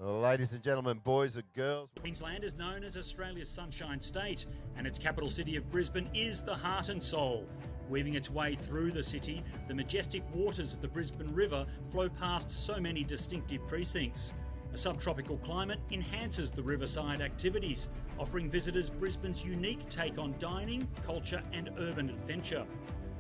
Ladies and gentlemen, boys and girls. Queensland is known as Australia's Sunshine State, and its capital city of Brisbane is the heart and soul. Weaving its way through the city, the majestic waters of the Brisbane River flow past so many distinctive precincts. A subtropical climate enhances the riverside activities, offering visitors Brisbane's unique take on dining, culture and urban adventure.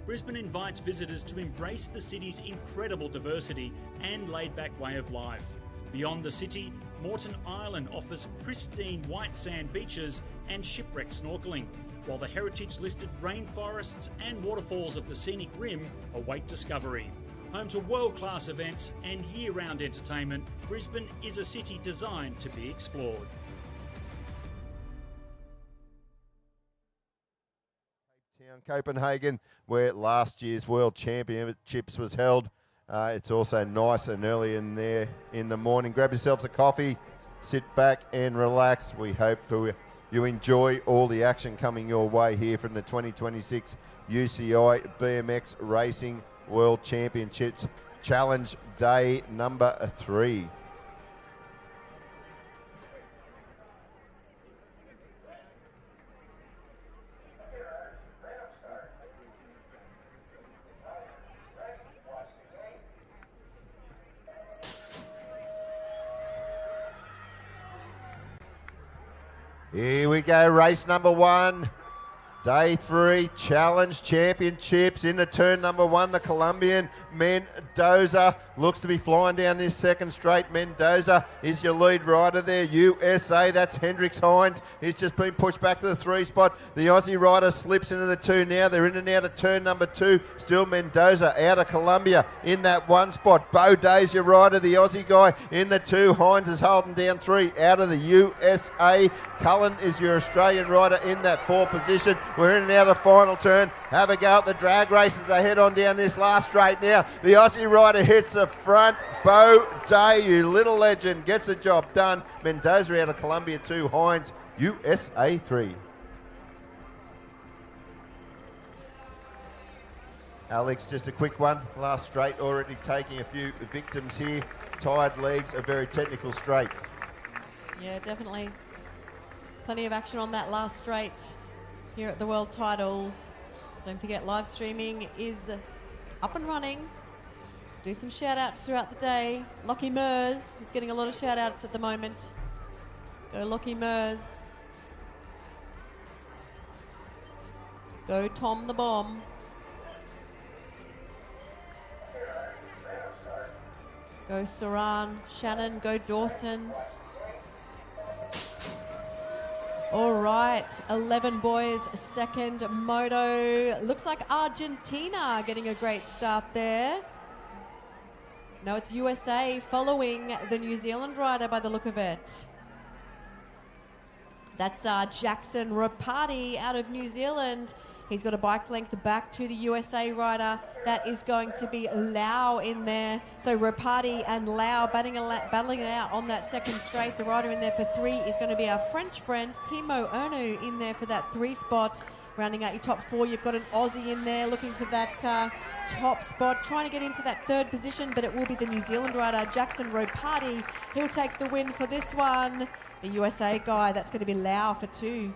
Brisbane invites visitors to embrace the city's incredible diversity and laid-back way of life. Beyond the city, Moreton Island offers pristine white sand beaches and shipwreck snorkelling, while the heritage-listed rainforests and waterfalls of the scenic rim await discovery. Home to world-class events and year-round entertainment, Brisbane is a city designed to be explored. Cape Town, Copenhagen, where last year's World Championships was held. It's also nice and early in there in the morning. Grab yourself a coffee, sit back and relax. We hope you enjoy all the action coming your way here from the 2026 UCI BMX Racing World Championships Challenge Day number 3. Here we go, race number 1, day 3, Challenge Championships. In the turn number 1, the Colombian Mendoza looks to be flying down this second straight. Mendoza is your lead rider there. USA, that's Hendrix Hines. He's just been pushed back to the 3 spot. The Aussie rider slips into the 2 now. They're in and out of turn number 2. Still Mendoza out of Colombia in that 1 spot. Bo Day's your rider, the Aussie guy in the 2. Hines is holding down 3 out of the USA. Cullen is your Australian rider in that 4 position. We're in and out of final turn. Have a go at the drag races. They head on down this last straight now. The Aussie rider hits the front. Bo Day, you little legend, gets the job done. Mendoza out of Colombia 2. Hines, USA 3. Alex, just a quick one. Last straight already taking a few victims here. Tired legs, a very technical straight. Yeah, definitely. Plenty of action on that last straight here at the World Titles. Don't forget, live streaming is up and running. Do some shout outs throughout the day. Lockie Mers is getting a lot of shout outs at the moment. Go Lockie Mers. Go Tom the Bomb. Go Saran. Shannon, go Dawson. All right, 11 boys, second moto. Looks like Argentina getting a great start there. No, it's USA following the New Zealand rider by the look of it. That's Jackson Rapati out of New Zealand. He's got a bike length back to the USA rider. That is going to be Lau in there. So Rapati and Lau battling it out on that second straight. The rider in there for 3 is going to be our French friend, Timo Ernu, in there for that 3 spot. Rounding out your top 4, you've got an Aussie in there looking for that top spot, trying to get into that 3rd position, but it will be the New Zealand rider, Jackson Rapati. He'll take the win for this one. The USA guy, that's going to be Lau for 2.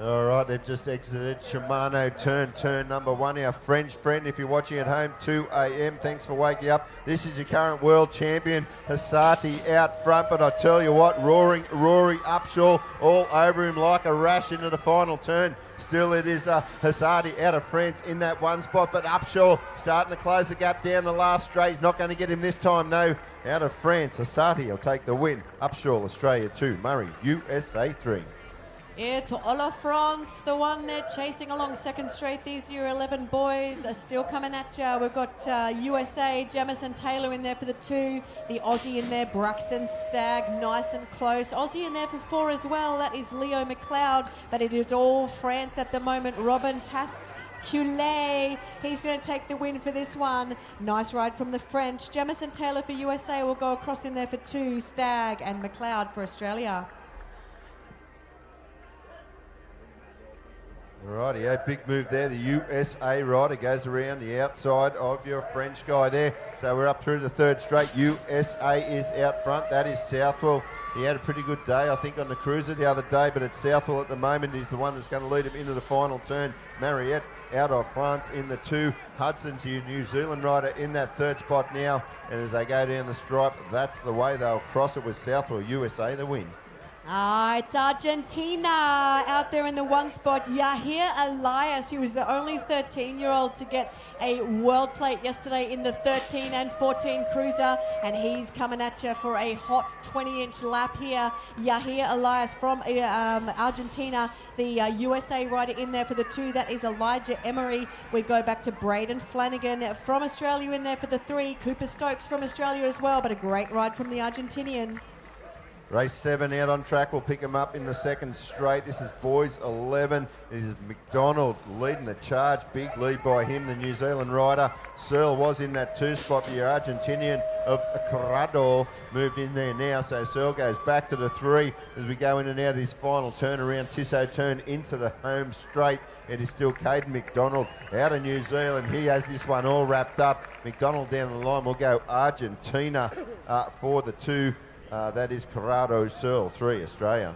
All right, they've just exited Shimano turn number 1. Our French friend, if you're watching at home, 2 a.m. Thanks for waking up. This is your current world champion, Hassati, out front. But I tell you what, Rory Upshaw all over him like a rash into the final turn. Still, it is Hassati out of France in that 1 spot. But Upshaw starting to close the gap down the last straight. He's not going to get him this time, no. Out of France, Hassati will take the win. Upshaw, Australia 2. Murray, USA 3. Yeah, to all of France, the one there chasing along second straight. These year 11 boys are still coming at you. We've got USA, Jamison Taylor in there for the 2. The Aussie in there, Braxton Stagg, nice and close. Aussie in there for 4 as well. That is Leo McLeod, but it is all France at the moment. Robin Tasculé, he's going to take the win for this one. Nice ride from the French. Jamison Taylor for USA will go across in there for 2. Stagg and McLeod for Australia. Rightio, big move there. The USA rider goes around the outside of your French guy there. So we're up through the third straight. USA is out front. That is Southwell. He had a pretty good day, I think, on the cruiser the other day, but it's Southwell at the moment. He's the one that's going to lead him into the final turn. Mariette out of France in the 2. Hudson's your New Zealand rider in that third spot now. And as they go down the stripe, that's the way they'll cross it with Southwell. USA the win. It's Argentina out there in the 1 spot. Yahir Elias, he was the only 13-year-old to get a world plate yesterday in the 13 and 14 cruiser, and he's coming at you for a hot 20-inch lap here. Yahir Elias from Argentina, the USA rider in there for the 2. That is Elijah Emery. We go back to Braden Flanagan from Australia in there for the 3. Cooper Stokes from Australia as well, but a great ride from the Argentinian. Race 7 out on track. We'll pick him up in the second straight. This is boys 11. It is McDonald leading the charge. Big lead by him, the New Zealand rider. Searle was in that 2 spot. The Argentinian of Corrado moved in there now. So Searle goes back to the 3 as we go in and out of his final turn around Tissot turn into the home straight. It is still Caden McDonald out of New Zealand. He has this one all wrapped up. McDonald down the line will go Argentina for the 2. That is Corrado, Searle, 3, Australia.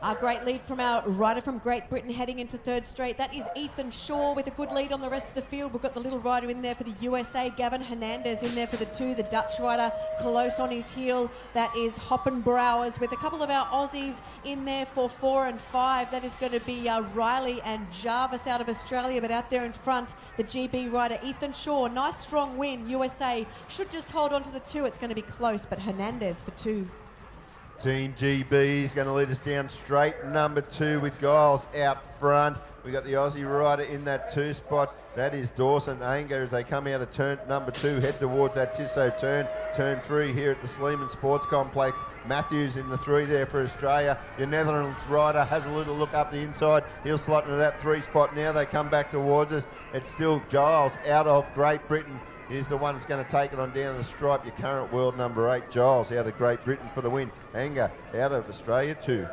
A great lead from our rider from Great Britain heading into third straight. That is Ethan Shaw with a good lead on the rest of the field. We've got the little rider in there for the USA, Gavin Hernandez in there for the 2. The Dutch rider close on his heel. That is Hoppenbrouwers with a couple of our Aussies in there for 4 and 5. That is going to be Riley and Jarvis out of Australia, but out there in front, the GB rider Ethan Shaw. Nice strong win. USA should just hold on to the 2. It's going to be close, but Hernandez for 2. Team GB is going to lead us down straight number 2 with Giles out front. We got the Aussie rider in that 2 spot. That is Dawson Anger as they come out of turn number 2, head towards that Tissot turn. Turn 3 here at the Sleeman Sports Complex. Matthews in the 3 there for Australia. Your Netherlands rider has a little look up the inside. He'll slot into that 3 spot now. They come back towards us. It's still Giles out of Great Britain. He's the one that's going to take it on down the stripe. Your current world number 8, Giles, out of Great Britain for the win. Anger out of Australia too.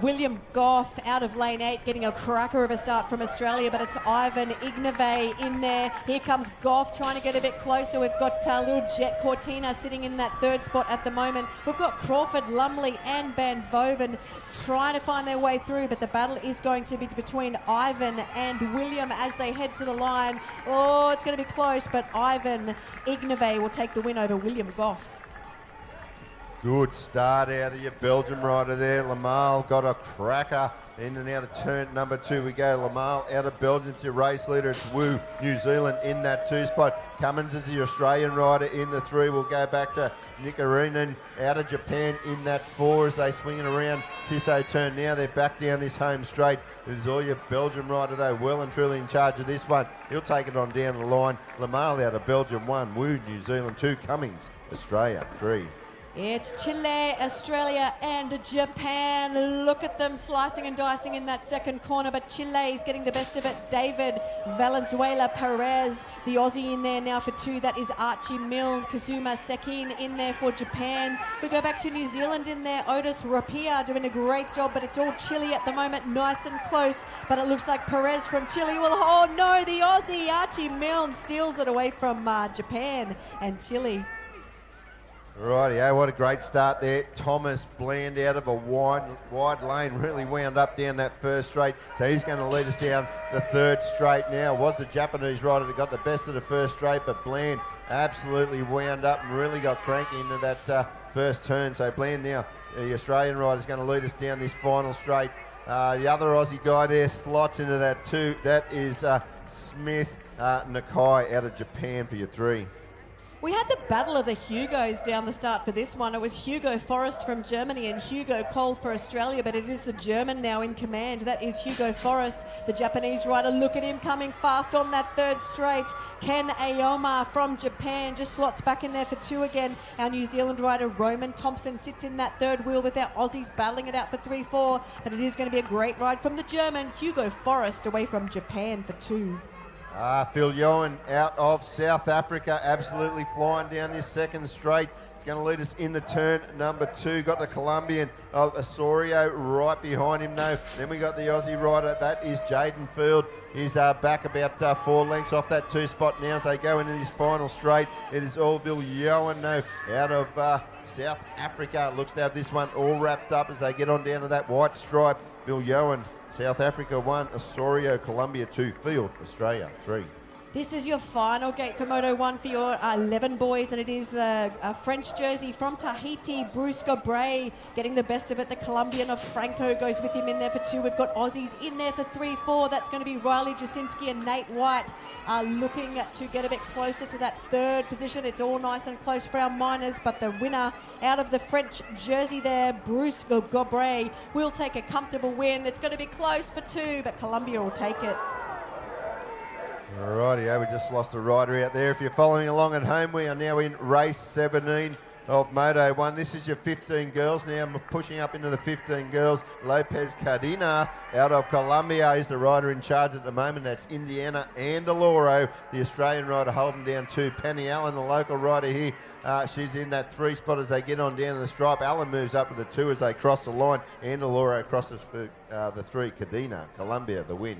William Goff out of lane 8 getting a cracker of a start from Australia, but it's Ivan Ignave in there. Here comes Goff trying to get a bit closer. We've got little Jet Cortina sitting in that 3rd spot at the moment. We've got Crawford, Lumley and Van Voven trying to find their way through, but the battle is going to be between Ivan and William as they head to the line. Oh, it's going to be close, but Ivan Ignave will take the win over William Goff. Good start out of your Belgium rider there. Lamal got a cracker in and out of turn number 2. We go Lamal out of Belgium to your race leader. It's Wu, New Zealand in that 2 spot. Cummins is the Australian rider in the 3. We'll go back to Nikarinen out of Japan in that 4 as they swing it around Tissot turn. Now they're back down this home straight. It is all your Belgium rider though, well and truly in charge of this one. He'll take it on down the line. Lamal out of Belgium 1, Wu, New Zealand 2, Cummings, Australia 3. It's Chile, Australia and Japan. Look at them slicing and dicing in that second corner, but Chile is getting the best of it. David Valenzuela Perez, the Aussie in there now for 2. That is Archie Milne. Kazuma Sekin in there for Japan. We go back to New Zealand in there. Otis Rapia doing a great job, but it's all Chile at the moment, nice and close. But it looks like Perez from Chile will, oh no, the Aussie Archie Milne steals it away from Japan and Chile. Rightio, what a great start there. Thomas Bland out of a wide lane, really wound up down that first straight. So he's going to lead us down the 3rd straight now. Was the Japanese rider that got the best of the first straight, but Bland absolutely wound up and really got cranky into that first turn. So Bland now, the Australian rider, is going to lead us down this final straight. The other Aussie guy there slots into that 2. That is Smith Nakai out of Japan for your 3. We had the battle of the Hugos down the start for this one. It was Hugo Forrest from Germany and Hugo Cole for Australia, but it is the German now in command. That is Hugo Forrest, the Japanese rider. Look at him coming fast on that 3rd straight. Ken Aoma from Japan just slots back in there for 2 again. Our New Zealand rider Roman Thompson sits in that 3rd wheel with our Aussies battling it out for 3-4, but it is going to be a great ride from the German. Hugo Forrest away from Japan for 2. Phil Yohan out of South Africa, absolutely flying down this second straight. He's going to lead us into turn number 2. Got the Colombian of Osorio right behind him though. Then we got the Aussie rider, that is Jaden Field. He's back about 4 lengths off that 2 spot now as they go into his final straight. It is Orville Yohan though, out of South Africa. Looks to have this one all wrapped up as they get on down to that white stripe. Bill Yohan, South Africa 1, Osorio, Colombia 2, Field, Australia 3. This is your final gate for Moto 1 for your 11 boys, and it is the French jersey from Tahiti, Bruce Gobray, getting the best of it. The Colombian of Franco goes with him in there for 2. We've got Aussies in there for 3, 4. That's going to be Riley Jasinski and Nate White looking to get a bit closer to that 3rd position. It's all nice and close for our miners, but the winner out of the French jersey there, Bruce Gobray, will take a comfortable win. It's going to be close for 2, but Colombia will take it. Rightio, we just lost a rider out there. If you're following along at home, we are now in race 17 of Moto 1. This is your 15 girls. Now I'm pushing up into the 15 girls. Lopez Cadena out of Colombia is the rider in charge at the moment. That's Indiana Andaloro, the Australian rider, holding down 2. Penny Allen, the local rider here. She's in that 3 spot as they get on down to the stripe. Allen moves up to the 2 as they cross the line. Andaloro crosses for the 3. Cadena, Colombia, the win.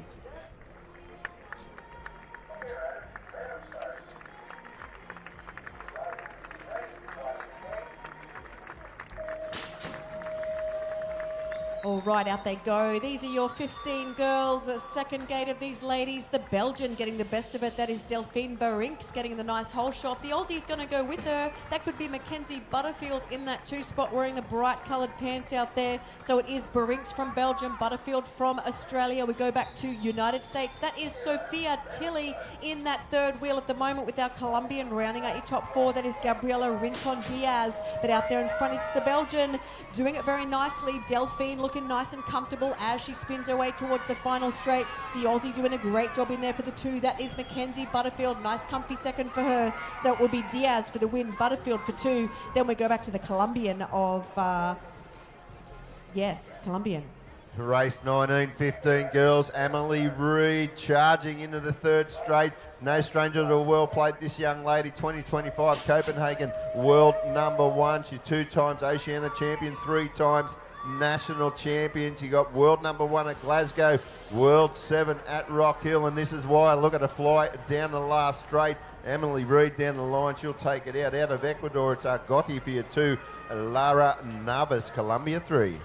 All right, out they go. These are your 15 girls. The second gate of these ladies, the Belgian getting the best of it. That is Delphine Barinks getting the nice hole shot. The Aussie's going to go with her. That could be Mackenzie Butterfield in that 2 spot wearing the bright coloured pants out there. So it is Barinks from Belgium, Butterfield from Australia. We go back to United States. That is Sophia Tilley in that 3rd wheel at the moment with our Colombian rounding out your top 4. That is Gabriela Rincon Diaz. But out there in front, it's the Belgian doing it very nicely. Delphine looking nice and comfortable as she spins her way towards the final straight. The Aussie doing a great job in there for the 2. That is Mackenzie Butterfield. Nice comfy second for her. So it will be Diaz for the win, Butterfield for 2. Then we go back to the Colombian of, Colombian. Race 19, 15 girls. Emily Reid charging into the 3rd straight. No stranger to a world plate, this young lady, 2025 Copenhagen world number 1. She's 2 times Oceania champion, 3 times national champion. She got world number 1 at Glasgow, world 7 at Rock Hill, and this is why. Look at her fly down the last straight. Emily Reid down the line, she'll take it out. Out of Ecuador, it's Gotti for you 2. Lara Navas, Colombia 3.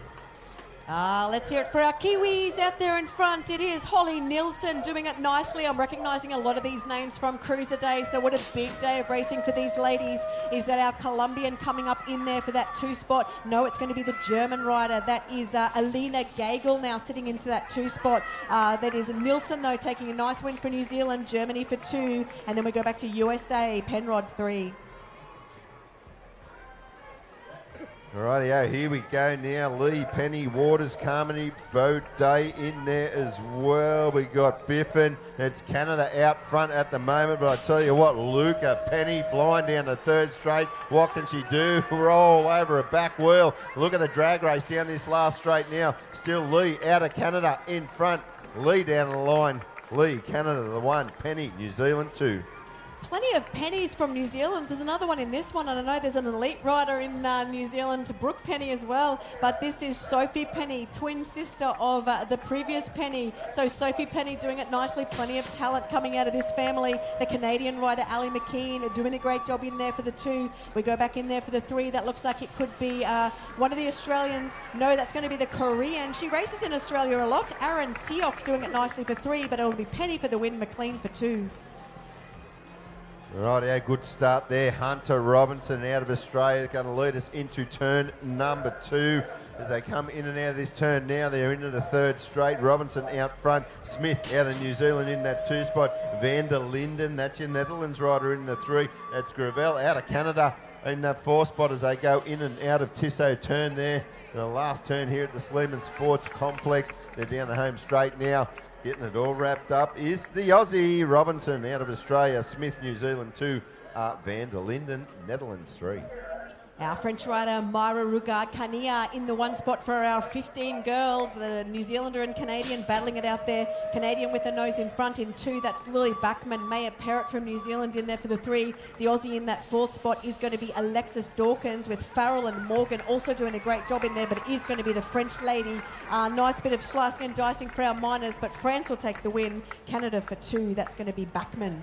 Let's hear it for our Kiwis out there in front. It is Holly Nielsen doing it nicely. I'm recognising a lot of these names from Cruiser Day, so what a big day of racing for these ladies. Is that our Colombian coming up in there for that 2 spot? No, it's going to be the German rider. That is Alina Gagel now sitting into that 2 spot. That is Nielsen, though, taking a nice win for New Zealand. Germany for 2. And then we go back to USA, Penrod 3. Rightio, here we go now. Lee, Penny, Waters, Carmody, Baudet in there as well. We got Biffin. It's Canada out front at the moment, but I tell you what, Luca Penny flying down the 3rd straight. What can she do? Roll over a back wheel. Look at the drag race down this last straight now. Still Lee out of Canada in front. Lee down the line. Lee, Canada the 1. Penny, New Zealand 2. Plenty of Pennies from New Zealand. There's another one in this one, and I know there's an elite rider in New Zealand, Brooke Penny as well. But this is Sophie Penny, twin sister of the previous Penny. So Sophie Penny doing it nicely. Plenty of talent coming out of this family. The Canadian rider, Ali McKean, doing a great job in there for the 2. We go back in there for the 3. That looks like it could be one of the Australians. No, that's going to be the Korean. She races in Australia a lot. Aaron Seok doing it nicely for 3, but it'll be Penny for the win, McLean for 2. Right, yeah, good start there. Hunter Robinson out of Australia going to lead us into turn number 2. As they come in and out of this turn now, they're into the 3rd straight. Robinson out front. Smith out of New Zealand in that 2 spot. Van der Linden, that's your Netherlands rider in the 3. That's Gravel out of Canada in that 4 spot as they go in and out of Tissot turn there. The last turn here at the Sleeman Sports Complex. They're down the home straight now. Getting it all wrapped up is the Aussie Robinson out of Australia, Smith New Zealand 2, Van der Linden Netherlands 3. Our French rider Myra Rugard-Kania in the one spot for our 15 girls. The New Zealander and Canadian battling it out there. Canadian with the nose in front in 2. That's Lily Backman. Maya Perrott from New Zealand in there for the 3. The Aussie in that 4th spot is going to be Alexis Dawkins, with Farrell and Morgan also doing a great job in there, but it is going to be the French lady. Nice bit of slicing and dicing for our minors, but France will take the win. Canada for 2. That's going to be Backman.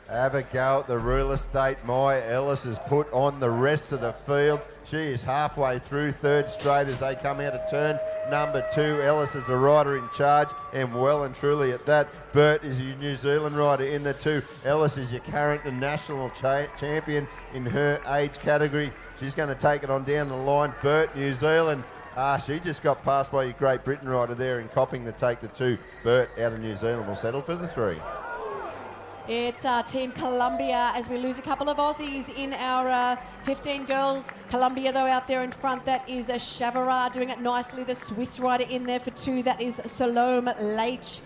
Have a go at the real estate. Maya Ellis has put on the rest of the field. She is halfway through 3rd straight as they come out of turn number 2. Ellis is the rider in charge, and well and truly at that. Burt is your New Zealand rider in the 2. Ellis is your current and national champion in her age category. She's going to take it on down the line. Burt, New Zealand. She just got passed by your Great Britain rider there in Copping to take the 2. Burt out of New Zealand will settle for the 3. It's Team Colombia as we lose a couple of Aussies in our 15 girls. Colombia, though, out there in front. That is Chavara doing it nicely. The Swiss rider in there for 2. That is Salome Leitch.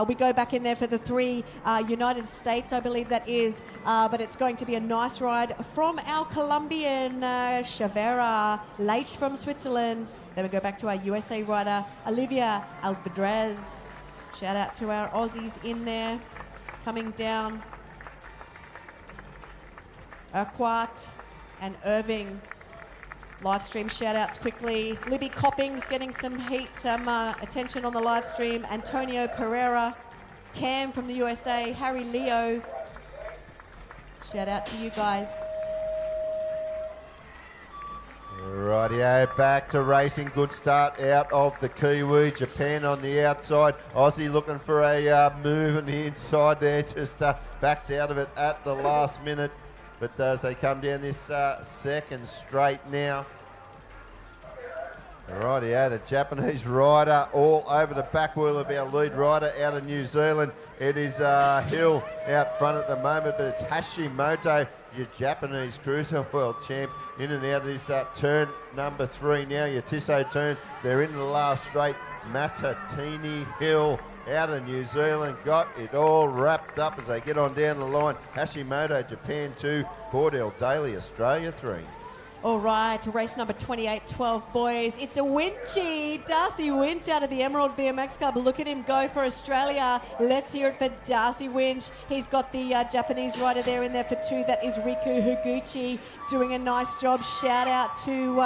We go back in there for the 3. United States, I believe that is. But it's going to be a nice ride from our Colombian Chavara. Leitch from Switzerland. Then we go back to our USA rider, Olivia Alvarez. Shout out to our Aussies in there. Coming down, Urquhart and Irving. Live stream shout outs quickly. Libby Copping's getting some heat, some attention on the live stream. Antonio Pereira, Cam from the USA, Harry Leo. Shout out to you guys. Rightio, back to racing. Good start out of the Kiwi. Japan on the outside. Aussie looking for a move on the inside there. Just backs out of it at the last minute. But as they come down this 2nd straight now. Rightio, the Japanese rider all over the back wheel of our lead rider out of New Zealand. It is Hill out front at the moment, but it's Hashimoto, your Japanese Cruiser World champ, in and out of this turn number 3 now. Your Tissot turn, they're in the last straight. Matatini Hill out of New Zealand, got it all wrapped up as they get on down the line. Hashimoto, Japan 2, Cordell Daly, Australia 3. All right, to race number 28, 12 boys. It's a Winchy, Darcy Winch out of the Emerald BMX Club. Look at him go for Australia. Let's hear it for Darcy Winch. He's got the Japanese rider there in there for 2. That is Riku Higuchi doing a nice job. Shout out to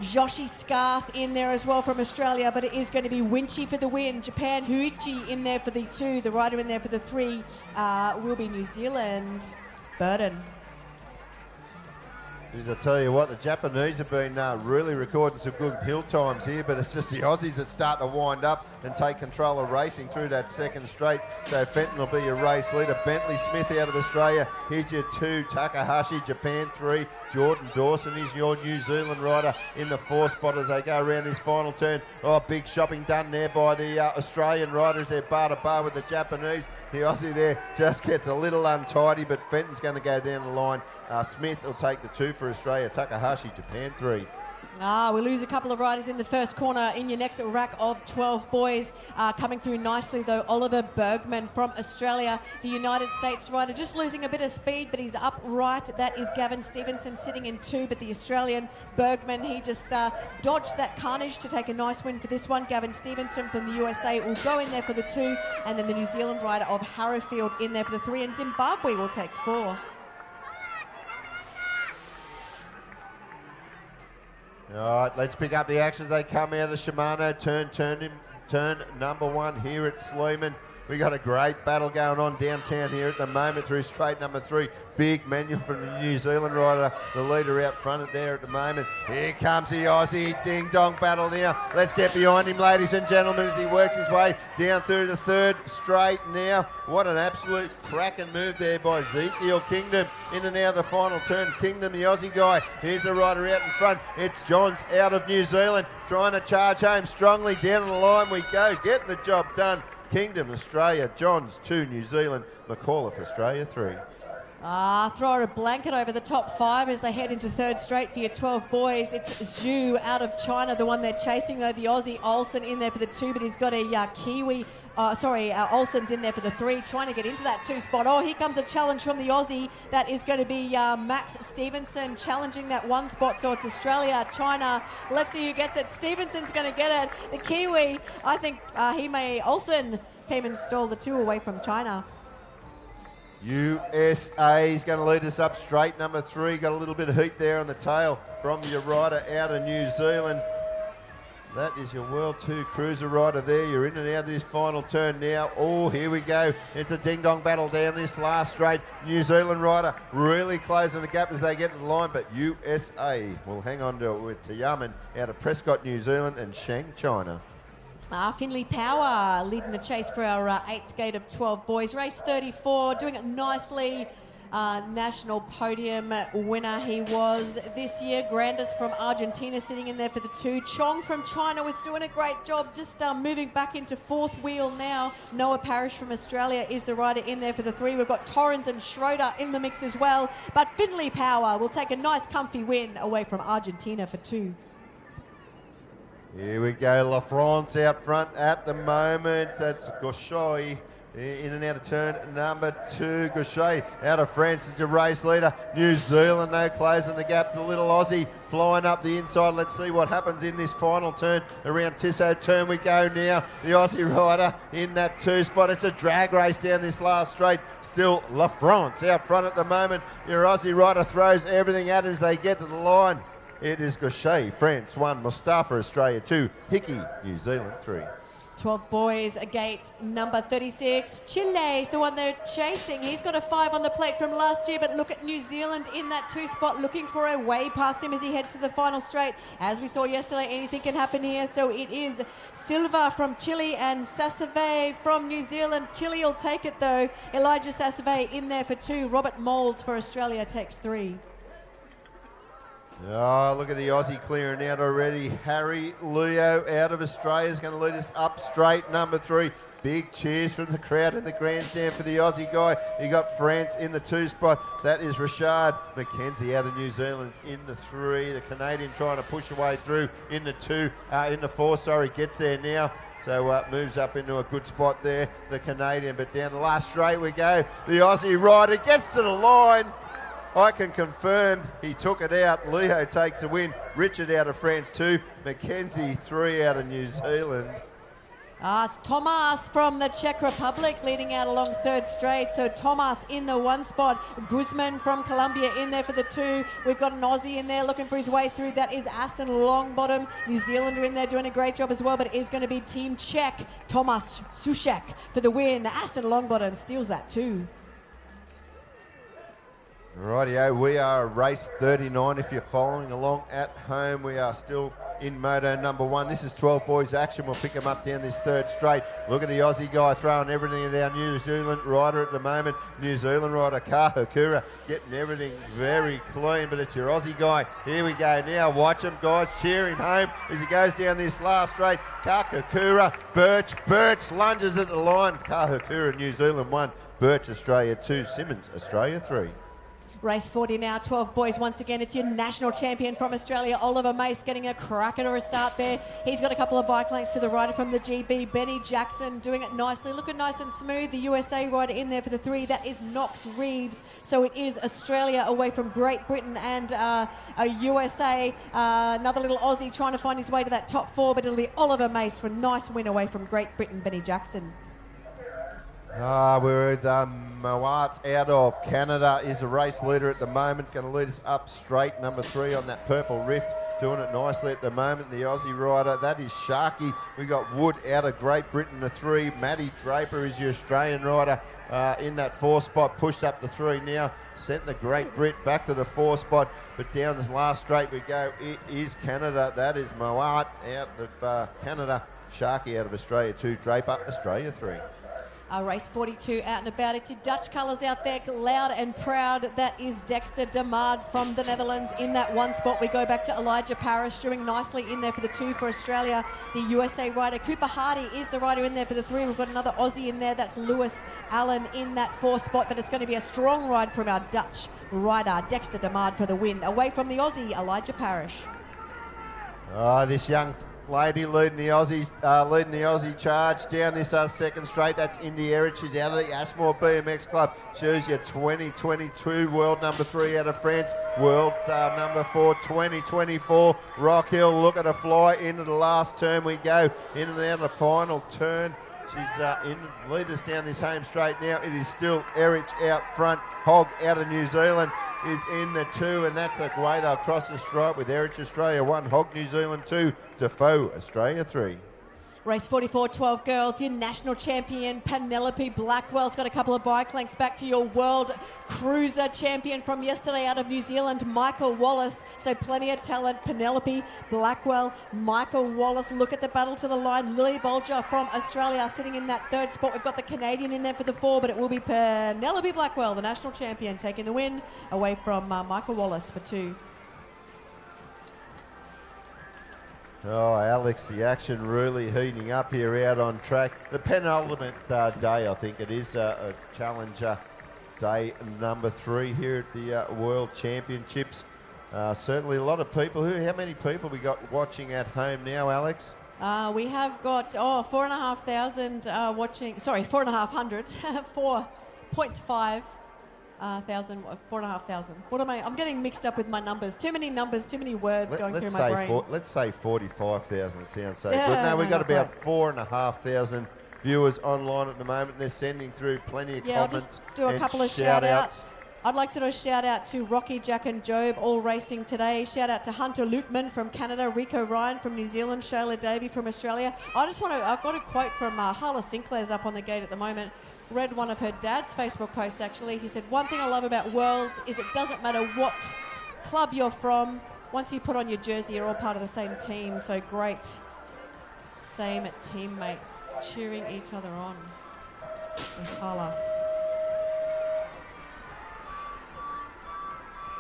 Joshi Scarth in there as well from Australia, but it is going to be Winchy for the win. Japan Huichi in there for the 2. The rider in there for the 3 will be New Zealand. Burden. As I tell you what, the Japanese have been really recording some good hill times here, but it's just the Aussies that start to wind up and take control of racing through that 2nd straight. So Fenton will be your race leader. Bentley Smith out of Australia. Here's your 2. Takahashi, Japan 3. Jordan Dawson is your New Zealand rider in the 4 spot as they go around this final turn. Oh, big shopping done there by the Australian riders. They're bar to bar with the Japanese. The Aussie there just gets a little untidy, but Fenton's going to go down the line. Smith will take the 2 for Australia. Takahashi, Japan 3. We lose a couple of riders in the first corner in your next rack of 12 boys. Coming through nicely, though, Oliver Bergman from Australia, the United States rider, just losing a bit of speed, but he's upright. That is Gavin Stevenson sitting in 2, but the Australian Bergman, he just dodged that carnage to take a nice win for this one. Gavin Stevenson from the USA will go in there for the 2, and then the New Zealand rider of Harrowfield in there for the 3, and Zimbabwe will take 4. All right, let's pick up the action as they come out of Shimano. Turn number 1 here at Sleeman. We got a great battle going on downtown here at the moment through straight number 3. Big manual from the New Zealand rider, the leader out front there at the moment. Here comes the Aussie ding-dong battle now. Let's get behind him, ladies and gentlemen, as he works his way down through the 3rd straight now. What an absolute cracking move there by Ezekiel Kingdom. In and out of the final turn. Kingdom, the Aussie guy. Here's the rider out in front. It's Johns out of New Zealand, trying to charge home strongly. Down the line we go, getting the job done. Kingdom, Australia, Johns 2, New Zealand, McAuliffe, Australia 3. Throw a blanket over the top 5 as they head into 3rd straight for your 12 boys. It's Zhu out of China, the one they're chasing, though. The Aussie Olsen in there for the 2, but he's got a Kiwi Olsen's in there for the 3, trying to get into that 2 spot. Oh, here comes a challenge from the Aussie. That is going to be Max Stevenson challenging that 1 spot. So it's Australia, China. Let's see who gets it. Stevenson's going to get it. The Kiwi, I think Olsen came and stole the 2 away from China. USA is going to lead us up straight. Number 3, got a little bit of heat there on the tail from your rider out of New Zealand. That is your World 2 cruiser rider there. You're in and out of this final turn now. Oh, here we go. It's a ding-dong battle down this last straight. New Zealand rider really closing the gap as they get to the line, but USA will hang on to it with Tiamen out of Prescott, New Zealand, and Shang, China. Finley Power leading the chase for our 8th gate of 12 boys. Race 34, doing it nicely. National podium winner he was this year. Grandis from Argentina sitting in there for the 2. Chong from China was doing a great job, just moving back into 4th wheel now. Noah Parrish from Australia is the rider in there for the 3. We've got Torrens and Schroeder in the mix as well. But Finley Power will take a nice comfy win away from Argentina for 2. Here we go, La France out front at the moment. That's Gaucher in and out of turn number 2. Gaucher out of France is your race leader. New Zealand, though, closing the gap. The little Aussie flying up the inside. Let's see what happens in this final turn. Around Tissot turn we go now. The Aussie rider in that 2 spot. It's a drag race down this last straight. Still La France out front at the moment. Your Aussie rider throws everything at him as they get to the line. It is Gaucher, France 1, Mustafa, Australia 2, Hickey, New Zealand 3. 12 boys, a gate number 36. Chile is the one they're chasing. He's got a 5 on the plate from last year, but look at New Zealand in that 2 spot, looking for a way past him as he heads to the final straight. As we saw yesterday, anything can happen here. So it is Silva from Chile and Sassave from New Zealand. Chile will take it though. Elijah Sassave in there for 2. Robert Mould for Australia takes 3. Oh, look at the Aussie clearing out already. Harry Leo out of Australia is going to lead us up straight. Number 3. Big cheers from the crowd in the grandstand for the Aussie guy. You got France in the 2 spot. That is Richard McKenzie out of New Zealand in the 3. The Canadian trying to push away through in the 4. Sorry, gets there now. So moves up into a good spot there, the Canadian. But down the last straight we go. The Aussie rider gets to the line. I can confirm he took it out. Leo takes the win. Richard out of France 2. Mackenzie 3 out of New Zealand. It's Tomas from the Czech Republic leading out along 3rd straight. So Tomas in the 1 spot. Guzman from Colombia in there for the 2. We've got an Aussie in there looking for his way through. That is Aston Longbottom. New Zealander in there doing a great job as well, but it is going to be Team Czech. Tomas Sushek for the win. Aston Longbottom steals that too. Rightio, we are race 39. If you're following along at home, we are still in moto number 1. This is 12 boys action. We'll pick them up down this 3rd straight. Look at the Aussie guy throwing everything at our New Zealand rider at the moment. New Zealand rider Kahakura getting everything very clean, but it's your Aussie guy. Here we go now. Watch him, guys. Cheer him home as he goes down this last straight. Kahakura, Birch lunges at the line. Kahakura, New Zealand 1. Birch, Australia 2. Simmons, Australia 3. Race 40 now, 12 boys. Once again, it's your national champion from Australia, Oliver Mace, getting a cracker or a start there. He's got a couple of bike lengths to the rider from the GB, Benny Jackson, doing it nicely, looking nice and smooth. The USA rider in there for the 3, that is Knox Reeves. So it is Australia away from Great Britain and a USA. Another little Aussie trying to find his way to that top 4, but it'll be Oliver Mace for a nice win away from Great Britain, Benny Jackson. We're with Moat out of Canada, is a race leader at the moment, going to lead us up straight. Number 3 on that purple Rift, doing it nicely at the moment. The Aussie rider, that is Sharky. We got Wood out of Great Britain, the 3. Matty Draper is your Australian rider in that 4 spot, pushed up the 3 now, sent the Great Brit back to the 4 spot. But down this last straight we go, it is Canada. That is Moat out of Canada. Sharky out of Australia 2. Draper, Australia 3. Race 42 out and about. It's your Dutch colours out there, loud and proud. That is Dexter de Maad from the Netherlands in that 1 spot. We go back to Elijah Parrish doing nicely in there for the 2 for Australia. The USA rider, Cooper Hardy, is the rider in there for the 3. We've got another Aussie in there. That's Lewis Allen in that 4 spot, but it's going to be a strong ride from our Dutch rider, Dexter de Maad, for the win. Away from the Aussie, Elijah Parrish. This young lady leading the Aussies, leading the Aussie charge down this second straight. That's Indy Erich. She's out of the Ashmore BMX Club. Shows you 2022 world number 3 out of France. World number 4, 2024. Rock Hill, look at her fly into the last turn. We go in and out of the final turn. She's in lead us down this home straight now. It is still Erich out front. Hogg out of New Zealand is in the 2, and that's a great across the stripe with Erich Australia 1, Hogg New Zealand 2, Defoe Australia 3. Race 44, 12 girls, your national champion Penelope Blackwell's got a couple of bike lengths back to your world cruiser champion from yesterday out of New Zealand, Michael Wallace. So plenty of talent. Penelope Blackwell, Michael Wallace. Look at the battle to the line. Lily Bolger from Australia sitting in that 3rd spot. We've got the Canadian in there for the 4, but it will be Penelope Blackwell, the national champion, taking the win away from Michael Wallace for 2. Oh, Alex, the action really heating up here out on track. The penultimate day, I think it is, a Challenger day number 3 here at the World Championships. Certainly a lot of people. How many people we got watching at home now, Alex? We have got 4,500 watching. Sorry, 4,500. 4.5 thousand, 4,500. What am I? I'm getting mixed up with my numbers. Too many numbers, too many words going through my brain. Let's say 45,000 sounds so Yeah, good. No, we've got not about quite. 4,500 viewers online at the moment. They're sending through plenty of Yeah, I'll comments. just do a and couple of shout outs. I'd like to do a shout out to Rocky, Jack and Job, all racing today. Shout out to Hunter Lutman from Canada, Rico Ryan from New Zealand, Shayla Davey from Australia. I've got a quote from Harla Sinclair's up on the gate at the moment. Read one of her dad's Facebook posts actually. He said, one thing I love about Worlds is it doesn't matter what club you're from. Once you put on your jersey, you're all part of the same team. So great. Same teammates cheering each other on. With Harla.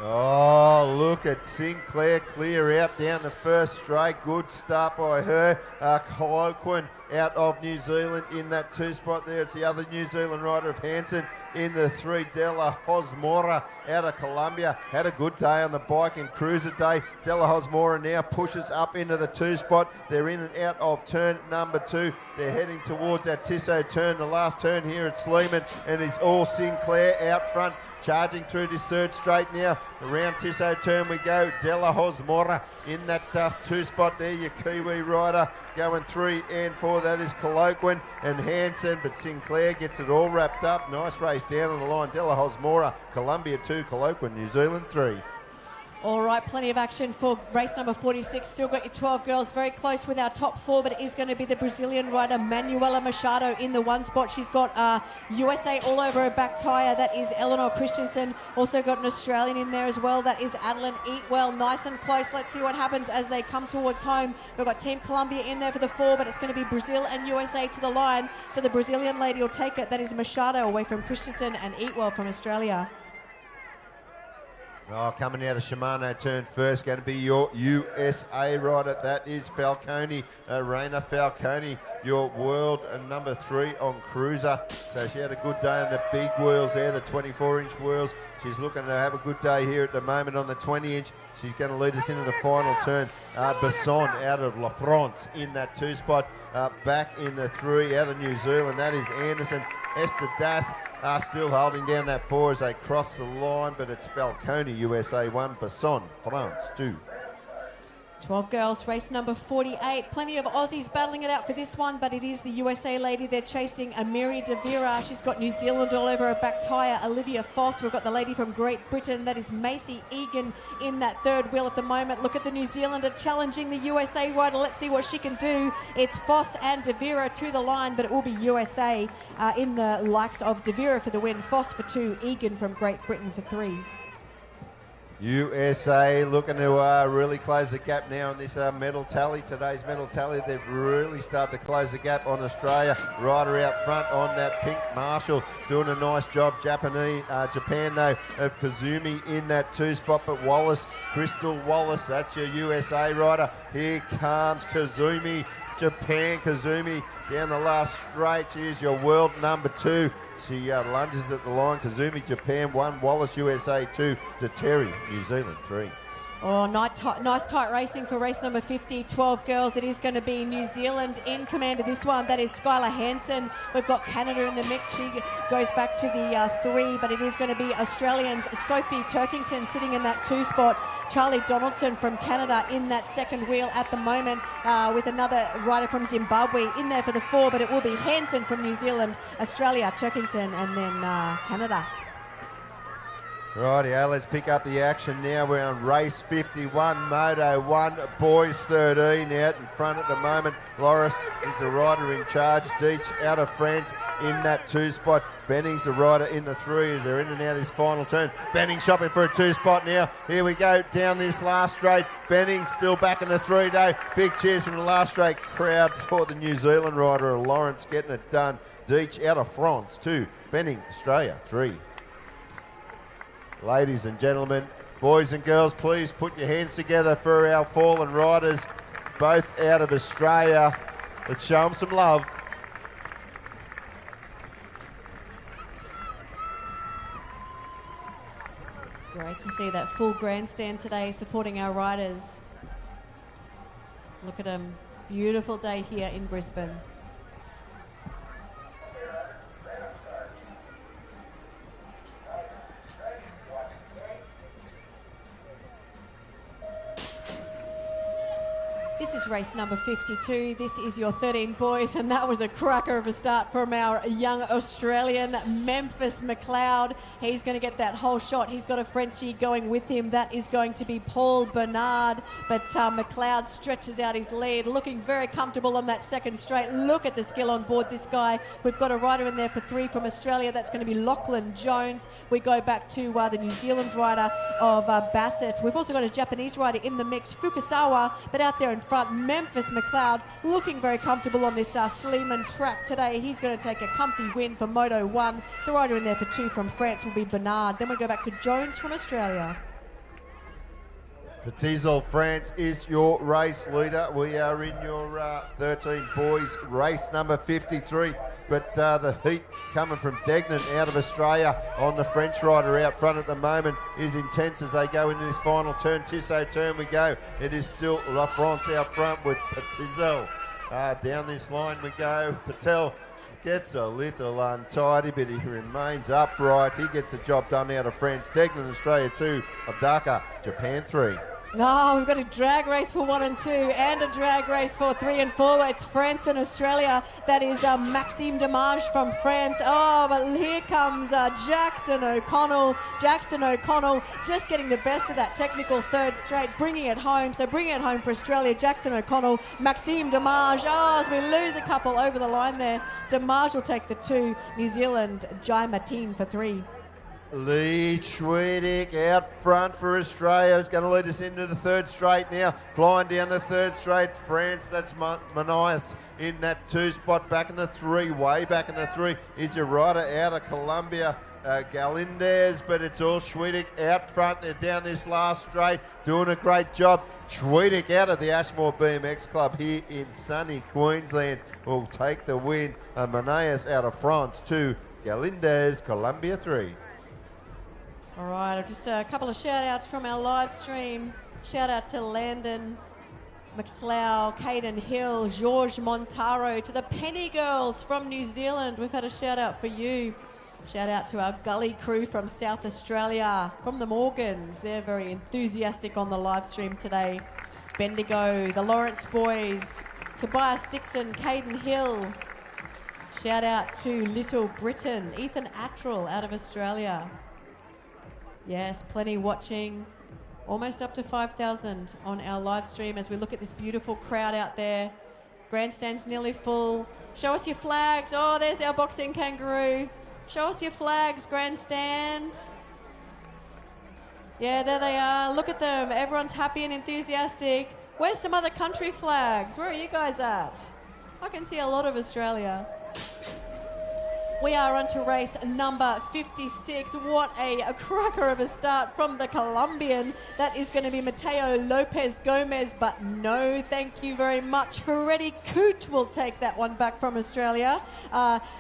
Oh, look at Sinclair clear out down the first straight. Good start by her. Colloquin out of New Zealand in that 2 spot there. It's the other New Zealand rider of Hansen in the 3. Della Hosmora out of Colombia. Had a good day on the bike and cruiser day. Della Hosmora now pushes up into the 2 spot. They're in and out of turn number 2. They're heading towards that Tissot turn, the last turn here at Sleeman, and it's all Sinclair out front. Charging through this 3rd straight now. Around Tissot turn we go. Della Hosmora in that 2 spot there. Your Kiwi rider going 3 and 4. That is Colloquin and Hansen, but Sinclair gets it all wrapped up. Nice race down on the line. Della Hosmora, Colombia 2, Colloquin, New Zealand 3. All right, plenty of action for race number 46. Still got your 12 girls very close with our top 4, but it is going to be the Brazilian rider Manuela Machado in the 1 spot. She's got USA all over her back tyre. That is Eleanor Christensen. Also got an Australian in there as well. That is Adeline Eatwell. Nice and close. Let's see what happens as they come towards home. We've got Team Colombia in there for the 4, but it's going to be Brazil and USA to the line. So the Brazilian lady will take it. That is Machado away from Christensen and Eatwell from Australia. Oh, coming out of Shimano turn first, going to be your USA rider. That is Falcone, Reina Falcone, your world number 3 on cruiser. So she had a good day on the big wheels there, the 24-inch wheels. She's looking to have a good day here at the moment on the 20-inch. She's going to lead us into the final turn. Besson out of La France in that 2 spot. Back in the 3 out of New Zealand. That is Anderson. Esther Dath still holding down that 4 as they cross the line, but it's Falcone, USA 1, Besson, France 2. 12 girls, race number 48. Plenty of Aussies battling it out for this one, but it is the USA lady they're chasing, Amiri De Vera. She's got New Zealand all over her back tyre. Olivia Foss. We've got the lady from Great Britain. That is Macy Egan in that 3rd wheel at the moment. Look at the New Zealander challenging the USA rider. Let's see what she can do. It's Foss and De Vera to the line, but it will be USA in the likes of De Vera for the win. Foss for 2, Egan from Great Britain for 3. USA looking to really close the gap now on this medal tally. Today's medal tally, they've really started to close the gap on Australia. Rider out front on that pink Marshall, doing a nice job. Japan though, of Kazumi in that 2 spot, but Wallace, Crystal Wallace, that's your USA rider. Here comes Kazumi, Japan Kazumi down the last straight. She's your world number 2. She lunges at the line. Kazumi, Japan 1, Wallace, USA 2, to Terry, New Zealand 3. Oh, nice tight racing for race number 50, 12 girls. It is going to be New Zealand in command of this one. That is Skylar Hansen. We've got Canada in the mix. She goes back to the 3, but it is going to be Australians Sophie Turkington sitting in that 2 spot. Charlie Donaldson from Canada in that second wheel at the moment, with another rider from Zimbabwe in there for the 4, but it will be Hansen from New Zealand, Australia, Turkington, and then Canada. Rightio, let's pick up the action now. We're on race 51, Moto 1, boys 13 out in front at the moment. Loris is the rider in charge. Deitch out of France in that 2 spot. Benning's the rider in the 3 as they're in and out of this final turn. Benning shopping for a 2 spot now. Here we go down this last straight. Benning still back in the 3 though. Big cheers from the last straight crowd for the New Zealand rider. Lawrence getting it done. Deitch out of France 2. Benning, Australia 3. Ladies and gentlemen, boys and girls, please put your hands together for our fallen riders, both out of Australia. Let's show them some love. Great to see that full grandstand today supporting our riders. Look at them. Beautiful day here in Brisbane. This is race number 52. This is your 13 boys, and that was a cracker of a start from our young Australian, Memphis McLeod. He's going to get that whole shot. He's got a Frenchie going with him. That is going to be Paul Bernard, but McLeod stretches out his lead, looking very comfortable on that second straight. Look at the skill on board this guy. We've got a rider in there for 3 from Australia. That's going to be Lachlan Jones. We go back to the New Zealand rider of Bassett. We've also got a Japanese rider in the mix, Fukusawa, but out there in front, Memphis McLeod looking very comfortable on this Sleeman track today. He's going to take a comfy win for Moto 1. The rider in there for 2 from France will be Bernard. Then we go back to Jones from Australia. Petitzel, France is your race leader. We are in your 13 boys race number 53. But the heat coming from Degnan out of Australia on the French rider out front at the moment is intense as they go into this final turn. Tissot turn we go. It is still La France out front with Petitzel. Down this line we go. Patel gets a little untidy, but he remains upright. He gets the job done out of France. Degnan, Australia 2. Abdaka, Japan 3. No, we've got a drag race for 1 and 2 and a drag race for 3 and 4. It's France and Australia. That is Maxime Demage from France. Oh, but here comes Jackson O'Connell. Jackson O'Connell just getting the best of that technical third straight, bringing it home. So bringing it home for Australia, Jackson O'Connell, Maxime Demage. Oh, as we lose a couple over the line there. Demage will take the 2. New Zealand, Jai Martin for 3. Lee Schwedick out front for Australia is going to lead us into the third straight now. Flying down the third straight, France, that's Manias in that 2 spot, back in the 3, way back in the 3 is your rider out of Colombia, Galindez, but it's all Schwedick out front. They're down this last straight, doing a great job. Schwedick out of the Ashmore BMX Club here in sunny Queensland will take the win. Manias out of France 2, Galindez, Colombia 3. All right, just a couple of shout-outs from our live stream. Shout-out to Landon McSlough, Caden Hill, George Montaro, to the Penny Girls from New Zealand. We've had a shout-out for you. Shout-out to our Gully crew from South Australia, from the Morgans. They're very enthusiastic on the live stream today. Bendigo, the Lawrence boys, Tobias Dixon, Caden Hill. Shout-out to Little Britain, Ethan Attrell out of Australia. Yes, plenty watching. Almost up to 5,000 on our live stream as we look at this beautiful crowd out there. Grandstand's nearly full. Show us your flags. Oh, there's our boxing kangaroo. Show us your flags, grandstand. Yeah, there they are. Look at them. Everyone's happy and enthusiastic. Where's some other country flags? Where are you guys at? I can see a lot of Australia. We are on to race number 56. What a cracker of a start from the Colombian. That is going to be Mateo Lopez Gomez, but no, thank you very much. Freddie Coote will take that one back from Australia.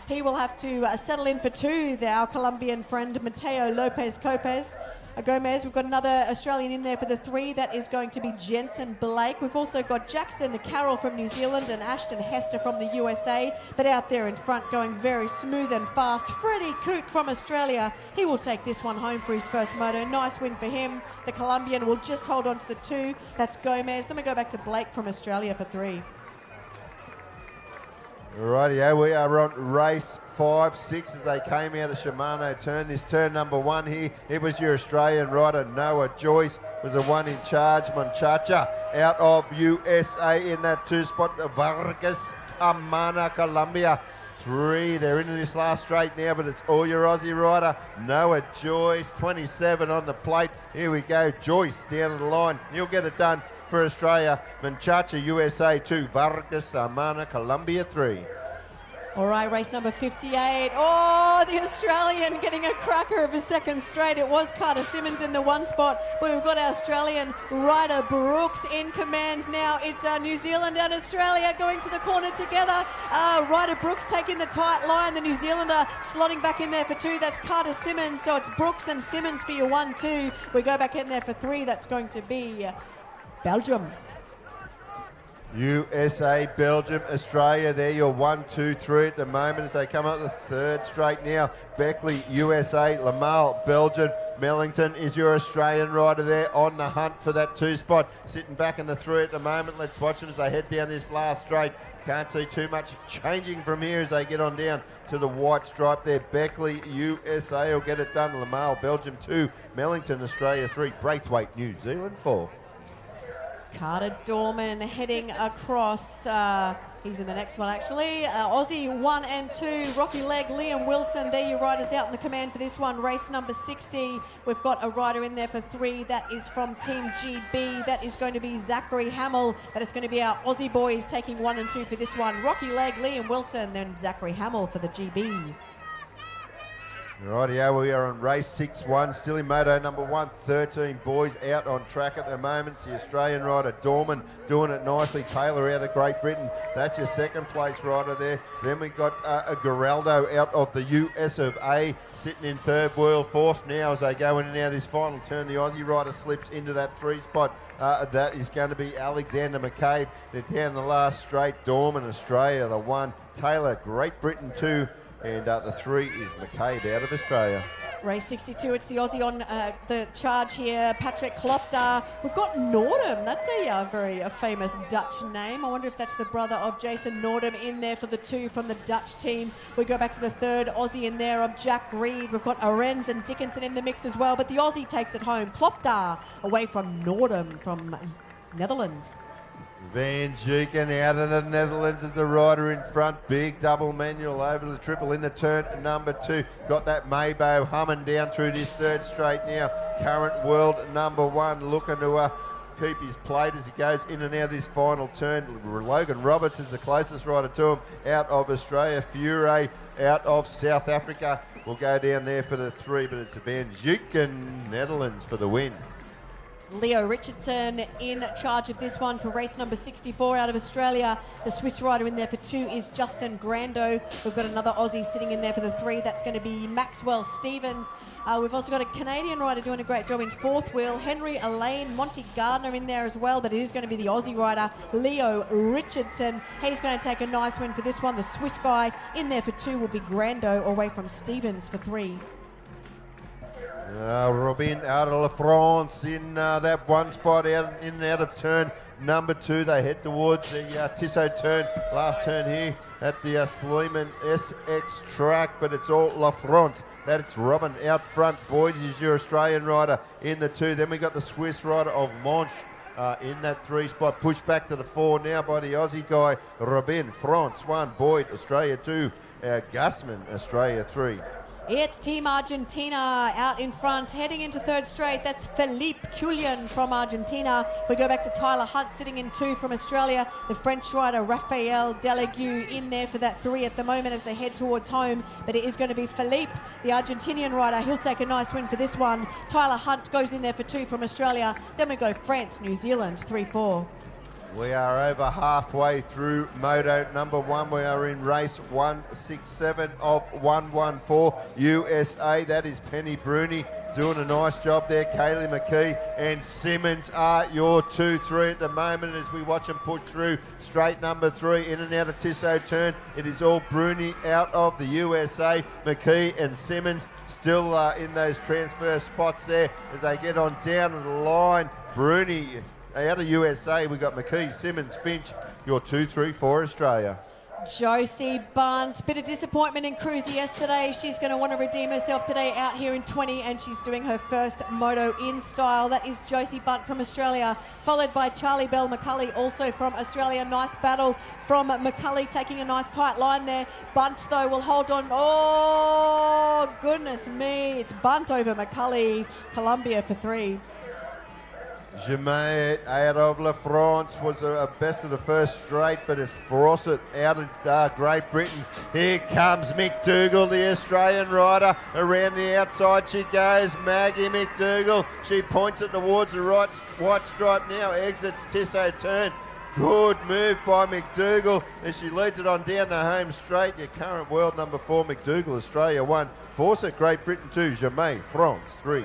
He will have to settle in for 2, our Colombian friend Mateo Lopez Copez. Gomez. We've got another Australian in there for the 3. That is going to be Jensen Blake. We've also got Jackson Carroll from New Zealand and Ashton Hester from the USA. But out there in front, going very smooth and fast, Freddie Coote from Australia. He will take this one home for his first moto. Nice win for him. The Colombian will just hold on to the 2. That's Gomez. Then we go back to Blake from Australia for 3. Rightio, we are on race 5, 6 as they came out of Shimano turn. This turn number 1 here, it was your Australian rider, Noah Joyce, was the one in charge. Monchacha out of USA in that 2 spot. Vargas Amana, Colombia. 3, they're into this last straight now, but it's all your Aussie rider, Noah Joyce, 27 on the plate. Here we go, Joyce down the line. He'll get it done for Australia. Menchaca, USA 2, Vargas Amana, Colombia 3. All right, race number 58. Oh, the Australian getting a cracker of a second straight. It was Carter Simmons in the 1 spot, but we've got our Australian rider Brooks in command now. It's New Zealand and Australia going to the corner together. Ryder Brooks taking the tight line. The New Zealander slotting back in there for 2. That's Carter Simmons. So it's Brooks and Simmons for your 1, 2. We go back in there for 3. That's going to be Belgium. USA, Belgium, Australia, they're your 1, 2, 3 at the moment as they come up the 3rd straight now. Beckley, USA, Lamal, Belgium, Mellington is your Australian rider there on the hunt for that 2 spot. Sitting back in the 3 at the moment. Let's watch them as they head down this last straight. Can't see too much changing from here as they get on down to the white stripe there. Beckley, USA will get it done. Lamal, Belgium 2, Mellington, Australia 3, Braithwaite, New Zealand 4. Carter Dorman heading across. He's in the next one, actually. Aussie 1 and 2. Rocky Leg, Liam Wilson. There your riders out in the command for this one. Race number 60. We've got a rider in there for 3. That is from Team GB. That is going to be Zachary Hamill. But it's going to be our Aussie boys taking 1 and 2 for this one. Rocky Leg, Liam Wilson, then Zachary Hamill for the GB. Rightio, we are on race 6-1, still in moto number 1, 13 boys out on track at the moment. It's the Australian rider Dorman doing it nicely. Taylor out of Great Britain, that's your 2nd place rider there. Then we got a Geraldo out of the US of A, sitting in 3rd, world 4th now as they go in and out of this final turn. The Aussie rider slips into that 3 spot. That is going to be Alexander McCabe. They're down the last straight. Dorman, Australia, the 1. Taylor, Great Britain 2. And the 3 is McCabe out of Australia. Race 62, it's the Aussie on the charge here. Patrick Klopter. We've got Nordum. That's a very famous Dutch name. I wonder if that's the brother of Jason Nordum in there for the 2 from the Dutch team. We go back to the 3rd Aussie in there of Jack Reed. We've got Arends and Dickinson in the mix as well, but the Aussie takes it home. Klopter away from Nordum from Netherlands. Van Gieken out of the Netherlands as the rider in front. Big double manual over the triple in the turn number 2. Got that Maybo humming down through this 3rd straight now. Current world number 1 looking to keep his plate as he goes in and out of this final turn. Logan Roberts is the closest rider to him out of Australia. Fure out of South Africa will go down there for the 3, but it's Van Gieken, Netherlands for the win. Leo Richardson in charge of this one for race number 64 out of Australia. The Swiss rider in there for 2 is Justin Grando. We've got another Aussie sitting in there for the 3. That's going to be Maxwell Stevens. We've also got a Canadian rider doing a great job in 4th wheel. Henry Elaine, Monty Gardner in there as well, but it is going to be the Aussie rider, Leo Richardson. He's going to take a nice win for this one. The Swiss guy in there for 2 will be Grando, away from Stevens for 3. Robin out of La France in that 1 spot out in and out of turn number 2. They head towards the Tissot turn, last turn here at the Sleeman SX track, but it's all La France. That's Robin out front. Boyd is your Australian rider in the 2. Then we got the Swiss rider of Monch in that 3 spot. Pushed back to the 4 now by the Aussie guy, Robin. France 1, Boyd, Australia 2, Gussman, Australia 3. It's Team Argentina out in front, heading into 3rd straight. That's Philippe Cullion from Argentina. We go back to Tyler Hunt sitting in 2 from Australia. The French rider Raphael Delegue in there for that 3 at the moment as they head towards home. But it is going to be Philippe, the Argentinian rider. He'll take a nice win for this one. Tyler Hunt goes in there for 2 from Australia. Then we go France, New Zealand, 3-4. We are over halfway through moto number 1. We are in race 167 of 114 USA. That is Penny Bruni doing a nice job there. Kaylee McKee and Simmons are your 2-3 at the moment as we watch them put through straight number 3 in and out of Tissot turn. It is all Bruni out of the USA. McKee and Simmons still in those transfer spots there as they get on down to the line. Bruni out of USA. We got McKee, Simmons, Finch, your 2-3 for Australia. Josie Bunt, bit of disappointment in Cruiser yesterday. She's going to want to redeem herself today out here in 20, and she's doing her first moto in style. That is Josie Bunt from Australia, followed by Charlie Bell McCulley, also from Australia. Nice battle from McCulley, taking a nice tight line there. Bunt, though, will hold on. Oh, goodness me. It's Bunt over McCulley. Colombia for 3. Jamais out of La France was a best of the first straight, but it's Frossett out of Great Britain. Here comes McDougall, the Australian rider. Around the outside she goes, Maggie McDougall. She points it towards the right white stripe now, exits Tissot turn. Good move by McDougall as she leads it on down the home straight. Your current world number 4, McDougall, Australia 1. Fawcett, Great Britain 2. Jamais, France 3.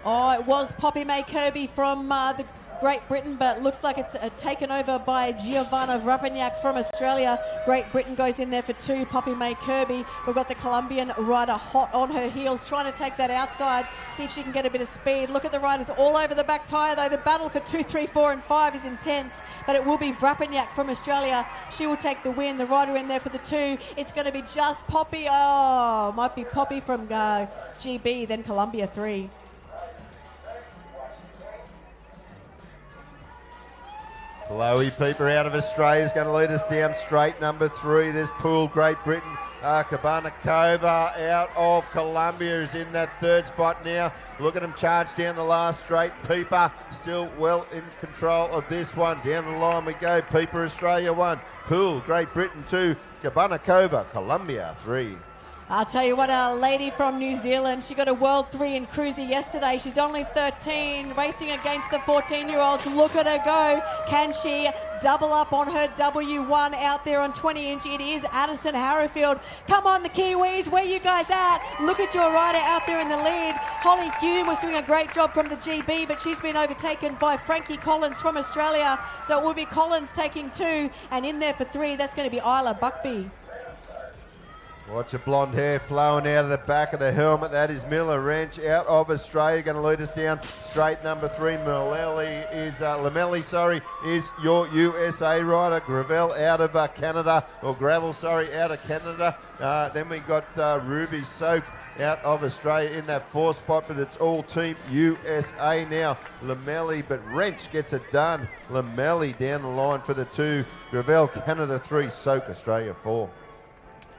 Oh, it was Poppy May Kirby from the Great Britain, but looks like it's taken over by Giovanna Vrapignac from Australia. Great Britain goes in there for 2, Poppy May Kirby. We've got the Colombian rider hot on her heels, trying to take that outside, see if she can get a bit of speed. Look at the riders all over the back tyre, though. The battle for 2, 3, 4 and 5 is intense, but it will be Vrapignac from Australia. She will take the win. The rider in there for the 2. It's going to be just Poppy. Oh, might be Poppy from GB, then Colombia 3. Chloe Pieper out of Australia is going to lead us down straight number 3. There's Poole, Great Britain. Kabanakova out of Colombia is in that 3rd spot now. Look at him charge down the last straight. Pieper still well in control of this one. Down the line we go. Pieper, Australia 1. Poole, Great Britain 2. Kabanakova, Colombia 3. I'll tell you what, a lady from New Zealand, she got a World 3 in Cruiser yesterday. She's only 13, racing against the 14-year-olds. Look at her go. Can she double up on her W1 out there on 20-inch? It is Addison Harrowfield. Come on, the Kiwis, where you guys at? Look at your rider out there in the lead. Holly Hume was doing a great job from the GB, but she's been overtaken by Frankie Collins from Australia. So it will be Collins taking 2, and in there for 3, that's going to be Isla Buckby. Watch the blonde hair flowing out of the back of the helmet. That is Miller Wrench out of Australia. Going to lead us down straight number 3. Lamelli is your USA rider. Gravel out of Canada, or Gravel, out of Canada. Then we got Ruby Soak out of Australia in that 4th spot, but it's all Team USA now. Lamelli, but Wrench gets it done. Lamelli down the line for the 2. Gravel, Canada 3. Soak, Australia 4.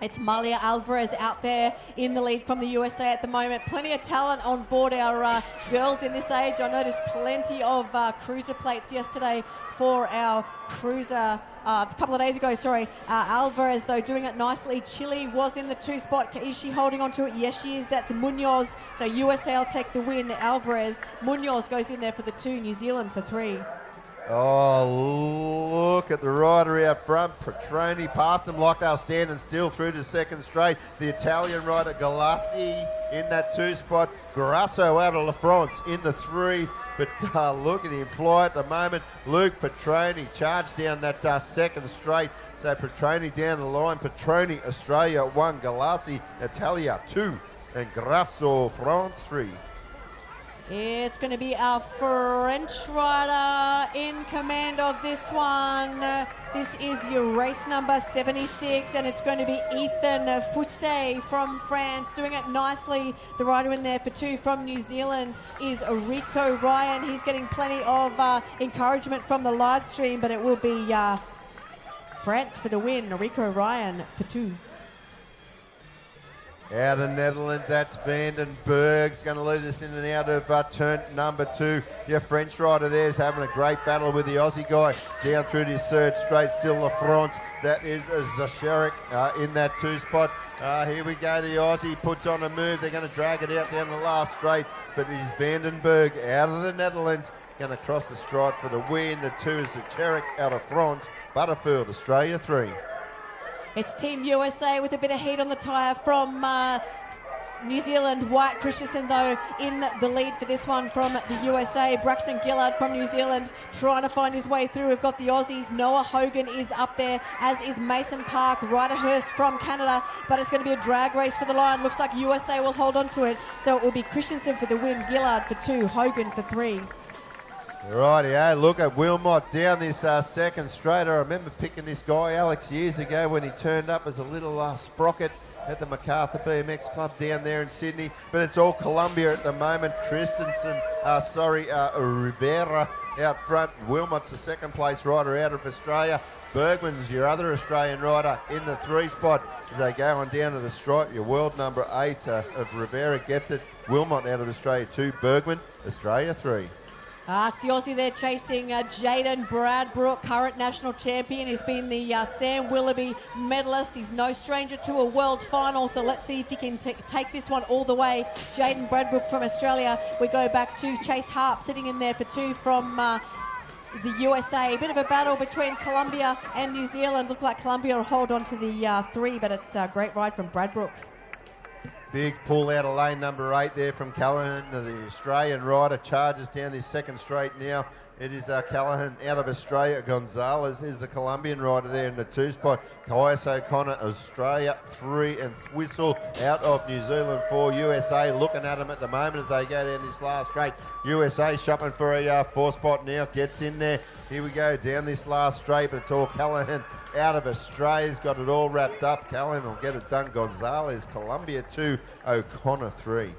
It's Malia Alvarez out there in the lead from the USA at the moment. Plenty of talent on board our girls in this age. I noticed plenty of cruiser plates yesterday for our cruiser. A couple of days ago, Alvarez, though, doing it nicely. Chile was in the 2 spot. Is she holding on to it? Yes, she is. That's Munoz. So USA will take the win. Alvarez. Munoz goes in there for the 2. New Zealand for 3. Oh, look at the rider out front. Petroni passed them like they were standing still through to 2nd straight. The Italian rider Galassi in that 2 spot. Grasso out of La France in the 3. But look at him fly at the moment. Luke Petroni charged down that 2nd straight. So Petroni down the line. Petroni, Australia 1. Galassi, Italia 2. And Grasso, France 3. It's going to be our French rider in command of this one. This is your race number 76, and it's going to be Ethan Fousset from France doing it nicely. The rider in there for 2 from New Zealand is Rico Ryan. He's getting plenty of encouragement from the live stream, but it will be France for the win. Rico Ryan for 2. Out of Netherlands, that's Vandenberg's going to lead us in and out of turn number 2. Your French rider there is having a great battle with the Aussie guy down through to his 3rd straight. Still La France. That is Zacharik in that 2 spot. Here we go. The Aussie puts on a move. They're going to drag it out down the last straight, but it is Vandenberg out of the Netherlands going to cross the stripe for the win. The 2 is Zacharik out of France. Butterfield, Australia 3. It's Team USA with a bit of heat on the tyre from New Zealand, Wyatt Christensen, though, in the lead for this one from the USA. Braxton Gillard from New Zealand trying to find his way through. We've got the Aussies. Noah Hogan is up there, as is Mason Park. Ryder Hurst from Canada, but it's going to be a drag race for the line. Looks like USA will hold on to it. So it will be Christensen for the win, Gillard for 2, Hogan for 3. Rightio, look at Wilmot down this second straight. I remember picking this guy, Alex, years ago when he turned up as a little sprocket at the MacArthur BMX Club down there in Sydney. But it's all Columbia at the moment. Rivera out front. Wilmot's the second place rider out of Australia. Bergman's your other Australian rider in the 3 spot as they go on down to the stripe. Your world number 8 of Rivera gets it. Wilmot out of Australia 2. Bergman, Australia 3. It's the Aussie there chasing Jaden Bradbrook, current national champion. He's been the Sam Willoughby medalist. He's no stranger to a world final, so let's see if he can take this one all the way. Jaden Bradbrook from Australia. We go back to Chase Harp sitting in there for 2 from the USA. A bit of a battle between Colombia and New Zealand. Look like Colombia will hold on to the 3, but it's a great ride from Bradbrook. Big pull out of lane number 8 there from Callahan. The Australian rider charges down this second straight now. It is Callahan out of Australia. Gonzalez is the Colombian rider there in the 2 spot. Caius O'Connor, Australia 3, and Whistle out of New Zealand 4. USA looking at them at the moment as they go down this last straight. USA shopping for a 4 spot now, gets in there. Here we go down this last straight, but it's all Callahan out of Australia's got it all wrapped up. Callahan will get it done. Gonzalez, Colombia 2, O'Connor 3.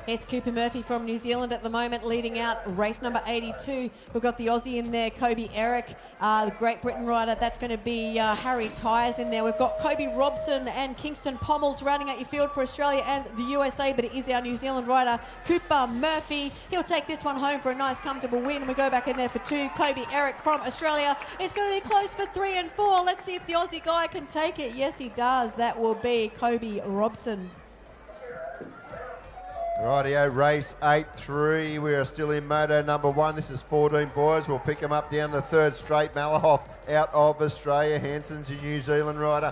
It's Cooper Murphy from New Zealand at the moment leading out race number 82. We've got the Aussie in there, Kobe Eric, the Great Britain rider. That's going to be Harry Tyers in there. We've got Kobe Robson and Kingston Pommels rounding out your field for Australia and the USA, but it is our New Zealand rider, Cooper Murphy. He'll take this one home for a nice, comfortable win. We go back in there for 2. Kobe Eric from Australia. It's going to be close for 3 and 4. Let's see if the Aussie guy can take it. Yes, he does. That will be Kobe Robson. Rightio, race 8-3. We are still in moto number 1. This is 14 boys. We'll pick them up down the 3rd straight. Malahoff out of Australia. Hanson's your New Zealand rider.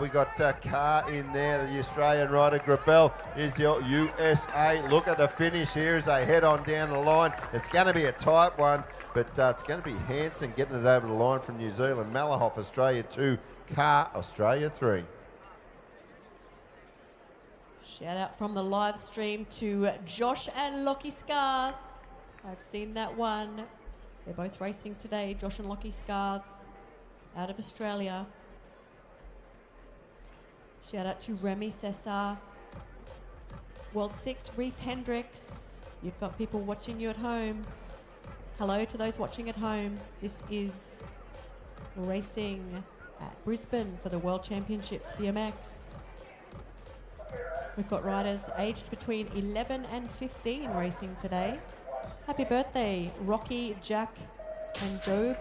We got Carr in there, the Australian rider. Grabel is your USA. Look at the finish here as they head on down the line. It's going to be a tight one, but it's going to be Hanson getting it over the line from New Zealand. Malahoff, Australia 2. Carr, Australia 3. Shout out from the live stream to Josh and Lockie Scarth. I've seen that one. They're both racing today. Josh and Lockie Scarth out of Australia. Shout out to Remy Cesar. World 6, Reef Hendricks. You've got people watching you at home. Hello to those watching at home. This is racing at Brisbane for the World Championships BMX. We've got riders aged between 11 and 15 racing today. Happy birthday, Rocky, Jack and Job.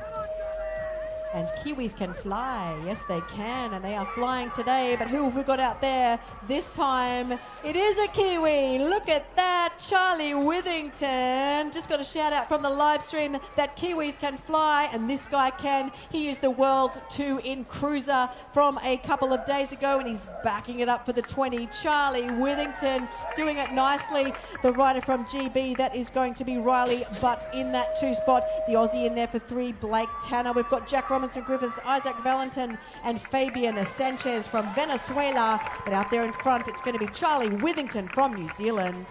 And Kiwis can fly. Yes, they can, and they are flying today. But who have we got out there? This time, it is a Kiwi. Look at that, Charlie Withington. Just got a shout out from the live stream that Kiwis can fly, and this guy can. He is the World 2 in Cruiser from a couple of days ago, and he's backing it up for the 20. Charlie Withington doing it nicely. The rider from GB, that is going to be Riley, but in that 2 spot, the Aussie in there for 3, Blake Tanner. We've got Jack Robinson Griffiths, Isaac Valentin and Fabian Sanchez from Venezuela. But out there in front, it's going to be Charlie Withington from New Zealand.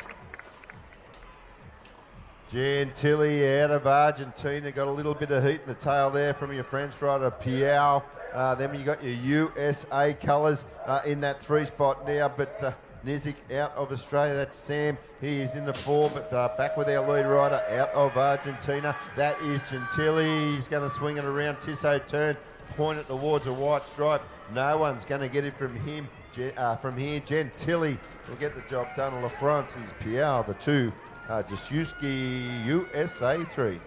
Gentili out of Argentina. Got a little bit of heat in the tail there from your French rider, Piao. Then you got your USA colours in that 3 spot now. But Nizik out of Australia. That's Sam. He is in the 4, but back with our lead rider out of Argentina. That is Gentili. He's going to swing it around Tissot turn, point it towards a white stripe. No one's going to get it from him. From here, Gentili will get the job done. La France is Piao, the 2. Jasuski, USA 3.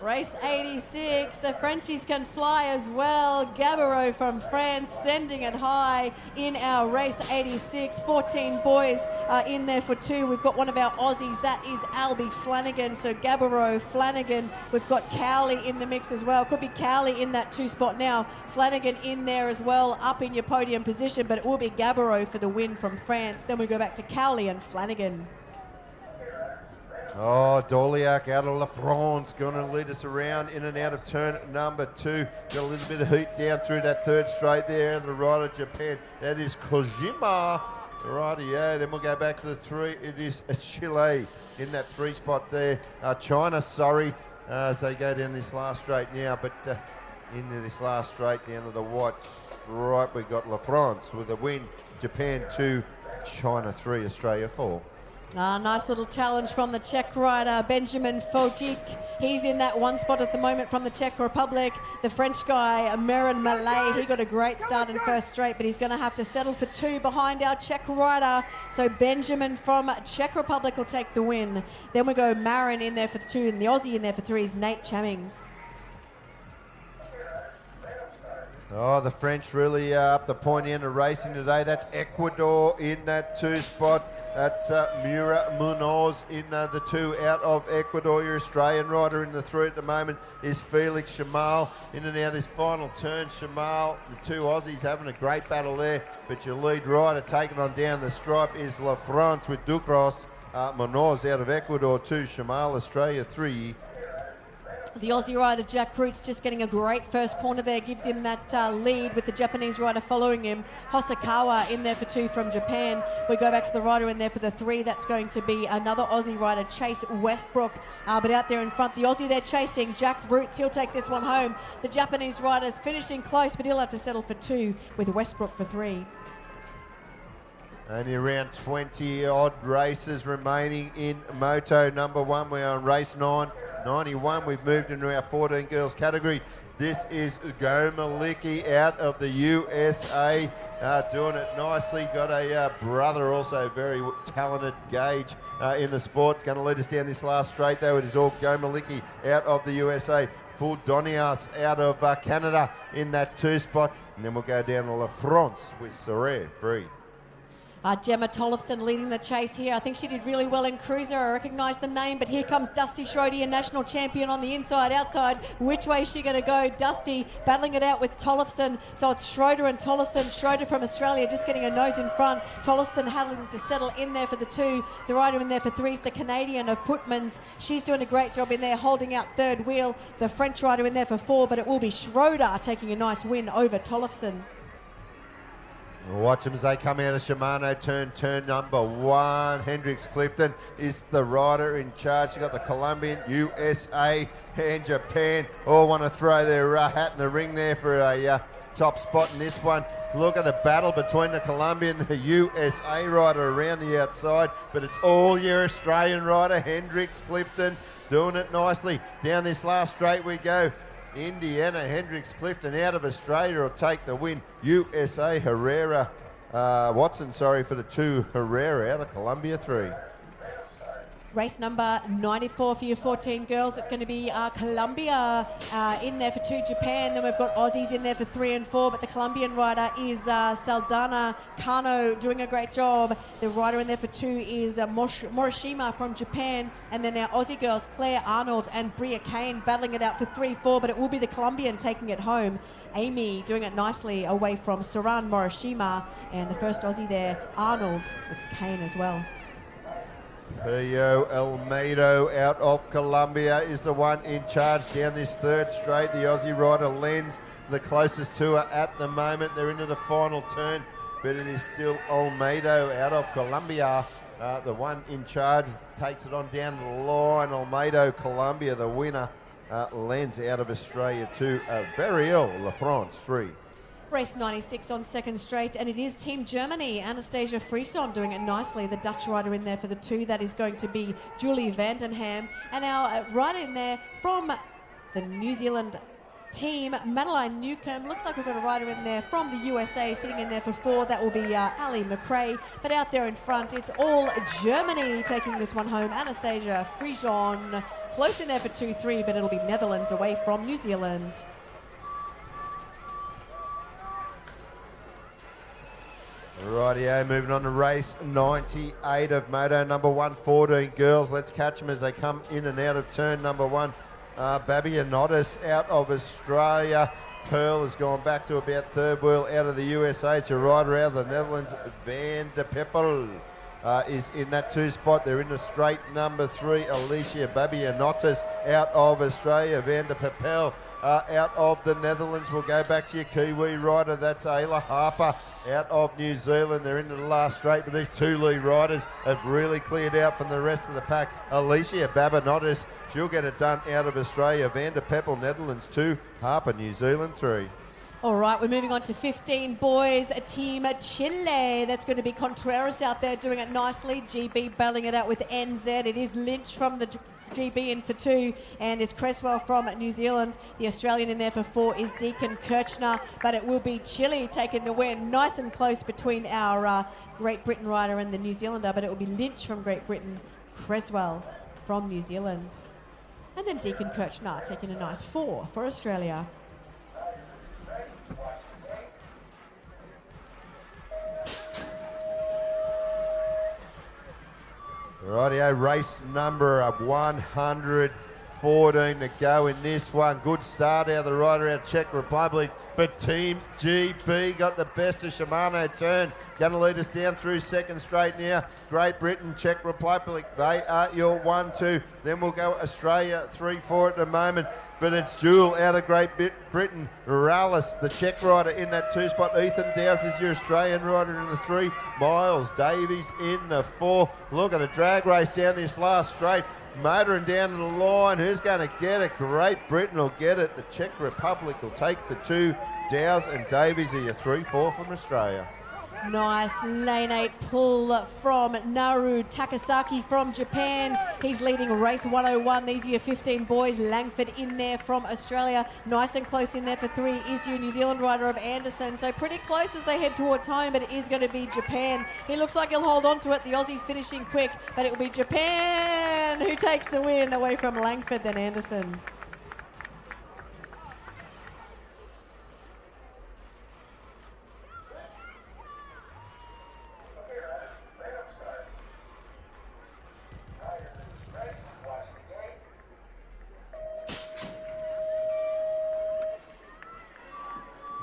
Race 86, the Frenchies can fly as well. Gaboreau from France sending it high in our race 86. 14 boys are in there for 2. We've got one of our Aussies, that is Albie Flanagan. So Gaboreau, Flanagan, we've got Cowley in the mix as well. Could be Cowley in that 2 spot now. Flanagan in there as well, up in your podium position, but it will be Gaboreau for the win from France. Then we go back to Cowley and Flanagan. Oh, Doliak out of La France, going to lead us around in and out of turn number 2. Got a little bit of heat down through that 3rd straight there, and the right of Japan, that is Kojima. Rightio, then we'll go back to the 3. It is Chile in that 3 spot there. China, sorry, as they go down this last straight now, but into this last straight down to the watch. Right, we got La France with a win. Japan 2, China 3, Australia 4. Nice little challenge from the Czech rider, Benjamin Fotik. He's in that 1 spot at the moment from the Czech Republic. The French guy, Meren Malay, he got a great start in 1st straight, but he's going to have to settle for 2 behind our Czech rider. So Benjamin from Czech Republic will take the win. Then we go Maren in there for 2, and the Aussie in there for 3 is Nate Chammings. Oh, the French really up the pointy end of racing today. That's Ecuador in that 2 spot. That's Mura Munoz in the 2 out of Ecuador. Your Australian rider in the 3 at the moment is Felix Shamal. In and out this final turn, Shamal, the 2 Aussies having a great battle there, but your lead rider taking on down the stripe is La France with Ducros. Munoz out of Ecuador 2, Shamal, Australia 3. The Aussie rider Jack Roots just getting a great first corner there, gives him that lead with the Japanese rider following him. Hosokawa in there for 2 from Japan. We go back to the rider in there for the 3. That's going to be another Aussie rider, Chase Westbrook. But out there in front, the Aussie they're chasing, Jack Roots, he'll take this one home. The Japanese rider's finishing close, but he'll have to settle for 2 with Westbrook for 3. Only around 20 odd races remaining in Moto number 1. We're on race 91. We've moved into our 14 girls category. This is Gomaliki out of the USA, doing it nicely. Got a brother also very talented, Gage, in the sport. Going to lead us down this last straight though. It is all Gomaliki out of the USA. Full Donias out of Canada in that 2 spot. And then we'll go down to La France with Sorare free. Gemma Tollefson leading the chase here. I think she did really well in Cruiser. I recognise the name, but here comes Dusty Schroeder, national champion on the inside, outside. Which way is she going to go? Dusty battling it out with Tollefson. So it's Schroeder and Tollefson. Schroeder from Australia just getting a nose in front. Tollefson having to settle in there for the 2. The rider in there for 3 is the Canadian of Putmans. She's doing a great job in there, holding out 3rd wheel. The French rider in there for 4, but it will be Schroeder taking a nice win over Tollefson. Watch them as they come out of Shimano turn number 1. Hendricks Clifton is the rider in charge. You got the Colombian, USA and Japan all want to throw their hat in the ring there for a top spot in this one. Look at the battle between the Colombian and the USA rider around the outside, but it's all your Australian rider, Hendricks Clifton, doing it nicely. Down this last straight we go. Indiana Hendricks Clifton out of Australia will take the win. USA Herrera, Watson, sorry, for the 2. Herrera out of Colombia 3. Race number 94 for your 14 girls. It's going to be Colombia in there for 2, Japan. Then we've got Aussies in there for 3 and 4, but the Colombian rider is Saldana Cano doing a great job. The rider in there for 2 is Morishima from Japan. And then our Aussie girls, Claire Arnold and Bria Kane, battling it out for 3, 4, but it will be the Colombian taking it home. Amy doing it nicely away from Saran Morishima, and the first Aussie there, Arnold, with Kane as well. Pio Almeida out of Colombia is the one in charge down this 3rd straight. The Aussie rider Lenz, the closest to her at the moment. They're into the final turn, but it is still Almeida out of Colombia. The one in charge takes it on down the line. Almeida, Colombia, the winner. Lenz out of Australia 2. Burial, La France 3. Race 96 on 2nd straight, and it is Team Germany. Anastasia Frieson doing it nicely. The Dutch rider in there for the 2. That is going to be Julie Vandenham. And our rider in there from the New Zealand team, Madeline Newcomb. Looks like we've got a rider in there from the USA sitting in there for 4. That will be Ali McRae. But out there in front, it's all Germany taking this one home. Anastasia Frieson close in there for 2-3, but it'll be Netherlands away from New Zealand. Rightio, moving on to race 98 of Moto number 114 girls. Let's catch them as they come in and out of turn number 1. Babianottis out of Australia. Pearl has gone back to about third wheel out of the USA. It's a rider out of the Netherlands. Van de Peppel is in that 2 spot. They're in the straight number 3. Alicia Babianottis out of Australia. Van de Peppel out of the Netherlands. We'll go back to your Kiwi rider. That's Ayla Harper out of New Zealand. They're into the last straight, but these 2 lead riders have really cleared out from the rest of the pack. Alicia Babianottis, she'll get it done out of Australia. Van de Peppel, Netherlands 2. Harper, New Zealand 3. All right, we're moving on to 15 boys, Team Chile. That's going to be Contreras out there doing it nicely. GB battling it out with NZ. It is Lynch from the GB in for 2, and it's Cresswell from New Zealand. The Australian in there for 4 is Deacon Kirchner, but it will be Chile taking the win. Nice and close between our Great Britain rider and the New Zealander, but it will be Lynch from Great Britain, Cresswell from New Zealand. And then Deacon Kirchner taking a nice 4 for Australia. Rightio, race number 114 to go in this one. Good start out of the rider out of Czech Republic, but Team GB got the best of Shimano turn. Going to lead us down through second straight now. Great Britain, Czech Republic, they are your 1-2. Then we'll go Australia 3-4 at the moment. But it's Jewel out of Great Britain. Rallis, the Czech rider, in that 2 spot. Ethan Dowse is your Australian rider in the 3. Miles Davies in the 4. Look at a drag race down this last straight. Motoring down to the line. Who's going to get it? Great Britain will get it. The Czech Republic will take the 2. Dowse and Davies are your 3-4 from Australia. Nice lane 8 pull from Naru Takasaki from Japan. He's leading race 101. These are your 15 boys. Langford in there from Australia. Nice and close in there for 3 is your New Zealand rider of Anderson. So pretty close as they head towards home, but it is going to be Japan. He looks like he'll hold on to it. The Aussies finishing quick, but it will be Japan who takes the win away from Langford and Anderson.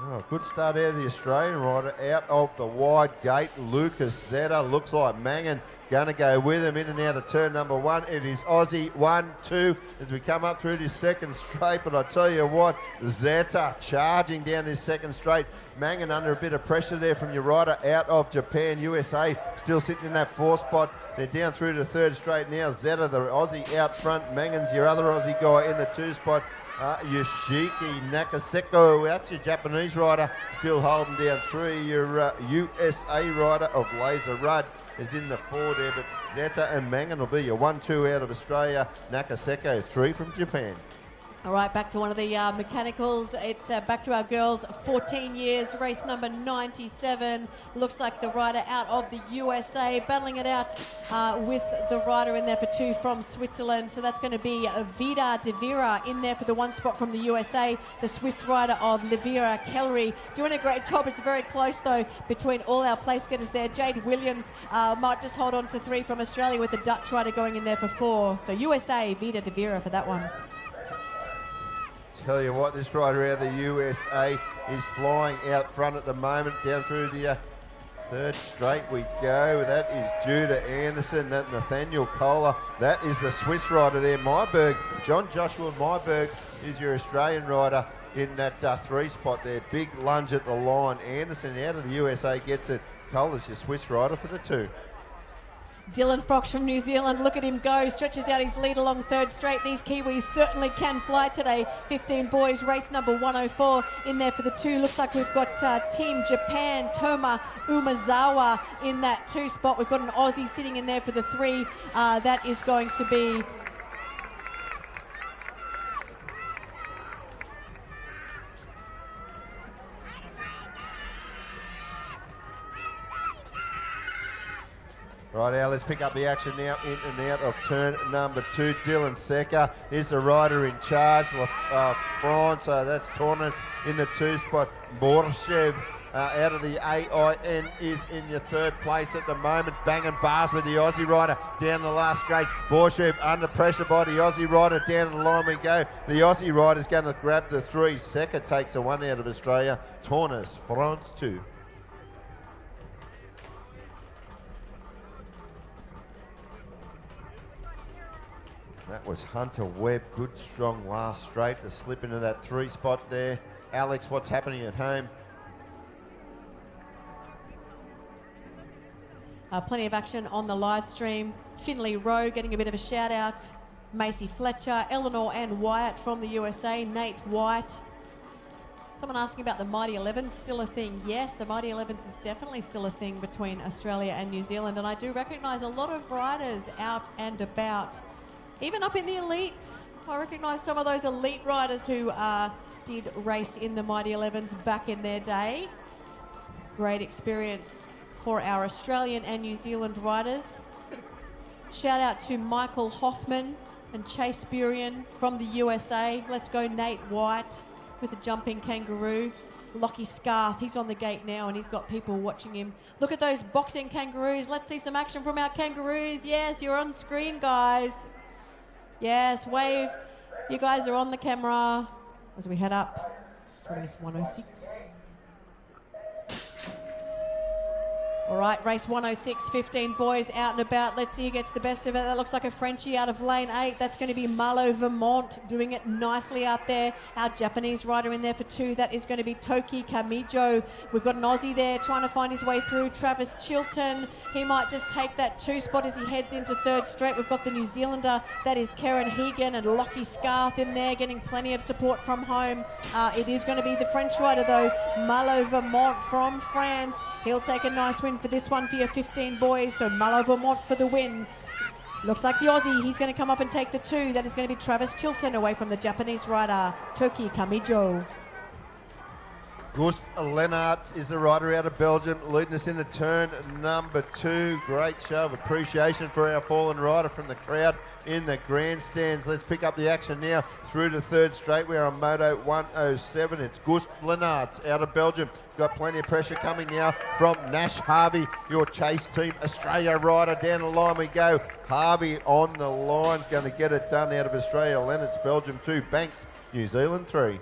Oh, good start out of the Australian rider out of the wide gate. Lucas Zeta looks like Mangan going to go with him in and out of turn number 1. It is Aussie 1-2 as we come up through this second straight. But I tell you what, Zeta charging down this second straight. Mangan under a bit of pressure there from your rider out of Japan. USA still sitting in that 4 spot. They're down through to the third straight now. Zeta, the Aussie out front. Mangan's your other Aussie guy in the 2 spot. Yoshiki Nakaseko, that's your Japanese rider, still holding down 3. Your USA rider of Laser Rudd is in the 4 there, but Zeta and Mangan will be your 1-2 out of Australia. Nakaseko 3 from Japan. All right, back to one of the mechanicals. It's back to our girls, 14 years, race number 97. Looks like the rider out of the USA, battling it out with the rider in there for 2 from Switzerland. So that's going to be Vida de Vera in there for the 1 spot from the USA. The Swiss rider of Livera Kellery doing a great job. It's very close, though, between all our place getters there. Jade Williams might just hold on to 3 from Australia with the Dutch rider going in there for 4. So USA, Vida de Vera for that one. Tell you what, this rider out of the USA is flying out front at the moment. Down through the third straight we go. That is Judah Anderson, that Nathaniel Kohler. That is the Swiss rider there, Myberg. John Joshua Myberg is your Australian rider in that 3 spot there. Big lunge at the line. Anderson out of the USA gets it. Kohler's your Swiss rider for the 2. Dylan Fox from New Zealand, look at him go, stretches out his lead along third straight. These Kiwis certainly can fly today. 15 boys, race number 104 in there for the 2. Looks like we've got Team Japan, Toma Umazawa in that 2 spot. We've got an Aussie sitting in there for the 3. That is going to be Right now, let's pick up the action now in and out of turn number 2. Dylan Secker is the rider in charge. France, that's Tornes in the 2 spot. Borshev out of the AIN is in your 3rd place at the moment. Banging bars with the Aussie rider down the last straight. Borshev under pressure by the Aussie rider. Down the line we go. The Aussie rider's going to grab the 3. Secker takes a 1 out of Australia. Tornes, France 2. That was Hunter Webb. Good, strong last straight to slip into that 3 spot there. Alex, what's happening at home? Plenty of action on the live stream. Finley Rowe getting a bit of a shout out. Macy Fletcher, Eleanor and Wyatt from the USA. Nate White. Someone asking about the Mighty 11s, still a thing. Yes, the Mighty 11s is definitely still a thing between Australia and New Zealand. And I do recognise a lot of riders out and about. Even up in the elites, I recognise some of those elite riders who did race in the Mighty 11s back in their day. Great experience for our Australian and New Zealand riders. Shout out to Michael Hoffman and Chase Burian from the USA. Let's go Nate White with the jumping kangaroo. Lockie Scarth, he's on the gate now and he's got people watching him. Look at those boxing kangaroos. Let's see some action from our kangaroos. Yes, you're on screen, guys. Yes, wave. You guys are on the camera as we head up to race 106. All right, race 106, 15 boys out and about. Let's see who gets the best of it. That looks like a Frenchie out of lane 8. That's going to be Malo Vermont doing it nicely out there. Our Japanese rider in there for 2. That is going to be Toki Kamijo. We've got an Aussie there trying to find his way through. Travis Chilton. He might just take that 2 spot as he heads into 3rd straight. We've got the New Zealander. That is Karen Hegan and Lockie Scarth in there getting plenty of support from home. It is going to be the French rider though, Malo Vermont from France. He'll take a nice win for this one for your 15 boys. So Malo Vermont for the win. Looks like the Aussie. He's going to come up and take the 2. That is going to be Travis Chilton away from the Japanese rider, Toki Kamijo. Gust Lennarts is the rider out of Belgium, leading us into turn number 2. Great show of appreciation for our fallen rider from the crowd in the grandstands. Let's pick up the action now through to 3rd straight. We're on Moto 107. It's Gust Lennarts out of Belgium. Got plenty of pressure coming now from Nash Harvey, your Chase Team Australia rider. Down the line we go. Harvey on the line, going to get it done out of Australia. Lennox, Belgium 2. Banks, New Zealand 3.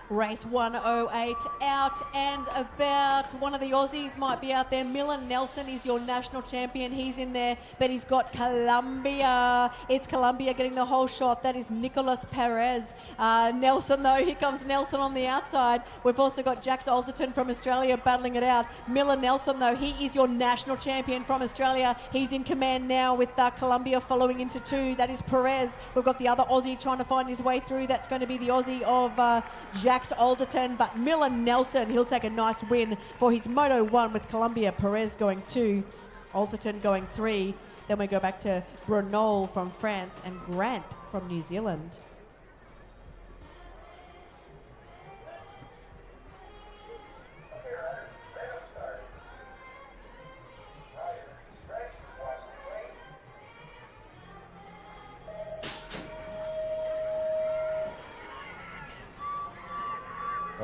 Race 108 out and about. One of the Aussies might be out there. Miller Nelson is your national champion. He's in there, but he's got Colombia. It's Colombia getting the whole shot. That is Nicolas Perez. Nelson, though, here comes Nelson on the outside. We've also got Jax Alderton from Australia battling it out. Miller Nelson, though, he is your national champion from Australia. He's in command now with Colombia following into 2. That is Perez. We've got the other Aussie trying to find his way through. That's going to be the Aussie of Jax Alderton, but Miller Nelson, he'll take a nice win for his Moto 1 with Colombia. Perez going 2, Alderton going 3. Then we go back to Brunel from France and Grant from New Zealand.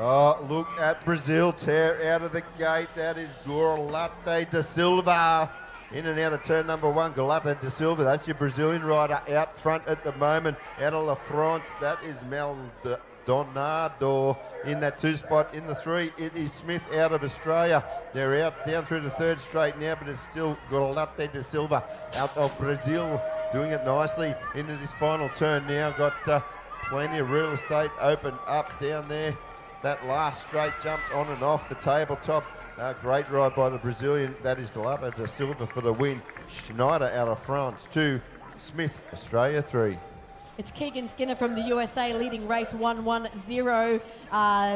Oh, look at Brazil tear out of the gate. That is Gorlate da Silva. In and out of turn number 1, Gorlate da Silva. That's your Brazilian rider out front at the moment. Out of La France, that is Maldonado in that 2 spot. In the 3, it is Smith out of Australia. They're out down through the 3rd straight now, but it's still Gorlate da Silva out of Brazil doing it nicely into this final turn now. Got plenty of real estate open up down there. That last straight jumps on and off the tabletop. Great ride by the Brazilian. That is Galata da Silva for the win. Schneider out of France 2. Smith, Australia 3. It's Keegan Skinner from the USA leading race 110.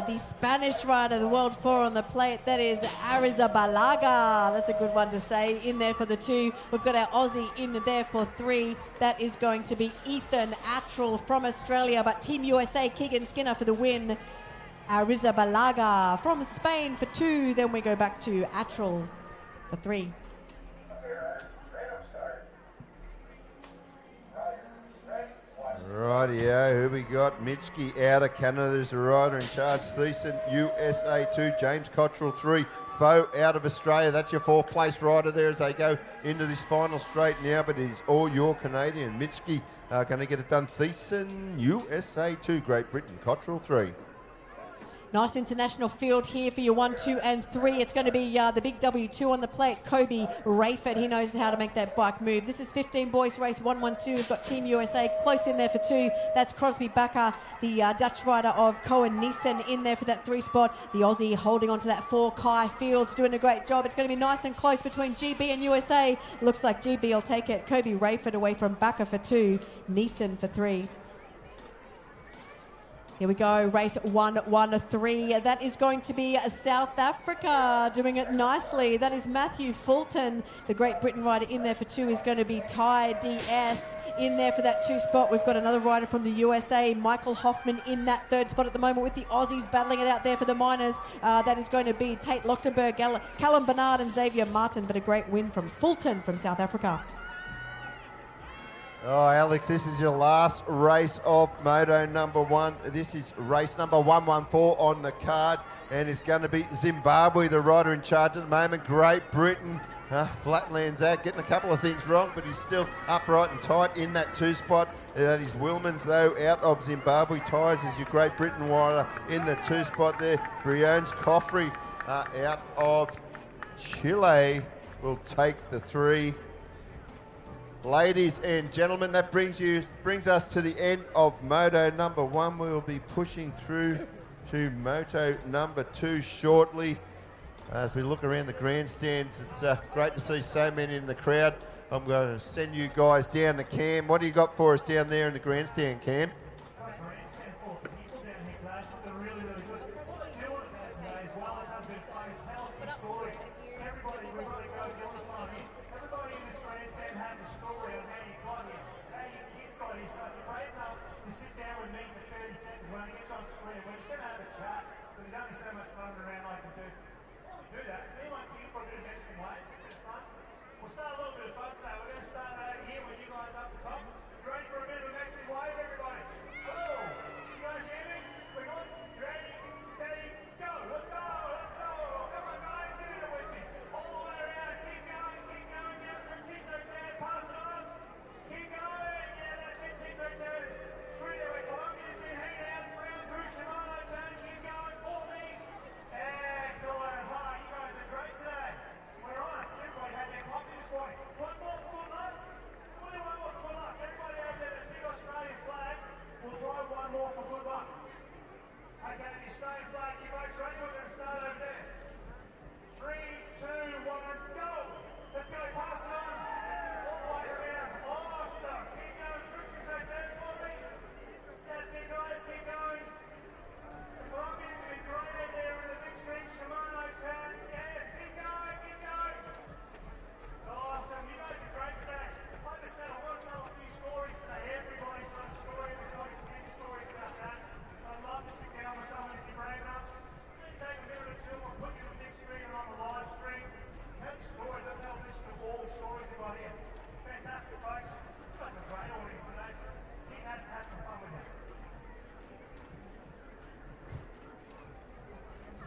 The Spanish rider, the World 4 on the plate, that is Arrizabalaga. That's a good one to say. In there for the 2. We've got our Aussie in there for 3. That is going to be Ethan Attrell from Australia, but Team USA, Keegan Skinner for the win. Arrizabalaga from Spain for 2. Then we go back to Attrell for 3. Rightio, who we got? Mitchke out of Canada. There's a rider in charge. Thiessen, USA 2. James Cottrell 3. Foe out of Australia. That's your 4th place rider there as they go into this final straight now, but it is all your Canadian. Mitchke going to get it done. Thiessen, USA 2. Great Britain, Cottrell 3. Nice international field here for your 1, 2 and 3. It's going to be the big W2 on the plate. Kobe Rayford, he knows how to make that bike move. This is 15 boys race 1-1-2. We've got Team USA close in there for 2. That's Crosby Bakker, the Dutch rider of Cohen Neeson in there for that 3 spot. The Aussie holding on to that 4. Kai Fields doing a great job. It's going to be nice and close between GB and USA. Looks like GB will take it. Kobe Rayford away from Bakker for 2. Neeson for 3. Here we go, race 1-1-3. That is going to be South Africa doing it nicely. That is Matthew Fulton. The Great Britain rider in there for 2 is going to be Ty DS. In there for that 2 spot, we've got another rider from the USA, Michael Hoffman, in that 3rd spot at the moment with the Aussies battling it out there for the minors. That is going to be Tate Lochtenberg, Callum Bernard and Xavier Martin, but a great win from Fulton from South Africa. Oh, Alex, this is your last race of Moto number 1. This is race number 114 on the card, and it's going to be Zimbabwe, the rider in charge at the moment. Great Britain, flatlands out, getting a couple of things wrong, but he's still upright and tight in that 2 spot. That is Wilmans, though, out of Zimbabwe. Tyres is your Great Britain rider in the 2 spot there. Briones Coffrey out of Chile will take the 3. Ladies and gentlemen, that brings us to the end of Moto number 1. We will be pushing through to Moto number 2 shortly. As we look around the grandstands, it's great to see so many in the crowd. I'm going to send you guys down to Cam. What do you got for us down there in the grandstand, Cam?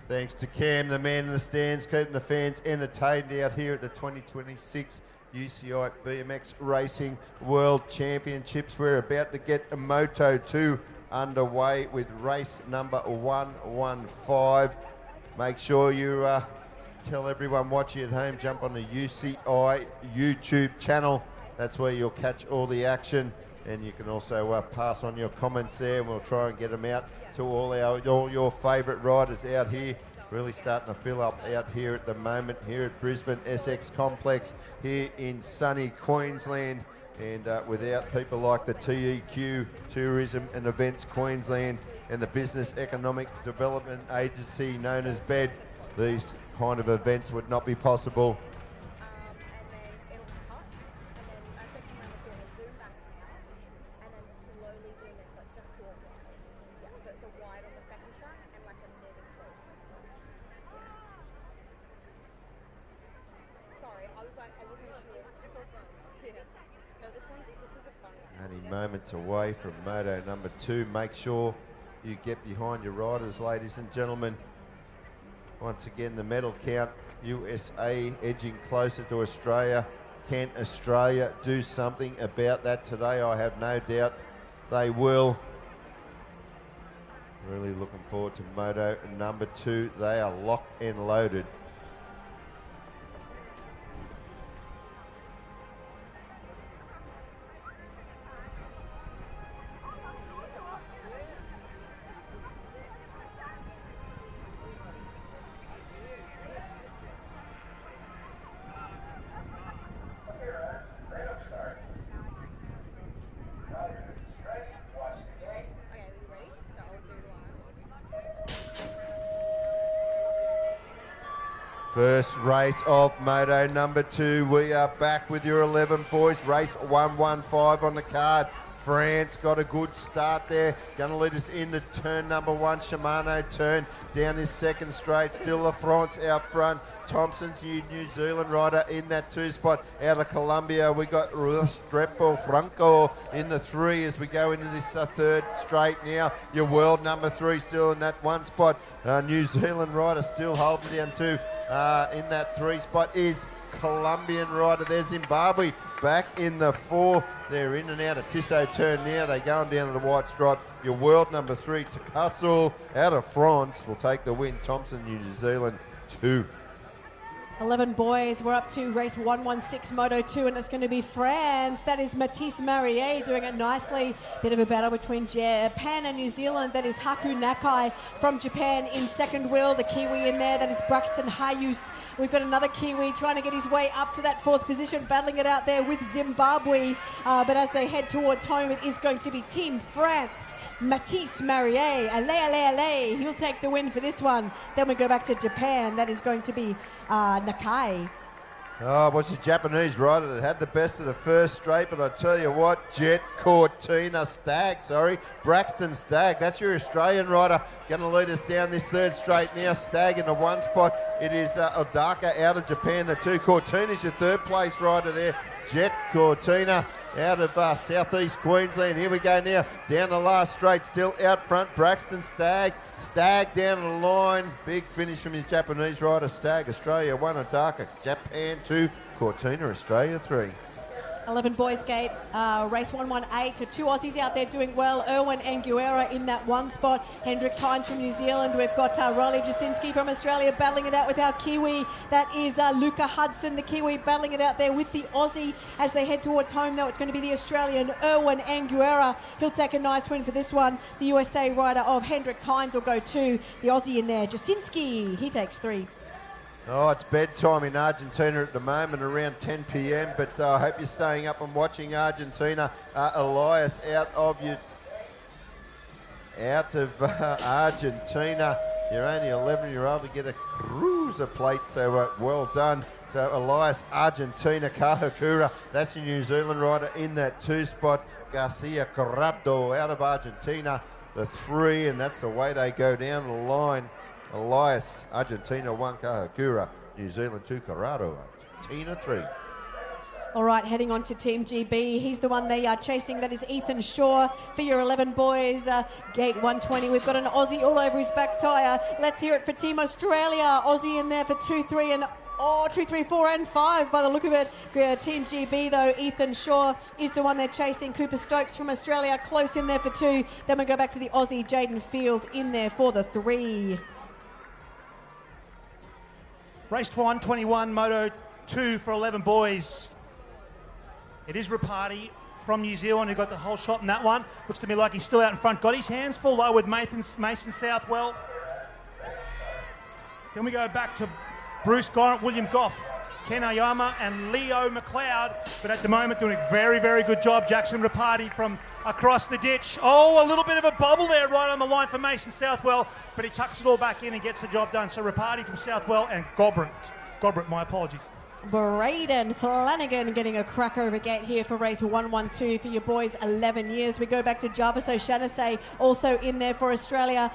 Thanks to Cam, the man in the stands, keeping the fans entertained out here at the 2026 UCI BMX Racing World Championships. We're about to get a Moto 2 underway with race number 115. Make sure you tell everyone watching at home, jump on the UCI YouTube channel. That's where you'll catch all the action. And you can also pass on your comments there, and we'll try and get them out to all your favourite riders out here. Really starting to fill up out here at the moment, here at Brisbane SX Complex, here in sunny Queensland. And without people like the TEQ, Tourism and Events Queensland, and the Business Economic Development Agency known as BED, these kind of events would not be possible. moments away from moto number 2. Make sure you get behind your riders, ladies and gentlemen. Once again, the medal count, USA edging closer to Australia. Can Australia do something about that today? I have no doubt they will. Really looking forward to moto number 2. They are locked and loaded. First race of moto number 2. We are back with your 11 boys. Race 115 on the card. France got a good start there. Going to lead us into turn number 1. Shimano turn down his second straight. Still La France out front. Thompson's New Zealand rider in that 2 spot. Out of Colombia, we got Restrepo Franco in the 3 as we go into this third straight now. Your world number 3 still in that 1 spot. New Zealand rider still holding down 2. In that 3 spot is Colombian rider. There's Zimbabwe back in the 4. They're in and out of Tissot turn now. They're going down to the white stripe. Your world number 3, Takasul out of France will take the win. Thompson, New Zealand 2. 11 boys, we're up to race 116 Moto 2, and it's going to be France. That is Matisse Marier doing it nicely. Bit of a battle between Japan and New Zealand. That is Haku Nakai from Japan in second wheel. The Kiwi in there, that is Braxton Hayus. We've got another Kiwi trying to get his way up to that 4th position, battling it out there with Zimbabwe. But as they head towards home, it is going to be Team France. Matisse Marier, allez, he'll take the win for this one. Then we go back to Japan. That is going to be Nakai. Oh, it was the Japanese rider that had the best of the first straight, but I tell you what, Braxton Stagg, that's your Australian rider, going to lead us down this third straight now. Stagg in the 1 spot. It is Odaka out of Japan, the 2. Cortina's your 3rd place rider there. Jet Cortina out of southeast Queensland. Here we go now, down the last straight, still out front, Braxton Stagg. Stagg down the line, big finish from his Japanese rider. Stagg, Australia 1, Odaka, Japan 2, Cortina, Australia 3. 11 boys gate, race 118. 2 Aussies out there doing well. Erwin Anguera in that 1 spot. Hendrix Hines from New Zealand. We've got Riley Jasinski from Australia battling it out with our Kiwi. That is Luca Hudson, the Kiwi, battling it out there with the Aussie. As they head towards home, though, it's going to be the Australian Erwin Anguera. He'll take a nice win for this one. The USA rider of Hendrix Hines will go 2. The Aussie in there, Jasinski, he takes 3. Oh, it's bedtime in Argentina at the moment, around 10 p.m, but I hope you're staying up and watching Argentina. Elias out of Argentina. You're only 11-year-old to get a cruiser plate, so well done. So Elias, Argentina, Kahakura, that's your New Zealand rider in that 2 spot. Garcia Corrado out of Argentina, the 3, and that's the way they go down the line. Elias, Argentina 1, Kahakura, New Zealand 2, Corrado, Argentina 3. All right, heading on to Team GB. He's the one they are chasing. That is Ethan Shaw for your 11 boys. Gate 120. We've got an Aussie all over his back tyre. Let's hear it for Team Australia. Aussie in there for 2, 3, and 2, 3, 4, and 5 by the look of it. Team GB, though, Ethan Shaw is the one they're chasing. Cooper Stokes from Australia close in there for 2. Then we go back to the Aussie, Jaden Field in there for the 3. Race 121, Moto 2 for 11 boys. It is Rapati from New Zealand who got the whole shot in that one. Looks to me like he's still out in front. Got his hands full though with Mason Southwell. Then we go back to Bruce Gorant, William Goff, Ken Ayama and Leo McLeod. But at the moment doing a very, very good job. Jackson Rapati from across the ditch. Oh, a little bit of a bubble there right on the line for Mason Southwell, but he tucks it all back in and gets the job done. So Rapati from Southwell and Gobrant, my apologies. Braden Flanagan getting a crack over gate here for race 112 for your boys 11 years. We go back to Jarvis O'Shannessy also in there for Australia.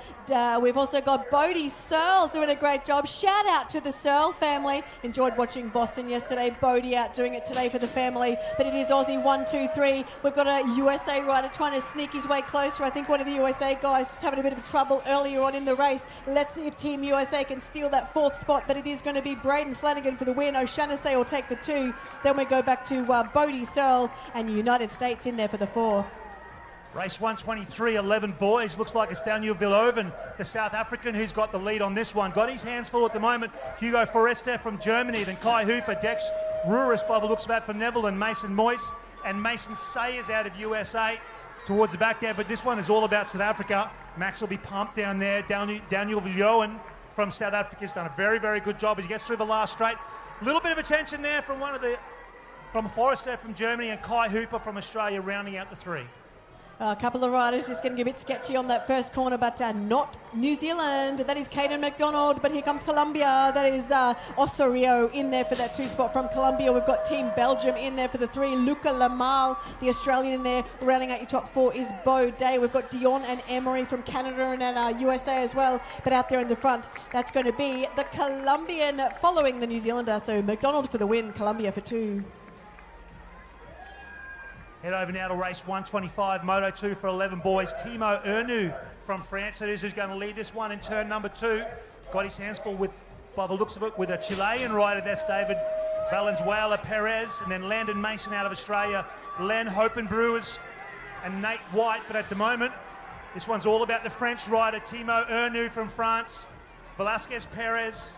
We've also got Bodie Searle doing a great job. Shout out to the Searle family. Enjoyed watching Boston yesterday. Bodie out doing it today for the family. But it is Aussie 1, 2, 3. We've got a USA rider trying to sneak his way closer. I think one of the USA guys was having a bit of trouble earlier on in the race. Let's see if Team USA can steal that 4th spot. But it is going to be Braden Flanagan for the win. O'Shannessy will take the 2. Then we go back to Bodie Searle and United States in there for the 4. Race 123, 11 boys. Looks like it's Daniel Vilhoven, the South African, who's got the lead on this one. Got his hands full at the moment. Hugo Forester from Germany, then Kai Hooper, Dex Ruris by the looks of that from Netherlands, Mason Moyes and Mason Sayers out of USA towards the back there. But this one is all about South Africa. Max will be pumped down there. Daniel Vilhoven from South Africa has done a very, very good job as he gets through the last straight. A little bit of attention there from from Forrester from Germany and Kai Hooper from Australia rounding out the 3. A couple of riders just getting a bit sketchy on that first corner, but not New Zealand. That is Caden McDonald, but here comes Colombia. That is Osorio in there for that 2 spot from Colombia. We've got Team Belgium in there for the 3. Luca Lamal, the Australian in there. Rounding out your top 4 is Bo Day. We've got Dion and Emery from Canada and USA as well. But out there in the front, that's going to be the Colombian following the New Zealander. So McDonald for the win, Colombia for 2. Head over now to race 125, Moto 2 for 11 boys. Timo Ernu from France, it is who's going to lead this one in turn number 2. Got his hands full with, by the looks of it, with a Chilean rider. That's David Valenzuela Perez, and then Landon Mason out of Australia, Len Hopenbrewers and Nate White. But at the moment, this one's all about the French rider, Timo Ernu from France. Velasquez Perez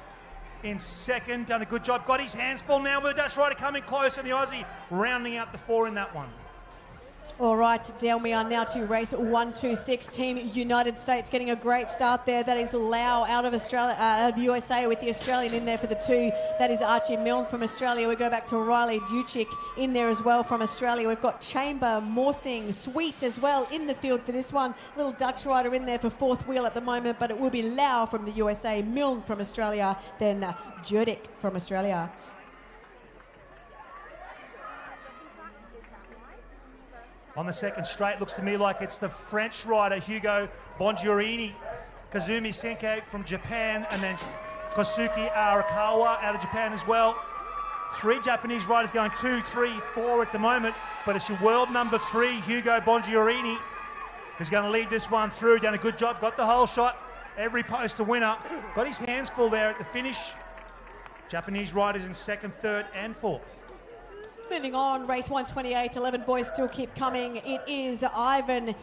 in second, done a good job. Got his hands full now with the Dutch rider coming close, and the Aussie rounding out the 4 in that one. All right, down we are now to race 126. Team United States getting a great start there. That is Lau out of Australia, out of USA with the Australian in there for the 2. That is Archie Milne from Australia. We go back to Riley Duchik in there as well from Australia. We've got Chamber, Morsing, Sweet as well in the field for this one. Little Dutch rider in there for 4th wheel at the moment, but it will be Lau from the USA, Milne from Australia, then Jurdik from Australia. On the second straight, looks to me like it's the French rider, Hugo Bongiorini, Kazumi Senke from Japan, and then Kosuke Arakawa out of Japan as well. 3 Japanese riders going 2, 3, 4 at the moment, but it's your world number 3, Hugo Bongiorini, who's going to lead this one through. Done a good job, got the whole shot, every post a winner. Got his hands full there at the finish. Japanese riders in 2nd, 3rd and 4th. Moving on, race 128, 11 boys still keep coming. It is Ivan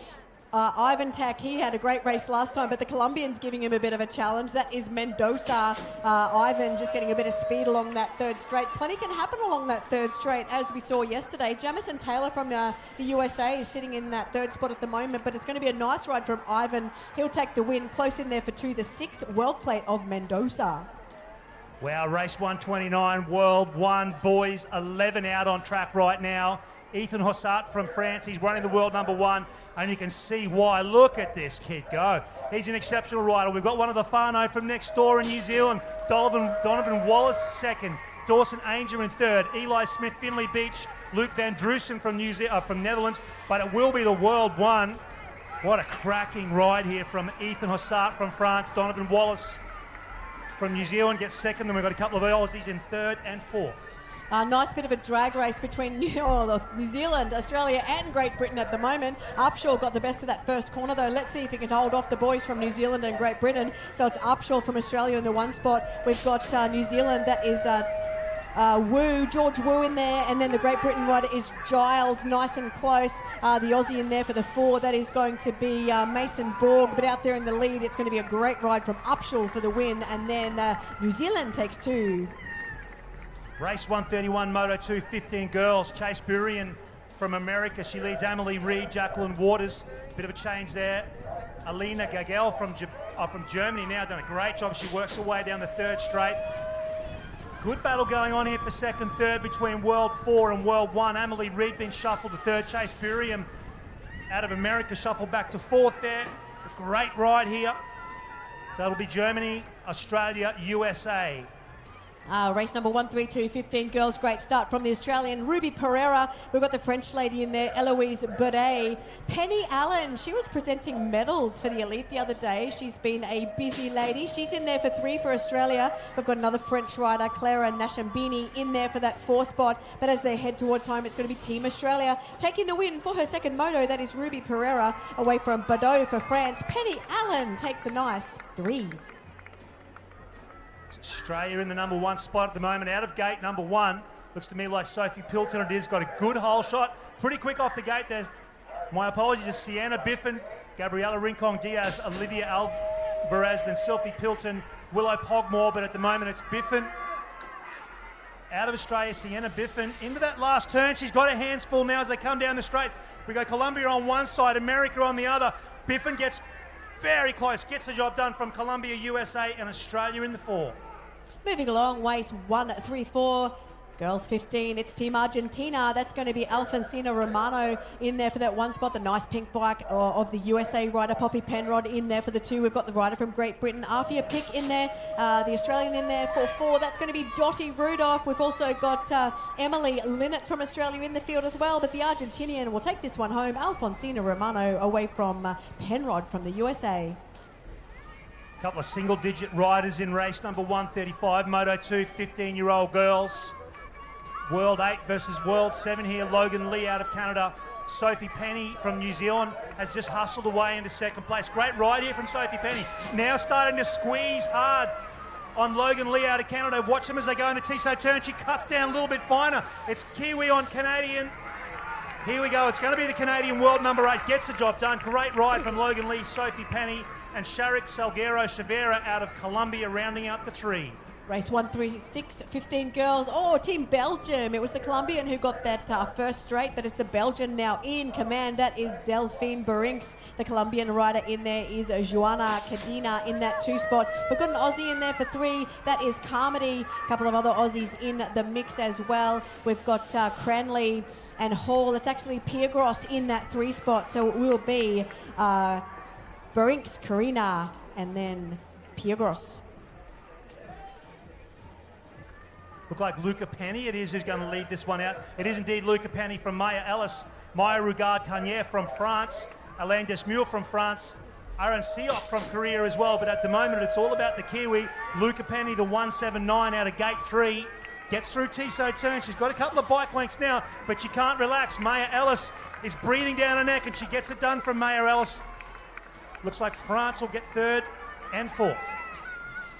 Tak. He had a great race last time, but the Colombian's giving him a bit of a challenge. That is Mendoza. Ivan just getting a bit of speed along that 3rd straight. Plenty can happen along that 3rd straight, as we saw yesterday. Jamison Taylor from the USA is sitting in that 3rd spot at the moment, but it's going to be a nice ride from Ivan. He'll take the win. Close in there for 2, the 6th world plate of Mendoza. Wow, race 129, World 1, boys 11 out on track right now. Ethan Hossart from France, he's running the world number 1, and you can see why. Look at this kid go. He's an exceptional rider. We've got one of the whānau from next door in New Zealand, Donovan Wallace 2nd, Dawson Ainger in 3rd, Eli Smith, Finley Beach, Luke Van Droosen from Netherlands, but it will be the World 1. What a cracking ride here from Ethan Hossart from France, Donovan Wallace from New Zealand gets 2nd, then we've got a couple of Aussies in 3rd and 4th. A nice bit of a drag race between New Zealand, Australia and Great Britain at the moment. Upshaw got the best of that first corner though. Let's see if he can hold off the boys from New Zealand and Great Britain. So it's Upshaw from Australia in the 1 spot. We've got New Zealand, that is George Wu in there, and then the Great Britain rider is Giles, nice and close. The Aussie in there for the 4, that is going to be Mason Borg, but out there in the lead, it's going to be a great ride from Upshaw for the win, and then New Zealand takes 2. Race 131, Moto 2, 15 girls. Chase Burian from America, she leads Emily Reed, Jacqueline Waters, bit of a change there. Alina Gagel from Germany now done a great job. She works her way down the 3rd straight. Good battle going on here for 2nd, 3rd between World 4 and World 1. Emily Reed being shuffled to 3rd. Chase Burian out of America shuffled back to 4th there. A great ride here. So it'll be Germany, Australia, USA. Race number 132, 15 girls. Great start from the Australian Ruby Pereira. We've got the French lady in there, Eloise Boudet. Penny Allen, she was presenting medals for the elite the other day. She's been a busy lady. She's in there for 3 for Australia. We've got another French rider, Clara Nashambini, in there for that 4 spot. But as they head towards home, it's going to be Team Australia taking the win for her second moto. That is Ruby Pereira away from Boudet for France. Penny Allen takes a nice 3. Australia in the number 1 spot at the moment, out of gate number 1. Looks to me like Sophie Pilton it is. Got a good hole shot. Pretty quick off the gate. There's my apologies to Sienna Biffin, Gabriella Rincon Diaz, Olivia Alvarez, then Sophie Pilton, Willow Pogmore, but at the moment it's Biffin. Out of Australia, Sienna Biffin into that last turn. She's got her hands full now as they come down the straight. We go Colombia on one side, America on the other. Biffin gets very close, gets the job done from Colombia, USA, and Australia in the 4. Moving along, race 134. Girls 15, it's Team Argentina. That's going to be Alfonsina Romano in there for that 1 spot. The nice pink bike of the USA rider, Poppy Penrod, in there for the 2. We've got the rider from Great Britain, Afia Pick, in there. The Australian in there for 4. That's going to be Dottie Rudolph. We've also got Emily Linnett from Australia in the field as well. But the Argentinian will take this one home. Alfonsina Romano away from Penrod from the USA. Couple of single-digit riders in race number 135, Moto 2, 15-year-old girls. World 8 versus World 7 here. Logan Lee out of Canada. Sophie Penny from New Zealand has just hustled away into second place. Great ride here from Sophie Penny. Now starting to squeeze hard on Logan Lee out of Canada. Watch them as they go into Tissot turn. She cuts down a little bit finer. It's Kiwi on Canadian. Here we go. It's going to be the Canadian world number 8. Gets the job done. Great ride from Logan Lee, Sophie Penny, and Sharik Salguero Chavera out of Colombia rounding out the 3. Race 136, 15 girls. Oh, Team Belgium. It was the Colombian who got that first straight, but it's the Belgian now in command. That is Delphine Barinks. The Colombian rider in there is Joana Cadena in that 2 spot. We've got an Aussie in there for 3. That is Carmody. A couple of other Aussies in the mix as well. We've got Cranley and Hall. It's actually Piergross in that 3 spot. So it will be Barinks, Karina, and then Piergross. Look like Luca Penny it is who's going to lead this one out. It is indeed Luca Penny from Maya Ellis, Maya Rugard-Cagnier from France, Alain Desmure from France, Aaron Siop from Korea as well. But at the moment, it's all about the Kiwi. Luca Penny, the 179 out of gate 3, gets through Tissot turn. She's got a couple of bike lengths now, but she can't relax. Maya Ellis is breathing down her neck, and she gets it done from Maya Ellis. Looks like France will get 3rd and 4th.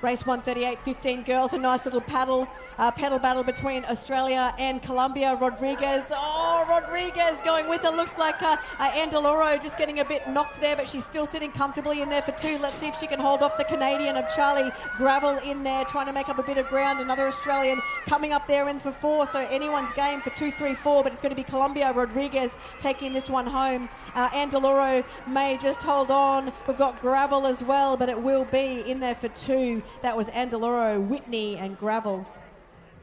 Race 138, 15 girls, a nice little pedal battle between Australia and Colombia. Rodriguez, Rodriguez going with it. Looks like Andaloro just getting a bit knocked there, but she's still sitting comfortably in there for 2. Let's see if she can hold off the Canadian of Charlie Gravel in there, trying to make up a bit of ground. Another Australian coming up there in for 4, so anyone's game for 2, 3, 4, but it's going to be Colombia. Rodriguez taking this one home. Andaloro may just hold on. We've got Gravel as well, but it will be in there for 2. That was Andaloro, Whitney, and Gravel.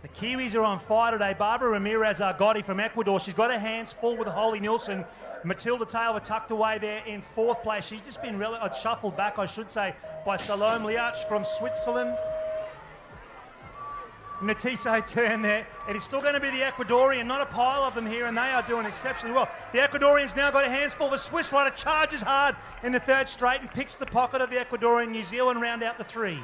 The Kiwis are on fire today. Barbara Ramirez Argotti from Ecuador. She's got her hands full with Holly Nielsen. Matilda Taylor tucked away there in 4th place. She's just been shuffled back, I should say, by Salome Liach from Switzerland. Tissot turn there. It is still going to be the Ecuadorian, not a pile of them here, and they are doing exceptionally well. The Ecuadorian's now got a hands full. The Swiss rider charges hard in the 3rd straight and picks the pocket of the Ecuadorian. New Zealand round out the 3.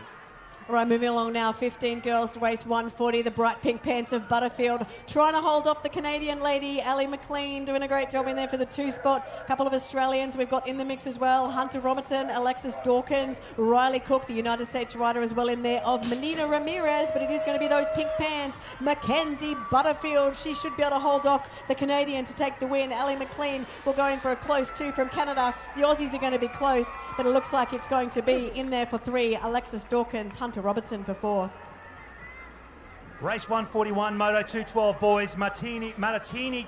All right, moving along now, 15 girls, race 140, the bright pink pants of Butterfield, trying to hold off the Canadian lady, Ellie McLean, doing a great job in there for the 2 spot. A couple of Australians we've got in the mix as well, Hunter Robertson, Alexis Dawkins, Riley Cook, the United States rider as well in there of Melina Ramirez, but it is going to be those pink pants, Mackenzie Butterfield. She should be able to hold off the Canadian to take the win. Ellie McLean will go in for a close 2 from Canada. The Aussies are going to be close, but it looks like it's going to be in there for 3, Alexis Dawkins, Hunter Robertson for 4. Race 141, Moto 212 boys, Maratini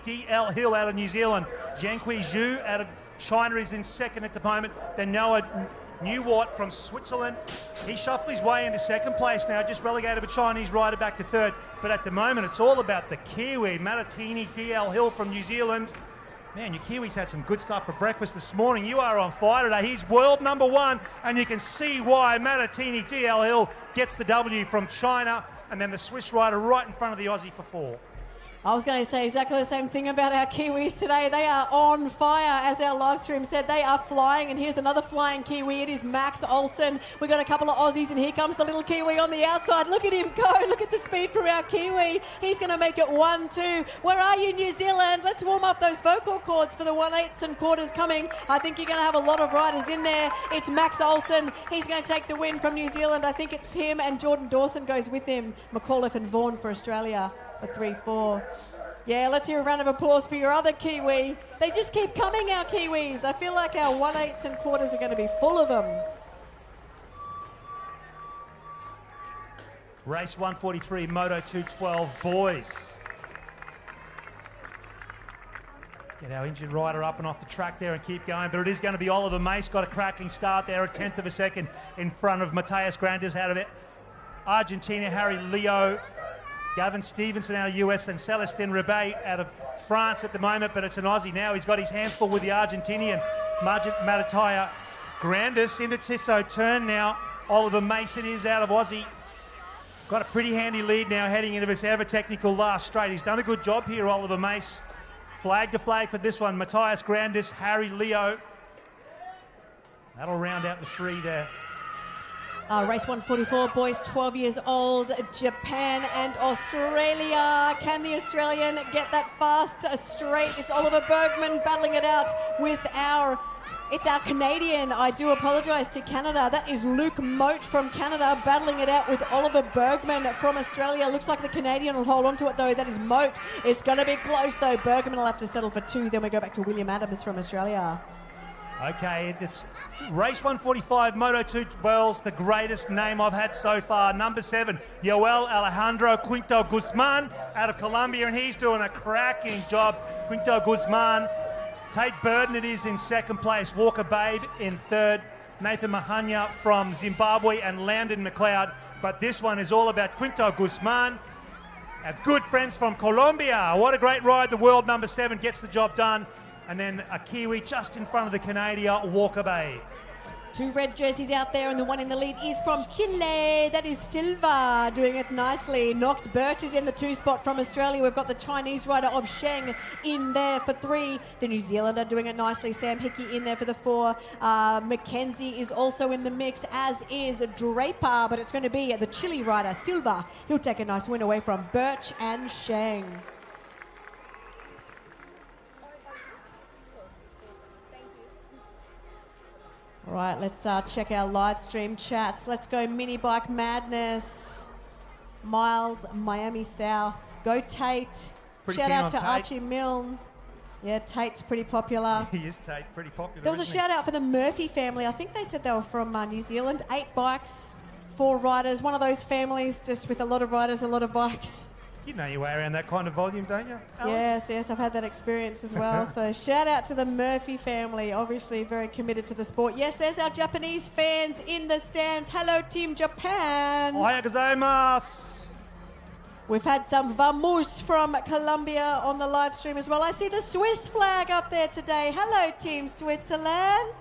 DL Hill out of New Zealand. Jiankui Zhu out of China is in 2nd at the moment. Then Noah Newart from Switzerland. He shuffled his way into 2nd place now, just relegated a Chinese rider back to 3rd. But at the moment, it's all about the Kiwi, Maratini DL Hill from New Zealand. Man, your Kiwis had some good stuff for breakfast this morning. You are on fire today. He's world number 1, and you can see why Maratini DL Hill gets the W from China. and then the Swiss rider right in front of the Aussie for 4. I was going to say exactly the same thing about our Kiwis today. They are on fire, as our live stream said. They are flying, and here's another flying Kiwi. It is Max Olsen. We've got a couple of Aussies, and here comes the little Kiwi on the outside. Look at him go. Look at the speed from our Kiwi. He's going to make it 1-2. Where are you, New Zealand? Let's warm up those vocal cords for the 1/8 and quarters coming. I think you're going to have a lot of riders in there. It's Max Olsen. He's going to take the win from New Zealand. I think it's him, and Jordan Dawson goes with him. McAuliffe and Vaughan for Australia for 3-4. Yeah, let's hear a round of applause for your other Kiwi. They just keep coming, our Kiwis. I feel like our 1/8 and quarters are going to be full of them. Race 143, Moto 212 boys. Get our injured rider up and off the track there and keep going, but it is going to be Oliver Mace. Got a cracking start there, a 1/10 of a second in front of Matthias Grandes out of it. Argentina, Harry Leo. Gavin Stevenson out of US and Celestin Rebet out of France at the moment, but it's an Aussie now. He's got his hands full with the Argentinian Matthias Grandes into Tissot turn now. Oliver Mason is out of Aussie. Got a pretty handy lead now heading into this ever technical last straight. He's done a good job here, Oliver Mace. Flag to flag for this one. Matthias Grandes, Harry Leo. That'll round out the 3 there. Race 144, boys 12 years old, Japan and Australia. Can the Australian get that fast straight? It's Oliver Bergman battling it out with our Canadian. I do apologise to Canada. That is Luke Moat from Canada battling it out with Oliver Bergman from Australia. Looks like the Canadian will hold on to it though. That is Moat. It's going to be close though. Bergman will have to settle for 2. Then we go back to William Adams from Australia. Okay, it's race 145, Moto 212, the greatest name I've had so far. Number 7, Yoel Alejandro Quinto Guzman out of Colombia, and he's doing a cracking job. Quinto Guzman. Tate Burden it is in second place. Walker Babe in third. Nathan Mahanya from Zimbabwe and Landon McLeod. But this one is all about Quinto Guzman. Our good friends from Colombia. What a great ride. The world number 7 gets the job done. And then a Kiwi just in front of the Canadian, Walker Bay. 2 red jerseys out there, and the one in the lead is from Chile. That is Silva doing it nicely. Knox Birch is in the 2 spot from Australia. We've got the Chinese rider of Sheng in there for 3. The New Zealander doing it nicely. Sam Hickey in there for the 4. Mackenzie is also in the mix, as is Draper, but it's going to be the Chile rider, Silva. He'll take a nice win away from Birch and Sheng. All right, let's check our live stream chats. Let's go Mini Bike Madness. Miles, Miami South. Go Tate. Pretty Shout keen out on to Tate. Archie Milne. Yeah, Tate's pretty popular. He is Tate, pretty popular. There was a isn't he? shout out for the Murphy family. I think they said they were from New Zealand. 8 bikes, 4 riders. One of those families just with a lot of riders, a lot of bikes. You know your way around that kind of volume, don't you, Alex? Yes, I've had that experience as well. So shout out to the Murphy family, obviously very committed to the sport. Yes, there's our Japanese fans in the stands. Hello, Team Japan. Ohayou gozaimasu. We've had some vamos from Colombia on the live stream as well. I see the Swiss flag up there today. Hello, Team Switzerland.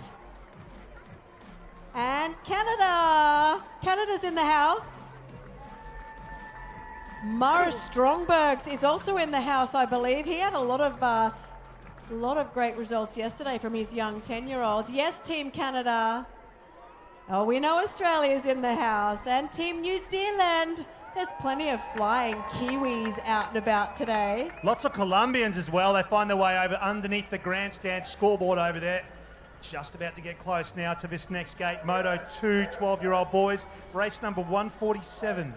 And Canada. Canada's in the house. Morris Strongbergs is also in the house, I believe. He had a lot of great results yesterday from his young 10-year-olds. Yes, Team Canada. Oh, we know Australia's in the house. And Team New Zealand. There's plenty of flying Kiwis out and about today. Lots of Colombians as well. They find their way over underneath the grandstand scoreboard over there. Just about to get close now to this next gate. Moto 2, 12-year-old boys. Race number 147.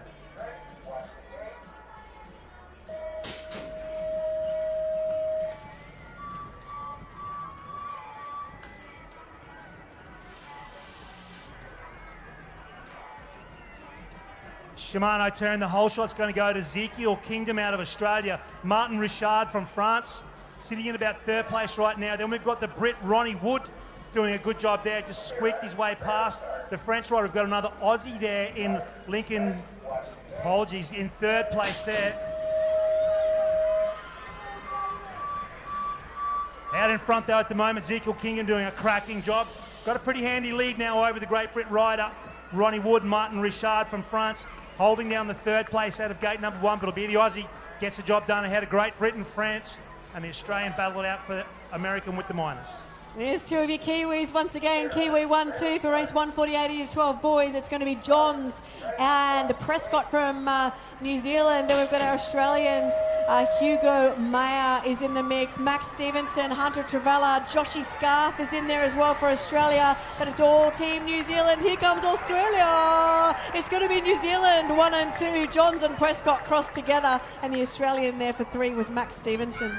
Shimano turn, the whole shot's going to go to Ezekiel Kingdom out of Australia. Martin Richard from France, sitting in about 3rd place right now. Then we've got the Brit Ronnie Wood doing a good job there, just squeaked his way past the French rider. We've got another Aussie there in Lincoln, apologies, in 3rd place there. Out in front though at the moment, Ezekiel Kingdom doing a cracking job. Got a pretty handy lead now over the Great Brit rider, Ronnie Wood, Martin Richard from France. holding down the third place out of gate number 1, but it'll be the Aussie. Gets the job done ahead of Great Britain, France, and the Australian battle it out for the American with the minors. Here's two of your Kiwis once again. Kiwi 1-2 for race 140-80-12 boys. It's going to be Johns and Prescott from New Zealand. Then we've got our Australians. Hugo Mayer is in the mix. Max Stevenson, Hunter Travella, Joshy Scarth is in there as well for Australia. But it's all Team New Zealand. Here comes Australia. It's going to be New Zealand 1 and 2. Johns and Prescott crossed together, and the Australian there for 3 was Max Stevenson.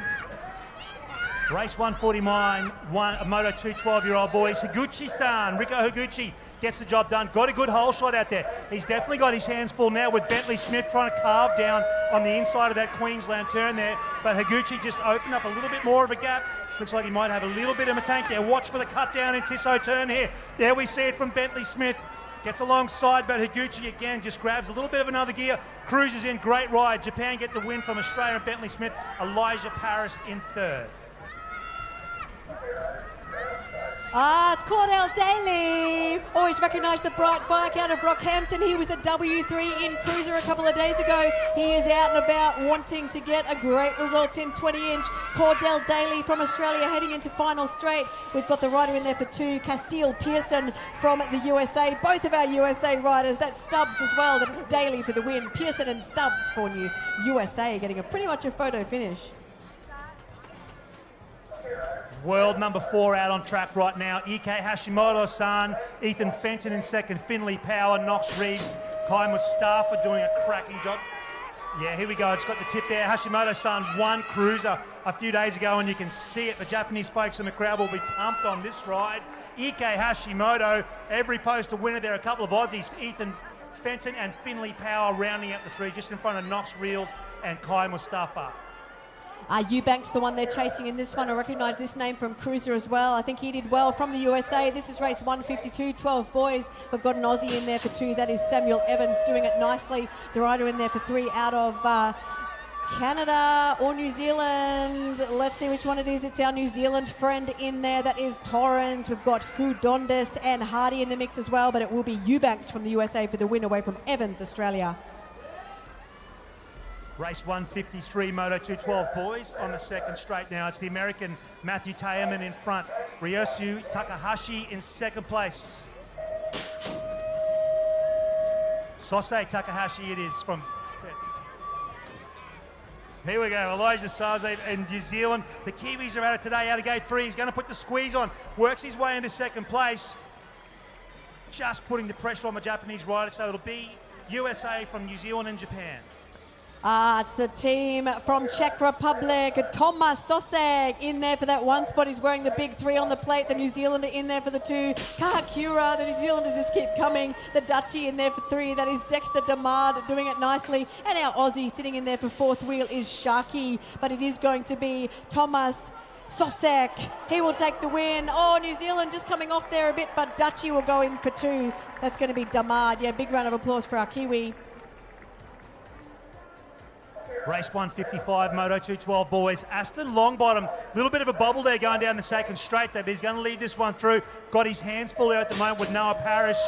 Race 149, a Moto 2 12-year-old boys. Higuchi-san, Rico Higuchi gets the job done. Got a good hole shot out there. He's definitely got his hands full now with Bentley Smith trying to carve down on the inside of that Queensland turn there. But Higuchi just opened up a little bit more of a gap. Looks like he might have a little bit of a tank there. Watch for the cut down in Tissot turn here. There we see it from Bentley Smith. Gets alongside, but Higuchi again just grabs a little bit of another gear. Cruises in, great ride. Japan get the win from Australia and Bentley Smith. Elijah Paris in third. It's Cordell Daly. Always recognised the bright bike out of Brockhampton. He was the W3 in Cruiser a couple of days ago. He is out and about wanting to get a great result in 20-inch. Cordell Daly from Australia heading into final straight. We've got the rider in there for 2, Castile Pearson from the USA. Both of our USA riders. That's Stubbs as well, but it's Daly for the win. Pearson and Stubbs for New USA getting pretty much a photo finish. World number 4 out on track right now. Ike Hashimoto-san, Ethan Fenton in second, Finley Power, Knox Reeves, Kai Mustafa doing a cracking job. Yeah, here we go. It's got the tip there. Hashimoto-san won Cruiser a few days ago, and you can see it. The Japanese folks in the crowd will be pumped on this ride. Ike Hashimoto, every poster winner there. A couple of Aussies, Ethan Fenton and Finley Power rounding out the 3, just in front of Knox Reeves and Kai Mustafa. Eubanks, the one they're chasing in this one. I recognise this name from Cruiser as well. I think he did well from the USA. This is race 152-12 boys. We've got an Aussie in there for 2. That is Samuel Evans doing it nicely. The rider in there for 3 out of Canada or New Zealand. Let's see which one it is. It's our New Zealand friend in there. That is Torrens. We've got Foudondas and Hardy in the mix as well, but it will be Eubanks from the USA for the win away from Evans, Australia. Race 153, Moto 212 boys on the second straight now. It's the American Matthew Tayaman in front. Ryosu Takahashi in second place. Sosei Takahashi it is from Japan. Here we go, Elijah Saze in New Zealand. The Kiwis are at it today out of gate 3. He's going to put the squeeze on. Works his way into second place. Just putting the pressure on the Japanese rider, so it'll be USA from New Zealand and Japan. It's the team from Czech Republic. Tomas Sosek in there for that one spot. He's wearing the big 3 on the plate. The New Zealander in there for the 2. Kahakura, the New Zealanders just keep coming. The Dutchie in there for 3. That is Dexter Damard doing it nicely. And our Aussie sitting in there for 4th wheel is Sharky. But it is going to be Tomas Sosek. He will take the win. Oh, New Zealand just coming off there a bit, but Dutchie will go in for 2. That's going to be Damard. Yeah, big round of applause for our Kiwi. Race 155, Moto 212 boys. Aston Longbottom, a little bit of a bubble there going down the second straight there, but he's going to lead this one through. Got his hands full there at the moment with Noah Parrish.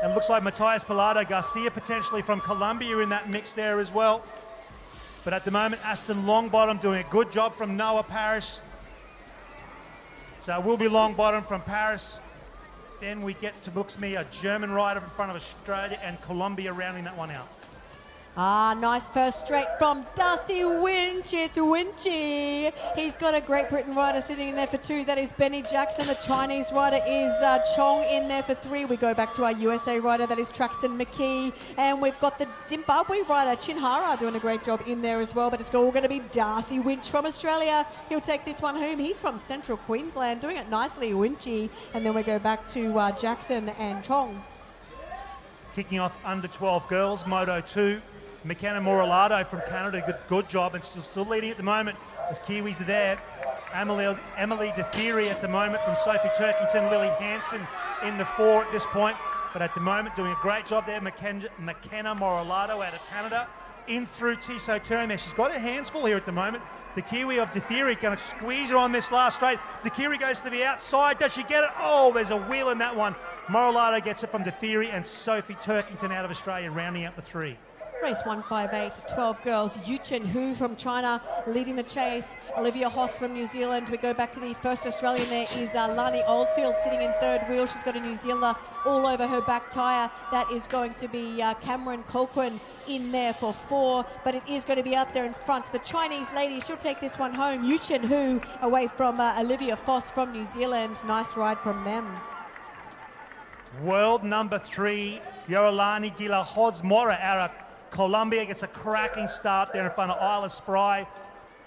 And looks like Matthias Pilado Garcia potentially from Colombia in that mix there as well. But at the moment, Aston Longbottom doing a good job from Noah Parrish. So it will be Longbottom from Paris. Then we get to, looks to me, a German rider in front of Australia and Colombia rounding that one out. Nice first straight from Darcy Winch. It's Winchy. He's got a Great Britain rider sitting in there for 2. That is Benny Jackson. The Chinese rider is Chong in there for 3. We go back to our USA rider. That is Traxton McKee. And we've got the Zimbabwe rider, Chinhara, doing a great job in there as well. But it's all going to be Darcy Winch from Australia. He'll take this one home. He's from Central Queensland, doing it nicely, Winchy. And then we go back to Jackson and Chong. Kicking off under 12 girls, Moto 2. McKenna Moralado from Canada, good job, and still leading at the moment as Kiwis are there. Emily DeThieri at the moment from Sophie Turkington, Lily Hansen in the 4 at this point, but at the moment doing a great job there. McKenna Moralado out of Canada, in through Tissot turn there. She's got her hands full here at the moment. The Kiwi of Dathiri going to squeeze her on this last straight. Dathiri goes to the outside. Does she get it? Oh, there's a wheel in that one. Moralato gets it from Dathiri, and Sophie Turkington out of Australia rounding out the 3. Race 158, 12 girls. Yu Chen Hu from China leading the chase. Olivia Hoss from New Zealand. We go back to the first Australian. There is Lani Oldfield sitting in third wheel. She's got a New Zealander all over her back tyre. That is going to be Cameron Colquhoun in there for 4, but it is going to be out there in front. The Chinese lady, she'll take this one home. Yu Chen Hu away from Olivia Foss from New Zealand. Nice ride from them. World number 3, Yorolani de la Hosmora out of Colombia gets a cracking start there in front of Isla Spry.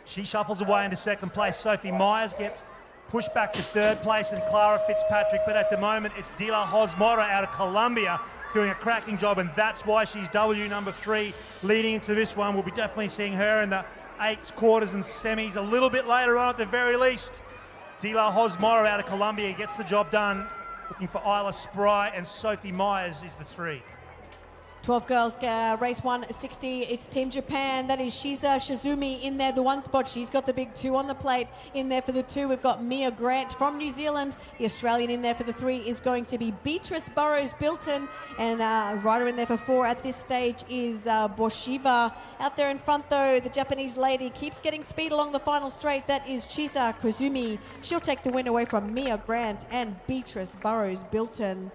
She shuffles away into second place. Sophie Myers gets pushed back to third place, and Clara Fitzpatrick, but at the moment it's De La Hosmora out of Colombia doing a cracking job, and that's why she's W number 3 leading into this one. We'll be definitely seeing her in the 8s, quarters and semis a little bit later on at the very least. De La Hosmora out of Colombia gets the job done. Looking for Isla Spry, and Sophie Myers is the 3. 12 girls, race 160. It's Team Japan. That is Shiza Shizumi in there, the 1 spot. She's got the big 2 on the plate. In there for the 2, we've got Mia Grant from New Zealand. The Australian in there for the 3 is going to be Beatrice Burrows-Bilton. And rider in there for 4 at this stage is Boshiva. Out there in front, though, the Japanese lady keeps getting speed along the final straight. That is Chisa Kozumi. She'll take the win away from Mia Grant and Beatrice Burrows-Bilton.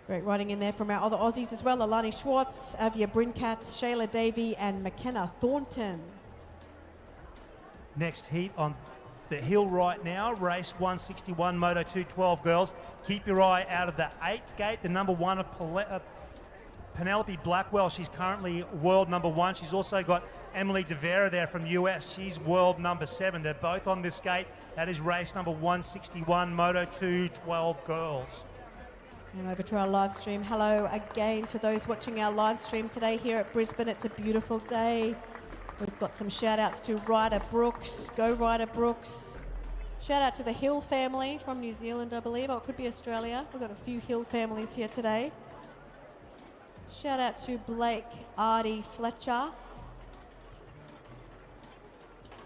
Great riding in there from our other Aussies as well. Alani Schwartz, Avia Brincat, Shayla Davey and McKenna Thornton. Next heat on the hill right now, race 161, Moto 2, 12 girls. Keep your eye out of the 8 gate, the number 1 of Penelope Blackwell. She's currently world number 1. She's also got Emily De Vera there from US. She's world number 7. They're both on this gate. That is race number 161, Moto 2, 12 girls. And over to our live stream. Hello again to those watching our live stream today here at Brisbane. It's a beautiful day. We've got some shout outs to Ryder Brooks. Go Ryder Brooks. Shout out to the Hill family from New Zealand, I believe. Oh, it could be Australia. We've got a few Hill families here today. Shout out to Blake Artie Fletcher.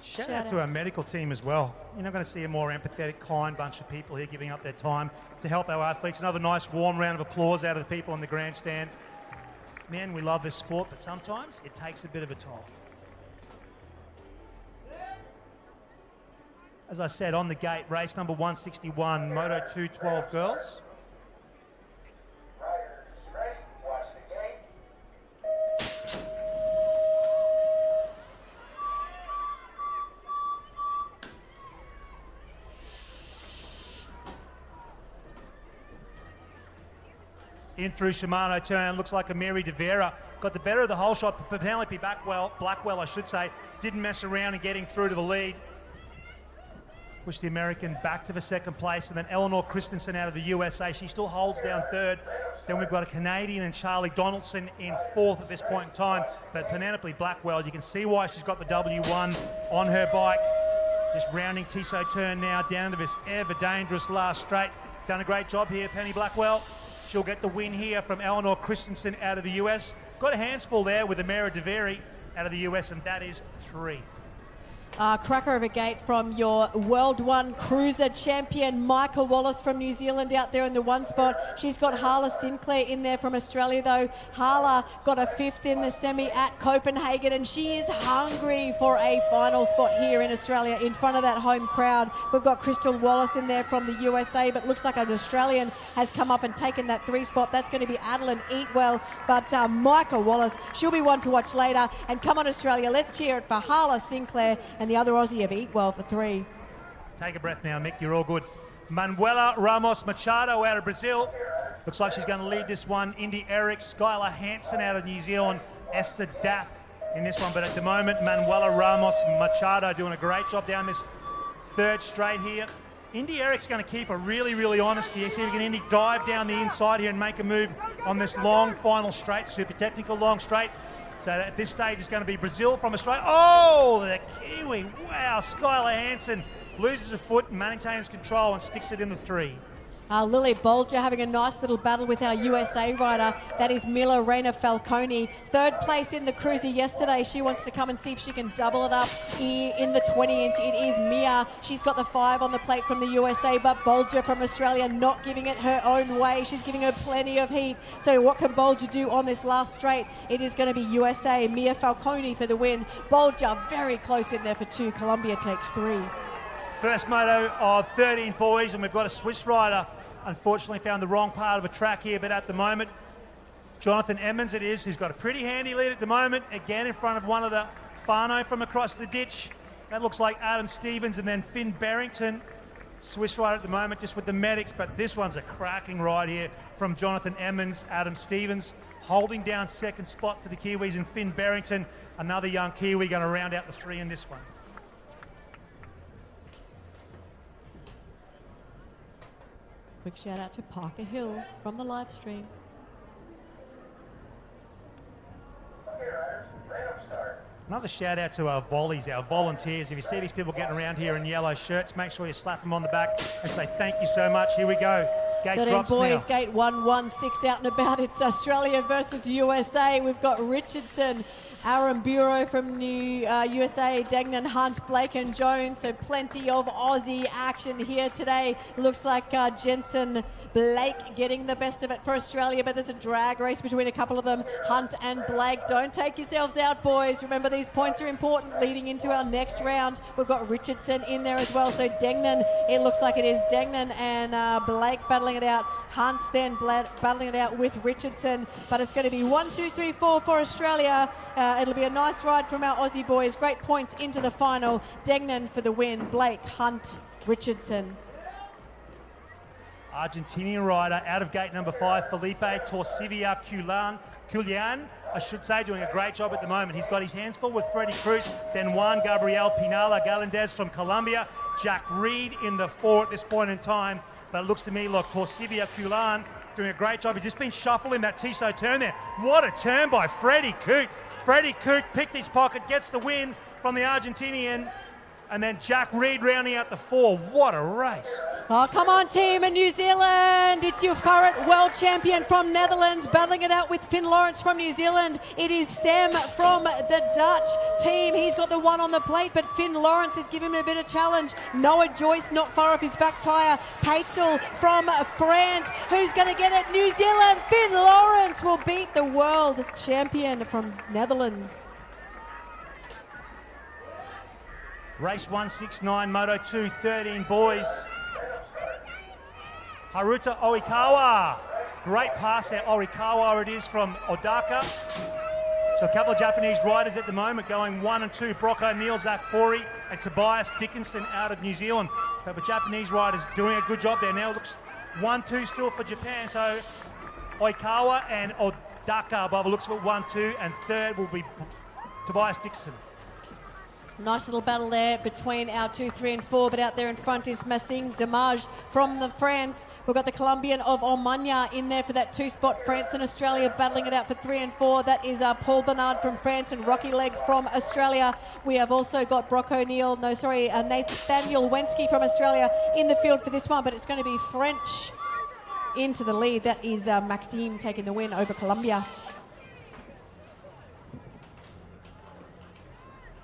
Shout out to our medical team as well. You're not going to see a more empathetic, kind bunch of people here giving up their time to help our athletes. Another nice warm round of applause out of the people on the grandstand. Man, we love this sport, but sometimes it takes a bit of a toll. As I said, on the gate, race number 161, Moto 2, 12 girls. In through Shimano turn, looks like a Mary De Vera got the better of the whole shot. Penelope Blackwell, I should say, didn't mess around in getting through to the lead. Pushed the American back to the second place, and then Eleanor Christensen out of the USA. She still holds down third. Then we've got a Canadian and Charlie Donaldson in 4th at this point in time. But Penelope Blackwell, you can see why she's got the W1 on her bike. Just rounding Tissot turn now down to this ever dangerous last straight. Done a great job here, Penny Blackwell. She'll get the win here from Eleanor Christensen out of the US. Got a handsful there with Amira DeVeri out of the US, and that is 3. Cracker of a gate from your World 1 Cruiser champion, Micah Wallace from New Zealand out there in the 1 spot. She's got Harla Sinclair in there from Australia though. Harla got a 5th in the semi at Copenhagen, and she is hungry for a final spot here in Australia in front of that home crowd. We've got Crystal Wallace in there from the USA, but looks like an Australian has come up and taken that 3 spot. That's going to be Adeline Eatwell, but Micah Wallace, she'll be one to watch later. And come on Australia, let's cheer it for Harla Sinclair and the other Aussie of Eatwell for 3. Take a breath now, Mick, you're all good. Manuela Ramos Machado out of Brazil. Looks like she's going to lead this one. Indy Eric, Skylar Hansen out of New Zealand, Esther Daff in this one. But at the moment, Manuela Ramos Machado doing a great job down this 3rd straight here. Indy Eric's going to keep her really, really honest here. See if we can Indy dive down the inside here and make a move on this long final straight, super technical long straight. So at this stage, it's going to be Brazil from Australia. Oh, the Kiwi. Wow, Skylar Hansen loses a foot, maintains control and sticks it in the 3. Lily Bolger having a nice little battle with our USA rider. That is Mila Reina Falcone. Third place in the cruiser yesterday. She wants to come and see if she can double it up here in the 20-inch. It is Mia. She's got the 5 on the plate from the USA, but Bolger from Australia not giving it her own way. She's giving her plenty of heat. So what can Bolger do on this last straight? It is going to be USA. Mia Falcone for the win. Bolger very close in there for 2. Colombia takes 3. First moto of 13 boys, and we've got a Swiss rider. Unfortunately found the wrong part of a track here, but at the moment, Jonathan Emmons it is, who's got a pretty handy lead at the moment, again in front of one of the Fano from across the ditch. That looks like Adam Stevens, and then Finn Barrington, Swiss rider at the moment, just with the medics, but this one's a cracking ride here from Jonathan Emmons. Adam Stevens holding down second spot for the Kiwis, and Finn Barrington, another young Kiwi, going to round out the 3 in this one. Quick shout out to Parker Hill from the live stream. Another shout out to our volleys, our volunteers. If you see these people getting around here in yellow shirts, make sure you slap them on the back and say thank you so much. Here we go. Gate 13 drops boys, now. gate 1-1, out and about. It's Australia versus USA. We've got Richardson, Aaron Bureau from USA, Degnan, Hunt, Blake and Jones. So plenty of Aussie action here today. Looks like Jensen Blake getting the best of it for Australia, but there's a drag race between a couple of them, Hunt and Blake. Don't take yourselves out, boys. Remember, these points are important leading into our next round. We've got Richardson in there as well. So Degnan, it looks like it is Degnan and Blake battling it out. Hunt then battling it out with Richardson, but it's going to be 1, 2, 3, 4 for Australia. It'll be a nice ride from our Aussie boys. Great points into the final. Degnan for the win. Blake, Hunt, Richardson. Argentinian rider out of gate number 5, Felipe Torcivia Culian, I should say, doing a great job at the moment. He's got his hands full with Freddie Cruz, then Juan Gabriel Pinala Galindez from Colombia, Jack Reed in the 4 at this point in time. But it looks to me like Torcivia Culian doing a great job. He's just been shuffling that Tissot turn there. What a turn by Freddie Coot. Freddie Coot picked his pocket, gets the win from the Argentinian. And then Jack Reed rounding out the 4. What a race. Oh, come on, team in New Zealand. It's your current world champion from Netherlands, battling it out with Finn Lawrence from New Zealand. It is Sam from the Dutch team. He's got the 1 on the plate, but Finn Lawrence is giving him a bit of challenge. Noah Joyce not far off his back tyre. Peitzel from France. Who's going to get it? New Zealand. Finn Lawrence will beat the world champion from Netherlands. Race 169, Moto 2, 13 boys. Haruta Oikawa. Great pass there, Oikawa it is from Odaka. So a couple of Japanese riders at the moment going 1 and 2. Brock O'Neill, Zach Forey and Tobias Dickinson out of New Zealand. But the Japanese riders doing a good job there. Now it looks 1-2 still for Japan. So Oikawa and Odaka above the looks of it 1-2, and third will be Tobias Dickinson. Nice little battle there between our 2, 3 and 4, but out there in front is Massing Damage from the France. We've got the Colombian of Omania in there for that 2 spot. France and Australia battling it out for 3 and 4. That is Paul Bernard from France and Rocky Leg from Australia. We have also got Nathaniel Wensky from Australia in the field for this one, but it's going to be French into the lead. That is Maxime taking the win over Colombia.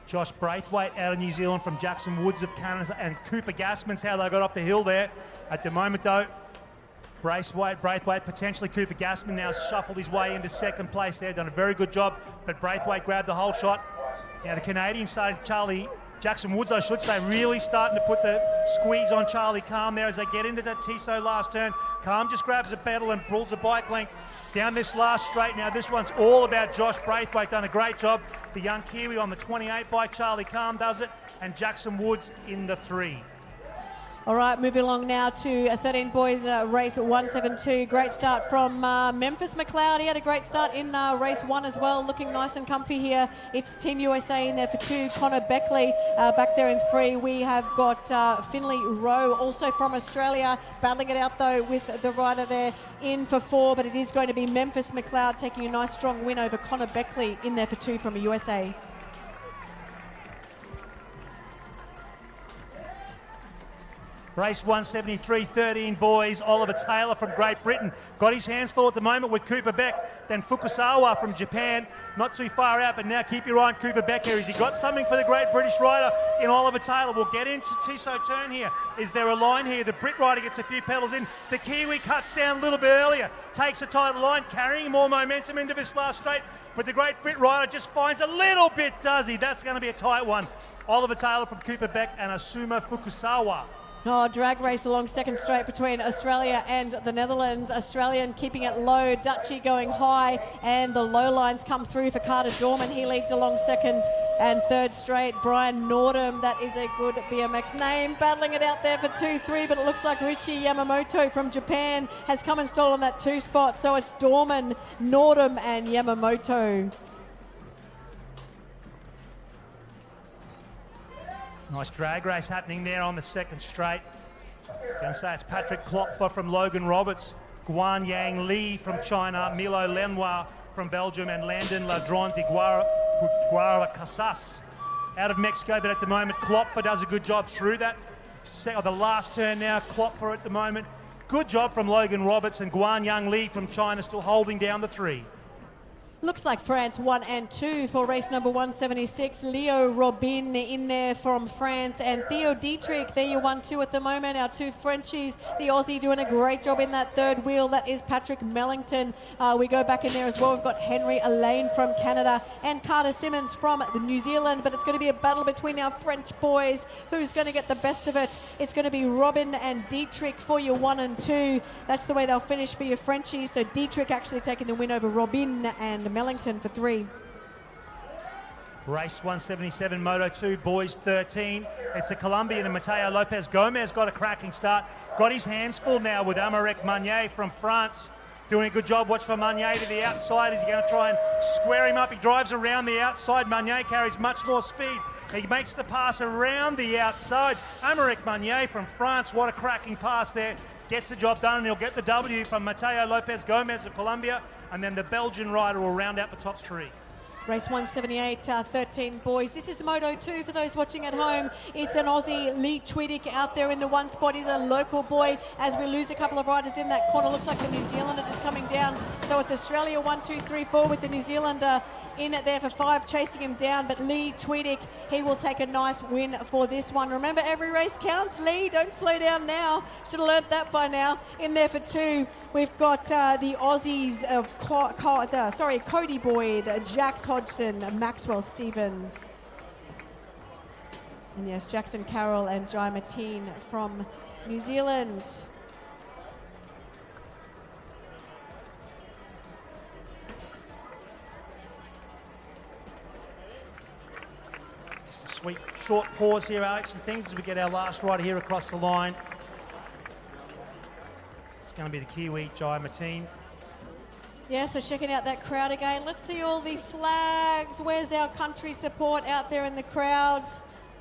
Josh Braithwaite out of New Zealand from Jackson Woods of Canada, and Cooper Gassman's how they got off the hill there. At the moment though, Braithwaite, potentially Cooper Gassman now shuffled his way into second place there, done a very good job, but Braithwaite grabbed the whole shot. Now the Canadian side, Jackson Woods, I should say, really starting to put the squeeze on Charlie Calm there as they get into that Tissot last turn. Calm just grabs a pedal and pulls a bike length down this last straight. Now this one's all about Josh Braithwaite, done a great job. The young Kiwi on the 28 bike, Charlie Calm does it, and Jackson Woods in the 3. All right, moving along now to a 13 boys race 172. Great start from Memphis McLeod. He had a great start in race 1 as well, looking nice and comfy here. It's Team USA in there for 2. Connor Beckley back there in 3. We have got Finley Rowe, also from Australia, battling it out though with the rider there in for 4. But it is going to be Memphis McLeod taking a nice strong win over Connor Beckley in there for 2 from the USA. Race 173-13 boys. Oliver Taylor from Great Britain got his hands full at the moment with Cooper Beck. Then Fukusawa from Japan, not too far out, but now keep your eye on Cooper Beck here. Has he got something for the great British rider in Oliver Taylor? We'll get into Tissot turn here. Is there a line here? The Brit rider gets a few pedals in. The Kiwi cuts down a little bit earlier, takes a tighter line, carrying more momentum into this last straight. But the great Brit rider just finds a little bit, does he? That's going to be a tight one. Oliver Taylor from Cooper Beck and Asuma Fukusawa. Oh, drag race along second straight between Australia and the Netherlands. Australian keeping it low, Dutchy going high, and the low lines come through for Carter Dorman. He leads along second and third straight. Brian Nordum, that is a good BMX name, battling it out there for 2-3, but it looks like Richie Yamamoto from Japan has come and stolen that 2 spot. So it's Dorman, Nordum, and Yamamoto. Nice drag race happening there on the second straight. Going to say it's Patrick Klopfer from Logan Roberts, Guan Yang Li from China, Milo Lenoir from Belgium, and Landon Ladron de Guara Casas out of Mexico. But at the moment, Klopfer does a good job through that. The last turn now, Klopfer at the moment. Good job from Logan Roberts, and Guan Yang Li from China still holding down the 3. Looks like France 1 and 2 for race number 176. Leo Robin in there from France, and Theo Dietrich, they're your 1-2 at the moment. Our 2 Frenchies, the Aussie doing a great job in that third wheel. That is Patrick Mellington. We go back in there as well. We've got Henry Elaine from Canada and Carter Simmons from New Zealand, but it's going to be a battle between our French boys. Who's going to get the best of it? It's going to be Robin and Dietrich for your 1 and 2. That's the way they'll finish for your Frenchies. So Dietrich actually taking the win over Robin and Mellington for 3. Race 177, Moto 2, boys 13. It's a Colombian, and Mateo Lopez Gomez got a cracking start. Got his hands full now with Amarek Magnier from France. Doing a good job. Watch for Magnier to the outside. Is he going to try and square him up? He drives around the outside. Magnier carries much more speed. He makes the pass around the outside. Amarek Magnier from France, what a cracking pass there. Gets the job done, and he'll get the W from Mateo Lopez Gomez of Colombia. And then the Belgian rider will round out the top 3. Race 178, 13 boys. This is Moto 2 for those watching at home. It's an Aussie, Lee Twiddick, out there in the 1 spot. He's a local boy as we lose a couple of riders in that corner. Looks like the New Zealander just coming down. So it's Australia 1, 2, 3, 4 with the New Zealander in it there for 5, chasing him down. But Lee Twiddick, he will take a nice win for this one. Remember, every race counts. Lee, don't slow down now. Should have learnt that by now. In there for 2, we've got the Aussies of Cody Boyd, Jax Hodgson, Maxwell Stevens. And yes, Jackson Carroll and Jai Mateen from New Zealand. Just a sweet short pause here, Alex, and things as we get our last rider here across the line. It's going to be the Kiwi, Jai Mateen. Yeah, so checking out that crowd again. Let's see all the flags. Where's our country support out there in the crowd?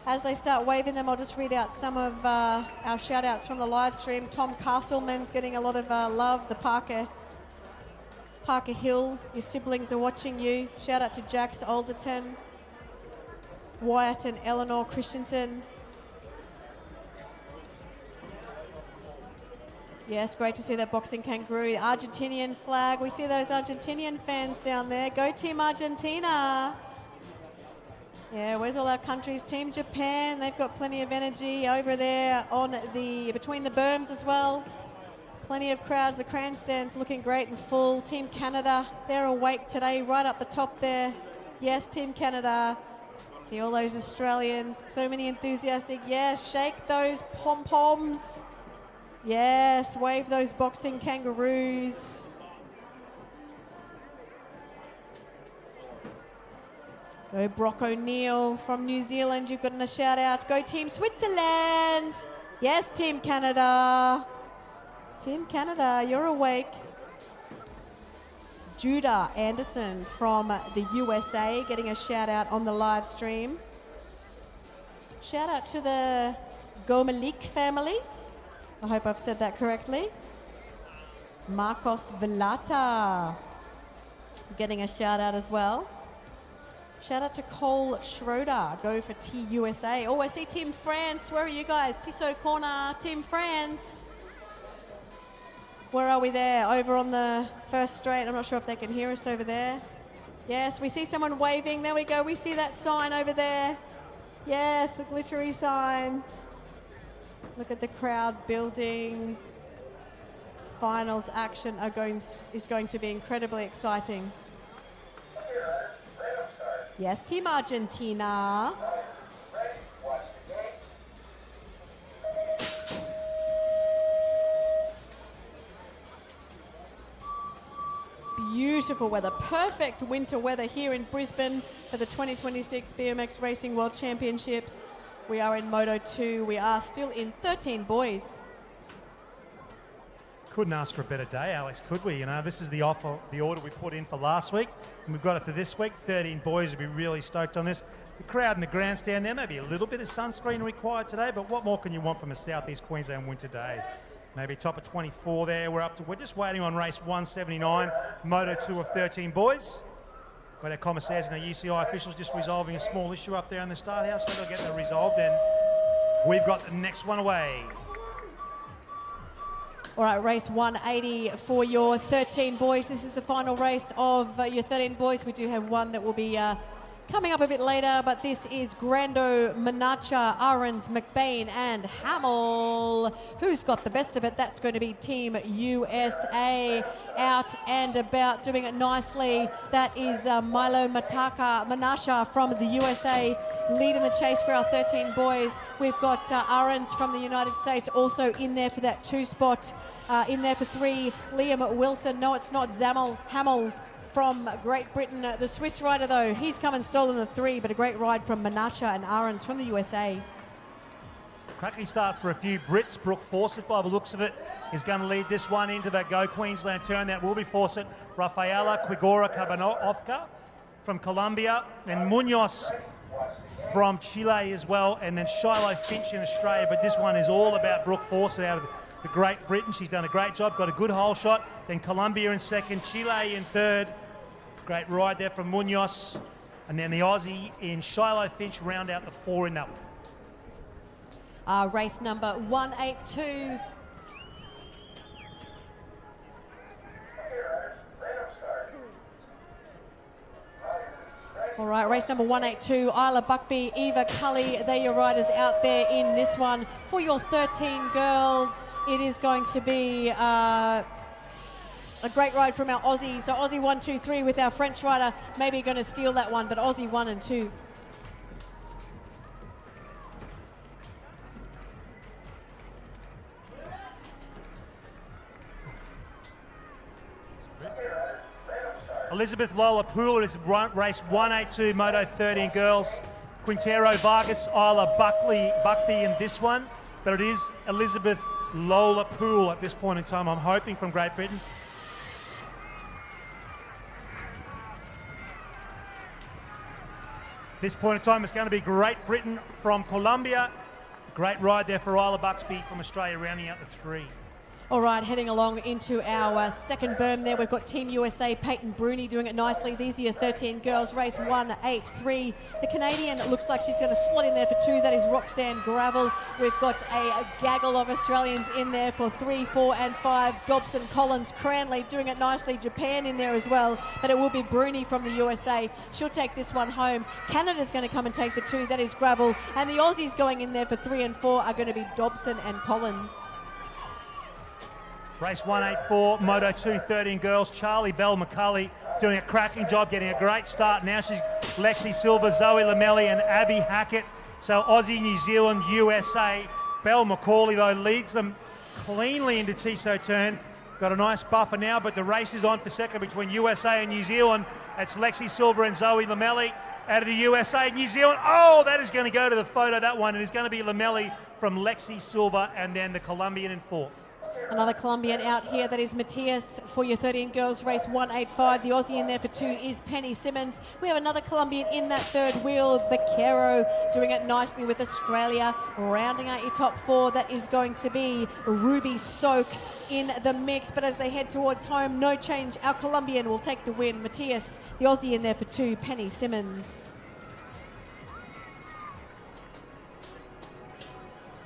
As they start waving them, I'll just read out some of our shout-outs from the live stream. Tom Castleman's getting a lot of love. The Parker Hill, your siblings are watching you. Shout out to Jax Alderton, Wyatt and Eleanor Christensen. Yes, great to see that boxing kangaroo. The Argentinian flag. We see those Argentinian fans down there. Go Team Argentina. Yeah, where's all our countries? Team Japan, they've got plenty of energy over there on between the berms as well. Plenty of crowds. The grandstand's looking great and full. Team Canada, they're awake today, right up the top there. Yes, Team Canada. See all those Australians, so many enthusiastic. Yes, shake those pom-poms. Yes, wave those boxing kangaroos. Go Brock O'Neill from New Zealand, you've gotten a shout out. Go Team Switzerland. Yes, Team Canada. Team Canada, you're awake. Judah Anderson from the USA getting a shout out on the live stream. Shout out to the Gomalik family. I hope I've said that correctly. Marcos Velata getting a shout out as well. Shout out to Cole Schroeder. Go for TUSA. Oh, I see Team France. Where are you guys? Tissot corner, Team France. Where are we there? Over on the first straight. I'm not sure if they can hear us over there. Yes, we see someone waving. There we go. We see that sign over there. Yes, the glittery sign. Look at the crowd building. Finals action is going to be incredibly exciting. Yes, Team Argentina. Beautiful weather, perfect winter weather here in Brisbane for the 2026 BMX Racing World Championships. We are in Moto 2. We are still in 13 boys. Couldn't ask for a better day, Alex, could we? You know, this is the order we put in for last week, and we've got it for this week. 13 boys will be really stoked on this. The crowd in the grandstand there, maybe a little bit of sunscreen required today, but what more can you want from a Southeast Queensland winter day? Maybe top of 24 there. We're just waiting on race 179, Moto 2 of 13 boys. Got our commissaires and our UCI officials just resolving a small issue up there in the start house, so they'll get that resolved, and we've got the next one away. All right, race 180 for your 13 boys. This is the final race of your 13 boys. We do have one that will be coming up a bit later, but this is Grando, Manacha, Ahrens, McBain, and Hamill. Who's got the best of it? That's going to be Team USA. Out and about, doing it nicely. That is Milo Manasha from the USA, leading the chase for our 13 boys. We've got Ahrens from the United States also in there for that 2 spot. In there for 3, Liam Wilson. No, it's not Hamill from Great Britain. The Swiss rider, though, he's come and stolen the 3, but a great ride from Manasha and Ahrens from the USA. Cracking start for a few Brits. Brooke Fawcett, by the looks of it, is going to lead this one into that Go Queensland turn. That will be Fawcett. Rafaela Quigora Cabanovka from Colombia. And Munoz from Chile as well. And then Shiloh Finch in Australia. But this one is all about Brooke Fawcett out of the Great Britain. She's done a great job, got a good hole shot. Then Colombia in second, Chile in third. Great ride there from Munoz. And then the Aussie in Shiloh Finch round out the 4 in that one. Race number 182. All right, race number 182, Isla Buckby, Eva Cully, they're your riders out there in this one. For your 13 girls, it is going to be a great ride from our Aussie. So Aussie 1, 2, 3 with our French rider, maybe going to steal that one, but Aussie 1 and 2. Elizabeth Lola Pooler is race 182, Moto 13 girls. Quintero Vargas, Isla Buckby in this one, but it is Elizabeth Lola Poole at this point in time, I'm hoping, from Great Britain. This point in time, it's going to be Great Britain from Colombia. Great ride there for Isla Buckby from Australia, rounding out the 3. All right, heading along into our second berm there. We've got Team USA, Peyton Bruni doing it nicely. These are your 13 girls, race 183. The Canadian looks like she's going to slot in there for 2. That is Roxanne Gravel. We've got a gaggle of Australians in there for 3, 4, and 5. Dobson, Collins, Cranley doing it nicely. Japan in there as well, but it will be Bruni from the USA. She'll take this one home. Canada's going to come and take the 2. That is Gravel. And the Aussies going in there for 3 and 4 are going to be Dobson and Collins. Race 184, Moto 2, 13 girls. Charlie Bell McCulley doing a cracking job, getting a great start. Now she's Lexi Silva, Zoe Lamelli, and Abby Hackett. So Aussie, New Zealand, USA. Bell McCauley, though, leads them cleanly into Tissot turn. Got a nice buffer now, but the race is on for second between USA and New Zealand. That's Lexi Silva and Zoe Lamelli out of the USA. New Zealand, oh, that is going to go to the photo, that one. It is going to be Lamelli from Lexi Silva, and then the Colombian in 4th. Another Colombian out here, that is Matthias for your 13 girls, race 185. The Aussie in there for 2 is Penny Simmons. We have another Colombian in that third wheel, Baquero, doing it nicely with Australia. Rounding out your top 4, that is going to be Ruby Soak in the mix. But as they head towards home, no change. Our Colombian will take the win. Matthias, the Aussie in there for 2, Penny Simmons.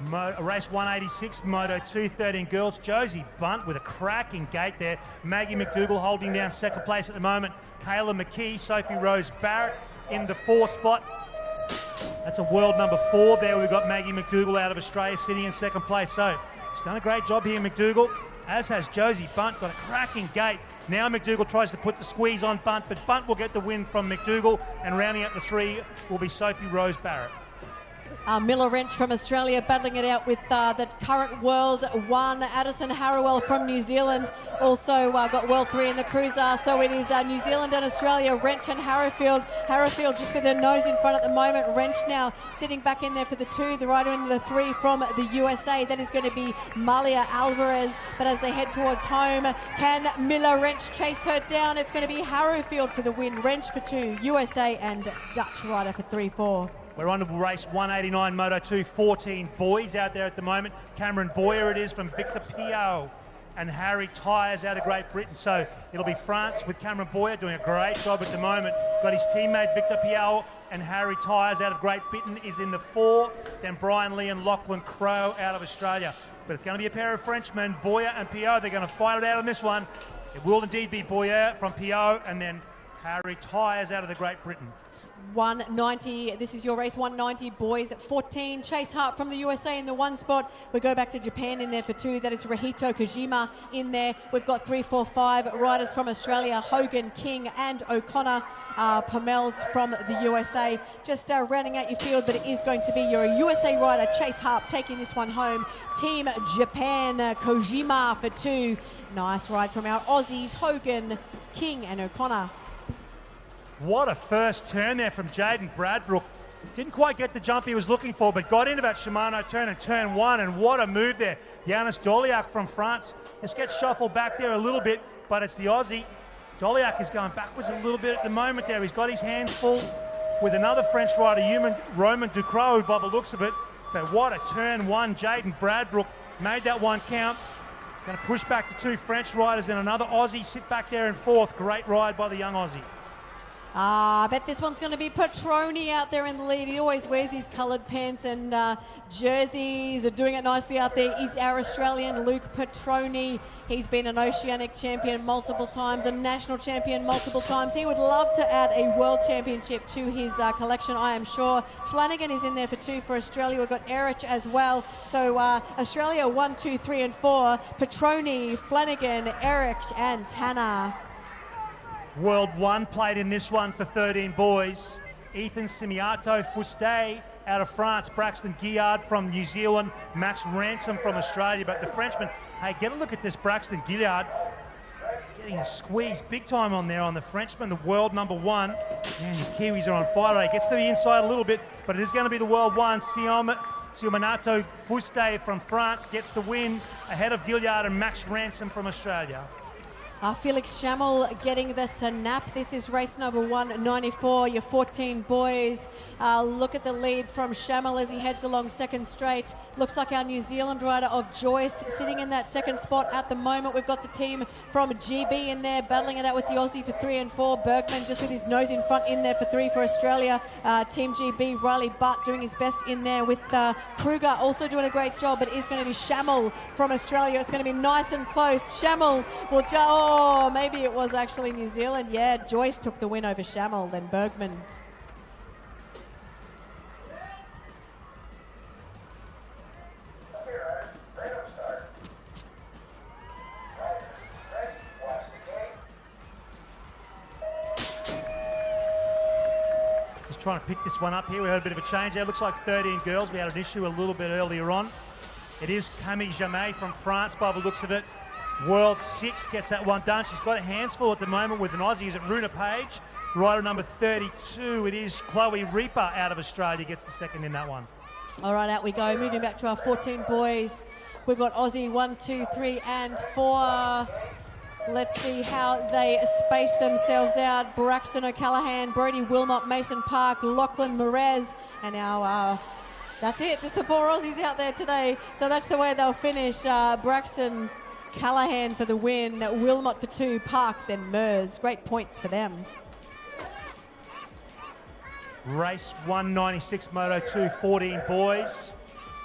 Race 186, Moto 2, 13 girls. Josie Bunt with a cracking gate there. Maggie McDougall holding down second place at the moment. Kayla McKee, Sophie Rose Barrett in the 4 spot. That's a world number 4 there. We've got Maggie McDougall out of Australia sitting in second place. So she's done a great job here, McDougall, as has Josie Bunt. Got a cracking gate. Now McDougall tries to put the squeeze on Bunt, but Bunt will get the win from McDougall, and rounding out the 3 will be Sophie Rose Barrett. Miller Wrench from Australia battling it out with the current World 1, Addison Harrowell from New Zealand. Also got World 3 in the cruiser. So it is New Zealand and Australia, Wrench and Harrowfield. Harrowfield just with her nose in front at the moment. Wrench now sitting back in there for the 2, the rider in the 3 from the USA. That is going to be Malia Alvarez. But as they head towards home, can Miller Wrench chase her down? It's going to be Harrowfield for the win. Wrench for 2, USA and Dutch rider for 3-4. We're on to race 189, Moto 2, 14 boys out there at the moment. Cameron Boyer it is from Victor Piot, and Harry Tyers out of Great Britain. So it'll be France with Cameron Boyer doing a great job at the moment. Got his teammate Victor Piot, and Harry Tyers out of Great Britain is in the 4. Then Brian Lee and Lachlan Crowe out of Australia. But it's going to be a pair of Frenchmen, Boyer and Piot. They're going to fight it out on this one. It will indeed be Boyer from Piot, and then Harry Tyers out of the Great Britain. 190, this is your race 190 boys at 14. Chase Hart from the USA in the 1 spot. We go back to Japan in there for 2. That is Rahito Kojima in there. We've got 3, 4, 5 riders from Australia, Hogan, King and O'Connor. Pomels from the USA. Just rounding out your field, but it is going to be your USA rider, Chase Harp, taking this one home. Team Japan, Kojima for 2. Nice ride from our Aussies, Hogan, King and O'Connor. What a first turn there from Jaden Bradbrook. Didn't quite get the jump he was looking for, but got into that Shimano turn in turn 1, and what a move there. Yanis Doliak from France just gets shuffled back there a little bit, but it's the Aussie. Doliak is going backwards a little bit at the moment there. He's got his hands full with another French rider, Roman Ducrot, by the looks of it. But what a turn 1. Jaden Bradbrook made that one count. Going to push back the 2 French riders, then another Aussie sit back there in 4th. Great ride by the young Aussie. I bet this one's going to be Petroni out there in the lead. He always wears his coloured pants and jerseys, are doing it nicely out there. Is our Australian Luke Petroni. He's been an Oceanic champion multiple times, a national champion multiple times. He would love to add a world championship to his collection, I am sure. Flanagan is in there for 2 for Australia. We've got Erich as well. So Australia 1, 2, 3 and 4. Petroni, Flanagan, Erich and Tanner. World 1 played in this one for 13 boys. Ethan Simiato Fuste out of France, Braxton Gillard from New Zealand, Max Ransom from Australia. But the Frenchman, hey, get a look at this Braxton Gillard. Getting a squeeze big time on there on the Frenchman, the world number 1. Man, his Kiwis are on fire today. Gets to the inside a little bit, but it is going to be the world 1. Siominato Fuste from France gets the win ahead of Gillard and Max Ransom from Australia. Felix Schammel getting the snap. This is race number 194, your 14 boys. Look at the lead from Schammel as he heads along second straight. Looks like our New Zealand rider of Joyce sitting in that second spot at the moment. We've got the team from GB in there battling it out with the Aussie for 3 and 4. Bergman just with his nose in front in there for 3 for Australia. Team GB, Riley Butt doing his best in there with Kruger also doing a great job, but it is going to be Schammel from Australia. It's going to be nice and close. Schammel will oh, maybe it was actually New Zealand. Yeah, Joyce took the win over Schammel, then Bergman. Just trying to pick this one up here. We had a bit of a change there. Looks like 13 girls. We had an issue a little bit earlier on. It is Camille Jamet from France by the looks of it. World 6 gets that one done. She's got her hands full at the moment with an Aussie. Is it Runa Page? Rider number 32. It is Chloe Reaper out of Australia gets the second in that one. All right, out we go. Moving back to our 14 boys. We've got Aussie 1, 2, 3 and 4. Let's see how they space themselves out. Braxton O'Callaghan, Brody Wilmot, Mason Park, Lachlan Merez, and our that's it. Just the 4 Aussies out there today. So that's the way they'll finish. Braxton Callahan for the win, Wilmot for 2, Park, then Mers. Great points for them. Race 196, Moto 2, 14 boys.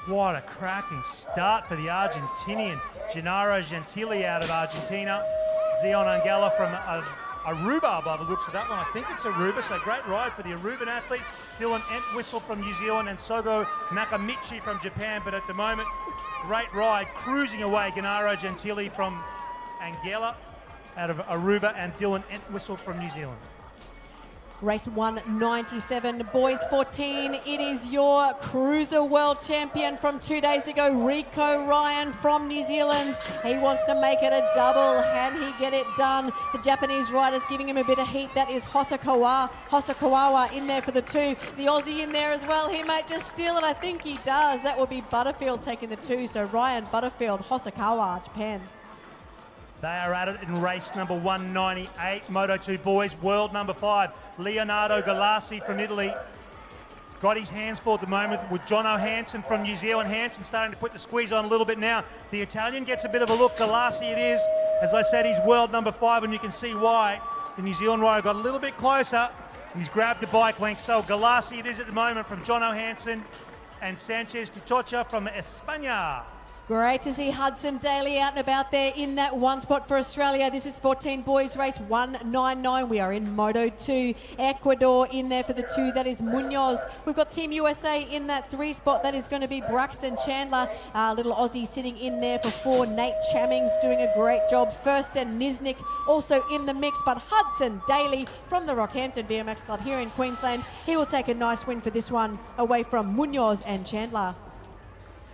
What a cracking start for the Argentinian. Gennaro Gentili out of Argentina. Zion Angela from Aruba, by the looks of that one. I think it's Aruba, so great ride for the Aruban athlete. Dylan Entwistle from New Zealand and Sogo Nakamichi from Japan, but at the moment, great ride, cruising away. Gennaro Gentili from Angela out of Aruba and Dylan Entwistle from New Zealand. Race 197, boys 14. It is your cruiser world champion from 2 days ago, Rico Ryan from New Zealand. He wants to make it a double. Can he get it done? The Japanese rider's giving him a bit of heat. That is Hosokawa in there for the 2. The Aussie in there as well. He might just steal it. I think he does. That will be Butterfield taking the 2. So Ryan, Butterfield, Hosokawa, Japan. They are at it in race number 198. Moto2 boys, world number 5. Leonardo Galassi from Italy. He's got his hands full at the moment with Jono Hansen from New Zealand. Hansen starting to put the squeeze on a little bit now. The Italian gets a bit of a look. Galassi it is. As I said, he's world number 5, and you can see why. The New Zealand rider got a little bit closer, and he's grabbed the bike link. So Galassi it is at the moment from Jono Hansen and Sanchez Tichocha from España. Great to see Hudson Daly out and about there in that one spot for Australia. This is 14 boys race 199. We are in Moto 2. Ecuador in there for the 2. That is Munoz. We've got Team USA in that 3 spot. That is going to be Braxton Chandler. Little Aussie sitting in there for 4. Nate Chammings doing a great job. First and Niznik also in the mix. But Hudson Daly from the Rockhampton BMX Club here in Queensland. He will take a nice win for this one away from Munoz and Chandler.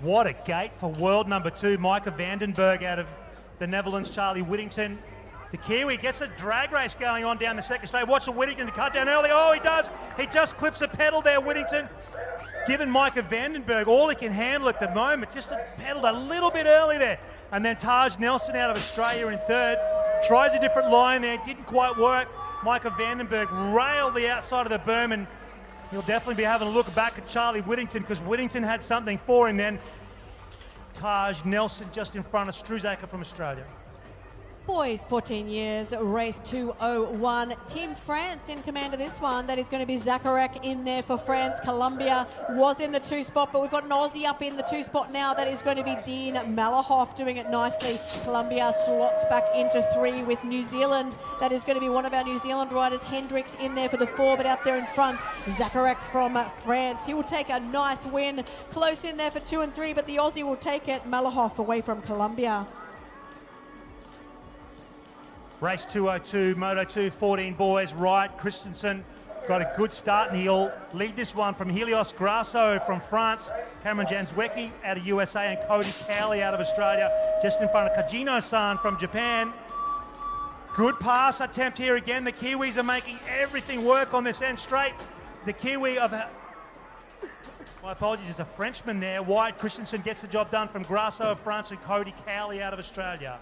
What a gate for world number 2, Micah Vandenberg out of the Netherlands, Charlie Whittington. The Kiwi gets a drag race going on down the second straight. Watch the Whittington to cut down early. Oh, he does. He just clips a pedal there, Whittington. Giving Micah Vandenberg all he can handle at the moment. Just pedaled a little bit early there. And then Taj Nelson out of Australia in 3rd. Tries a different line there. Didn't quite work. Micah Vandenberg railed the outside of the berm, and he'll definitely be having a look back at Charlie Whittington because Whittington had something for him then. Taj Nelson just in front of Struzaker from Australia. Boys 14 years, race 201. Team France in command of this one. That is going to be Zacharek in there for France. Colombia was in the 2 spot, but we've got an Aussie up in the 2 spot now. That is going to be Dean Malahoff doing it nicely. Colombia slots back into 3 with New Zealand. That is going to be one of our New Zealand riders, Hendricks, in there for the 4, but out there in front, Zacharek from France. He will take a nice win. Close in there for 2 and 3, but the Aussie will take it. Malahoff away from Colombia. Race 202, Moto 2, 14 boys, Wright, Christensen got a good start, and he'll lead this one from Helios Grasso from France, Cameron Janswecki out of USA, and Cody Cowley out of Australia, just in front of Kajino-san from Japan. Good pass attempt here again. The Kiwis are making everything work on this end straight. The Kiwi of... My apologies, it's a Frenchman there. Wyatt Christensen gets the job done from Grasso of France and Cody Cowley out of Australia.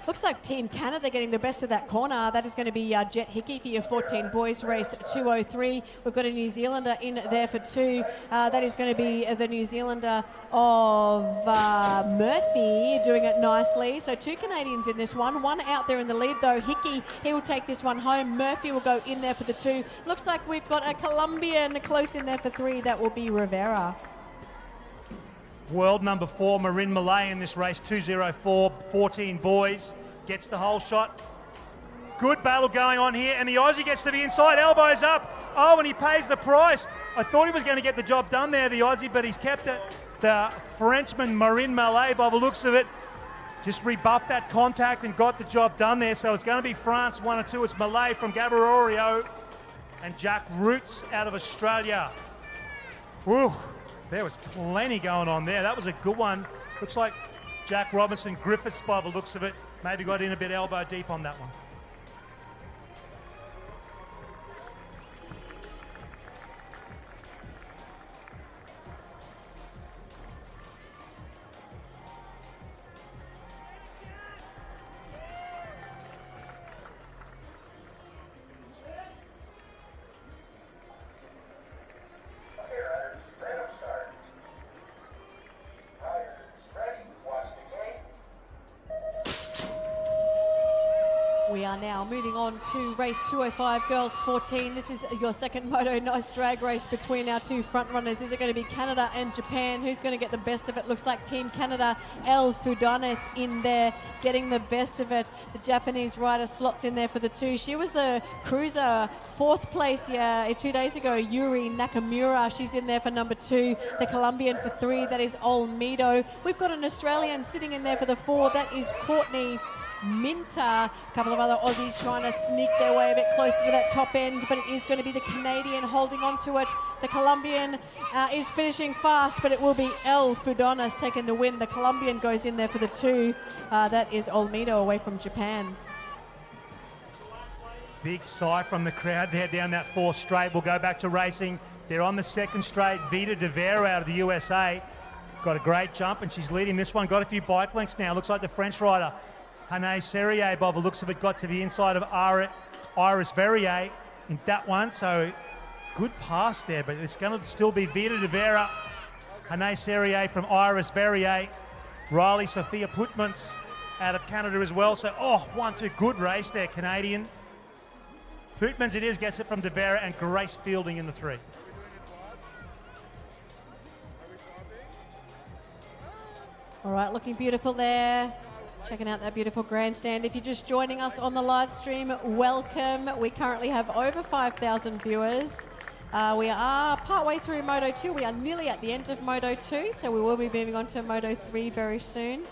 Looks like Team Canada getting the best of that corner. That is going to be Jet Hickey for your 14 boys race 203. We've got a New Zealander in there for 2. That is going to be the New Zealander of Murphy doing it nicely. So 2 Canadians in this one. 1 out there in the lead though. Hickey, he will take this one home. Murphy will go in there for the 2. Looks like we've got a Colombian close in there for 3. That will be Rivera. World number 4, Marin Malay in this race, 204, 14 boys, gets the whole shot. Good battle going on here, and the Aussie gets to the inside, elbows up. Oh, and he pays the price. I thought he was going to get the job done there, the Aussie, but he's kept it. The Frenchman, Marin Malay, by the looks of it, just rebuffed that contact and got the job done there. So it's going to be France 1 or 2. It's Malay from Gabarorio and Jack Roots out of Australia. Woo. There was plenty going on there. That was a good one. Looks like Jack Robinson Griffiths, by the looks of it, maybe got in a bit elbow deep on that one. We are now moving on to race 205, girls 14. This is your second moto nice drag race between our two front runners. Is it going to be Canada and Japan? Who's going to get the best of it? Looks like Team Canada, El Fudanes in there getting the best of it. The Japanese rider slots in there for the two. She was the cruiser, fourth place here 2 days ago, Yuri Nakamura. She's in there for number 2. The Colombian for 3, that is Olmedo. We've got an Australian sitting in there for the 4, that is Courtney Minter. A couple of other Aussies trying to sneak their way a bit closer to that top end, but it is going to be the Canadian holding on to it. The Colombian is finishing fast, but it will be El Fudanes taking the win. The Colombian goes in there for the 2. That is Olmedo away from Japan. Big sigh from the crowd there down that 4th straight. We'll go back to racing. They're on the 2nd straight. Vita De Vera out of the USA. Got a great jump, and she's leading this one. Got a few bike lengths now. Looks like the French rider, Hannah Serrier, by the looks of it, got to the inside of Iris Verrier in that one. So good pass there, but it's going to still be Vita De Vera, Hannah Serrier from Iris Verrier, Riley Sophia Putmans out of Canada as well. So, 1-2, good race there, Canadian. Putmans it is, gets it from De Vera, and Grace Fielding in the 3. All right, looking beautiful there. Checking out that beautiful grandstand. If you're just joining us on the live stream, welcome. We currently have over 5,000 viewers. We are partway through Moto 2. We are nearly at the end of Moto 2, so we will be moving on to Moto 3 very soon.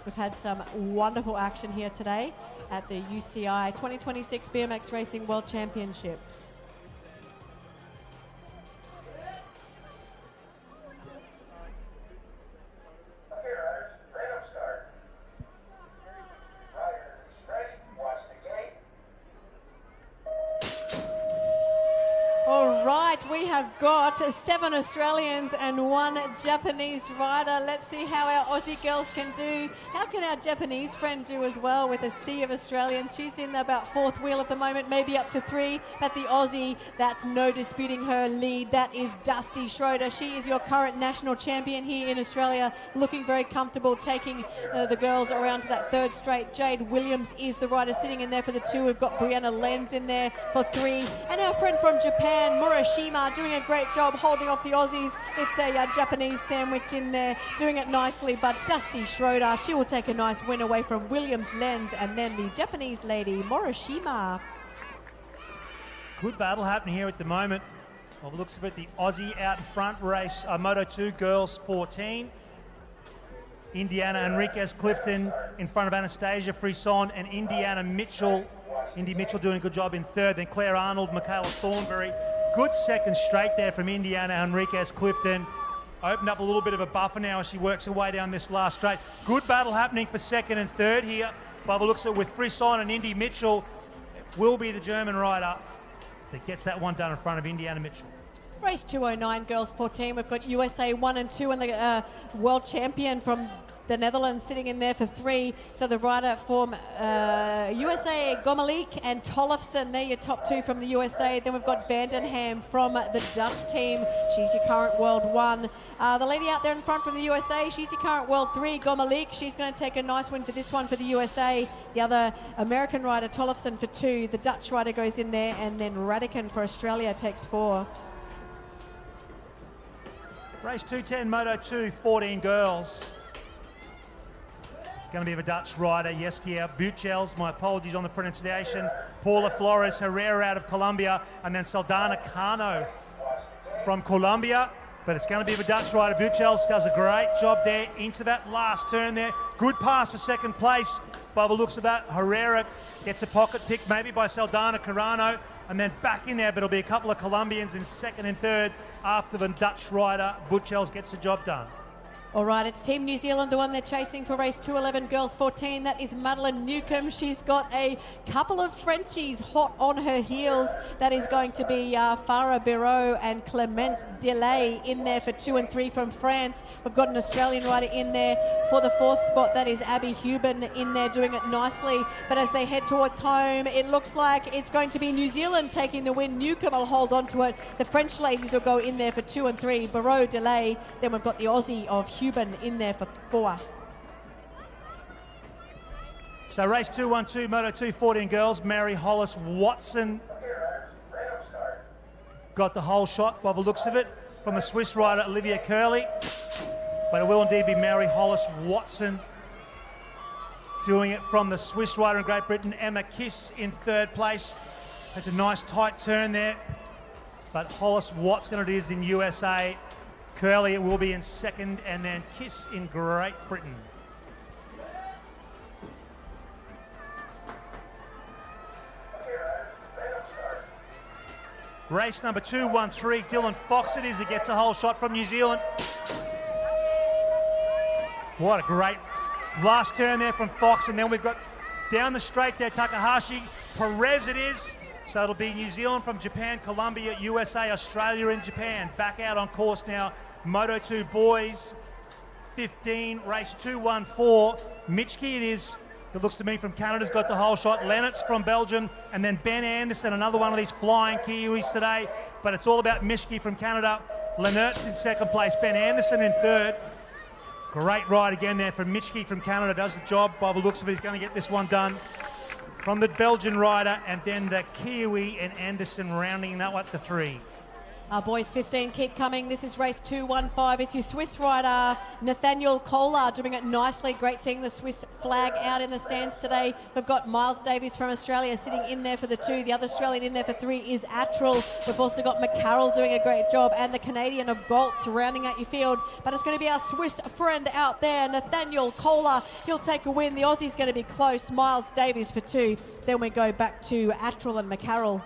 We've had some wonderful action here today at the UCI 2026 BMX Racing World Championships. We have got 7 Australians and 1 Japanese rider. Let's see how our Aussie girls can do. How can our Japanese friend do as well with a sea of Australians? She's in about 4th wheel at the moment, maybe up to 3. But the Aussie, that's no disputing her lead. That is Dusty Schroeder. She is your current national champion here in Australia, looking very comfortable, taking the girls around to that 3rd straight. Jade Williams is the rider sitting in there for the 2. We've got Brianna Lenz in there for 3. And our friend from Japan, Murashima, doing a great job holding off the Aussies. It's a Japanese sandwich in there, doing it nicely, but Dusty Schroeder, she will take a nice win away from Williams Lenz, and then the Japanese lady, Morishima. Good battle happening here at the moment. Well, it looks a bit the Aussie out in front race, Moto 2 girls 14. Indiana Enriquez Clifton in front of Anastasia Frisson and Indiana Mitchell. Indy Mitchell doing a good job in 3rd. Then Claire Arnold, Michaela Thornberry. Good 2nd straight there from Indiana Enriquez Clifton. Opened up a little bit of a buffer now as she works her way down this last straight. Good battle happening for 2nd and 3rd here. By the looks of it, with Frisson and Indy Mitchell, it will be the German rider that gets that one done in front of Indiana Mitchell. Race 209, girls 14. We've got USA 1 and 2 and the world champion from the Netherlands sitting in there for 3. So the rider from USA, Gomalik and Tollefson, they're your top 2 from the USA. Then we've got Vandenham from the Dutch team. She's your current world 1. The lady out there in front from the USA, she's your current world 3, Gomalik. She's going to take a nice win for this one for the USA. The other American rider, Tollefson, for 2. The Dutch rider goes in there, and then Radican for Australia takes 4. Race 210, Moto 2, 14 girls. It's going to be of a Dutch rider, Yeskia Buchels. My apologies on the pronunciation. Paula Flores Herrera out of Colombia, and then Saldana Cano from Colombia. But it's going to be of a Dutch rider. Buchels does a great job there into that last turn there. Good pass for 2nd place. By the looks of that, Herrera gets a pocket pick maybe by Saldana Carano, and then back in there, but it'll be a couple of Colombians in 2nd and 3rd after the Dutch rider. Buchels gets the job done. All right, it's Team New Zealand, the one they're chasing for race 211, girls 14. That is Madeleine Newcomb. She's got a couple of Frenchies hot on her heels. That is going to be Farah Biro and Clemence Delay in there for 2 and 3 from France. We've got an Australian rider in there for the 4th spot. That is Abby Huben in there doing it nicely. But as they head towards home, it looks like it's going to be New Zealand taking the win. Newcomb will hold on to it. The French ladies will go in there for 2 and 3. Biro, Delay. Then we've got the Aussie of Huben in there for 4. So race 212, Moto 214 girls, Mary Hollis Watson got the whole shot by the looks of it from a Swiss rider, Olivia Curley. But it will indeed be Mary Hollis Watson doing it from the Swiss rider in Great Britain, Emma Kiss in third place. That's a nice tight turn there. But Hollis Watson it is in USA. Curley it will be in second, and then Kiss in Great Britain. Race number 213, Dylan Fox it is. He gets a whole shot from New Zealand. What a great last turn there from Fox. And then we've got down the straight there, Takahashi Perez it is. So it'll be New Zealand from Japan, Colombia, USA, Australia and Japan. Back out on course now. Moto 2 boys, 15, race 214. Mitchke it is. It looks to me from Canada's got the whole shot. Lennox from Belgium, and then Ben Anderson, another one of these flying Kiwis today. But it's all about Mitchke from Canada. Lennox in second place, Ben Anderson in third. Great ride again there from Mitchke from Canada. Does the job. By the looks of it, he's going to get this one done. From the Belgian rider, and then the Kiwi and Anderson rounding that up to 3. Our boys 15 keep coming. This is race 215. It's your Swiss rider, Nathaniel Kohler, doing it nicely. Great seeing the Swiss flag out in the stands today. We've got Miles Davies from Australia sitting in there for the 2. The other Australian in there for 3 is Attrell. We've also got McCarroll doing a great job, and the Canadian of Goltz rounding out your field. But it's going to be our Swiss friend out there, Nathaniel Kohler. He'll take a win. The Aussie's going to be close. Miles Davies for 2. Then we go back to Attrell and McCarroll.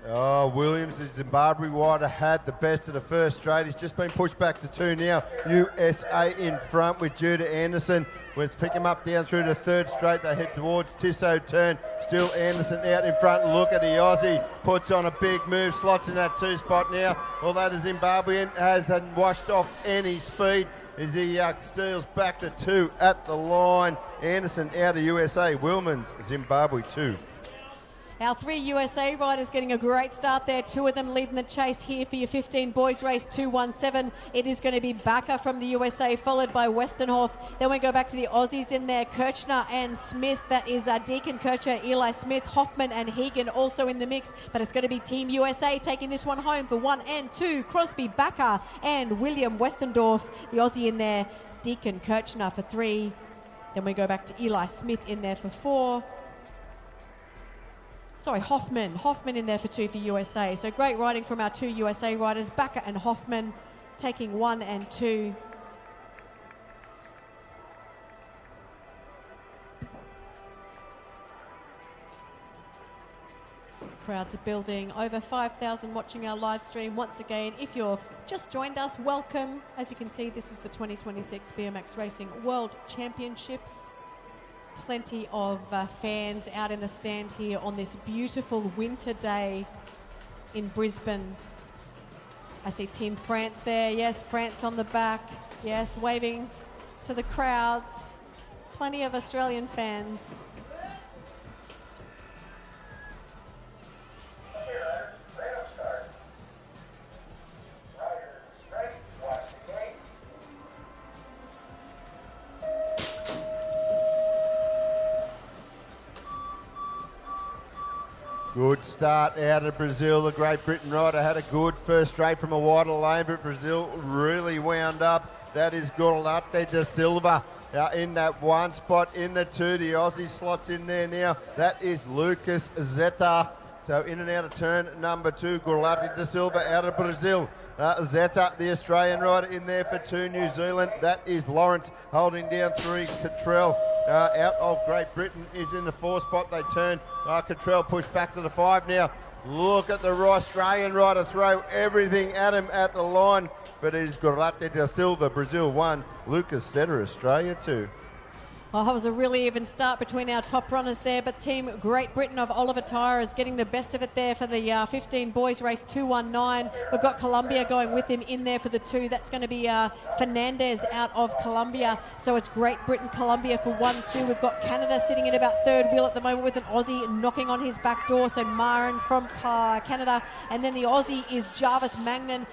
Oh, Williams, the Zimbabwe rider, had the best of the first straight. He's just been pushed back to 2 now. USA in front with Judah Anderson. Let's pick him up down through the third straight. They head towards Tissot turn. Still Anderson out in front. Look at the Aussie. Puts on a big move. Slots in that 2 spot now. Although the Zimbabwean hasn't washed off any speed as he steals back to 2 at the line. Anderson out of USA. Wilmans, Zimbabwe 2. Our 3 USA riders getting a great start there. 2 of them leading the chase here for your 15 boys race 217. It is going to be Bakker from the USA, followed by Westenhoff. Then we go back to the Aussies in there. Kirchner and Smith. That is Deacon Kirchner, Eli Smith, Hoffman and Hegan also in the mix. But it's going to be Team USA taking this one home for 1 and 2. Crosby, Bakker and William Westendorf. The Aussie in there. Deacon Kirchner for 3. Then we go back to Eli Smith in there for 4. Sorry, Hoffman in there for 2 for USA. So great riding from our 2 USA riders, Bakker and Hoffman, taking 1 and 2. Crowds are building, over 5,000 watching our live stream. Once again, if you've just joined us, welcome. As you can see, this is the 2026 BMX Racing World Championships. Plenty of fans out in the stand here on this beautiful winter day in Brisbane. I see Team France there. Yes, France on the back. Yes, waving to the crowds. Plenty of Australian fans. Good start out of Brazil. The Great Britain rider had a good first straight from a wider lane, but Brazil really wound up. That is Gorlate da Silva in that 1 spot. In the 2, the Aussie slots in there now. That is Lucas Zeta. So in and out of turn number 2, Gorlate da Silva out of Brazil. Zeta, the Australian rider, in there for 2, New Zealand. That is Lawrence holding down 3, Cottrell. Out of Great Britain is in the 4 spot. They turn. Cottrell pushed back to the 5 now. Look at the Australian rider throw everything at him at the line. But it is Gorlate da Silva, Brazil 1, Lucas Zeta, Australia 2. Oh, that was a really even start between our top runners there, but Team Great Britain of Oliver Tyre is getting the best of it there for the 15 boys race 219. We've got Colombia going with him in there for the 2. That's going to be Fernandez out of Colombia. So it's Great Britain, Colombia for 1-2. We've got Canada sitting in about 3rd wheel at the moment with an Aussie knocking on his back door. So Marin from Canada. And then the Aussie is Jarvis Magnan.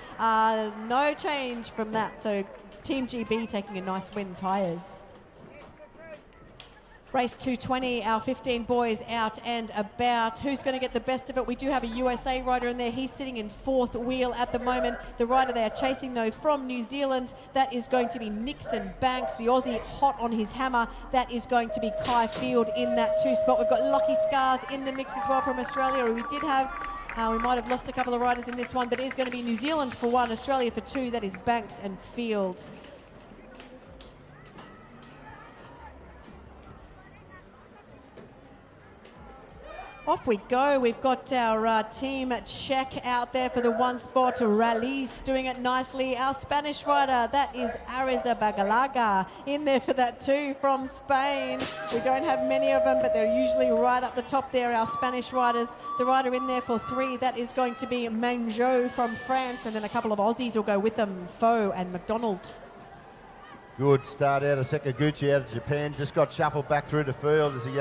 No change from that. So Team GB taking a nice win, tyres. Race 220, our 15 boys out and about. Who's going to get the best of it? We do have a USA rider in there. He's sitting in fourth wheel at the moment. The rider they are chasing, though, from New Zealand, that is going to be Nixon Banks, the Aussie hot on his hammer. That is going to be Kai Field in that 2 spot. We've got Lockie Scarth in the mix as well from Australia. We did have, we might have lost a couple of riders in this one, but it is going to be New Zealand for 1, Australia for 2. That is Banks and Field. Off we go. We've got our team check out there for the 1 spot. Rallies doing it nicely. Our Spanish rider, that is Ariza Bagalaga, in there for that 2 from Spain. We don't have many of them, but they're usually right up the top there, our Spanish riders. The rider in there for 3, that is going to be Manjot from France, and then a couple of Aussies will go with them, Foe and McDonald. Good start out of Sekaguchi out of Japan. Just got shuffled back through the field as he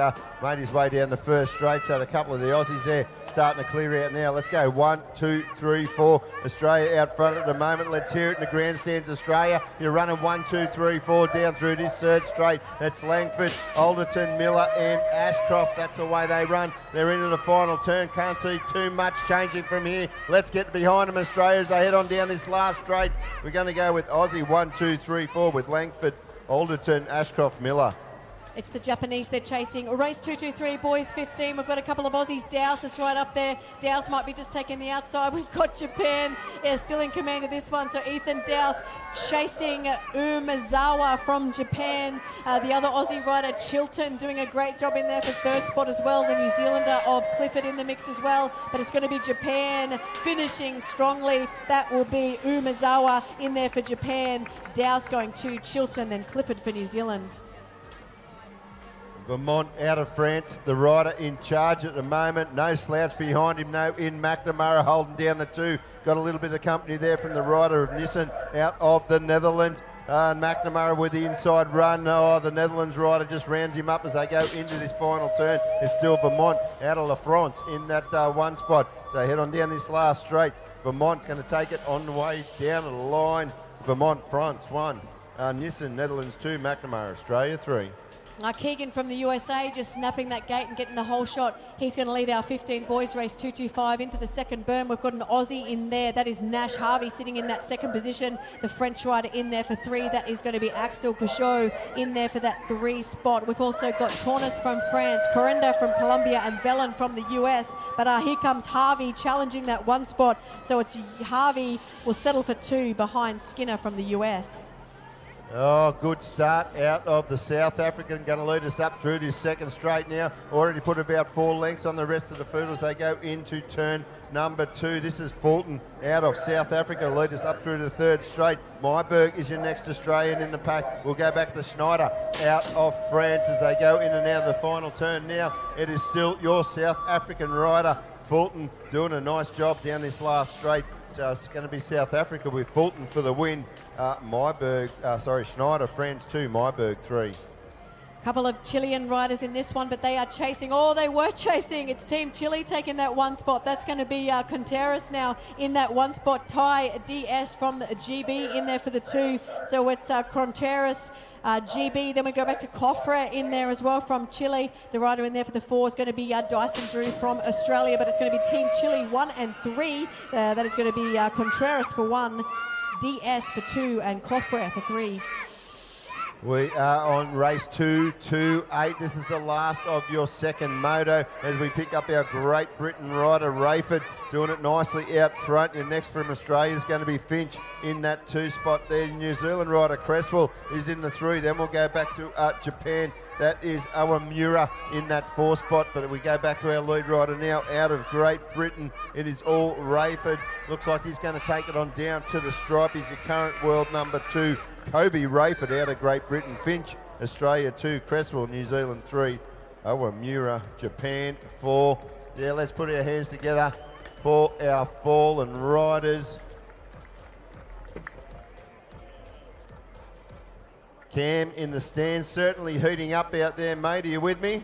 made his way down the first straight. So a couple of the Aussies there starting to clear out now. Let's go 1, 2, 3, 4. Australia out front at the moment. Let's hear it in the grandstands. Australia, you're running 1, 2, 3, 4 down through this third straight. That's Langford, Alderton, Miller and Ashcroft. That's the way they run. They're into the final turn. Can't see too much changing from here. Let's get behind them, Australia, as they head on down this last straight. We're going to go with Aussie 1, 2, 3, 4 with Langford, Alderton, Ashcroft, Miller. It's the Japanese they're chasing. Race 223, boys 15. We've got a couple of Aussies. Dowse is right up there. Dowse might be just taking the outside. We've got Japan still in command of this one. So Ethan Dowse chasing Umezawa from Japan. The other Aussie rider, Chilton, doing a great job in there for 3rd spot as well. The New Zealander of Clifford in the mix as well. But it's going to be Japan finishing strongly. That will be Umezawa in there for Japan. Dowse going to Chilton, then Clifford for New Zealand. Vermont out of France, the rider in charge at the moment. No slouch behind him, no in McNamara holding down the 2. Got a little bit of company there from the rider of Nissan out of the Netherlands. And McNamara with the inside run. Oh, the Netherlands rider just rounds him up as they go into this final turn. It's still Vermont out of La France in that 1 spot. So head on down this last straight. Vermont going to take it on the way down the line. Vermont, France 1. Nissan, Netherlands 2. McNamara, Australia 3. Keegan from the USA just snapping that gate and getting the whole shot. He's going to lead our 15 boys race 225 into the second berm. We've got an Aussie in there. That is Nash Harvey sitting in that second position. The French rider in there for 3. That is going to be Axel Couchot in there for that 3 spot. We've also got Tornes from France, Corenda from Colombia and Bellin from the US. But here comes Harvey challenging that 1 spot. So it's Harvey will settle for 2 behind Skinner from the US. Oh, good start out of the South African. Going to lead us up through this second straight now. Already put about 4 lengths on the rest of the field as they go into turn number 2. This is Fulton out of South Africa. Lead us up through to the third straight. Myberg is your next Australian in the pack. We'll go back to Schneider out of France as they go in and out of the final turn now. It is still your South African rider, Fulton, doing a nice job down this last straight. So it's going to be South Africa with Fulton for the win. Schneider, France 2, Myberg 3. Couple of Chilean riders in this one, but they are chasing. Oh, they were chasing. It's Team Chile taking that 1 spot. That's going to be Contreras now in that 1 spot. Ty DS from the GB in there for the 2. So it's Contreras, GB. Then we go back to Cofre in there as well from Chile. The rider in there for the 4 is going to be Dyson Drew from Australia, but it's going to be Team Chile 1 and 3. That is going to be Contreras for 1, DS for 2, and Cofre for 3. We are on race 228. This is the last of your second moto as we pick up our Great Britain rider, Rayford, doing it nicely out front. Your next from Australia is going to be Finch in that 2 spot there. New Zealand rider, Cresswell, is in the 3. Then we'll go back to Japan. That is Awamura in that 4 spot. But we go back to our lead rider now out of Great Britain. It is all Rayford. Looks like he's going to take it on down to the stripe. He's your current world number 2. Kobe Rayford out of Great Britain. Finch, Australia 2. Cresswell, New Zealand 3. Awamura, Japan 4. Yeah, let's put our hands together for our fallen riders. Cam in the stands, certainly heating up out there, mate. Are you with me?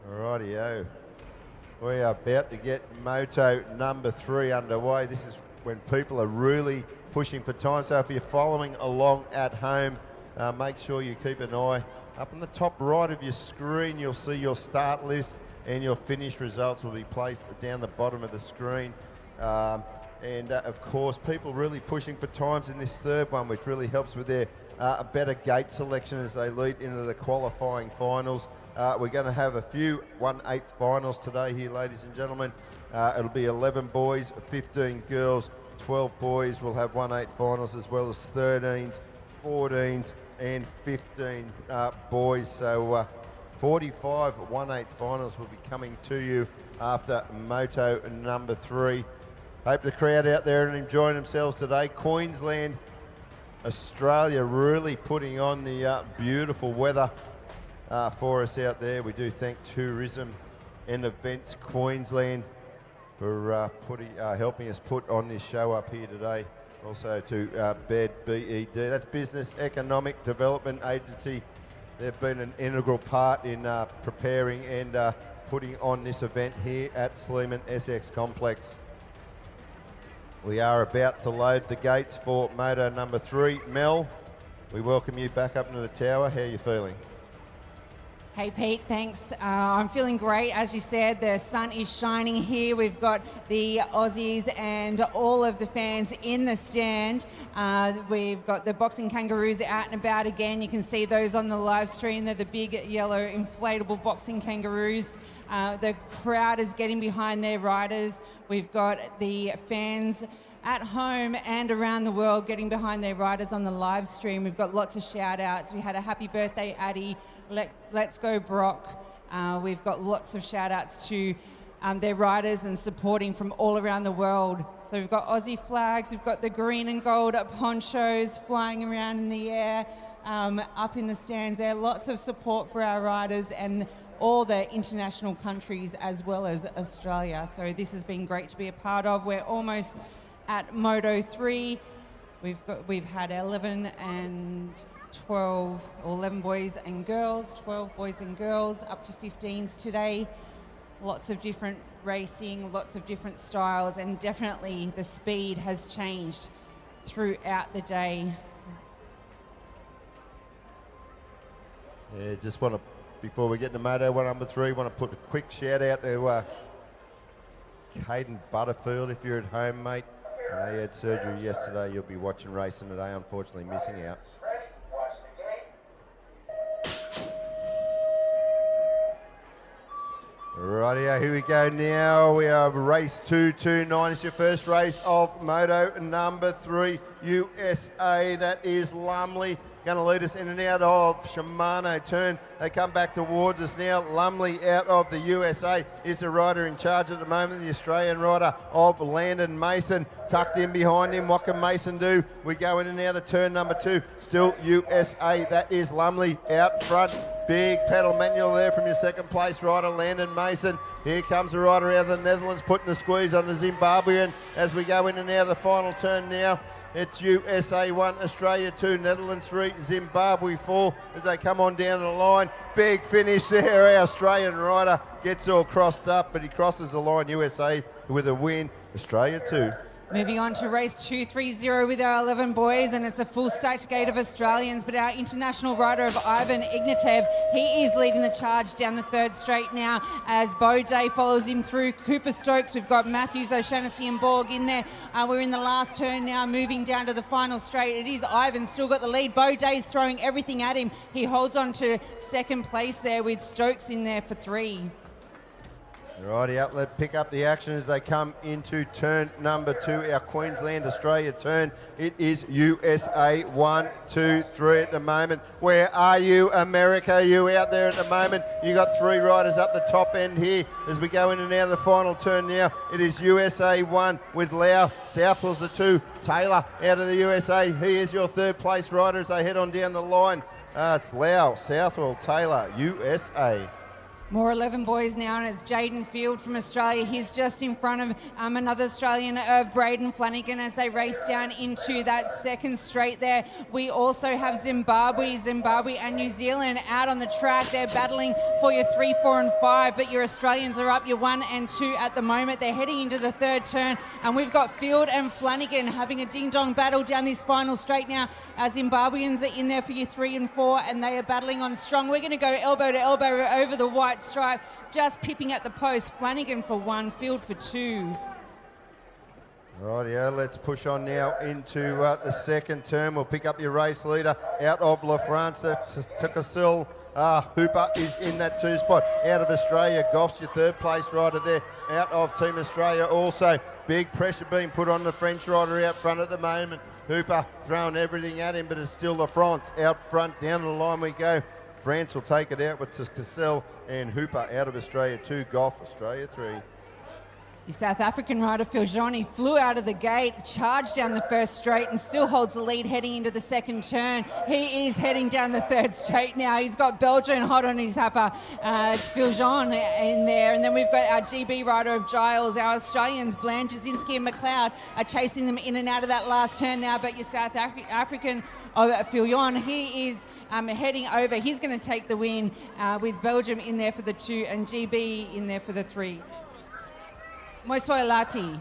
Rightio. We are about to get moto number 3 underway. This is when people are really pushing for time. So if you're following along at home, make sure you keep an eye. Up in the top right of your screen, you'll see your start list and your finish results will be placed down the bottom of the screen. Of course, people really pushing for times in this third one, which really helps with their better gate selection as they lead into the qualifying finals. We're going to have a few 1/8 finals today here, ladies and gentlemen. It'll be 11 boys, 15 girls, 12 boys. We'll have 1/8 finals as well as 13s, 14s and 15 boys. So 45 1/8 finals will be coming to you after moto number 3. Hope the crowd out there and enjoying themselves today. Queensland, Australia really putting on the beautiful weather for us out there. We do thank Tourism and Events Queensland for helping us put on this show up here today. Also to BED, that's Business Economic Development Agency. They've been an integral part in preparing and putting on this event here at Sleeman SX Complex. We are about to load the gates for moto number 3. Mel, we welcome you back up into the tower. How are you feeling? Hey Pete, thanks. I'm feeling great. As you said, the sun is shining here. We've got the Aussies and all of the fans in the stand. We've got the boxing kangaroos out and about again. You can see those on the live stream. They're the big yellow inflatable boxing kangaroos. The crowd is getting behind their riders. We've got the fans at home and around the world getting behind their riders on the live stream. We've got lots of shout outs. We had a happy birthday, Addie. Let's go Brock. We've got lots of shout outs to their riders and supporting from all around the world. So we've got Aussie flags, we've got the green and gold ponchos flying around in the air, up in the stands there. Lots of support for our riders and all the international countries as well as Australia. So this has been great to be a part of. We're almost at Moto 3. We've had 11 and 12, or 11 boys and girls, 12 boys and girls, up to 15s today. Lots of different racing, lots of different styles, and definitely the speed has changed throughout the day. Yeah, just want to, before we get to moto one number 3, want to put a quick shout out to Caden Butterfield. If you're at home, mate, I know you had surgery yesterday. You'll be watching racing today, unfortunately missing out. Rightio, here we go now. We are race 229. It's your first race of moto number 3, USA. That is Lumley. Going to lead us in and out of Shimano turn. They come back towards us now. Lumley out of the USA is the rider in charge at the moment, the Australian rider of Landon Mason. Tucked in behind him. What can Mason do? We go in and out of turn number 2. Still USA. That is Lumley out front. Big pedal manual there from your second place rider, Landon Mason. Here comes the rider out of the Netherlands, putting the squeeze on the Zimbabwean as we go in and out of the final turn now. It's USA 1, Australia 2, Netherlands 3, Zimbabwe 4 as they come on down the line. Big finish there. Our Australian rider gets all crossed up, but he crosses the line. USA with a win, Australia 2. Moving on to race 230 with our 11 boys, and it's a full stacked gate of Australians, but our international rider of Ivan Ignatev, he is leading the charge down the third straight now as Bo Day follows him through. Cooper Stokes, we've got Matthews, O'Shannessy and Borg in there. We're in the last turn now, moving down to the final straight. It is Ivan still got the lead. Bo Day's throwing everything at him. He holds on to second place there with Stokes in there for 3. Righty up, let's pick up the action as they come into turn number 2, our Queensland-Australia turn. It is USA 1, 2, 3 at the moment. Where are you, America? Are you out there at the moment? You got 3 riders up the top end here as we go in and out of the final turn now. It is USA 1 with Lau. Southwell's the 2. Taylor out of the USA. He is your third place rider as they head on down the line. It's Lau, Southwell, Taylor, USA. More 11 boys now, and it's Jaden Field from Australia. He's just in front of another Australian, Braden Flanagan, as they race down into that second straight there. We also have Zimbabwe and New Zealand out on the track. They're battling for your 3, 4 and 5, but your Australians are up your 1 and 2 at the moment. They're heading into the third turn, and we've got Field and Flanagan having a ding-dong battle down this final straight now. Zimbabweans are in there for your 3 and 4, and they are battling on strong. We're going to go elbow to elbow over the white stripe, just pipping at the post. Flanagan for 1, Field for 2. Rightio, let's push on now into the second turn. We'll pick up your race leader out of La France, Tukasil. Hooper is in that 2 spot. Out of Australia, Goff's your third place rider there. Out of Team Australia also. Big pressure being put on the French rider out front at the moment. Hooper throwing everything at him, but it's still La France out front. Down the line we go. France will take it out with Cassell and Hooper out of Australia 2, Goff, Australia 3. The South African rider Phil Johnny flew out of the gate, charged down the first straight and still holds the lead heading into the second turn. He is heading down the third straight now. He's got Belgian hot on his happer. It's Phil Jean in there. And then we've got our GB rider of Giles. Our Australians, Bland, Jasinski and McLeod are chasing them in and out of that last turn now. But your South African, Phil Jean, he is heading over. He's going to take the win with Belgium in there for the 2 and GB in there for the 3. Moisoilati.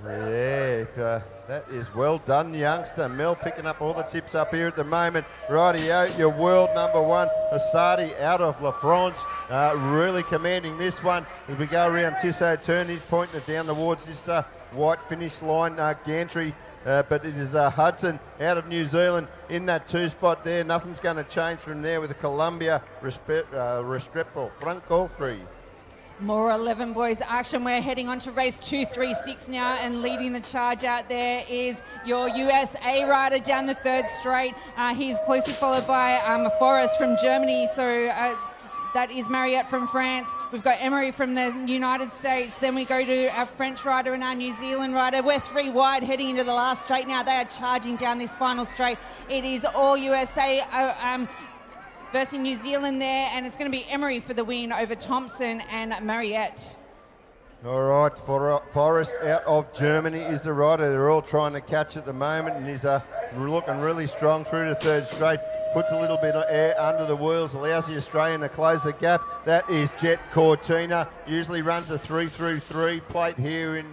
Yeah, that is well done, youngster. Mel picking up all the tips up here at the moment. Rightio, your world number 1, Asadi out of La France, really commanding this one. As we go around Tissot turn, he's pointing it down towards this white finish line, Gantry. But it is Hudson out of New Zealand in that 2 spot there. Nothing's going to change from there with the Columbia Restrepo Franco free. More 11 boys action. We're heading on to race 236 now, and leading the charge out there is your USA rider down the third straight. He's closely followed by Forrest from Germany. So that is Mariette from France. We've got Emery from the United States. Then we go to our French rider and our New Zealand rider. We're 3 wide heading into the last straight now. They are charging down this final straight. It is all USA versus New Zealand there, and it's going to be Emery for the win over Thompson and Mariette. All right, Forrest out of Germany is the rider. They're all trying to catch at the moment, and he's looking really strong through the third straight. Puts a little bit of air under the wheels, allows the Australian to close the gap. That is Jet Cortina. Usually runs a 3-3 plate here in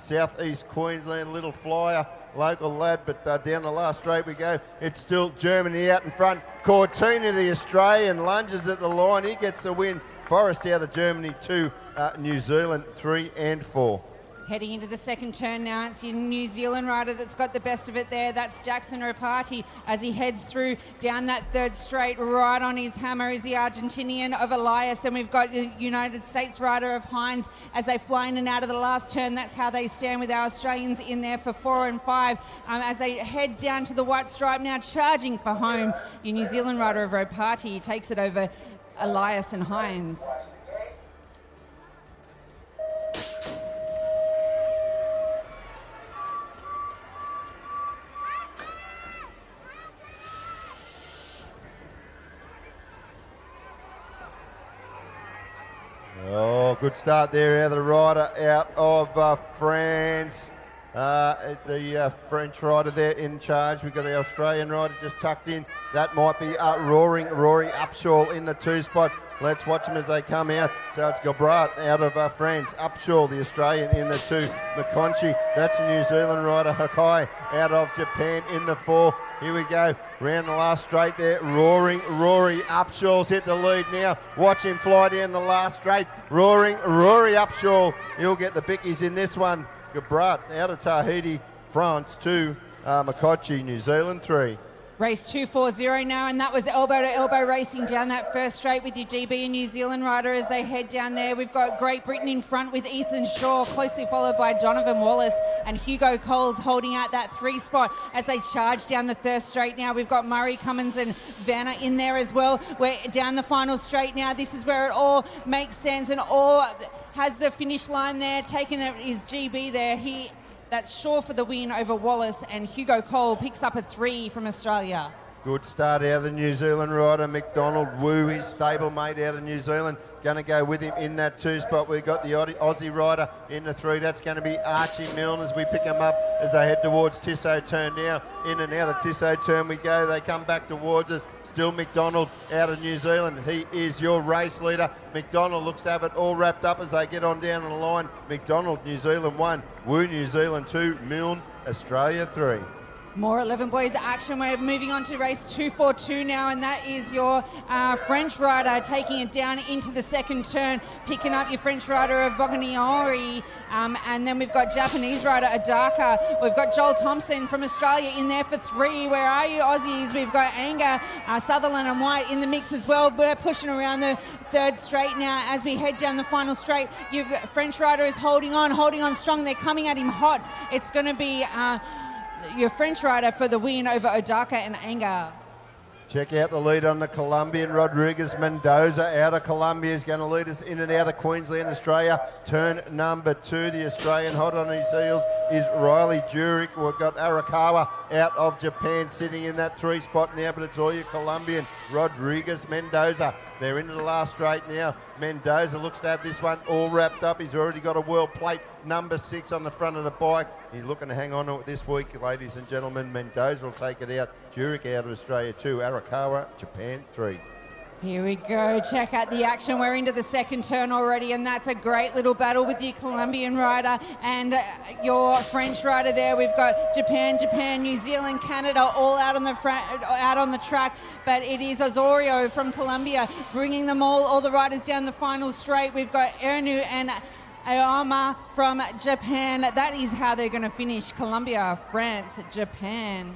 southeast Queensland. Little flyer, local lad, but down the last straight we go. It's still Germany out in front. Cortina, the Australian, lunges at the line. He gets the win. Forrest out of Germany 2, New Zealand 3 and 4. Heading into the second turn now, it's your New Zealand rider that's got the best of it there. That's Jackson Ropati as he heads through down that third straight. Right on his hammer is the Argentinian of Elias. And we've got the United States rider of Hines as they fly in and out of the last turn. That's how they stand with our Australians in there for 4 and 5. As they head down to the white stripe now, charging for home. Your New Zealand rider of Ropati takes it over Elias and Hines. Oh, good start there out of the rider out of France. The French rider there in charge. We've got the Australian rider just tucked in. That might be Roaring Rory Upshaw in the 2 spot. Let's watch them as they come out. So it's Gabrat out of France. Upshaw, the Australian, in the 2. McConchy, that's a New Zealand rider. Hakai out of Japan in the 4. Here we go. Round the last straight there. Roaring Rory Upshaw's hit the lead now. Watch him fly down the last straight. Roaring Rory Upshaw. He'll get the bickies in this one. Gabrat out of Tahiti, France 2. McConchy, New Zealand 3. Race 240 now, and that was elbow to elbow racing down that first straight with your GB and New Zealand rider as they head down there. We've got Great Britain in front with Ethan Shaw, closely followed by Donovan Wallace and Hugo Coles holding out that 3 spot as they charge down the first straight now. We've got Murray, Cummins and Vanna in there as well. We're down the final straight now. This is where it all makes sense and all has the finish line there. Taking it is GB there. That's Shaw for the win over Wallace, and Hugo Cole picks up a 3 from Australia. Good start out of the New Zealand rider, McDonald Wu, his stablemate out of New Zealand. Going to go with him in that 2 spot. We've got the Aussie rider in the 3. That's going to be Archie Milne as we pick him up as they head towards Tissot Turn now. In and out of Tissot Turn we go. They come back towards us. Still McDonald out of New Zealand. He is your race leader. McDonald looks to have it all wrapped up as they get on down the line. McDonald, New Zealand 1. Wu, New Zealand 2. Milne, Australia 3. More 11 boys action. We're moving on to race 242 now, and that is your French rider taking it down into the second turn, picking up your French rider of Bognori, and then we've got Japanese rider Adaka. We've got Joel Thompson from Australia in there for 3. Where are you, Aussies? We've got Anga, Sutherland and White in the mix as well. We're pushing around the 3rd straight now as we head down the final straight. Your French rider is holding on strong. They're coming at him hot. It's going to be your French rider for the win over Odaka and Anga. Check out the lead on the Colombian. Rodriguez Mendoza out of Colombia is going to lead us in and out of Queensland, Australia. Turn number 2. The Australian hot on his heels is Riley Jurek. We've got Arakawa out of Japan sitting in that 3 spot now, but it's all your Colombian. Rodriguez Mendoza. They're into the last straight now. Mendoza looks to have this one all wrapped up. He's already got a world plate number 6 on the front of the bike. He's looking to hang on to it this week, ladies and gentlemen. Mendoza will take it out. Jurek out of Australia 2. Arakawa, Japan 3. Here we go. Check out the action. We're into the second turn already, and that's a great little battle with the Colombian rider and your French rider there. We've got Japan, New Zealand, Canada all out on the track, but it is Osorio from Colombia bringing them all the riders down the final straight. We've got Ernu and Ayama from Japan. That is how they're going to finish. Colombia, France, Japan.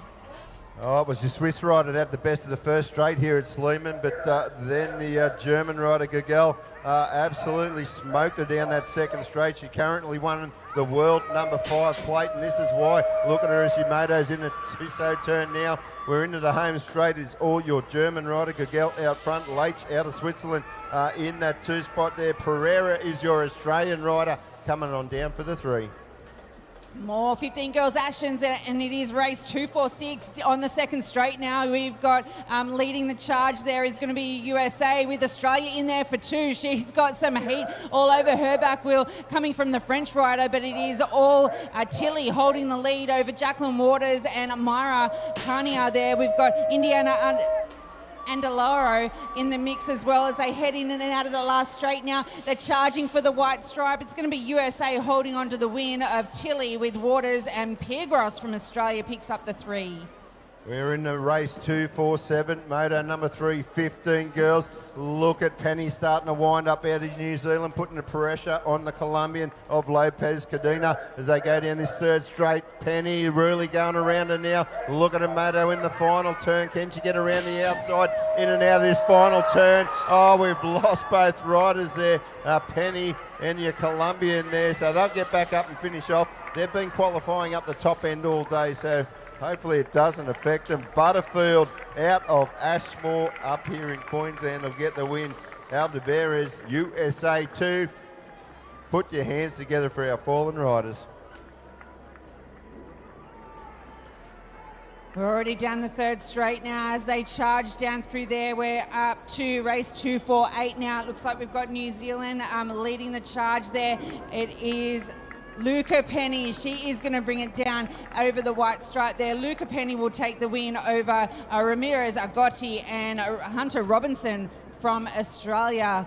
Oh, it was the Swiss rider that had the best of the first straight here at Sleeman, but then the German rider Gagel absolutely smoked her down that second straight. She currently won the world number 5 plate, and this is why. Look at her as she motos in the Tissot turn now. We're into the home straight. It's all your German rider Gagel out front. Leitch out of Switzerland in that 2 spot there. Pereira is your Australian rider coming on down for the 3. More 15 girls actions, and it is race 246 on the second straight now. We've got leading the charge there is going to be USA with Australia in there for 2. She's got some heat all over her back wheel coming from the French rider, but it is all Tilly holding the lead over Jacqueline Waters and Myra Kania there. We've got Indiana Andaloro in the mix as well as they head in and out of the last straight now. They're charging for the white stripe. It's going to be USA holding on to the win of Tilly with Waters, and Piergros from Australia picks up the 3. We're in the race 247, moto number 3, 15 girls. Look at Penny starting to wind up out of New Zealand, putting the pressure on the Colombian of Lopez Cadena as they go down this 3rd straight. Penny really going around her now. Look at her moto in the final turn. Can she get around the outside, in and out of this final turn? Oh, we've lost both riders there, Penny and your Colombian there, so they'll get back up and finish off. They've been qualifying up the top end all day, so hopefully it doesn't affect them. Butterfield out of Ashmore up here in Queensland will get the win. Aldeveras, USA 2. Put your hands together for our fallen riders. We're already down the third straight now as they charge down through there. We're up to race 248 now. It looks like we've got New Zealand leading the charge there. It is Luca Penny. She is going to bring it down over the white stripe there. Luca Penny will take the win over Ramirez Agotti and Hunter Robinson from Australia.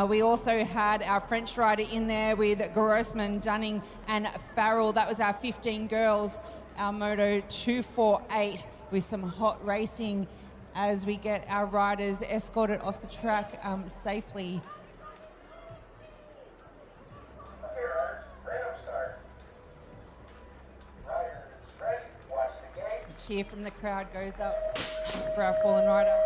We also had our French rider in there with Grossman, Dunning and Farrell. That was our 15 girls. Our Moto 248 with some hot racing as we get our riders escorted off the track safely. A cheer from the crowd goes up for our fallen rider.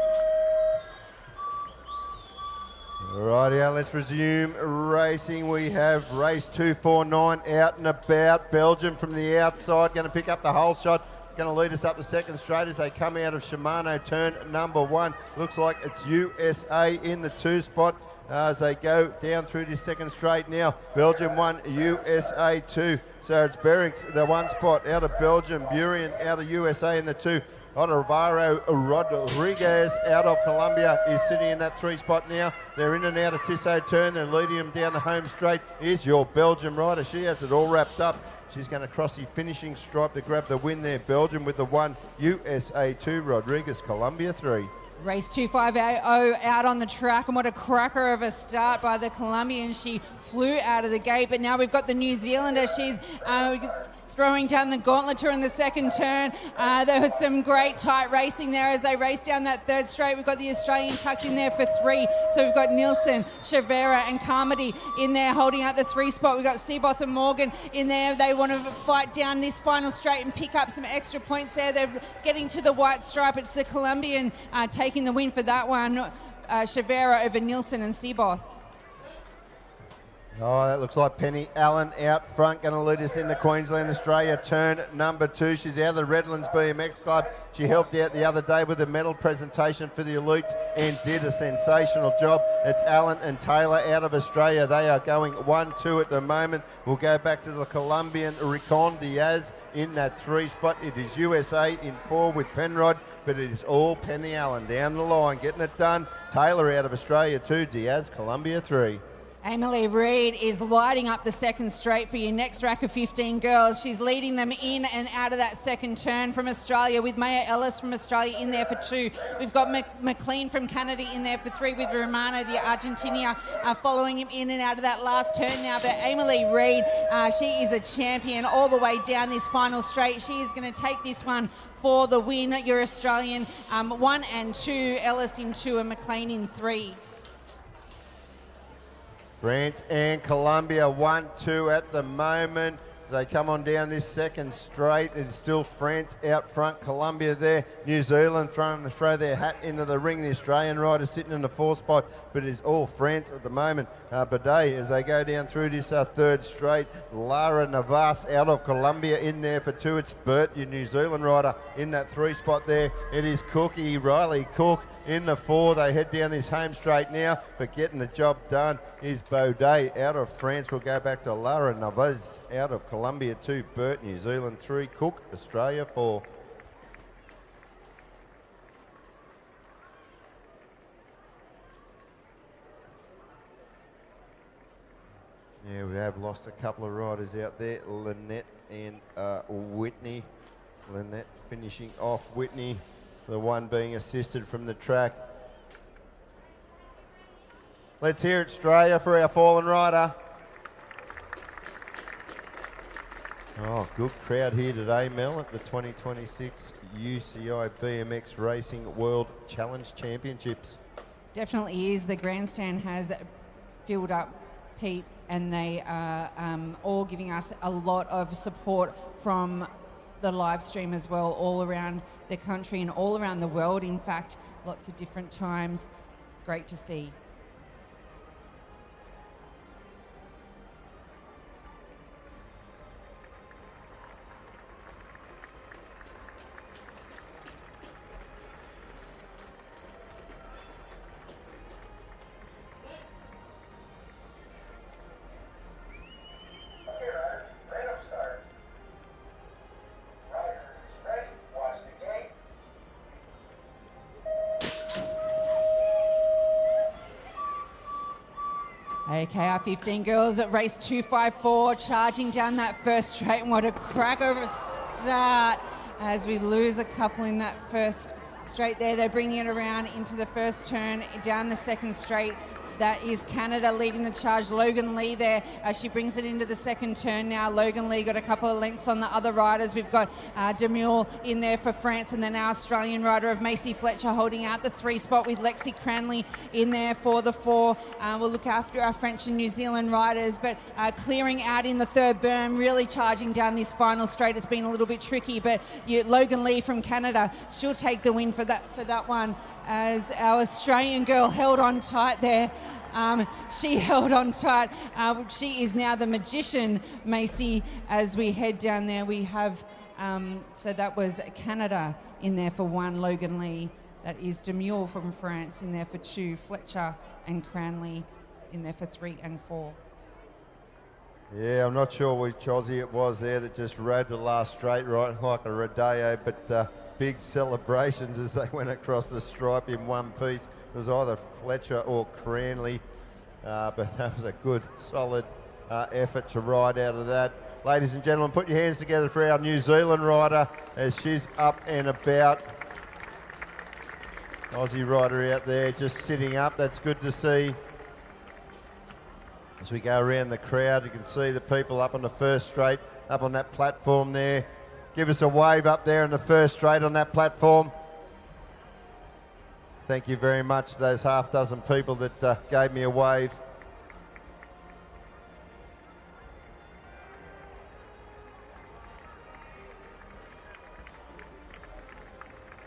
Rightio, let's resume racing. We have race 249 out and about. Belgium from the outside, going to pick up the whole shot. Going to lead us up the second straight as they come out of Shimano turn number 1. Looks like it's USA in the 2 spot as they go down through this second straight now. Belgium 1, USA 2. So it's Berings, the 1 spot out of Belgium. Burian out of USA in the 2. Otavaro Rodriguez out of Colombia is sitting in that 3 spot now. They're in and out of Tissot turn and leading them down the home straight is your Belgium rider. She has it all wrapped up. She's going to cross the finishing stripe to grab the win there. Belgium with the 1, USA 2, Rodriguez, Colombia 3. Race 250 out on the track, and what a cracker of a start by the Colombian. She flew out of the gate, but now we've got the New Zealander. She's throwing down the gauntlet to her in the second turn. There was some great tight racing there as they race down that third straight. We've got the Australian tucked in there for 3. So we've got Nielsen, Cervera and Carmody in there holding out the 3 spot. We've got Seaboth and Morgan in there. They want to fight down this final straight and pick up some extra points there. They're getting to the white stripe. It's the Colombian taking the win for that one. Cervera over Nielsen and Seaboth. Oh, that looks like Penny Allen out front, going to lead us into Queensland, Australia, turn number 2. She's out of the Redlands BMX Club. She helped out the other day with a medal presentation for the elites and did a sensational job. It's Allen and Taylor out of Australia. They are going 1-2 at the moment. We'll go back to the Colombian Ricon Diaz in that 3 spot. It is USA in 4 with Penrod, but it is all Penny Allen down the line, getting it done. Taylor out of Australia 2, Diaz, Colombia 3. Emily Reid is lighting up the second straight for your next rack of 15 girls. She's leading them in and out of that second turn from Australia with Maya Ellis from Australia in there for 2. We've got McLean from Canada in there for 3 with Romano, the Argentina, following him in and out of that last turn now. But Emily Reid, she is a champion all the way down this final straight. She is going to take this one for the win. Your Australian 1 and 2, Ellis in 2 and McLean in 3. France and Colombia 1-2 at the moment. They come on down this second straight. It's still France out front, Colombia there. New Zealand trying to throw their hat into the ring. The Australian rider sitting in the 4th spot, but it is all France at the moment. Bidet as they go down through this third straight. Lara Navas out of Colombia in there for 2. It's Burt, your New Zealand rider, in that 3 spot there. It is Cookie, Riley Cook in the 4. They head down this home straight now, but getting the job done is Baudet out of France. We'll go back to Lara Navas out of Colombia 2, Burt, New Zealand 3, Cook, Australia 4. Yeah, we have lost a couple of riders out there, Lynette and Whitney. Lynette finishing off Whitney, the one being assisted from the track. Let's hear it, Australia, for our fallen rider. Oh, good crowd here today, Mel, at the 2026 UCI BMX Racing World Challenge Championships. Definitely is. The grandstand has filled up, Pete, and they are all giving us a lot of support from the live stream as well, all around the country and all around the world. In fact, lots of different times. Great to see. Okay, our 15 girls at race 254, charging down that first straight, and what a cracker of a start as we lose a couple in that first straight there. They're bringing it around into the first turn, down the second straight. That is Canada leading the charge. Logan Lee there as she brings it into the second turn now. Logan Lee got a couple of lengths on the other riders. We've got Demule in there for France, and then our Australian rider of Macy Fletcher holding out the 3 spot with Lexi Cranley in there for the 4. We'll look after our French and New Zealand riders, but clearing out in the third berm, really charging down this final straight. It's been a little bit tricky, but Logan Lee from Canada, she'll take the win for that one, as our Australian girl held on tight there. She held on tight. She is now the magician, Macy, as we head down there. We have, so that was Canada in there for 1, Logan Lee. That is Demule from France in there for 2, Fletcher and Cranley in there for 3 and 4. Yeah, I'm not sure which Aussie it was there that just rode the last straight right like a rodeo, but big celebrations as they went across the stripe in one piece. It was either Fletcher or Cranley, but that was a good, solid effort to ride out of that. Ladies and gentlemen, put your hands together for our New Zealand rider as she's up and about. Aussie rider out there just sitting up. That's good to see. As we go around the crowd, you can see the people up on the first straight, up on that platform there. Give us a wave up there in the first straight on that platform. Thank you very much to those half dozen people that gave me a wave.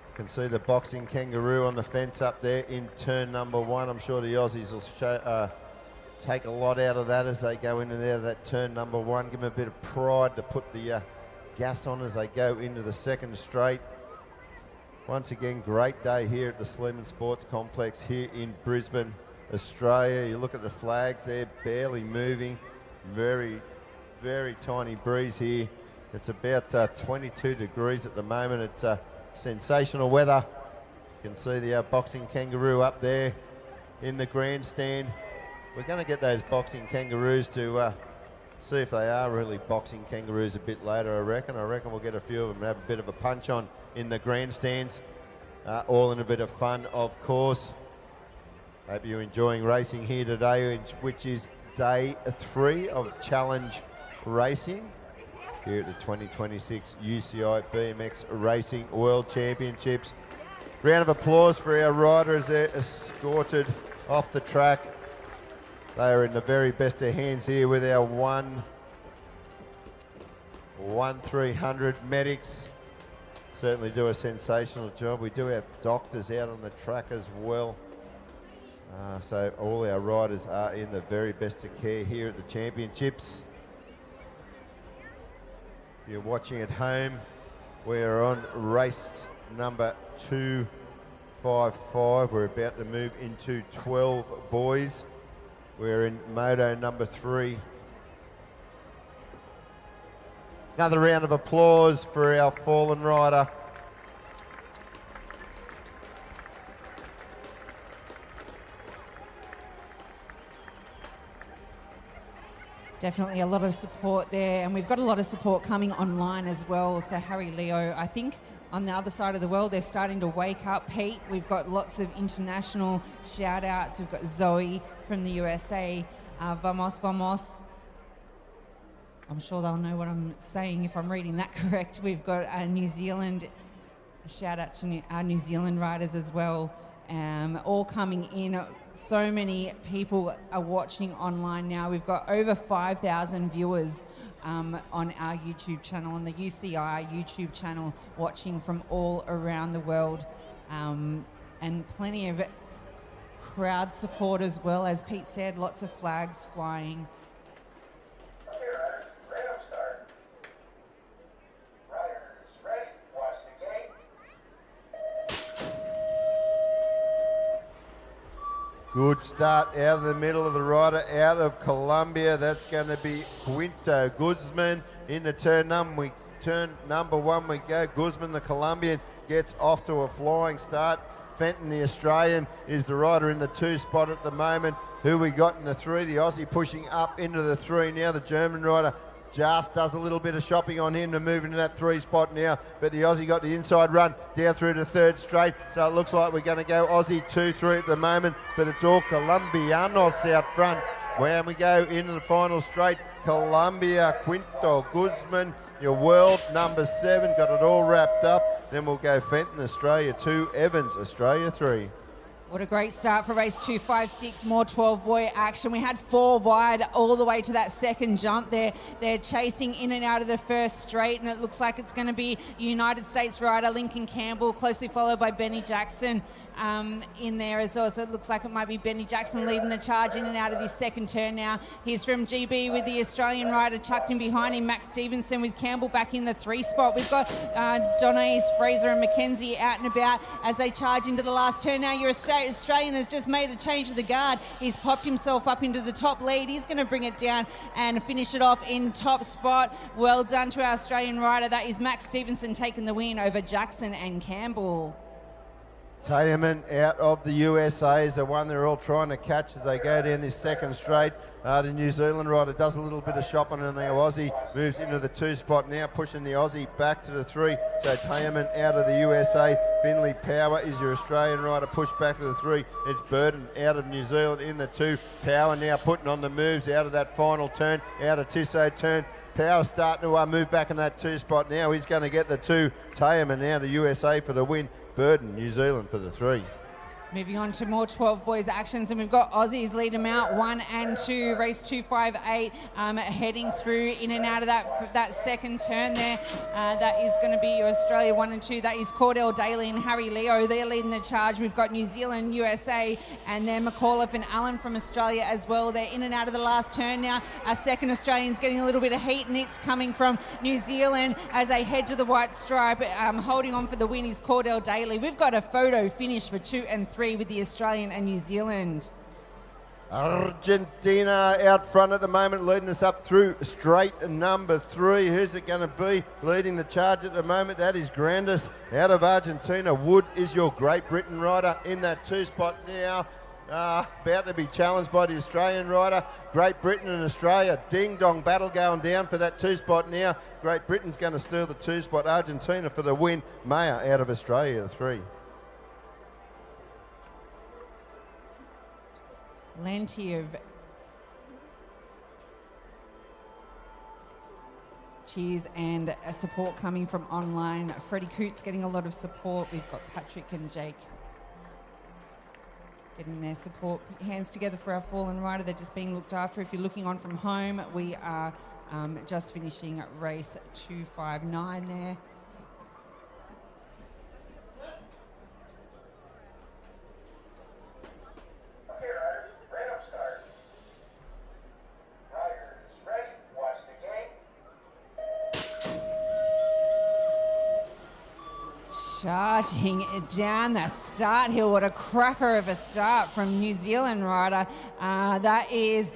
You can see the boxing kangaroo on the fence up there in turn number 1. I'm sure the Aussies will take a lot out of that as they go in and out of that turn number 1. Give them a bit of pride to put the gas on as they go into the second straight. Once again, great day here at the Sleeman Sports Complex here in Brisbane, Australia. You look at the flags, they're barely moving. Very, very tiny breeze here. It's about 22 degrees at the moment. It's sensational weather. You can see the boxing kangaroo up there in the grandstand. We're going to get those boxing kangaroos to see if they are really boxing kangaroos a bit later, I reckon. I reckon we'll get a few of them and have a bit of a punch on in the grandstands. All in a bit of fun, of course. Hope you're enjoying racing here today, which is day 3 of Challenge Racing here at the 2026 UCI BMX Racing World Championships. Round of applause for our riders. They're escorted off the track. They are in the very best of hands here with our 1-300 medics. Certainly do a sensational job. We do have doctors out on the track as well. So all our riders are in the very best of care here at the championships. If you're watching at home, we're on race number 255. We're about to move into 12 boys. We're in moto number 3. Another round of applause for our fallen rider. Definitely a lot of support there, and we've got a lot of support coming online as well. So Harry Leo, I think on the other side of the world, they're starting to wake up. Pete, we've got lots of international shout outs. We've got Zoe from the USA, Vamos, Vamos. I'm sure they'll know what I'm saying if I'm reading that correct. We've got New Zealand, a shout out to our New Zealand riders as well, all coming in. So many people are watching online now. We've got over 5,000 viewers on our YouTube channel, on the UCI YouTube channel, watching from all around the world, and plenty of crowd support as well. As Pete said, lots of flags flying. Good start out of the middle of the rider out of Colombia. That's going to be Quinto Guzman in the turn number 1 we go. Guzman, the Colombian, gets off to a flying start. Fenton, the Australian, is the rider in the 2 spot at the moment. Who we got in the 3? The Aussie pushing up into the 3 now. The German rider just does a little bit of shopping on him to move into that 3 spot now. But the Aussie got the inside run down through to 3rd straight. So it looks like we're going to go Aussie 2-3 at the moment. But it's all Colombianos out front. When we go into the final straight, Colombia, Quinto Guzman, your world number 7, got it all wrapped up. Then we'll go Fenton, Australia 2, Evans, Australia 3. What a great start for race 256, more 12-boy action. We had 4 wide all the way to that second jump there. They're chasing in and out of the first straight, and it looks like it's going to be United States rider Lincoln Campbell, closely followed by Benny Jackson in there as well. So it looks like it might be Benny Jackson leading the charge in and out of this second turn now. He's from GB with the Australian rider tucked in behind him, Max Stevenson with Campbell back in the 3 spot. We've got Donais, Fraser and McKenzie out and about as they charge into the last turn. Now your Australian has just made a change of the guard. He's popped himself up into the top lead. He's going to bring it down and finish it off in top spot. Well done to our Australian rider. That is Max Stevenson taking the win over Jackson and Campbell. Tailman out of the USA is the one they're all trying to catch as they go down this second straight. The New Zealand rider does a little bit of shopping and the Aussie moves into the 2 spot now, pushing the Aussie back to the 3. So Tailman out of the USA. Finley Power is your Australian rider, pushed back to the 3. It's Burton out of New Zealand in the 2. Power now putting on the moves out of that final turn, out of Tissot turn. Power starting to move back in that 2 spot now. He's going to get the 2. Tailman out of USA for the win. Burton, New Zealand for the 3. Moving on to more 12 boys actions, and we've got Aussies lead them out 1 and 2, race 258, heading through in and out of that second turn there. That is going to be your Australia 1 and 2. That is Cordell Daly and Harry Leo. They're leading the charge. We've got New Zealand, USA, and then McAuliffe and Allen from Australia as well. They're in and out of the last turn now. Our second Australian's getting a little bit of heat, and it's coming from New Zealand as they head to the white stripe. Holding on for the win is Cordell Daly. We've got a photo finish for 2 and 3 with the Australian and New Zealand. Argentina out front at the moment, leading us up through straight number 3. Who's it going to be leading the charge at the moment? That is Grandis out of Argentina. Wood is your Great Britain rider in that 2 spot now. About to be challenged by the Australian rider. Great Britain and Australia, ding-dong battle going down for that 2 spot now. Great Britain's going to steal the 2 spot. Argentina for the win. Mayer out of Australia, the 3. Plenty of cheers and support coming from online. Freddie Coots getting a lot of support. We've got Patrick and Jake getting their support. Put your hands together for our fallen rider. They're just being looked after. If you're looking on from home, we are just finishing race 259 there. Charging down the start hill. What a cracker of a start from New Zealand rider. That is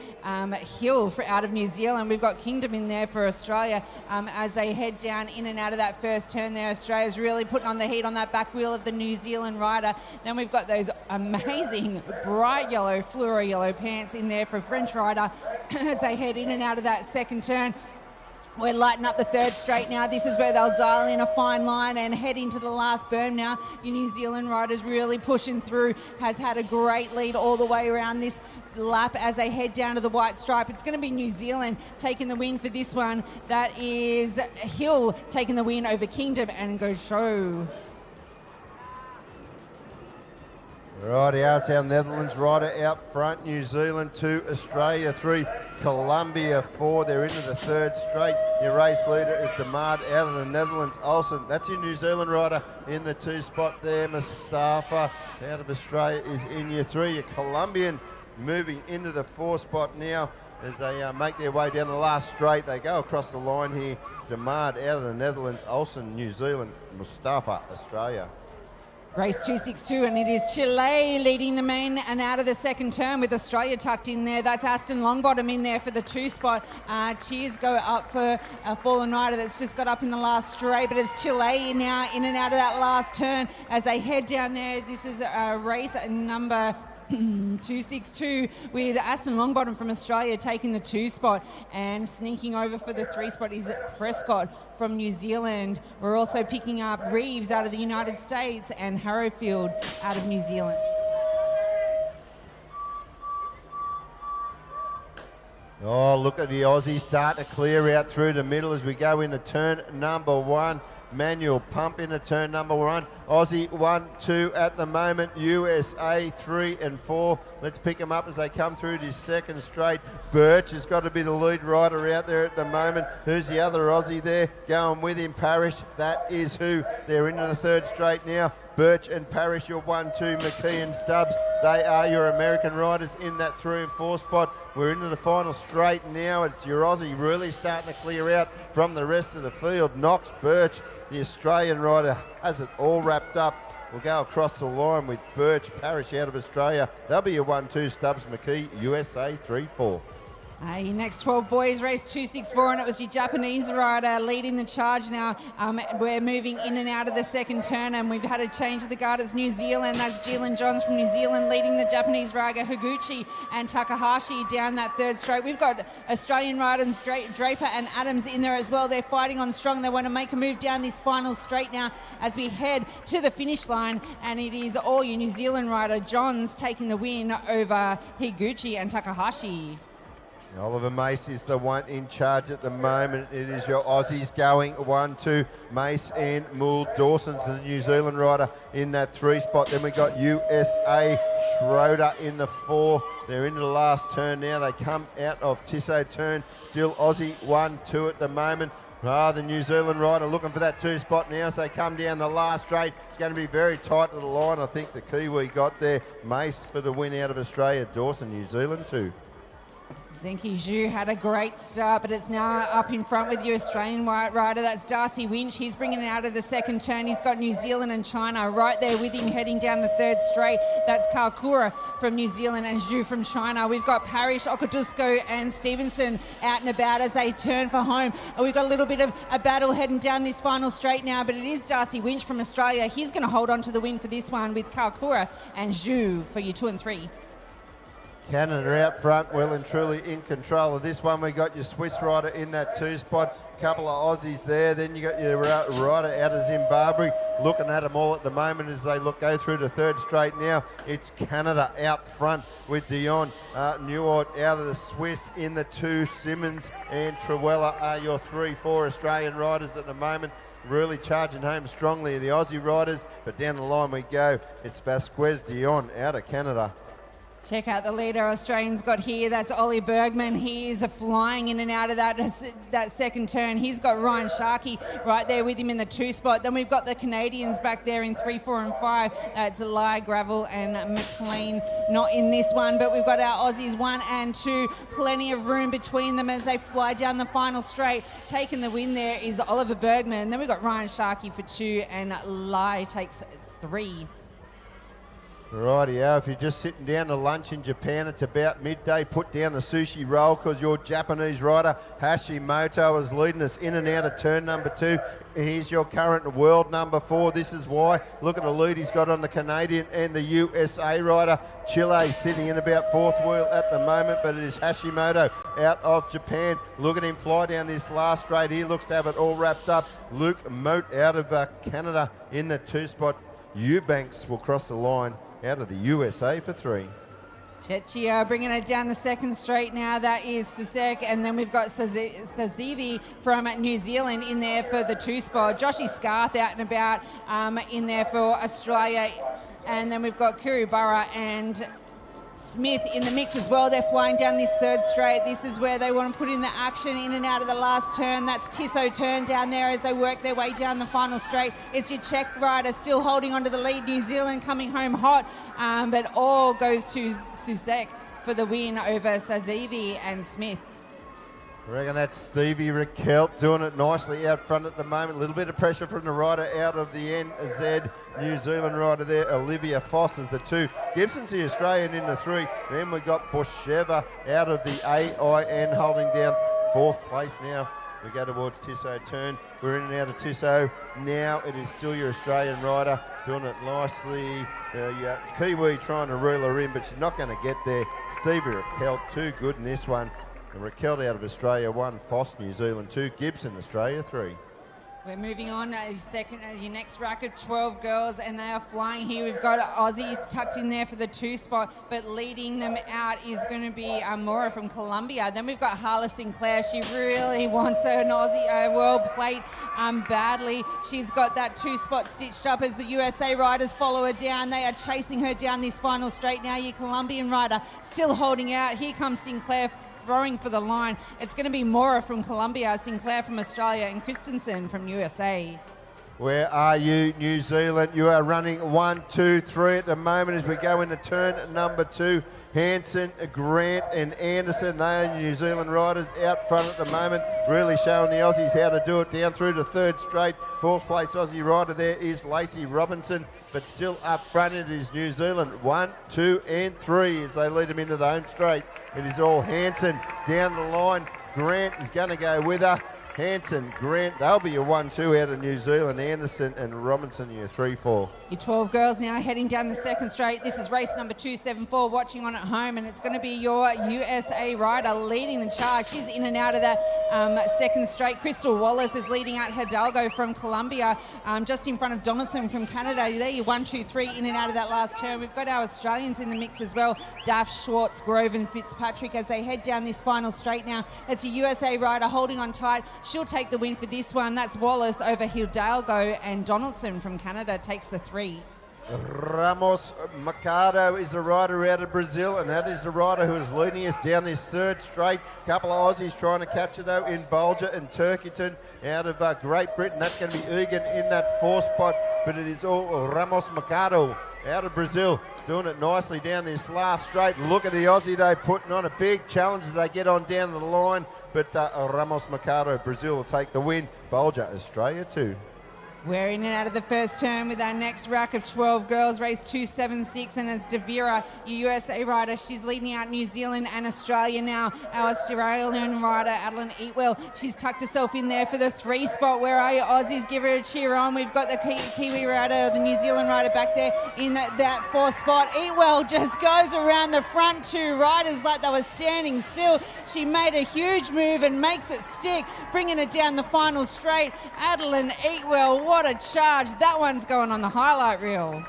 Hill out of New Zealand. We've got Kingdom in there for Australia as they head down in and out of that first turn there. Australia's really putting on the heat on that back wheel of the New Zealand rider. Then we've got those amazing bright yellow, fluoro yellow pants in there for French rider as they head in and out of that second turn. We're lighting up the third straight now. This is where they'll dial in a fine line and head into the last berm now. Your New Zealand rider's really pushing through, has had a great lead all the way around this lap as they head down to the white stripe. It's going to be New Zealand taking the win for this one. That is Hill taking the win over Kingdom and Gaucho. Righty, it's our Netherlands rider out front. New Zealand 2, Australia 3, Colombia 4. They're into the third straight. Your race leader is Demard out of the Netherlands. Olsen, that's your New Zealand rider in the 2 spot there. Mustafa out of Australia is in your 3. Your Colombian moving into the 4 spot now as they make their way down the last straight. They go across the line here. Demard out of the Netherlands. Olsen, New Zealand. Mustafa, Australia. Race 262, and it is Chile leading the main and out of the second turn with Australia tucked in there. That's Aston Longbottom in there for the 2 spot. Cheers go up for a fallen rider that's just got up in the last straight, but it's Chile now in and out of that last turn as they head down there. This is race number 262 with Aston Longbottom from Australia taking the 2 spot, and sneaking over for the 3 spot is Prescott from New Zealand. We're also picking up Reeves out of the United States and Harrowfield out of New Zealand. Oh, look at the Aussies start to clear out through the middle as we go into turn number 1. Manual pump into turn number 1. Aussie 1, 2 at the moment. USA 3 and 4. Let's pick them up as they come through this second straight. Birch has got to be the lead rider out there at the moment. Who's the other Aussie there? Going with him, Parrish. That is who. They're into the third straight now. Birch and Parrish, your 1, 2, McKee and Stubbs. They are your American riders in that 3 and 4 spot. We're into the final straight now. It's your Aussie really starting to clear out from the rest of the field. Knox, Birch, the Australian rider, has it all wrapped up. We'll go across the line with Birch, Parrish out of Australia. They'll be your 1, 2, Stubbs, McKee, USA 3, 4. Your next 12 boys race 264, and it was your Japanese rider leading the charge now. We're moving in and out of the second turn, and we've had a change of the guard. It's New Zealand. That's Dylan Johns from New Zealand leading the Japanese rider Higuchi and Takahashi down that third straight. We've got Australian riders Draper and Adams in there as well. They're fighting on strong. They want to make a move down this final straight now as we head to the finish line, and it is all your New Zealand rider Johns taking the win over Higuchi and Takahashi. Oliver Mace is the one in charge at the moment. It is your Aussies going 1, 2. Mace and Moule. Dawson's the New Zealand rider in that 3 spot. Then we got USA Schroeder in the 4. They're into the last turn now. They come out of Tissot turn. Still Aussie 1, 2 at the moment. The New Zealand rider looking for that 2 spot now as they come down the last straight. It's going to be very tight to the line. I think the Kiwi got there. Mace for the win out of Australia. Dawson, New Zealand 2. Zenki Zhu had a great start, but it's now up in front with your Australian rider. That's Darcy Winch. He's bringing it out of the second turn. He's got New Zealand and China right there with him heading down the third straight. That's Kalkura from New Zealand and Zhu from China. We've got Parrish, Okadusko and Stevenson out and about as they turn for home. And we've got a little bit of a battle heading down this final straight now, but it is Darcy Winch from Australia. He's going to hold on to the win for this one with Kalkura and Zhu for your 2 and 3. Canada out front, well and truly in control of this one. We got your Swiss rider in that 2 spot, couple of Aussies there. Then you got your rider out of Zimbabwe. Looking at them all at the moment as they go through the third straight now. It's Canada out front with Dion. Newart out of the Swiss in the 2. Simmons and Truella are your 3, 4 Australian riders at the moment. Really charging home strongly the Aussie riders, but down the line we go. It's Vasquez Dion out of Canada. Check out the leader Australians got here. That's Ollie Bergman. He is flying in and out of that second turn. He's got Ryan Sharkey right there with him in the 2 spot. Then we've got the Canadians back there in 3, 4 and 5. That's Lai, Gravel and McLean. Not in this one, but we've got our Aussies 1 and 2. Plenty of room between them as they fly down the final straight. Taking the win there is Oliver Bergman. Then we've got Ryan Sharkey for 2 and Lai takes 3. Rightio, if you're just sitting down to lunch in Japan, it's about midday. Put down the sushi roll because your Japanese rider Hashimoto is leading us in and out of turn number 2. He's your current world number 4. This is why. Look at the lead he's got on the Canadian and the USA rider. Chile sitting in about 4th wheel at the moment, but it is Hashimoto out of Japan. Look at him fly down this last straight. He looks to have it all wrapped up. Luke Moat out of Canada in the 2 spot. Eubanks will cross the line out of the USA for 3. Chechia bringing it down the second straight now. That is Sisek, and then we've got Sazivi from New Zealand in there for the 2 spot. Joshy Scarth out and about in there for Australia. And then we've got Kiribara and Smith in the mix as well. They're flying down this third straight. This is where they want to put in the action in and out of the last turn. That's Tissot turn down there as they work their way down the final straight. It's your Czech rider still holding on to the lead. New Zealand coming home hot, but all goes to Susek for the win over Sazivi and Smith. I reckon that's Stevie Raquel doing it nicely out front at the moment. A little bit of pressure from the rider out of the NZ. New Zealand rider there, Olivia Foss is the 2. Gibson's the Australian in the 3. Then we got Busheva out of the AIN holding down 4th place now. We go towards Tissot turn. We're in and out of Tissot. Now it is still your Australian rider doing it nicely. Kiwi trying to reel her in, but she's not going to get there. Stevie Raquel, too good in this one. And Raquel out of Australia, 1. Foss, New Zealand, 2. Gibson, Australia, 3. We're moving on your next rack of 12 girls, and they are flying here. We've got Aussies tucked in there for the 2 spot, but leading them out is going to be Mora from Colombia. Then we've got Harla Sinclair. She really wants an Aussie world plate badly. She's got that 2 spot stitched up as the USA riders follow her down. They are chasing her down this final straight now. Your Colombian rider still holding out. Here comes Sinclair throwing for the line. It's going to be Mora from Colombia, Sinclair from Australia, and Christensen from USA. Where are you, New Zealand? You are running 1, 2, 3 at the moment as we go into turn number 2. Hanson, Grant and Anderson, they are New Zealand riders out front at the moment, really showing the Aussies how to do it down through to 3rd straight. 4th place Aussie rider there is Lacey Robinson, but still up front it is New Zealand. 1, 2 and 3 as they lead them into the home straight. It is all Hanson down the line. Grant is going to go with her. Hanson, Grant, they'll be your 1-2 out of New Zealand. Anderson and Robinson, your 3-4. Your 12 girls now heading down the 2nd straight. This is race number 274, watching on at home, and it's going to be your USA rider leading the charge. She's in and out of that 2nd straight. Crystal Wallace is leading out Hidalgo from Colombia, just in front of Donaldson from Canada. There you 1, 2, 3 in and out of that last turn. We've got our Australians in the mix as well. Daff, Schwartz, Grove and Fitzpatrick as they head down this final straight now. It's a USA rider holding on tight. She'll take the win for this one. That's Wallace over Hidalgo, and Donaldson from Canada takes the 3. Ramos Mercado is the rider out of Brazil, and that is the rider who is leading us down this 3rd straight. Couple of Aussies trying to catch it though in Bolger and Turkington out of Great Britain. That's going to be Egan in that 4th spot, but it is all Ramos Mercado out of Brazil doing it nicely down this last straight. Look at the Aussie though, putting on a big challenge as they get on down the line, but Ramos Mercado, Brazil will take the win. Bolger, Australia 2. We're in and out of the 1st turn with our next rack of 12 girls, race 276, and it's Devira, USA rider. She's leading out New Zealand and Australia now. Our Australian rider, Adeline Eatwell, she's tucked herself in there for the 3 spot. Where are you, Aussies? Give her a cheer on. We've got the Kiwi rider, the New Zealand rider back there in that 4th spot. Eatwell just goes around the front 2 riders like they were standing still. She made a huge move and makes it stick, bringing it down the final straight. Adeline Eatwell, what a charge. That one's going on the highlight reel.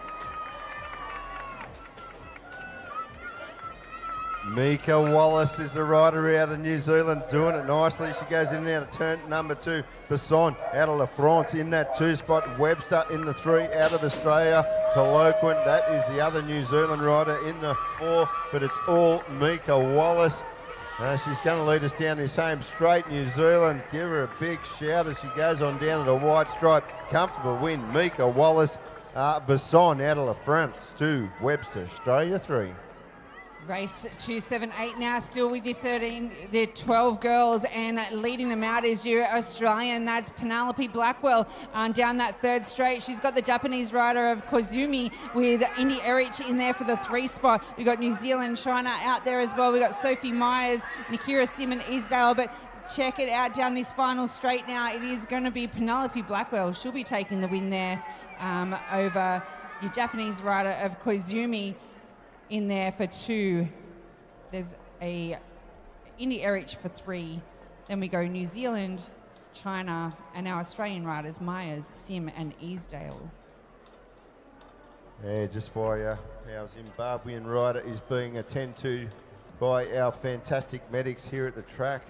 Mika Wallace is the rider out of New Zealand, doing it nicely. She goes in and out of turn number 2. Besson out of La France in that 2 spot. Webster in the 3 out of Australia. Colloquent, that is the other New Zealand rider in the 4, but it's all Mika Wallace. She's going to lead us down this home straight. New Zealand, give her a big shout as she goes on down to the white stripe. Comfortable win. Mika Wallace, Besson out of La France 2, Webster, Australia 3. Race 278 now, still with your 12 girls, and leading them out is your Australian. That's Penelope Blackwell down that 3rd straight. She's got the Japanese rider of Koizumi with Indy Erich in there for the 3 spot. We've got New Zealand, China out there as well. We've got Sophie Myers, Nikira Simon, Isdale, but check it out down this final straight now. It is going to be Penelope Blackwell. She'll be taking the win there over your Japanese rider of Koizumi. In there for 2. There's a Indy Erich for 3. Then we go New Zealand, China, and our Australian riders, Myers, Sim, and Easdale. Yeah, just by our Zimbabwean rider is being attended to by our fantastic medics here at the track.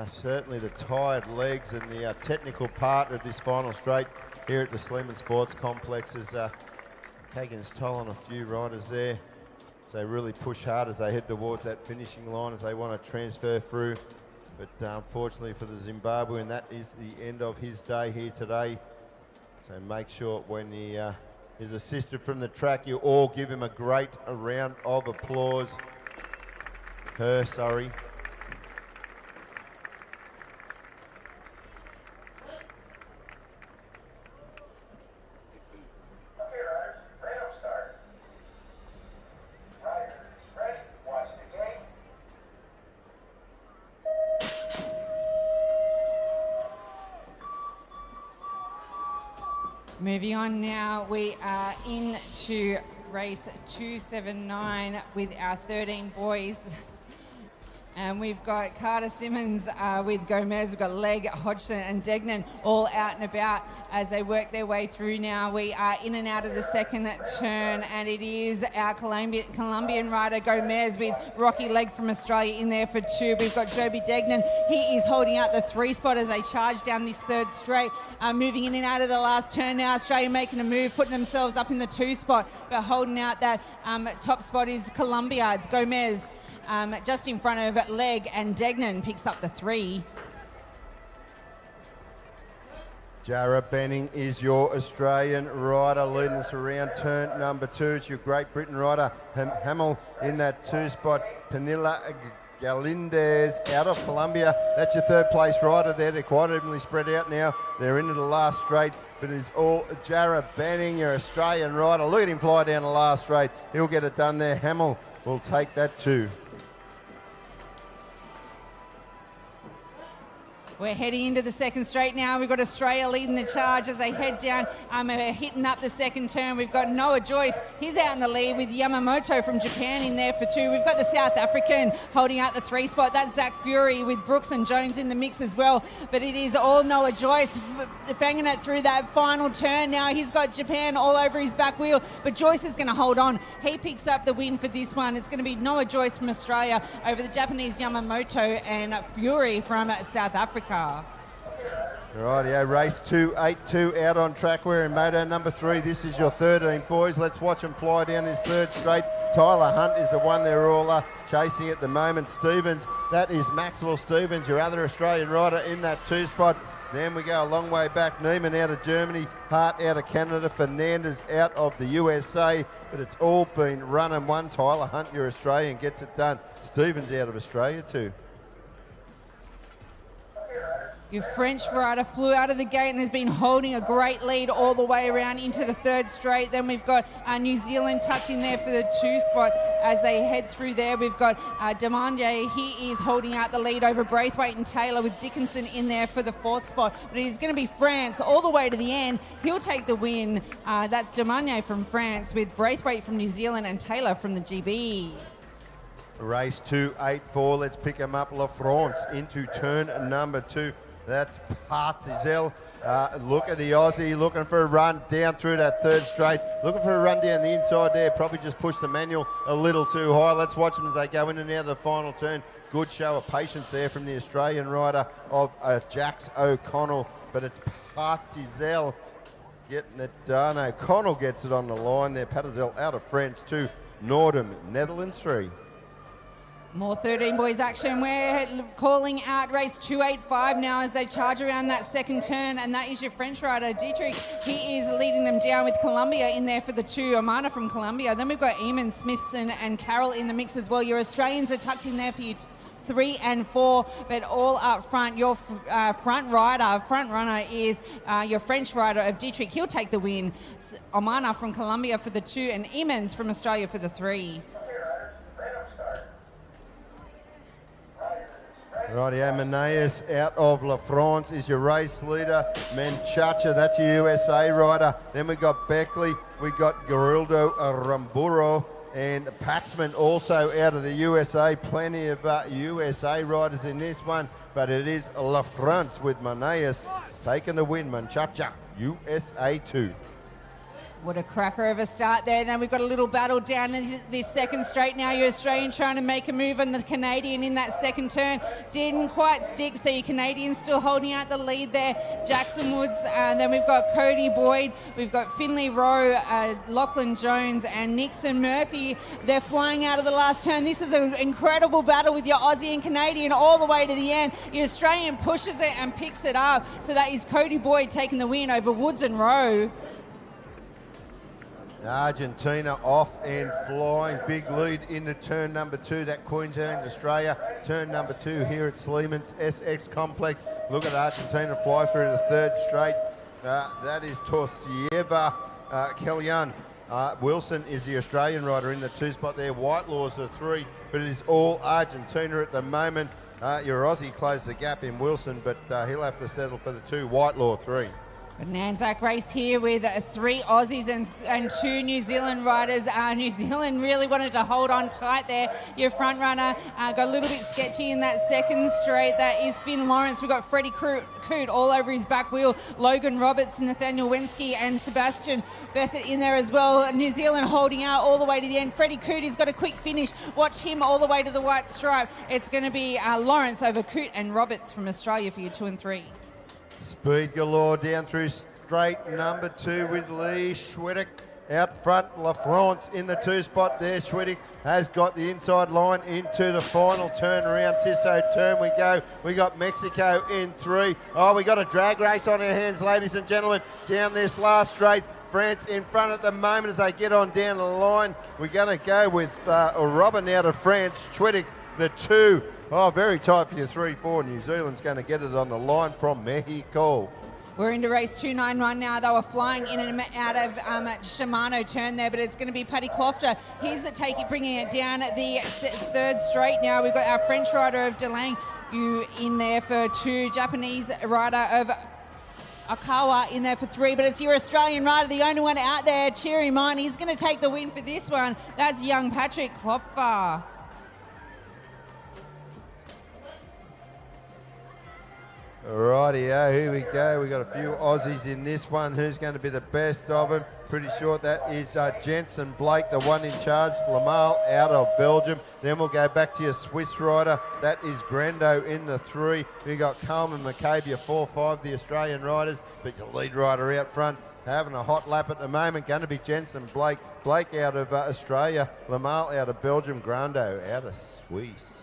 Certainly the tired legs and the technical part of this final straight here at the Sleeman Sports Complex is taking its toll on a few riders there. So they really push hard as they head towards that finishing line as they want to transfer through. But unfortunately for the Zimbabwean, that is the end of his day here today. So make sure when he is assisted from the track, you all give him a great round of applause. Sorry. Moving on now, we are into race 279 with our 13 boys. And we've got Carter Simmons with Gomez, we've got Legg, Hodgson and Degnan all out and about as they work their way through now. We are in and out of the second turn, and it is our Colombian rider Gomez with Rocky Legg from Australia in there for 2. We've got Joby Degnan. He is holding out the 3 spot as they charge down this third straight. Moving in and out of the last turn now. Australia making a move, putting themselves up in the 2 spot, but holding out that top spot is Colombia. It's Gomez. Just in front of Legg, and Degnan picks up the 3. Jarrah Benning is your Australian rider leading us around turn number 2. It's your Great Britain rider Hamill in that 2 spot. Penilla Galindez out of Colombia. That's your 3rd place rider there. They're quite evenly spread out now. They're into the last straight, but it's all Jarrah Benning, your Australian rider. Look at him fly down the last straight. He'll get it done there. Hamill will take that 2. We're heading into the second straight now. We've got Australia leading the charge as they head down, hitting up the second turn. We've got Noah Joyce. He's out in the lead with Yamamoto from Japan in there for 2. We've got the South African holding out the 3 spot. That's Zach Fury with Brooks and Jones in the mix as well. But it is all Noah Joyce banging it through that final turn now. He's got Japan all over his back wheel, but Joyce is going to hold on. He picks up the win for this one. It's going to be Noah Joyce from Australia over the Japanese Yamamoto and Fury from South Africa. Rightio, race 282 out on track. We're in moto number 3. This is your 13 boys. Let's watch them fly down this third straight. Tyler Hunt is the one they're all chasing at the moment. Stevens, that is Maxwell Stevens, your other Australian rider in that 2 spot. Then we go a long way back. Neiman out of Germany, Hart out of Canada, Fernandez out of the USA. But it's all been run and won. Tyler Hunt, your Australian, gets it done. Stevens out of Australia too. Your French rider flew out of the gate and has been holding a great lead all the way around into the third straight. Then we've got New Zealand tucked in there for the 2 spot as they head through there. We've got Demande. He is holding out the lead over Braithwaite and Taylor with Dickinson in there for the 4th spot. But it is going to be France all the way to the end. He'll take the win. That's Demande from France with Braithwaite from New Zealand and Taylor from the GB. Race 284. Let's pick them up. La France into turn number 2. That's Partizel. Look at the Aussie looking for a run down through that third straight. Looking for a run down the inside there. Probably just pushed the manual a little too high. Let's watch them as they go in and out of the final turn. Good show of patience there from the Australian rider of Jax O'Connell. But it's Partizel getting it done. O'Connell gets it on the line there. Partizel out of France 2. Nordum, Netherlands 3. More 13 boys action. We're calling out race 285 now as they charge around that second turn, and that is your French rider, Dietrich. He is leading them down with Colombia in there for the 2, Amana from Colombia. Then we've got Eamon, Smithson and Carroll in the mix as well. Your Australians are tucked in there for you 3 and 4, but all up front. Your front runner is your French rider of Dietrich. He'll take the win. Amana from Colombia for the 2 and Eamons from Australia for the 3. Rightio, Menaeus out of La France is your race leader. Menchacha, that's your USA rider. Then we got Beckley, we got Garildo Ramburo, and Paxman also out of the USA. Plenty of USA riders in this one, but it is La France with Menaeus taking the win. Menchacha, USA 2. What a cracker of a start there. Then we've got a little battle down in this second straight now. Your Australian trying to make a move on the Canadian in that second turn. Didn't quite stick, so your Canadian still holding out the lead there. Jackson Woods, then we've got Cody Boyd, we've got Finley Rowe, Lachlan Jones and Nixon Murphy. They're flying out of the last turn. This is an incredible battle with your Aussie and Canadian all the way to the end. Your Australian pushes it and picks it up. So that is Cody Boyd taking the win over Woods and Rowe. Argentina off and flying. Big lead into turn number 2. That Queensland, Australia. Turn number 2 here at Sleeman's SX Complex. Look at Argentina fly through the third straight. That is Torsieva Kellyan. Wilson is the Australian rider in the 2 spot there. Whitelaw's the 3, but it is all Argentina at the moment. Your Aussie closed the gap in Wilson, but he'll have to settle for the 2. Whitelaw 3. An Anzac race here with 3 Aussies and 2 New Zealand riders. New Zealand really wanted to hold on tight there. Your front runner got a little bit sketchy in that second straight. That is Finn Lawrence. We've got Freddie Coote all over his back wheel. Logan Roberts, Nathaniel Wensky and Sebastian Bessett in there as well. New Zealand holding out all the way to the end. Freddie Coote has got a quick finish. Watch him all the way to the white stripe. It's going to be Lawrence over Coote and Roberts from Australia for your 2 and 3. Speed galore down through straight number 2 with Lee Schwedick. Out front, LaFrance in the 2 spot there. Schwedick has got the inside line into the final turn around Tissot turn we go. We got Mexico in 3. Oh, we got a drag race on our hands, ladies and gentlemen, down this last straight. France in front at the moment as they get on down the line. We're going to go with Robin out of France. Schwedick, the 2. Oh, very tight for your 3-4. New Zealand's going to get it on the line from Mexico. We're into race 291 now. They were flying in and out of Shimano turn there, but it's going to be Paddy Clofter. He's bringing it down at the 3rd straight now. We've got our French rider of Delang in there for 2, Japanese rider of Akawa in there for 3, but it's your Australian rider, the only one out there. Cheer him on. He's going to take the win for this one. That's young Patrick Klopfer. Rightio, here we go. We got a few Aussies in this one. Who's going to be the best of them? Pretty sure that is Jensen Blake, the one in charge. Lamal out of Belgium. Then we'll go back to your Swiss rider. That is Grando in the 3. We got Coleman McCabe, your 4-5, the Australian riders. But your lead rider out front having a hot lap at the moment. Going to be Jensen Blake. Blake out of Australia. Lamal out of Belgium. Grando out of Swiss.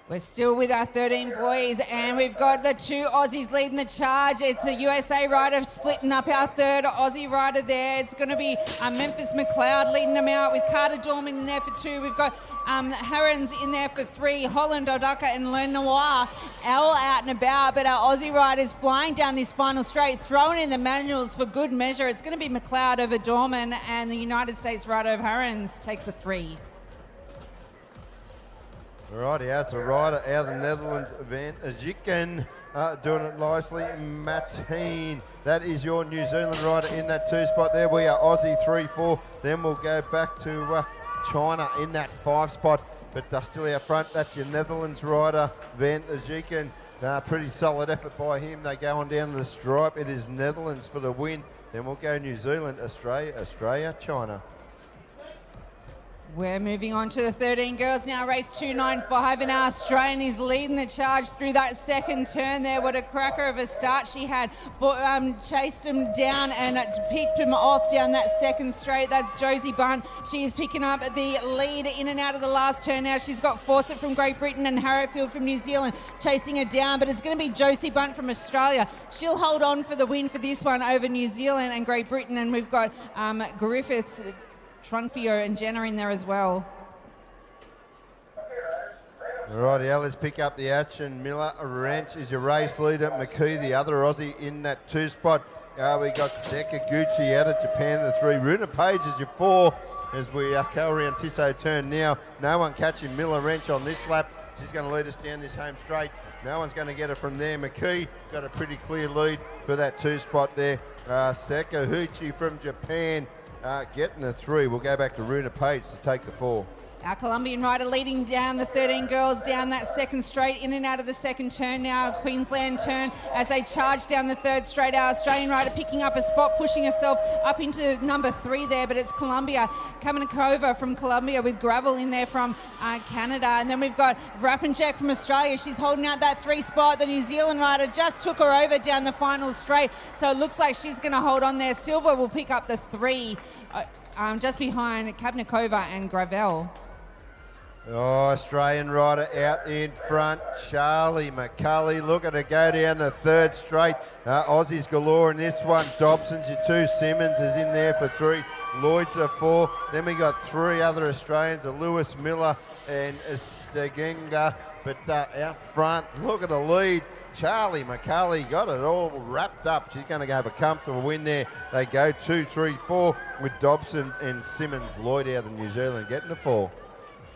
We're still with our 13 boys, and we've got the 2 Aussies leading the charge. It's a USA rider splitting up our 3rd Aussie rider there. It's going to be Memphis McLeod leading them out with Carter Dorman in there for 2. We've got Harrens in there for 3. Holland, Odaka and Lenoir all out and about, but our Aussie riders flying down this final straight, throwing in the manuals for good measure. It's going to be McLeod over Dorman, and the United States rider of Harrens takes a 3. Righty, that's a rider out of the Netherlands, Van Zieken, doing it nicely. Martine, that is your New Zealand rider in that 2 spot there. We are Aussie 3-4. Then we'll go back to China in that 5 spot, but still out front. That's your Netherlands rider, Van Zieken. Pretty solid effort by him. They go on down to the stripe. It is Netherlands for the win. Then we'll go New Zealand, Australia, China. We're moving on to the 13 girls now, race 295, and our Australian is leading the charge through that second turn there. What a cracker of a start she had. Chased him down and picked him off down that second straight. That's Josie Bunt. She is picking up the lead in and out of the last turn now. She's got Fawcett from Great Britain and Harrowfield from New Zealand chasing her down, but it's going to be Josie Bunt from Australia. She'll hold on for the win for this one over New Zealand and Great Britain, and we've got Griffiths, Trunfio and Jenner in there as well. Righty, let's pick up the action. Miller Ranch is your race leader. McKee, the other Aussie in that 2 spot. We got Sakaguchi out of Japan, the 3. Runa Page is your 4 as we go around Tissot turn now. No one catching Miller Ranch on this lap. She's going to lead us down this home straight. No one's going to get her from there. McKee got a pretty clear lead for that 2 spot there. Sakaguchi from Japan. Getting the 3. We'll go back to Runa Page to take the 4. Our Colombian rider leading down the 13 girls down that second straight, in and out of the second turn now, Queensland turn as they charge down the 3rd straight. Our Australian rider picking up a spot, pushing herself up into number 3 there, but it's Colombia, Kamenikova from Colombia with Gravel in there from Canada. And then we've got Rappenjack from Australia. She's holding out that 3 spot. The New Zealand rider just took her over down the final straight, so it looks like she's going to hold on there. Silva will pick up the 3 just behind Kamenikova and Gravel. Oh, Australian rider out in front, Charlie McCulley. Look at her go down the 3rd straight. Aussies galore in this one. Dobson's your 2. Simmons is in there for 3. Lloyd's a 4. Then we got 3 other Australians, Lewis Miller and Stegenga. But out front, look at the lead. Charlie McCulley got it all wrapped up. She's going to have a comfortable win there. They go 2, 3, 4 with Dobson and Simmons. Lloyd out of New Zealand getting the 4.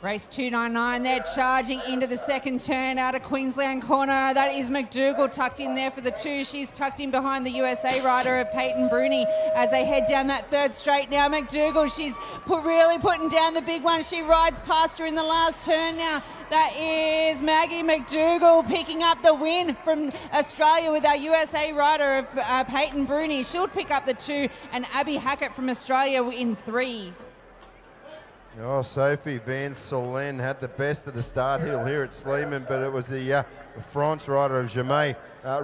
Race 299, they're charging into the second turn out of Queensland corner. That is McDougall tucked in there for the 2. She's tucked in behind the USA rider of Peyton Bruni as they head down that third straight. Now McDougall, she's really putting down the big one. She rides past her in the last turn now. That is Maggie McDougall picking up the win from Australia with our USA rider of Peyton Bruni. She'll pick up the 2, and Abby Hackett from Australia in 3. Oh, Sophie Van Solen had the best at the start hill here at Sleeman, but it was the France rider of Jamay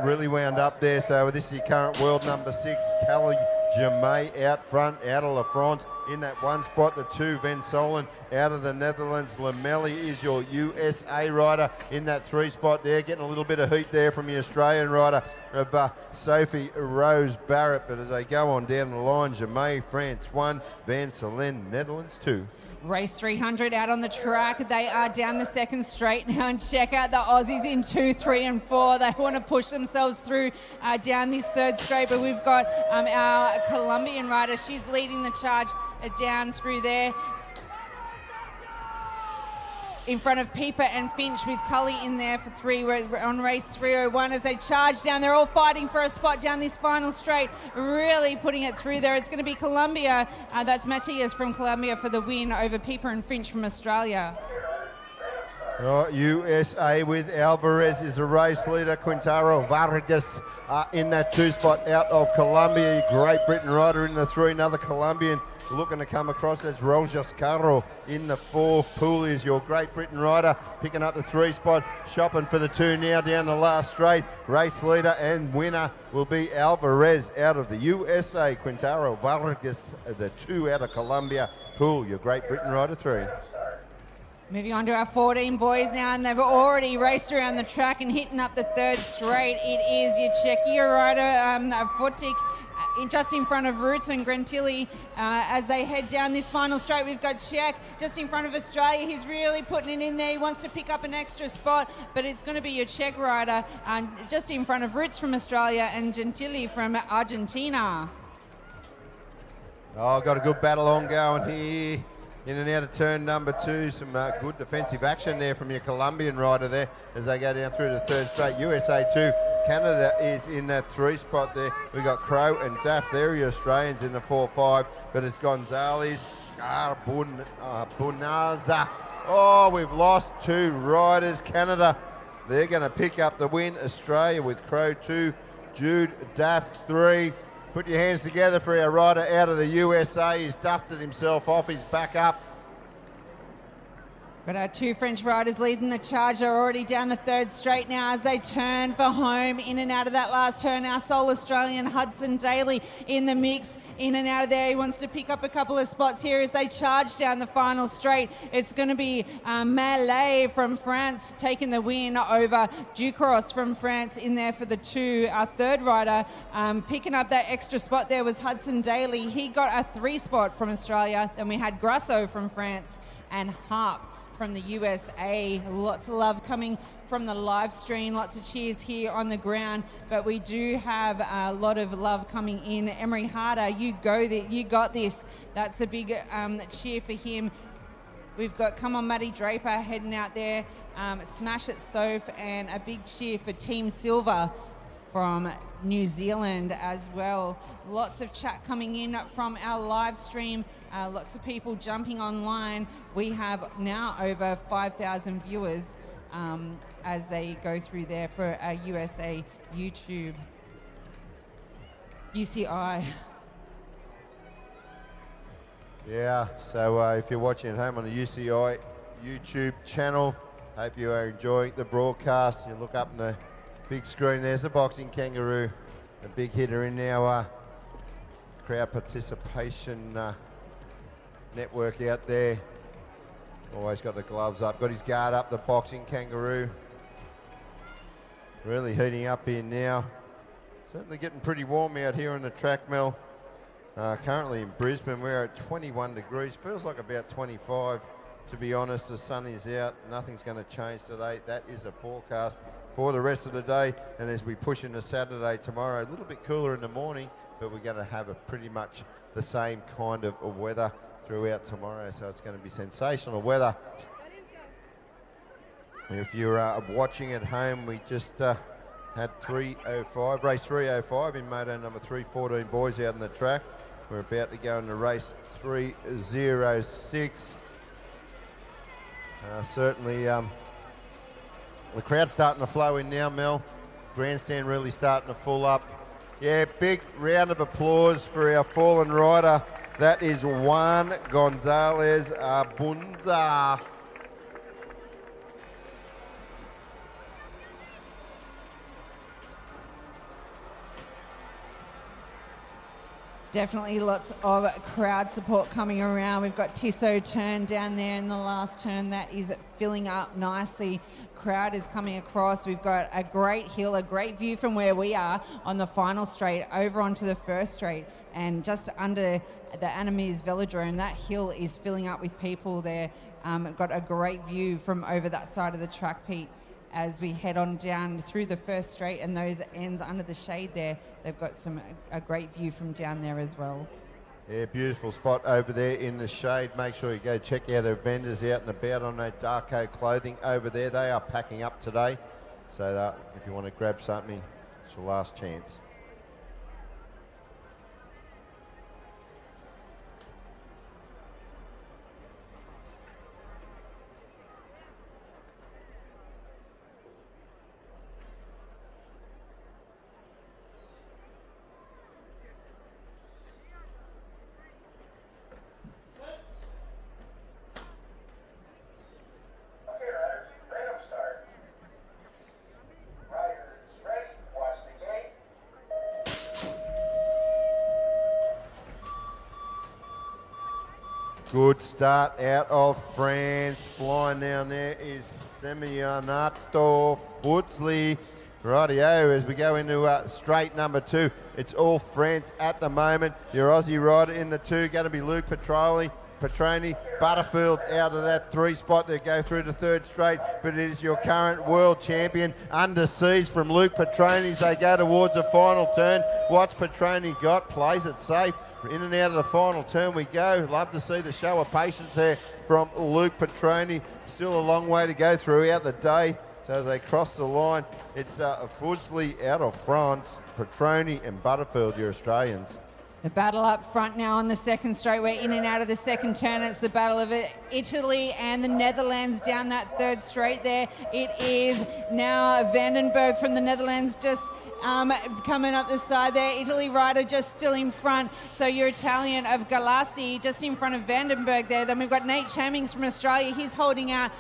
really wound up there. So this is your current world number 6, Callie Jamay out front, out of La France in that 1 spot. The 2, Van Solen out of the Netherlands. Lamelli is your USA rider in that 3 spot there, getting a little bit of heat there from the Australian rider of Sophie Rose Barrett. But as they go on down the line, Jamay, France 1, Van Solen, Netherlands 2. Race 300 out on the track. They are down the second straight now, and check out the Aussies in 2, 3 and 4. They want to push themselves through down this third straight, but we've got our Colombian rider. She's leading the charge down through there. In front of Pieper and Finch with Cully in there for 3. We're on race 301 as they charge down. They're all fighting for a spot down this final straight, really putting it through there. It's going to be Colombia. That's Matias from Colombia for the win over Pieper and Finch from Australia. Right, USA with Alvarez is the race leader. Quintaro Vargas in that 2 spot out of Colombia. Great Britain rider in the 3. Another Colombian looking to come across. That's Rojas Carro in the 4. Poole is your Great Britain rider, picking up the 3 spot, shopping for the 2 now down the last straight. Race leader and winner will be Alvarez out of the USA. Quintaro Vargas, the 2 out of Colombia. Poole, your Great Britain rider 3. Moving on to our 14 boys now, and they've already raced around the track and hitting up the third straight. It is your Czechia rider, Fotik, just in front of Roots and Grentilli as they head down this final straight. We've got Czech just in front of Australia. He's really putting it in there. He wants to pick up an extra spot, but it's going to be your Czech rider just in front of Roots from Australia and Gentili from Argentina. Oh, got a good battle ongoing here. In and out of turn number 2, some good defensive action there from your Colombian rider there as they go down through the third straight. USA 2, Canada is in that 3 spot there. We got Crow and Daff, they're your Australians in the 4-5, but it's Gonzalez, Bunaza. Oh, we've lost 2 riders. Canada, they're going to pick up the win. Australia with Crow 2, Jude Daff 3. Put your hands together for our rider out of the USA. He's dusted himself off. He's back up. Got our 2 French riders leading the charge. They're already down the third straight now as they turn for home. In and out of that last turn, our sole Australian Hudson Daly in the mix. In and out of there, he wants to pick up a couple of spots here as they charge down the final straight. It's going to be Malay from France taking the win over Ducros from France in there for the 2. Our third rider picking up that extra spot there was Hudson Daly. He got a 3 spot from Australia. Then we had Grasso from France and Harp from the USA. Lots of love coming from the live stream, lots of cheers here on the ground, but we do have a lot of love coming in. Emery Harder, you got this. That's a big cheer for him. We've got Come On Muddy Draper heading out there, Smash It Soph, and a big cheer for Team Silver from New Zealand as well. Lots of chat coming in from our live stream. Lots of people jumping online. We have now over 5,000 viewers as they go through there for our USA YouTube. UCI. Yeah, so if you're watching at home on the UCI YouTube channel, hope you are enjoying the broadcast. You look up on the big screen, there's the boxing kangaroo, a big hitter in our crowd participation network out there. Always got the gloves up, got his guard up, the boxing kangaroo. Really heating up here now. Certainly getting pretty warm out here on the track, Mel. Currently in Brisbane, we're at 21 degrees. Feels like about 25, to be honest. The sun is out. Nothing's going to change today. That is a forecast for the rest of the day. And as we push into Saturday tomorrow, a little bit cooler in the morning, but we're going to have a pretty much the same kind of weather throughout tomorrow. So it's going to be sensational weather If you're watching at home, we just had 3:05, race 3:05 in moto number 314 boys out on the track. We're about to go into race 3:06. Certainly, the crowd's starting to flow in now, Mel. Grandstand really starting to full up. Yeah, big round of applause for our fallen rider. That is Juan Gonzalez Abunza. Definitely lots of crowd support coming around. We've got Tissot turn down there in the last turn. That is filling up nicely. Crowd is coming across. We've got a great hill, a great view from where we are on the final straight over onto the first straight. And just under the Animes Velodrome, that hill is filling up with people there. Got a great view from over that side of the track, Pete, as we head on down through the first straight, and those ends under the shade there, they've got a great view from down there as well. Yeah, beautiful spot over there in the shade. Make sure you go check out our vendors out and about on that Darko clothing over there. They are packing up today, so if you want to grab something, it's your last chance. Good start out of France. Flying down there is Semionato Futzli. Rightio, as we go into straight number 2, it's all France at the moment. Your Aussie rider in the 2, going to be Luke Petroni, Butterfield out of that 3 spot. They go through the 3rd straight, but it is your current world champion under siege from Luke Petroni as they go towards the final turn. What's Petroni got? Plays it safe. In and out of the final turn we go. Love to see the show of patience there from Luke Petroni. Still a long way to go throughout the day. So as they cross the line, it's Futzli out of France, Petroni and Butterfield, your Australians. The battle up front now on the 2nd straight. We're in and out of the 2nd turn. It's the battle of Italy and the Netherlands down that 3rd straight there. It is now Vandenberg from the Netherlands just coming up the side there. Italy rider just still in front. So your Italian of Galassi just in front of Vandenberg there. Then we've got Nate Chamings from Australia. He's holding out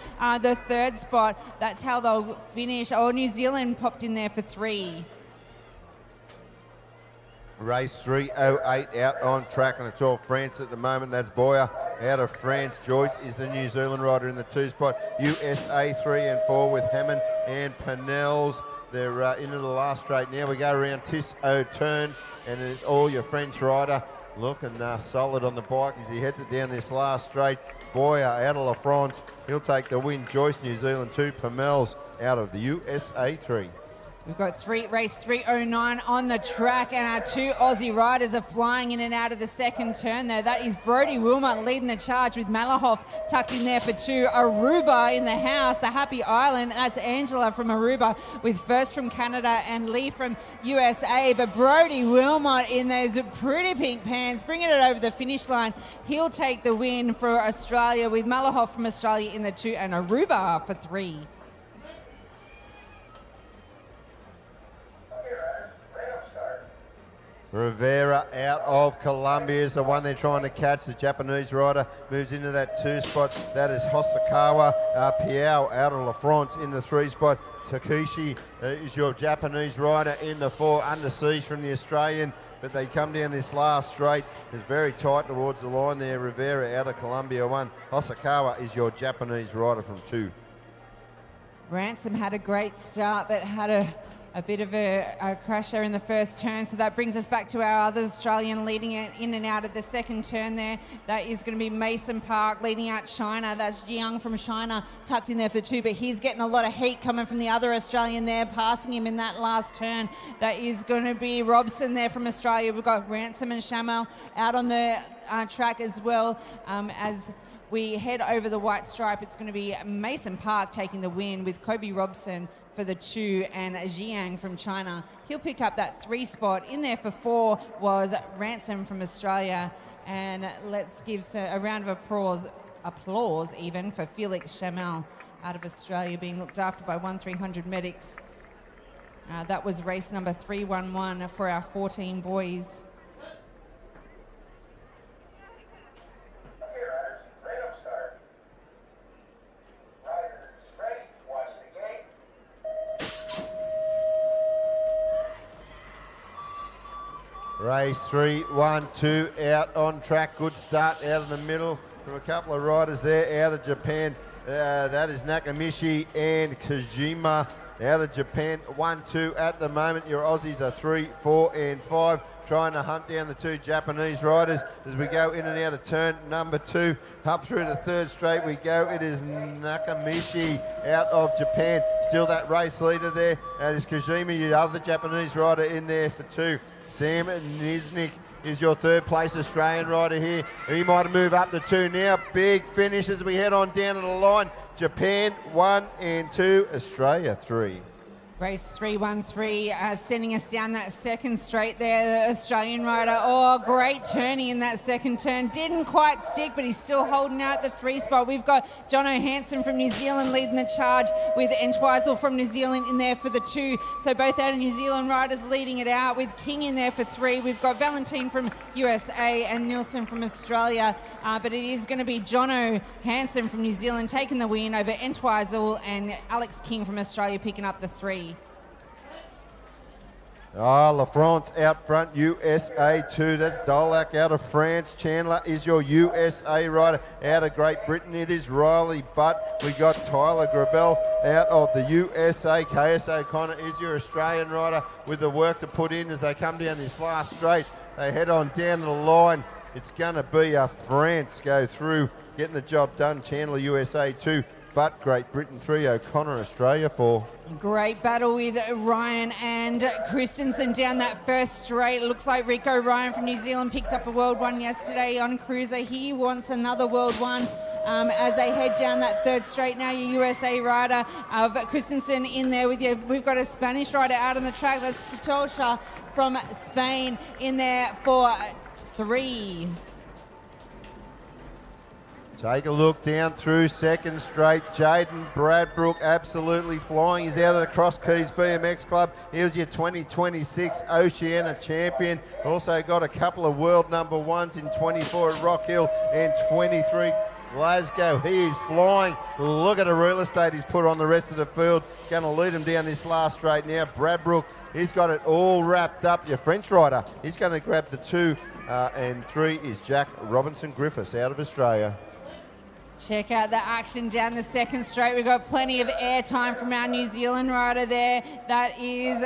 the 3rd spot. That's how they'll finish. Oh, New Zealand popped in there for 3. Race 3:08 out on track, and it's all France at the moment. That's Boyer out of France. Joyce is the New Zealand rider in the 2 spot. USA 3 and 4 with Hammond and Panels. They're into the last straight now. We go around Tissot turn, and it's all your French rider looking solid on the bike as he heads it down this last straight. Boyer out of La France, he'll take the win. Joyce, New Zealand 2, Pamels out of the USA 3. We've got race 3:09 on the track, and our 2 Aussie riders are flying in and out of the 2nd turn there. That is Brodie Wilmot leading the charge with Malahoff tucked in there for 2. Aruba in the house, the Happy Island. That's Angela from Aruba with first from Canada and Lee from USA. But Brodie Wilmot in those pretty pink pants, bringing it over the finish line. He'll take the win for Australia with Malahoff from Australia in the 2 and Aruba for 3. Rivera out of Colombia is the one they're trying to catch. The Japanese rider moves into that 2 spot. That is Hosokawa. Piao out of La France in the 3 spot. Takeshi is your Japanese rider in the 4, under siege from the Australian. But they come down this last straight. It's very tight towards the line there. Rivera out of Colombia 1. Hosokawa is your Japanese rider from 2. Ransom had a great start, but had a bit of a crash there in the first turn. So that brings us back to our other Australian leading it in and out of the 2nd turn there. That is going to be Mason Park leading out China. That's Jiang from China tucked in there for 2, but he's getting a lot of heat coming from the other Australian there, passing him in that last turn. That is going to be Robson there from Australia. We've got Ransom and Shamel out on the track as well, as we head over the white stripe, it's going to be Mason Park taking the win with Kobe Robson for the 2 and Jiang from China. He'll pick up that 3 spot. In there for 4 was Ransom from Australia. And let's give a round of applause even for Felix Chamel out of Australia, being looked after by 1300 medics. That was race number 311 for our 14 boys. Race 3, 1, 2, out on track. Good start out of the middle from a couple of riders there out of Japan. That is Nakamichi and Kojima out of Japan. 1, 2 at the moment. Your Aussies are 3, 4, and 5. Trying to hunt down the 2 Japanese riders as we go in and out of turn number 2. Up through the 3rd straight we go. It is Nakamichi out of Japan. Still that race leader there. That is Kojima, your other Japanese rider, in there for 2. Sam Niznik is your 3rd place Australian rider here. He might move up to 2 now. Big finish as we head on down to the line. Japan 1 and 2, Australia 3. Race 313, sending us down that 2nd straight there, the Australian rider. Oh, great turning in that 2nd turn. Didn't quite stick, but he's still holding out the 3 spot. We've got Jono Hansen from New Zealand leading the charge with Entwistle from New Zealand in there for the 2. So both out of New Zealand riders leading it out with King in there for 3. We've got Valentine from USA and Nielsen from Australia. But it is going to be Jono Hansen from New Zealand taking the win over Entwistle, and Alex King from Australia picking up the 3. La France out front, USA 2. That's Dolac out of France. Chandler is your USA rider. Out of Great Britain, it is Riley Butt. We got Tyler Grabel out of the USA. KS O'Connor is your Australian rider with the work to put in as they come down this last straight. They head on down to the line. It's going to be France go through, getting the job done. Chandler, USA 2. But Great Britain 3, O'Connor, Australia 4. Great battle with Ryan and Christensen down that 1st straight. It looks like Rico Ryan from New Zealand picked up a World 1 yesterday on Cruiser. He wants another World 1 as they head down that 3rd straight. Now your USA rider of Christensen in there with you. We've got a Spanish rider out on the track. That's Titosha from Spain in there for 3. Take a look down through 2nd straight. Jaden Bradbrook absolutely flying. He's out of the Cross Keys BMX Club. He was your 2026 Oceania champion. Also got a couple of world number 1s in 24 at Rock Hill and 23 Glasgow. He is flying. Look at the real estate he's put on the rest of the field. Going to lead him down this last straight now. Bradbrook, he's got it all wrapped up. Your French rider, he's going to grab the 2 and 3 is Jack Robinson Griffiths out of Australia. Check out the action down the 2nd straight. We've got plenty of airtime from our New Zealand rider there. That is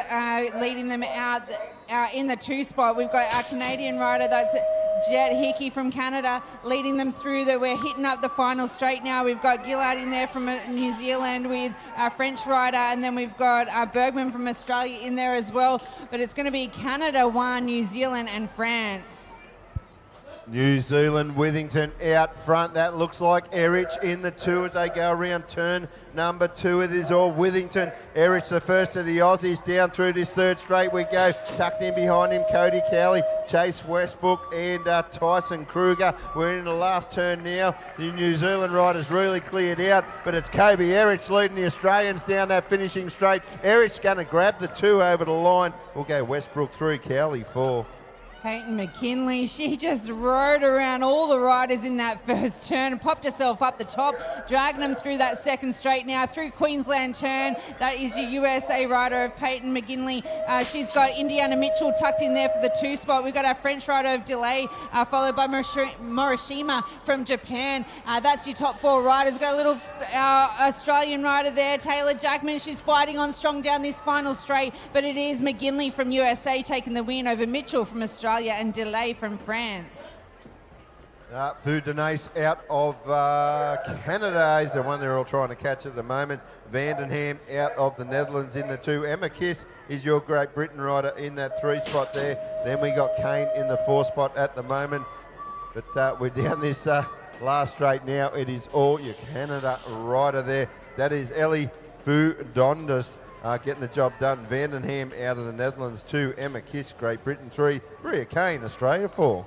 leading them out in the 2 spot. We've got our Canadian rider, that's Jet Hickey from Canada, leading them through. We're hitting up the final straight now. We've got Gillard in there from New Zealand with our French rider, and then we've got Bergman from Australia in there as well. But it's going to be Canada 1, New Zealand and France. New Zealand, Withington out front. That looks like Erich in the 2 as they go around turn number 2. It is all Withington. Erich the first of the Aussies down through this 3rd straight we go. Tucked in behind him, Cody Cowley, Chase Westbrook and Tyson Kruger. We're in the last turn now. The New Zealand riders really cleared out, but it's Kobe Erich leading the Australians down that finishing straight. Erich's going to grab the 2 over the line. We'll go Westbrook 3, Cowley 4. Peyton McKinley, she just rode around all the riders in that 1st turn and popped herself up the top, dragging them through that 2nd straight now through Queensland turn. That is your USA rider of Peyton McKinley. She's got Indiana Mitchell tucked in there for the 2 spot. We've got our French rider of Delay, followed by Morishima from Japan. That's your top 4 riders. We've got a little Australian rider there, Taylor Jackman. She's fighting on strong down this final straight, but it is McGinley from USA taking the win over Mitchell from Australia and Delay from France. Foudenace out of Canada is the one they're all trying to catch at the moment. Vandenham out of the Netherlands in the 2. Emma Kiss is your Great Britain rider in that 3 spot there. Then we got Kane in the 4 spot at the moment. But we're down this last straight now. It is all your Canada rider there. That is Ellie Fudondas getting the job done. Vandenham out of the Netherlands 2. Emma Kiss, Great Britain 3. Bria Kane, Australia 4.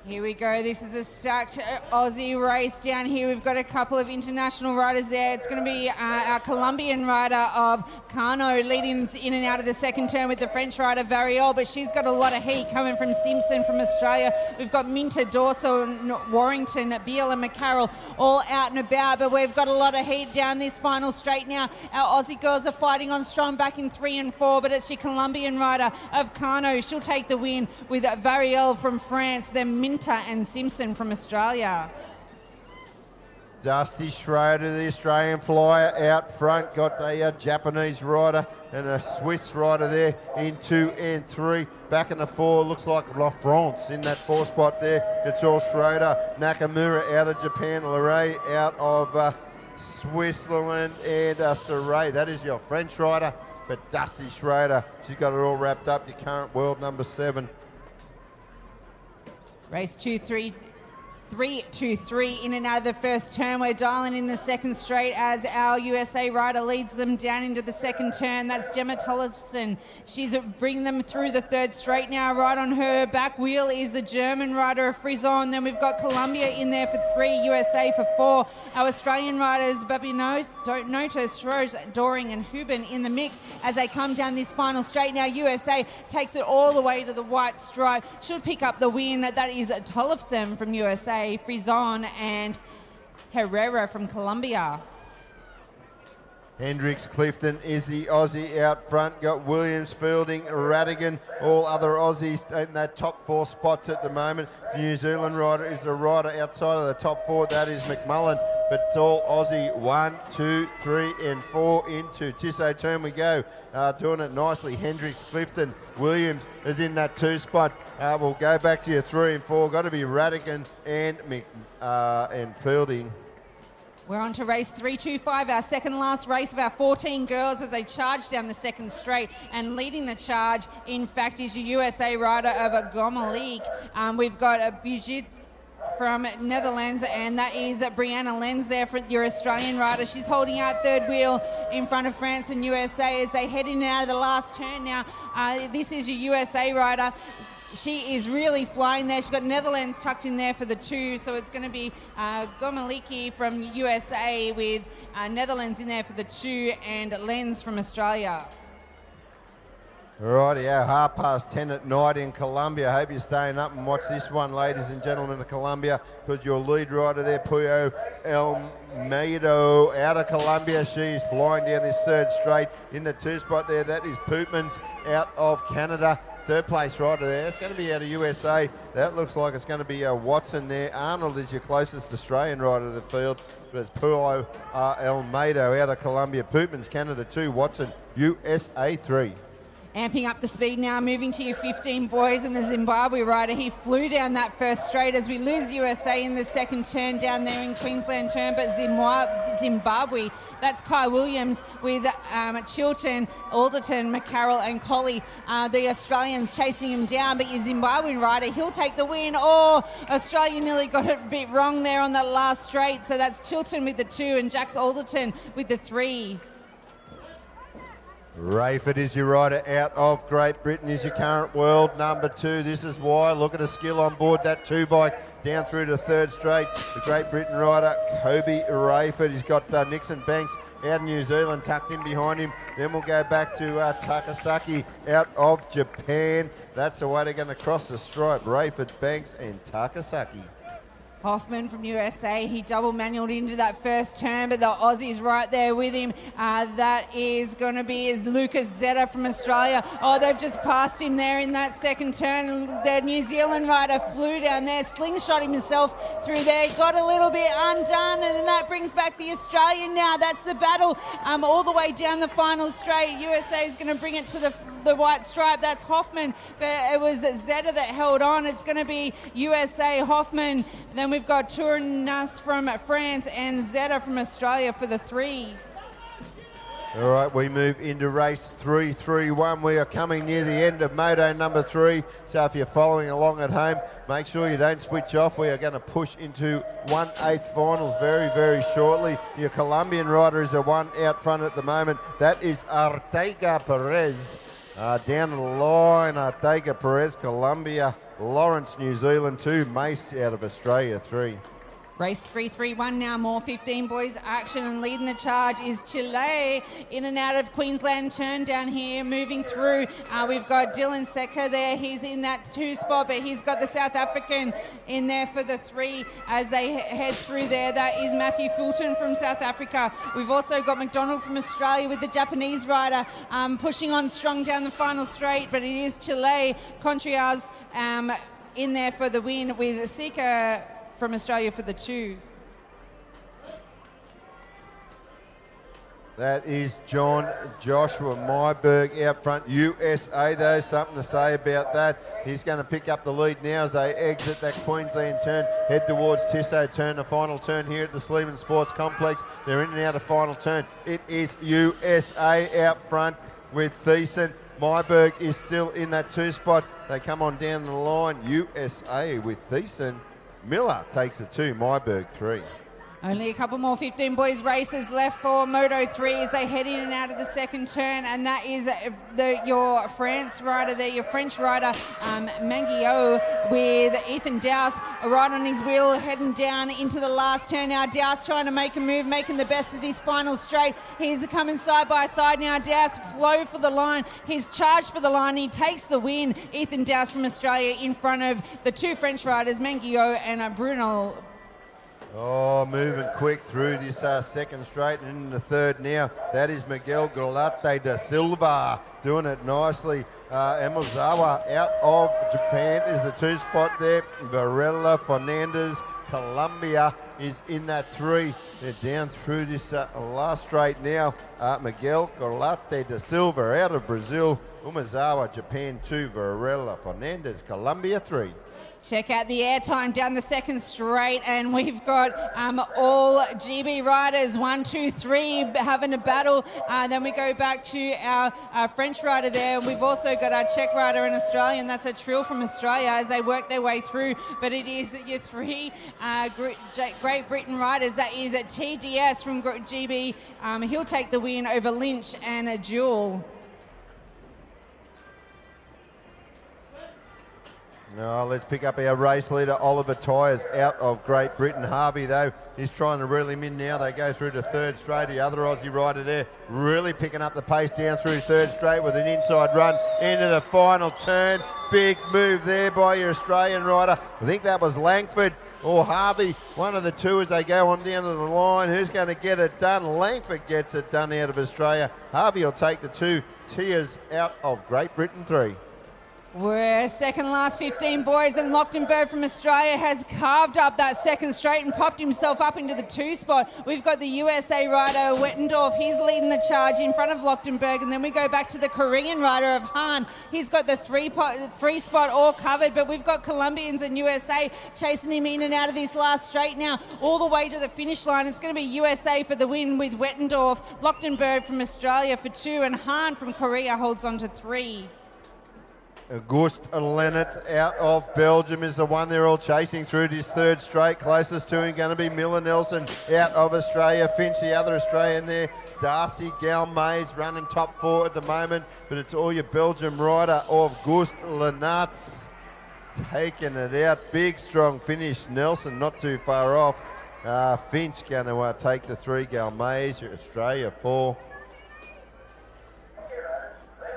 Here we go. This is a stacked Aussie race down here. We've got a couple of international riders there. It's going to be our Colombian rider of Cano leading in and out of the second turn with the French rider Variol, but she's got a lot of heat coming from Simpson from Australia. We've got Minter, Dorso, Warrington, Beale and McCarroll all out and about, but we've got a lot of heat down this final straight now. Our Aussie girls are fighting on strong back in 3 and 4, but it's your Colombian rider of Cano. She'll take the win with Variol from France, then Minter and Simpson from Australia. Dusty Schroeder, the Australian flyer, out front. Got a Japanese rider and a Swiss rider there in 2 and 3. Back in the 4, looks like La France in that 4 spot there. It's all Schroeder. Nakamura out of Japan. Leray out of Switzerland. And Saray, that is your French rider. But Dusty Schroeder, she's got it all wrapped up. Your current world number 7. Race 2-3, 3-2-3 in and out of the first turn. We're dialing in the second straight as our USA rider leads them down into the second turn. That's Gemma Tollefson. She's bringing them through the third straight now. Right on her back wheel is the German rider of Frison. Then we've got Colombia in there for 3, USA for 4. Our Australian riders, Notos, Schroes, Doring and Huben in the mix as they come down this final straight. Now USA takes it all the way to the white stripe. She'll pick up the win. That is Tollefson from USA, Frison and Herrera from Colombia. Hendricks, Clifton is the Aussie out front. Got Williams, Fielding, Radigan, all other Aussies in that top 4 spots at the moment. The New Zealand rider is the rider outside of the top 4. That is McMullen, but it's all Aussie. 1, 2, 3 and 4 into Tissot turn we go. Doing it nicely. Hendricks, Clifton, Williams is in that 2 spot. We'll go back to your 3 and 4. Got to be Radigan and Fielding. We're on to race 3-2-5, our second last race of our 14 girls as they charge down the second straight, and leading the charge, in fact, is your USA rider of Gomalik. We've got a Bujit from Netherlands, and that is Brianna Lenz there for your Australian rider. She's holding out third wheel in front of France and USA as they head in and out of the last turn now. This is your USA rider. She is really flying there. She's got Netherlands tucked in there for the 2, so it's going to be Gomaliki from USA with Netherlands in there for the 2 and Lenz from Australia. Righty, 10:30 at night in Colombia. I hope you're staying up and watch this one, ladies and gentlemen of Colombia, because your lead rider there, Puyo Almeida, out of Colombia. She's flying down this third straight in the 2 spot there. That is Poopmans out of Canada. Third place rider there. It's going to be out of USA. That looks like it's going to be Watson there. Arnold is your closest Australian rider to the field, but it's Puyo Almeida out of Colombia. Poopmans, Canada 2. Watson, USA 3. Amping up the speed now, moving to your 15 boys, and the Zimbabwe rider, he flew down that first straight as we lose USA in the second turn down there in Queensland turn, but Zimbabwe, that's Kai Williams with Chilton, Alderton, McCarroll and Colley, the Australians chasing him down, but your Zimbabwean rider, he'll take the win. Oh, Australia nearly got it a bit wrong there on that last straight, so that's Chilton with the 2 and Jax Alderton with the 3. Rayford is your rider out of Great Britain, is your current world number 2. This is why. Look at the skill on board that 2 bike down through to third straight. The Great Britain rider, Kobe Rayford. He's got Nixon Banks out of New Zealand tucked in behind him. Then we'll go back to Takasaki out of Japan. That's the way they're going to cross the stripe. Rayford, Banks and Takasaki. Hoffman from USA, he double manualed into that first turn, but the Aussies right there with him. That is going to be Lucas Zeta from Australia. Oh, they've just passed him there in that second turn. The New Zealand rider flew down there, slingshot himself through there, got a little bit undone, and then that brings back the Australian now. That's the battle all the way down the final straight. USA is going to bring it to the white stripe. That's Hoffman, but it was Zeta that held on. It's going to be USA, Hoffman. Then we've got Tournas from France and Zeta from Australia for the 3. All right, we move into race 331. We are coming near the end of moto number 3. So if you're following along at home, make sure you don't switch off. We are going to push into 1/8 finals very, very shortly. Your Colombian rider is the one out front at the moment. That is Ortega Perez. Down the line, Ortega Perez, Colombia. Lawrence, New Zealand 2. Mace out of Australia 3. Race 331 now, more 15 boys action, and leading the charge is Chile. In and out of Queensland turn down here, moving through. We've got Dylan Secker there. He's in that 2 spot, but he's got the South African in there for the 3 as they head through there. That is Matthew Fulton from South Africa. We've also got McDonald from Australia with the Japanese rider pushing on strong down the final straight, but it is Chile. Contreras in there for the win with Sika from Australia for the 2. That is John Joshua Myberg out front. USA, though, something to say about that. He's going to pick up the lead now as they exit that Queensland turn, head towards Tissot turn, the final turn here at the Sleeman Sports Complex. They're in and out of final turn. It is USA out front with Thiessen. Myberg is still in that 2 spot. They come on down the line. USA with Thiessen. Miller takes the 2, Myberg 3. Only a couple more 15 boys races left for Moto 3 as they head in and out of the second turn, and that is your France rider there, your French rider, Manguillot, with Ethan Dowse right on his wheel, heading down into the last turn now. Dowse trying to make a move, making the best of this final straight. He's coming side by side now. Dowse flow for the line. He's charged for the line. He takes the win. Ethan Dowse from Australia in front of the 2 French riders, Manguillot and Bruno. Oh, moving quick through this second straight and in the third now. That is Miguel Golate da Silva doing it nicely. Emozawa out of Japan is the 2 spot there. Varela Fernandez, Colombia, is in that 3. They're down through this last straight now. Miguel Golate da Silva out of Brazil. Umezawa, Japan 2. Varela Fernandez, Colombia 3. Check out the airtime down the second straight, and we've got all GB riders, 1, 2, 3, having a battle. Then we go back to our French rider there. We've also got our Czech rider and Australian. That's a Trill from Australia as they work their way through. But it is your 3 Great Britain riders. That is a TDS from GB. He'll take the win over Lynch and a Jewel. No, let's pick up our race leader, Oliver Tyers, out of Great Britain. Harvey, though, is trying to reel him in now. They go through to third straight. The other Aussie rider there really picking up the pace down through third straight with an inside run into the final turn. Big move there by your Australian rider. I think that was Langford or Harvey, one of the 2 as they go on down to the line. Who's going to get it done? Langford gets it done out of Australia. Harvey will take the 2. Tyers out of Great Britain 3. We're second last 15 boys, and Lochtenberg from Australia has carved up that second straight and popped himself up into the 2 spot. We've got the USA rider, Wettendorf. He's leading the charge in front of Lochtenberg, and then we go back to the Korean rider of Han. He's got the 3 spot all covered, but we've got Colombians and USA chasing him in and out of this last straight now, all the way to the finish line. It's going to be USA for the win with Wettendorf, Lochtenberg from Australia for 2, and Han from Korea holds on to 3. Auguste Lennert out of Belgium is the one they're all chasing through this third straight. Closest to him going to be Miller Nelson out of Australia. Finch, the other Australian there. Darcy Galmays running top 4 at the moment, but it's all your Belgium rider, Auguste Lennert, taking it out. Big, strong finish. Nelson not too far off. Finch going to take the 3. Galmays, Australia 4.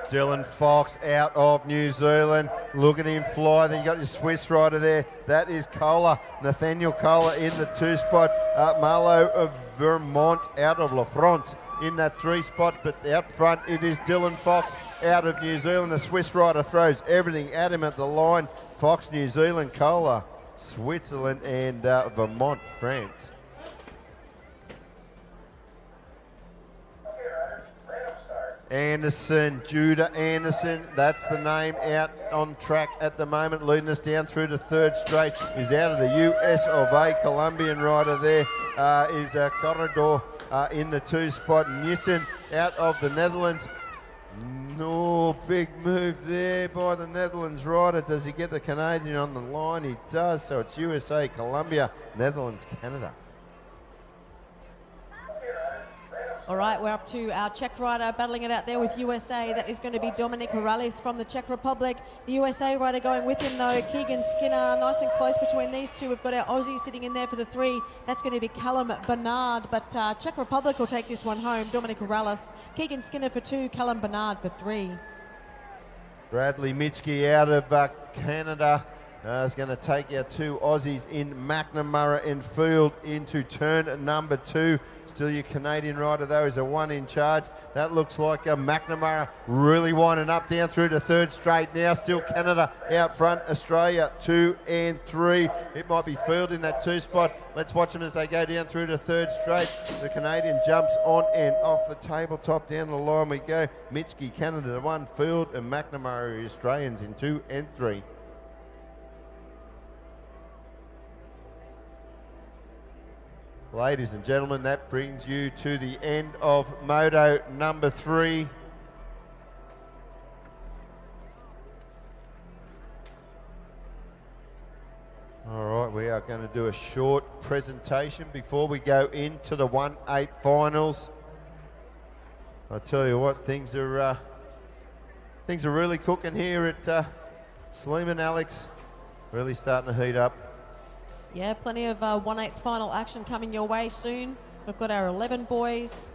Dylan Fox out of New Zealand. Look at him fly. Then you got your Swiss rider there. That is Kohler. Nathaniel Kohler in the 2 spot. Marlowe of Vermont out of La France in that 3 spot. But out front it is Dylan Fox out of New Zealand. The Swiss rider throws everything at him at the line. Fox, New Zealand. Kohler, Switzerland, and Vermont, France. Anderson, Judah Anderson, that's the name out on track at the moment, leading us down through the third straight. Is out of the US of A. Colombian rider there is Corredor in the 2 spot. Nissen out of the Netherlands. No, big move there by the Netherlands rider. Does he get the Canadian on the line? He does. So it's USA, Colombia, Netherlands, Canada. All right, we're up to our Czech rider battling it out there with USA. That is going to be Dominik Horalius from the Czech Republic. The USA rider going with him though, Keegan Skinner, nice and close between these two. We've got our Aussie sitting in there for the 3. That's going to be Callum Bernard, but Czech Republic will take this one home. Dominik Horalius, Keegan Skinner for 2, Callum Bernard for 3. Bradley Mitchke out of Canada is going to take our 2 Aussies in McNamara and Field into turn number 2. Still your Canadian rider though is a 1 in charge. That looks like McNamara really winding up down through the 3rd straight now. Still Canada out front, Australia 2 and 3. It might be Field in that 2 spot. Let's watch them as they go down through the 3rd straight. The Canadian jumps on and off the tabletop. Down the line we go. Mitchke, Canada 1, Field and McNamara, Australians in 2 and 3. Ladies and gentlemen, that brings you to the end of Moto number 3. All right, we are going to do a short presentation before we go into the 1/8 finals. I tell you what, things are really cooking here at Sleeman, Alex. Really starting to heat up. Yeah, plenty of 1/8 final action coming your way soon. We've got our 11 boys,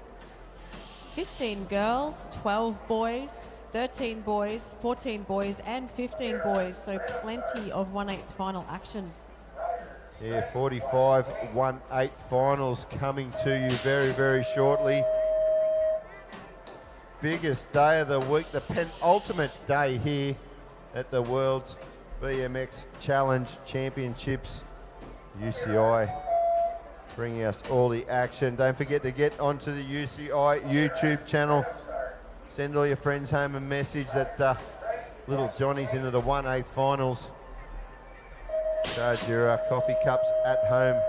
15 girls, 12 boys, 13 boys, 14 boys, and 15 boys. So plenty of 1/8 final action. Yeah, 45 1/8 finals coming to you very, very shortly. Biggest day of the week, the penultimate day here at the World BMX Challenge Championships. UCI bringing us all the action. Don't forget to get onto the UCI YouTube channel. Send all your friends home a message that little Johnny's into the 1/8 finals. Charge your coffee cups at home.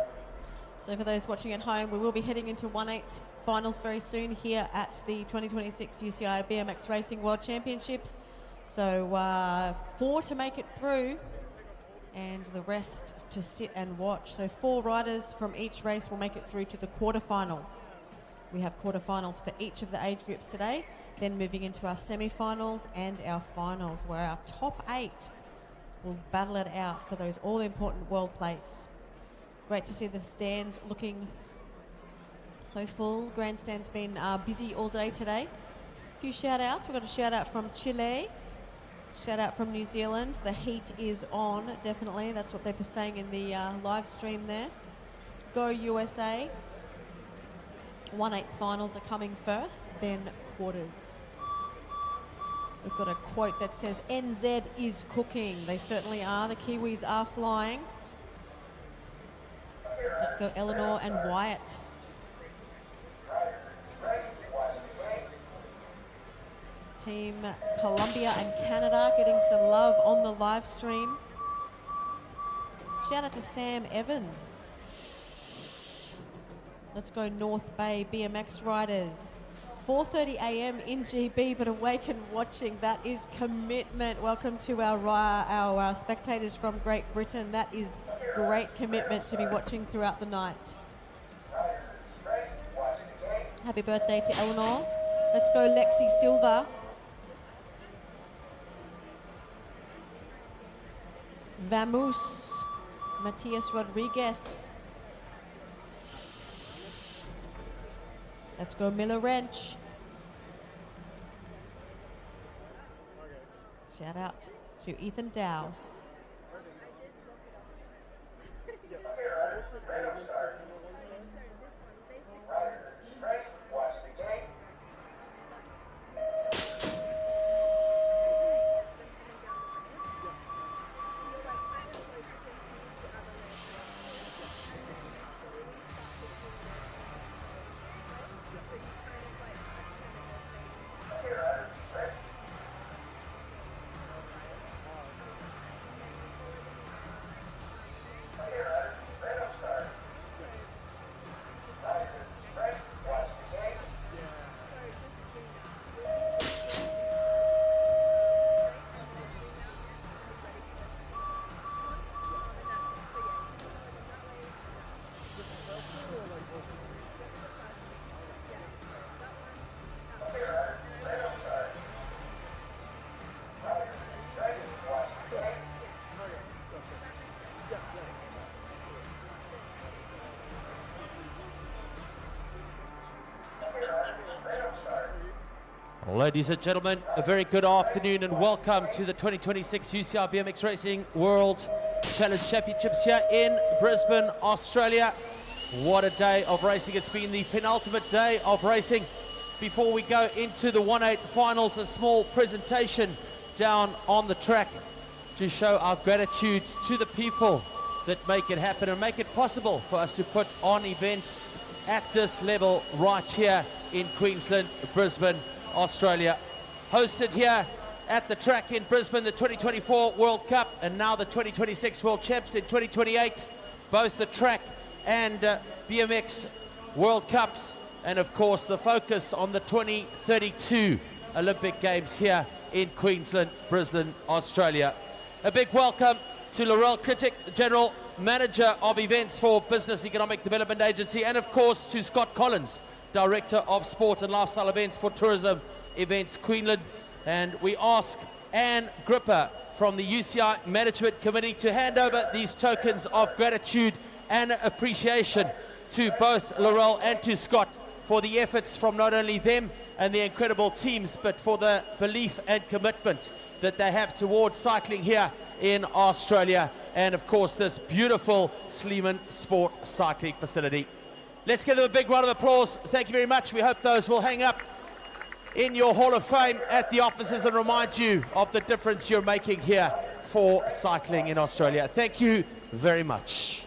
So for those watching at home, we will be heading into 1/8 finals very soon here at the 2026 UCI BMX Racing World Championships. So 4 to make it through, and the rest to sit and watch. So 4 riders from each race will make it through to the quarterfinal. We have quarterfinals for each of the age groups today, then moving into our semi-finals and our finals, where our top 8 will battle it out for those all-important world plates. Great to see the stands looking so full. Grandstand's been busy all day today. A few shout-outs. We've got a shout-out from Chile. Shout out from New Zealand. The heat is on, definitely. That's what they were saying in the live stream there. Go USA. 1/8 finals are coming first, then quarters. We've got a quote that says, NZ is cooking. They certainly are. The Kiwis are flying. Let's go Eleanor and Wyatt. Team Colombia and Canada getting some love on the live stream. Shout out to Sam Evans. Let's go North Bay BMX riders. 4:30 a.m. in GB, but awake and watching. That is commitment. Welcome to our spectators from Great Britain. That is great commitment to be watching throughout the night. Happy birthday to Eleanor. Let's go Lexi Silva. Vamos, Matias Rodriguez. Let's go Miller Wrench. Shout out to Ethan Dowse. Ladies and gentlemen, a very good afternoon and welcome to the 2026 UCI BMX Racing World Challenge Championships here in Brisbane, Australia. What a day of racing. It's been the penultimate day of racing. Before we go into the 1/8 finals, a small presentation down on the track to show our gratitude to the people that make it happen and make it possible for us to put on events at this level right here in Queensland, Brisbane, Australia. Hosted here at the track in Brisbane, the 2024 World Cup and now the 2026 World Champs in 2028, both the track and BMX World Cups, and of course the focus on the 2032 Olympic Games here in Queensland, Brisbane, Australia. A big welcome to Laurel Critic, General Manager of Events for Business Economic Development Agency, and of course to Scott Collins, Director of Sport and Lifestyle Events for Tourism Events Queensland. And we ask Anne Gripper from the UCI Management Committee to hand over these tokens of gratitude and appreciation to both Laurel and to Scott for the efforts from not only them and the incredible teams, but for the belief and commitment that they have towards cycling here in Australia, and of course this beautiful Sleeman Sport Cycling Facility. Let's give them a big round of applause. Thank you very much. We hope those will hang up in your Hall of Fame at the offices and remind you of the difference you're making here for cycling in Australia. Thank you very much.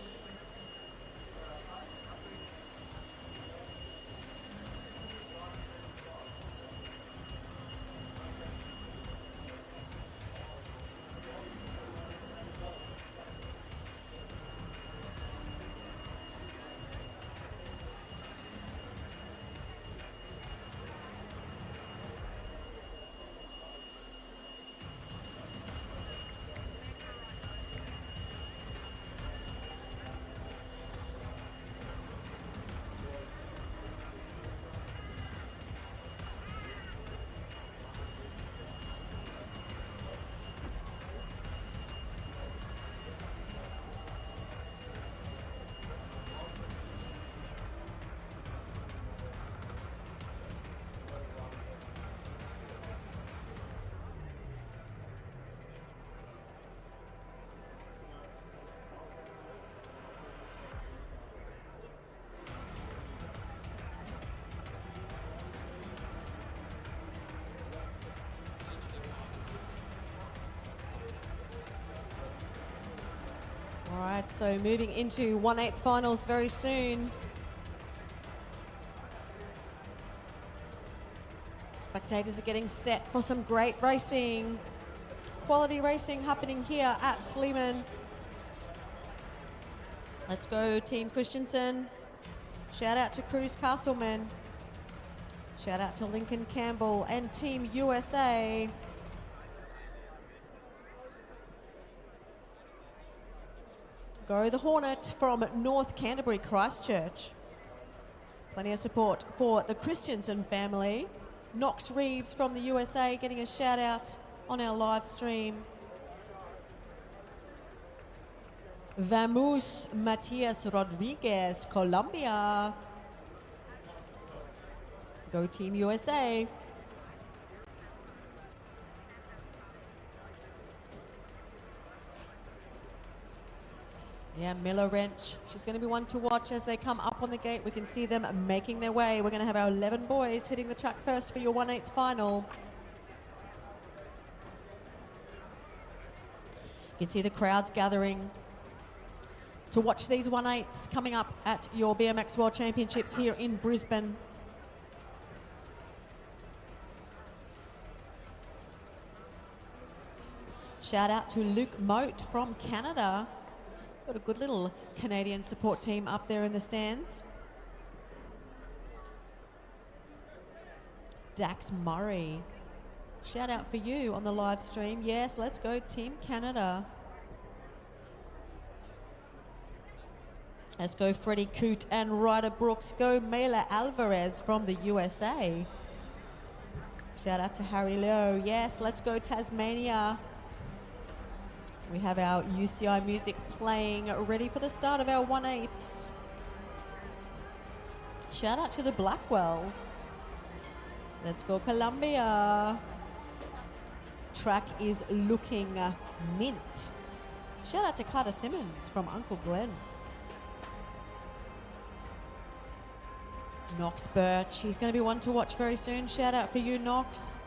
All right, so moving into 1/8 finals very soon. Spectators are getting set for some great racing. Quality racing happening here at Sleeman. Let's go Team Christensen. Shout out to Cruz Castleman. Shout out to Lincoln Campbell and Team USA. Go the Hornet from North Canterbury, Christchurch. Plenty of support for the Christensen family. Knox Reeves from the USA getting a shout out on our live stream. Vamos Matias Rodriguez, Colombia. Go Team USA. Yeah, Miller Wrench. She's going to be one to watch as they come up on the gate. We can see them making their way. We're going to have our 11 boys hitting the track first for your 1/8 final. You can see the crowds gathering to watch these 1/8s coming up at your BMX World Championships here in Brisbane. Shout out to Luke Moat from Canada. Got a good little Canadian support team up there in the stands. Dax Murray. Shout out for you on the live stream. Yes, let's go Team Canada. Let's go Freddie Coote and Ryder Brooks. Go Mela Alvarez from the USA. Shout out to Harry Lowe. Yes, let's go Tasmania. We have our UCI music playing, ready for the start of our 1/8s. Shout out to the Blackwells. Let's go Colombia. Track is looking mint. Shout out to Carter Simmons from Uncle Glenn. Knox Birch, he's going to be one to watch very soon. Shout out for you, Knox.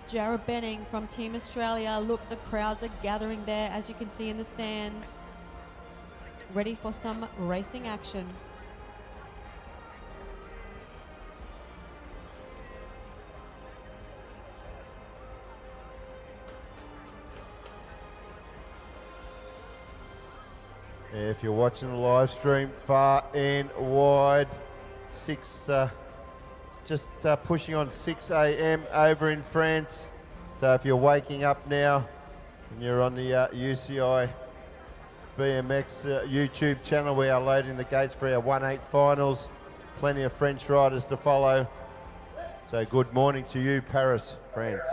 Jared Benning from Team Australia. Look, the crowds are gathering there, as you can see in the stands. Ready for some racing action. If you're watching the live stream, far and wide, pushing on 6 a.m. over in France. So if you're waking up now and you're on the UCI BMX YouTube channel, we are loading the gates for our 1/8 finals. Plenty of French riders to follow. So good morning to you, Paris, France.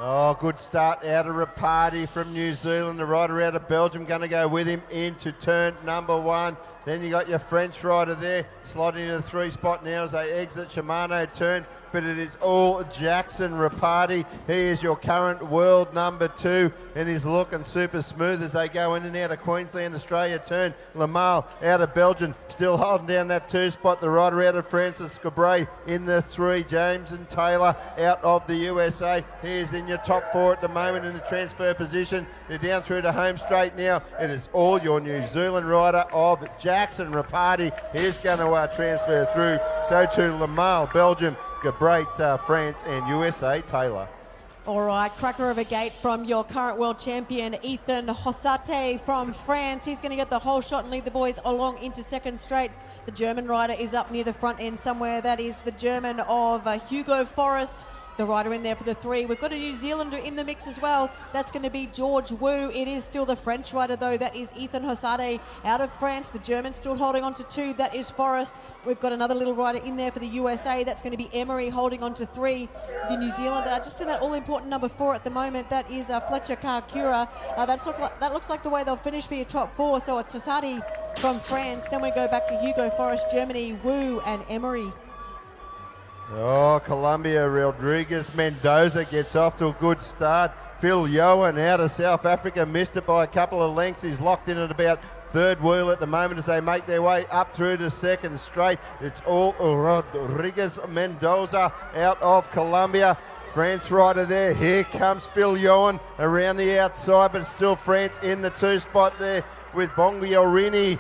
Oh, good start out of Rapati from New Zealand. The rider out of Belgium going to go with him into turn number 1. Then you got your French rider there sliding into the 3 spot now as they exit Shimano turn. But it is all Jackson Rapati. He is your current world number 2 and he's looking super smooth as they go in and out of Queensland, Australia turn. Lamal out of Belgium, still holding down that 2 spot. The rider out of Francis Cabray in the 3. James and Taylor out of the USA. He is in your top 4 at the moment in the transfer position. They're down through the home straight now. It is all your New Zealand rider of Jackson Rapati. He is going to transfer through. So too Lamal, Belgium, Gebrait, France, and USA, Taylor. All right, cracker of a gate from your current world champion, Ethan Hossate from France. He's going to get the whole shot and lead the boys along into second straight. The German rider is up near the front end somewhere. That is the German of Hugo Forrest. The rider in there for the 3. We've got a New Zealander in the mix as well. That's going to be George Wu. It is still the French rider, though. That is Ethan Hossade out of France. The German still holding on to 2. That is Forrest. We've got another little rider in there for the USA. That's going to be Emery holding on to 3. The New Zealander just in that all-important number 4 at the moment. That is Fletcher Kakura. That looks like the way they'll finish for your top 4. So it's Hossade from France. Then we go back to Hugo Forrest, Germany, Wu and Emery. Oh, Colombia, Rodriguez Mendoza gets off to a good start. Phil Yohan out of South Africa missed it by a couple of lengths. He's locked in at about 3rd wheel at the moment as they make their way up through to second straight. It's all Rodriguez Mendoza out of Colombia. France rider there. Here comes Phil Yohan around the outside, but still France in the 2 spot there with Bongiorini.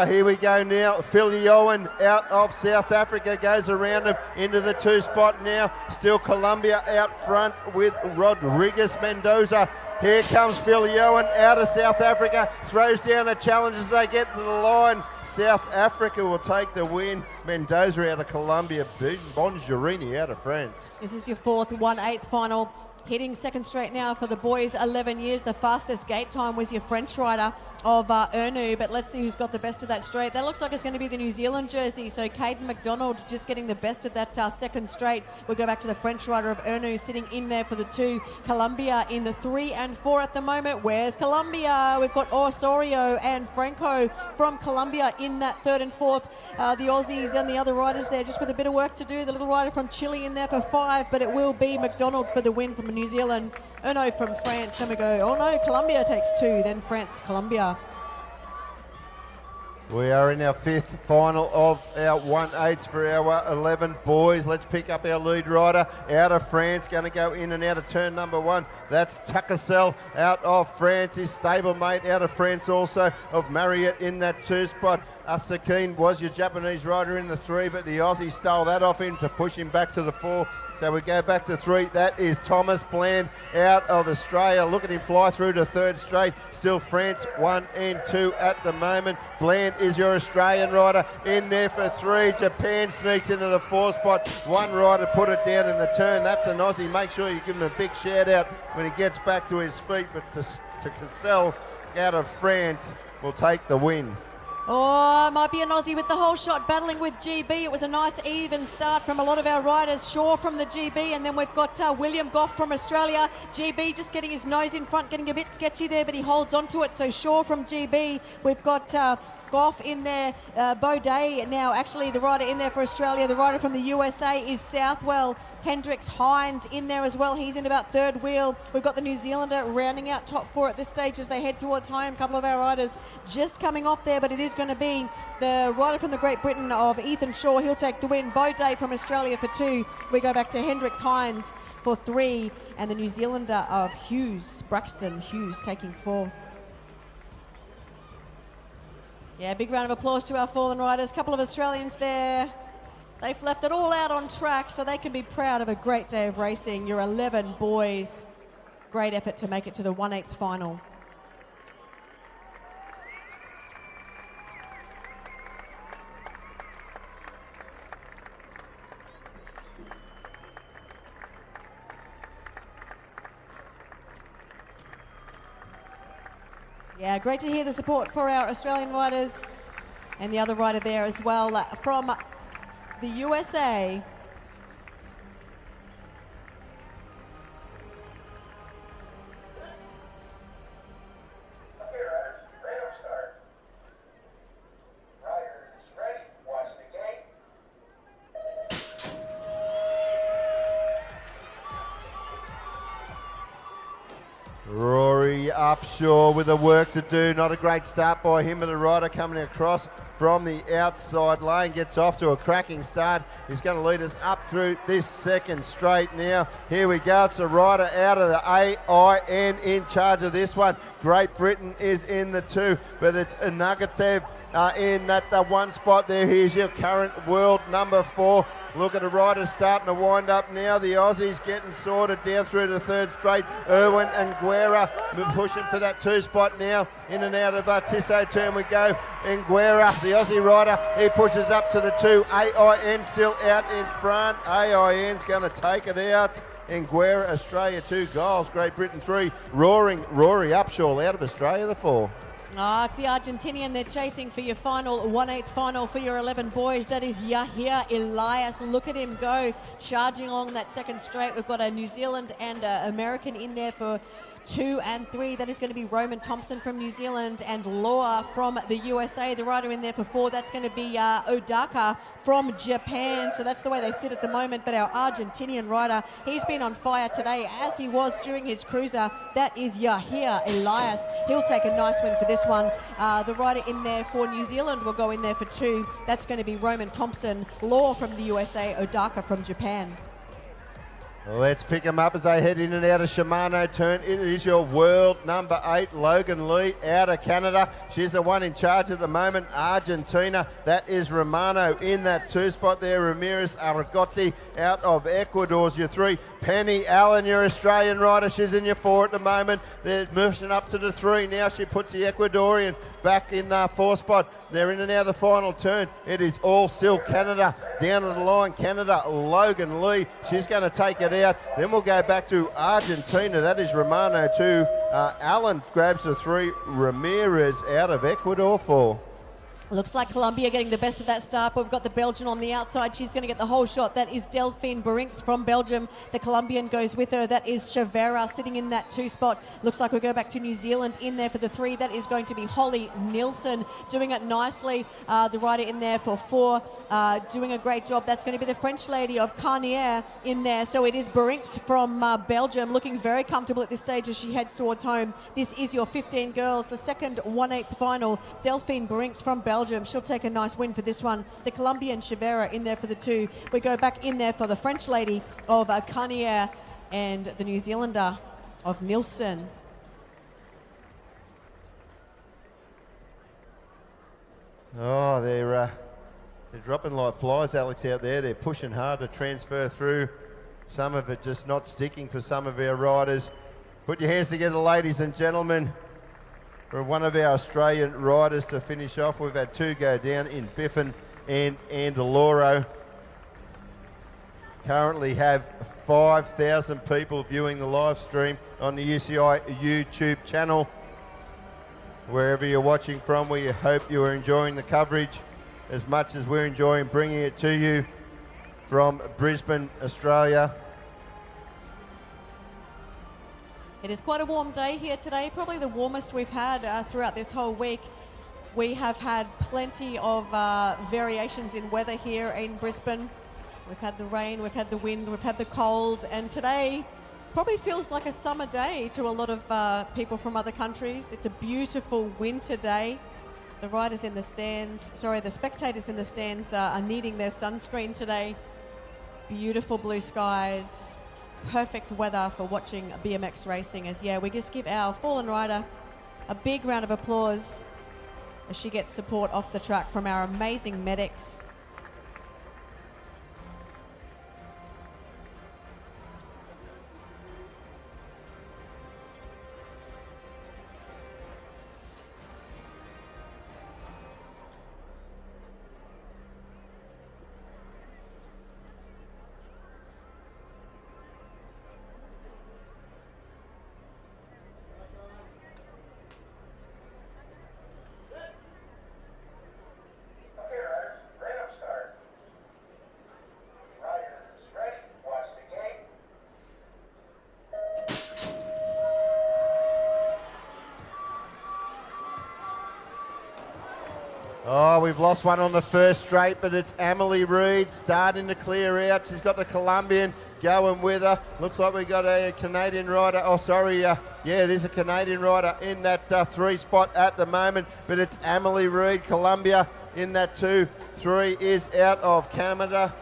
Here we go now. Phil Yohan out of South Africa goes around him into the 2 spot now. Still Colombia out front with Rodriguez Mendoza. Here comes Phil Yohan out of South Africa. Throws down a challenge as they get to the line. South Africa will take the win. Mendoza out of Colombia. Bongiorini out of France. This is your 4th 1/8 final. Hitting second straight now for the boys, 11 years. The fastest gate time was your French rider of Ernu, but let's see who's got the best of that straight. That looks like it's going to be the New Zealand jersey, so Caden McDonald just getting the best of that second straight. We'll go back to the French rider of Ernu sitting in there for the 2. Colombia in the 3 and 4 at the moment. Where's Colombia? We've got Osorio and Franco from Colombia in that 3rd and 4th. The Aussies and the other riders there just with a bit of work to do. The little rider from Chile in there for 5, but it will be McDonald for the win from New Zealand. Erno from France. Then we go, oh no, Colombia takes 2, then France, Colombia. We are in our 5th final of our 1/8 for our 11 boys. Let's pick up our lead rider out of France. Going to go in and out of turn number 1. That's Takasel out of France. His stablemate out of France also of Marriott in that 2 spot. Asakine was your Japanese rider in the 3, but the Aussie stole that off him to push him back to the 4. So we go back to 3. That is Thomas Bland out of Australia. Look at him fly through to 3rd straight. Still France 1 and 2 at the moment. Bland is your Australian rider in there for 3. Japan sneaks into the 4 spot. One rider put it down in the turn. That's an Aussie. Make sure you give him a big shout out when he gets back to his feet. But to Cassell out of France will take the win. Oh, might be an Aussie with the whole shot battling with GB. It was a nice even start from a lot of our riders. Shaw from the GB, and then we've got William Goff from Australia. GB just getting his nose in front, getting a bit sketchy there, but he holds on to it. So Shaw from GB. We've got Goff in there, Baudet now actually the rider in there for Australia. The rider from the USA is Southwell. Hendricks Hines in there as well. He's in about third wheel. We've got the New Zealander rounding out top four at this stage as they head towards home. A couple of our riders just coming off there, but it is going to be the rider from the Great Britain of Ethan Shaw. He'll take the win. Baudet from Australia for 2. We go back to Hendricks Hines for 3, and the New Zealander of Braxton Hughes taking 4. Yeah, big round of applause to our fallen riders. A couple of Australians there. They've left it all out on track, so they can be proud of a great day of racing. Your 11 boys. Great effort to make it to the 1/8 final. Yeah, great to hear the support for our Australian riders, and the other rider there as well from the USA. Rory Upshaw with the work to do. Not a great start by him, but the rider coming across from the outside lane gets off to a cracking start. He's going to lead us up through this second straight now. Here we go. It's a rider out of the AIN in charge of this one. Great Britain is in the 2, but it's Nagatev in that one spot there. Here's your current world number 4. Look at the riders starting to wind up now. The Aussies getting sorted down through the third straight. Irwin and Guerra pushing for that 2 spot now. In and out of Tissot turn we go. Nguera, the Aussie rider, he pushes up to the 2. AIN still out in front. AIN's going to take it out. Nguera, Australia 2 goals. Great Britain 3. Rory Upshaw out of Australia the 4. Oh, it's the Argentinian they're chasing for your final 1/8 final for your 11 boys. That is Yahya Elias. Look at him go, charging along that second straight. We've got a New Zealand and American in there for 2 and 3. That is going to be Roman Thompson from New Zealand and Law from the USA. The rider in there for 4, that's going to be Odaka from Japan. So that's the way they sit at the moment. But our Argentinian rider, he's been on fire today as he was during his cruiser. That is Yahya Elias. He'll take a nice win for this one. The rider in there for New Zealand will go in there for 2. That's going to be Roman Thompson. Law from the USA, Odaka from Japan. Let's pick them up as they head in and out of Shimano turn. It is your world number 8, Logan Lee, out of Canada. She's the one in charge at the moment. Argentina, that is Romano in that 2 spot there. Ramirez Aragotti out of Ecuador's your 3. Penny Allen, your Australian rider, she's in your 4 at the moment. They're moving up to the 3. Now she puts the Ecuadorian back in 4 spot. They're in and out of the final turn. It is all still Canada. Down at the line, Canada, Logan Lee. She's going to take it out. Then we'll go back to Argentina. That is Romano 2. Allen grabs the 3. Ramirez out of Ecuador 4. Looks like Colombia getting the best of that start, but we've got the Belgian on the outside. She's going to get the whole shot. That is Delphine Berinks from Belgium. The Colombian goes with her. That is Chavera sitting in that 2 spot. Looks like we go back to New Zealand in there for the 3. That is going to be Holly Nielsen doing it nicely. The rider in there for 4 doing a great job. That's going to be the French lady of Carnier in there. So it is Berinks from Belgium looking very comfortable at this stage as she heads towards home. This is your 15 girls, the second 1/8 final. Delphine Berinks from Belgium. She'll take a nice win for this one. The Colombian Chavera in there for the 2. We go back in there for the French lady of Carnier and the New Zealander of Nielsen. Oh, they're dropping like flies, Alex, out there. They're pushing hard to transfer through. Some of it just not sticking for some of our riders. Put your hands together, ladies and gentlemen, for one of our Australian riders to finish off. We've had 2 go down in Biffin and Andaloro. Currently have 5,000 people viewing the live stream on the UCI YouTube channel. wherever you're watching from. We hope you are enjoying the coverage as much as we're enjoying bringing it to you from Brisbane, Australia. It is quite a warm day here today, probably the warmest we've had throughout this whole week. We have had plenty of variations in weather here in Brisbane. We've had the rain, we've had the wind, we've had the cold, and today probably feels like a summer day to a lot of people from other countries. It's a beautiful winter day. The riders in the stands, the spectators in the stands are needing their sunscreen today. Beautiful blue skies. Perfect weather for watching BMX racing. As we just give our fallen rider a big round of applause as she gets support off the track from our amazing medics. Oh, we've lost one on the first straight, but it's Emily Reid starting to clear out. She's got the Colombian going with her. Looks like we got a Canadian rider. Oh, sorry. Yeah, it is a Canadian rider in that 3 spot at the moment, but it's Emily Reid, Colombia in that 2-3 is out of Canada.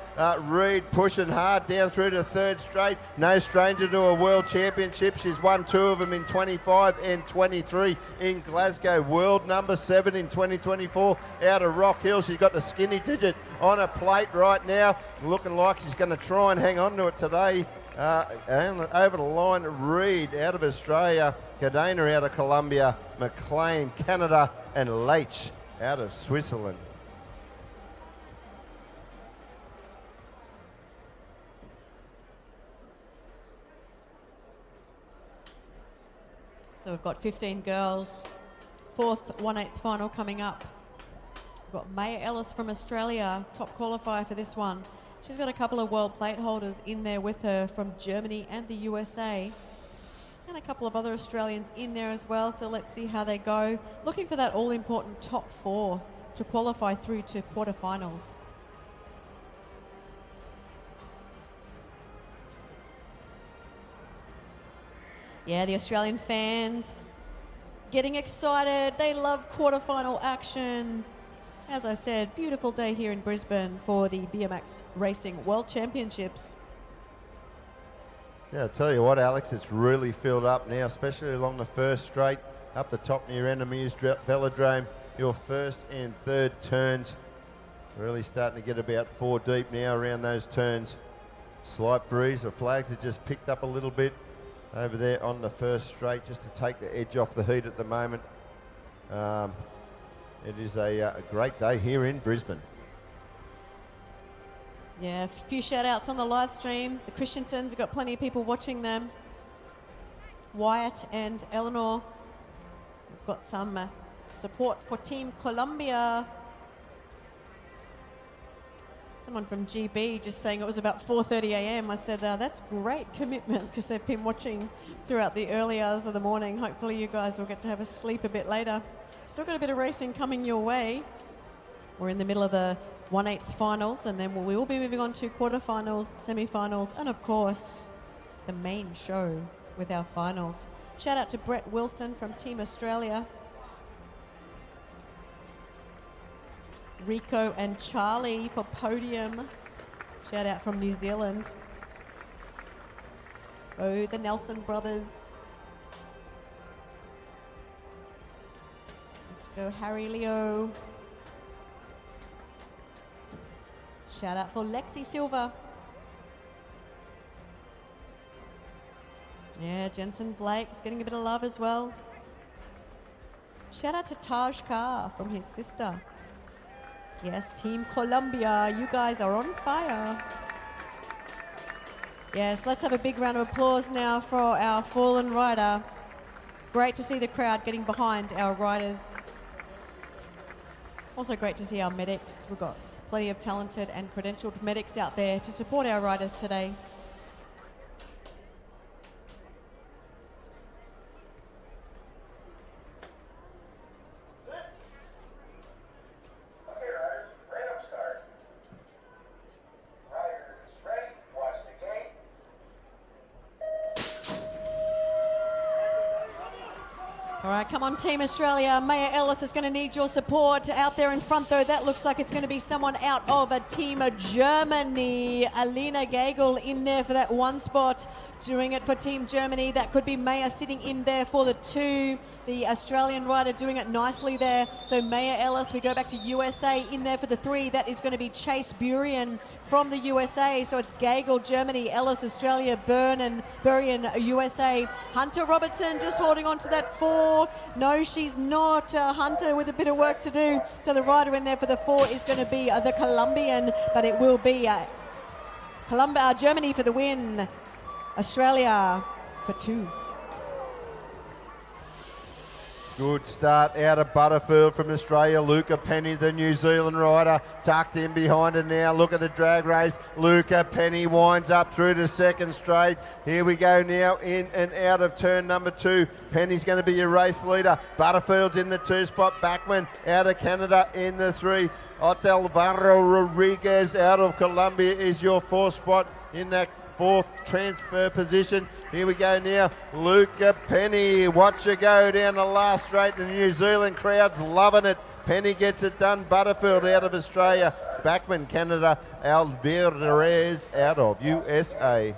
Reid pushing hard down through the third straight. No stranger to a world championship. She's won 2 of them in 25 and 23 in Glasgow. World number 7 in 2024 out of Rock Hill. She's got the skinny digit on her plate right now. Looking like she's going to try and hang on to it today. And over the line, Reid out of Australia, Cadena out of Colombia, McLean, Canada, and Leitch out of Switzerland. So we've got 15 girls, 4th 1/8 final coming up. We've got Maya Ellis from Australia, top qualifier for this one. She's got a couple of world plate holders in there with her from Germany and the USA. And a couple of other Australians in there as well, so let's see how they go. Looking for that all-important top 4 to qualify through to quarterfinals. Yeah, the Australian fans getting excited. They love quarterfinal action. As I said, beautiful day here in Brisbane for the BMX Racing World Championships. Yeah, I'll tell you what, Alex, it's really filled up now, especially along the first straight, up the top near Enemies Velodrome. Your first and third turns really starting to get about 4 deep now around those turns. Slight breeze, the flags have just picked up a little bit over there on the first straight just to take the edge off the heat at the moment. It is a great day here in Brisbane. Yeah, a few shout outs on the live stream. The Christiansens have got plenty of people watching them. Wyatt and Eleanor. We've got some support for Team Colombia. Someone from GB just saying it was about 4:30 a.m. I said, that's great commitment because they've been watching throughout the early hours of the morning. Hopefully you guys will get to have a sleep a bit later. Still got a bit of racing coming your way. We're in the middle of the 1/8 finals, and then we will be moving on to quarterfinals, semi-finals, and of course, the main show with our finals. Shout out to Brett Wilson from Team Australia. Rico and Charlie for podium. Shout out from New Zealand. Oh, the Nelson brothers. Let's go Harry Leo. Shout out for Lexi Silva. Yeah, Jensen Blake's getting a bit of love as well. Shout out to Taj Carr from his sister. Yes, Team Colombia, you guys are on fire. Yes, let's have a big round of applause now for our fallen rider. Great to see the crowd getting behind our riders. Also great to see our medics. We've got plenty of talented and credentialed medics out there to support our riders today. All right, come on, Team Australia. Maya Ellis is going to need your support out there in front, though. That looks like it's going to be someone out of a Team Germany. Alina Gagel in there for that one spot. Doing it for Team Germany. That could be Maya sitting in there for the 2. The Australian rider doing it nicely there. So Maya Ellis, we go back to USA in there for the 3. That is going to be Chase Burian from the USA. So it's Gagel, Germany, Ellis, Australia, Burian, USA. Hunter Robertson just holding on to that 4. No, she's not. Hunter with a bit of work to do. So the rider in there for the 4 is going to be the Colombian, but it will be Germany for the win. Australia for 2. Good start out of Butterfield from Australia. Luca Penny, the New Zealand rider, tucked in behind her now. Look at the drag race. Luca Penny winds up through to second straight. Here we go now in and out of turn number 2. Penny's going to be your race leader. Butterfield's in the 2 spot. Backman out of Canada in the 3. Otelvaro Rodriguez out of Colombia is your 4th spot in that 4th transfer position. Here we go now. Luca Penny, watch her go down the last straight. The New Zealand crowd's loving it. Penny gets it done. Butterfield out of Australia. Backman, Canada. Alvarez out of USA.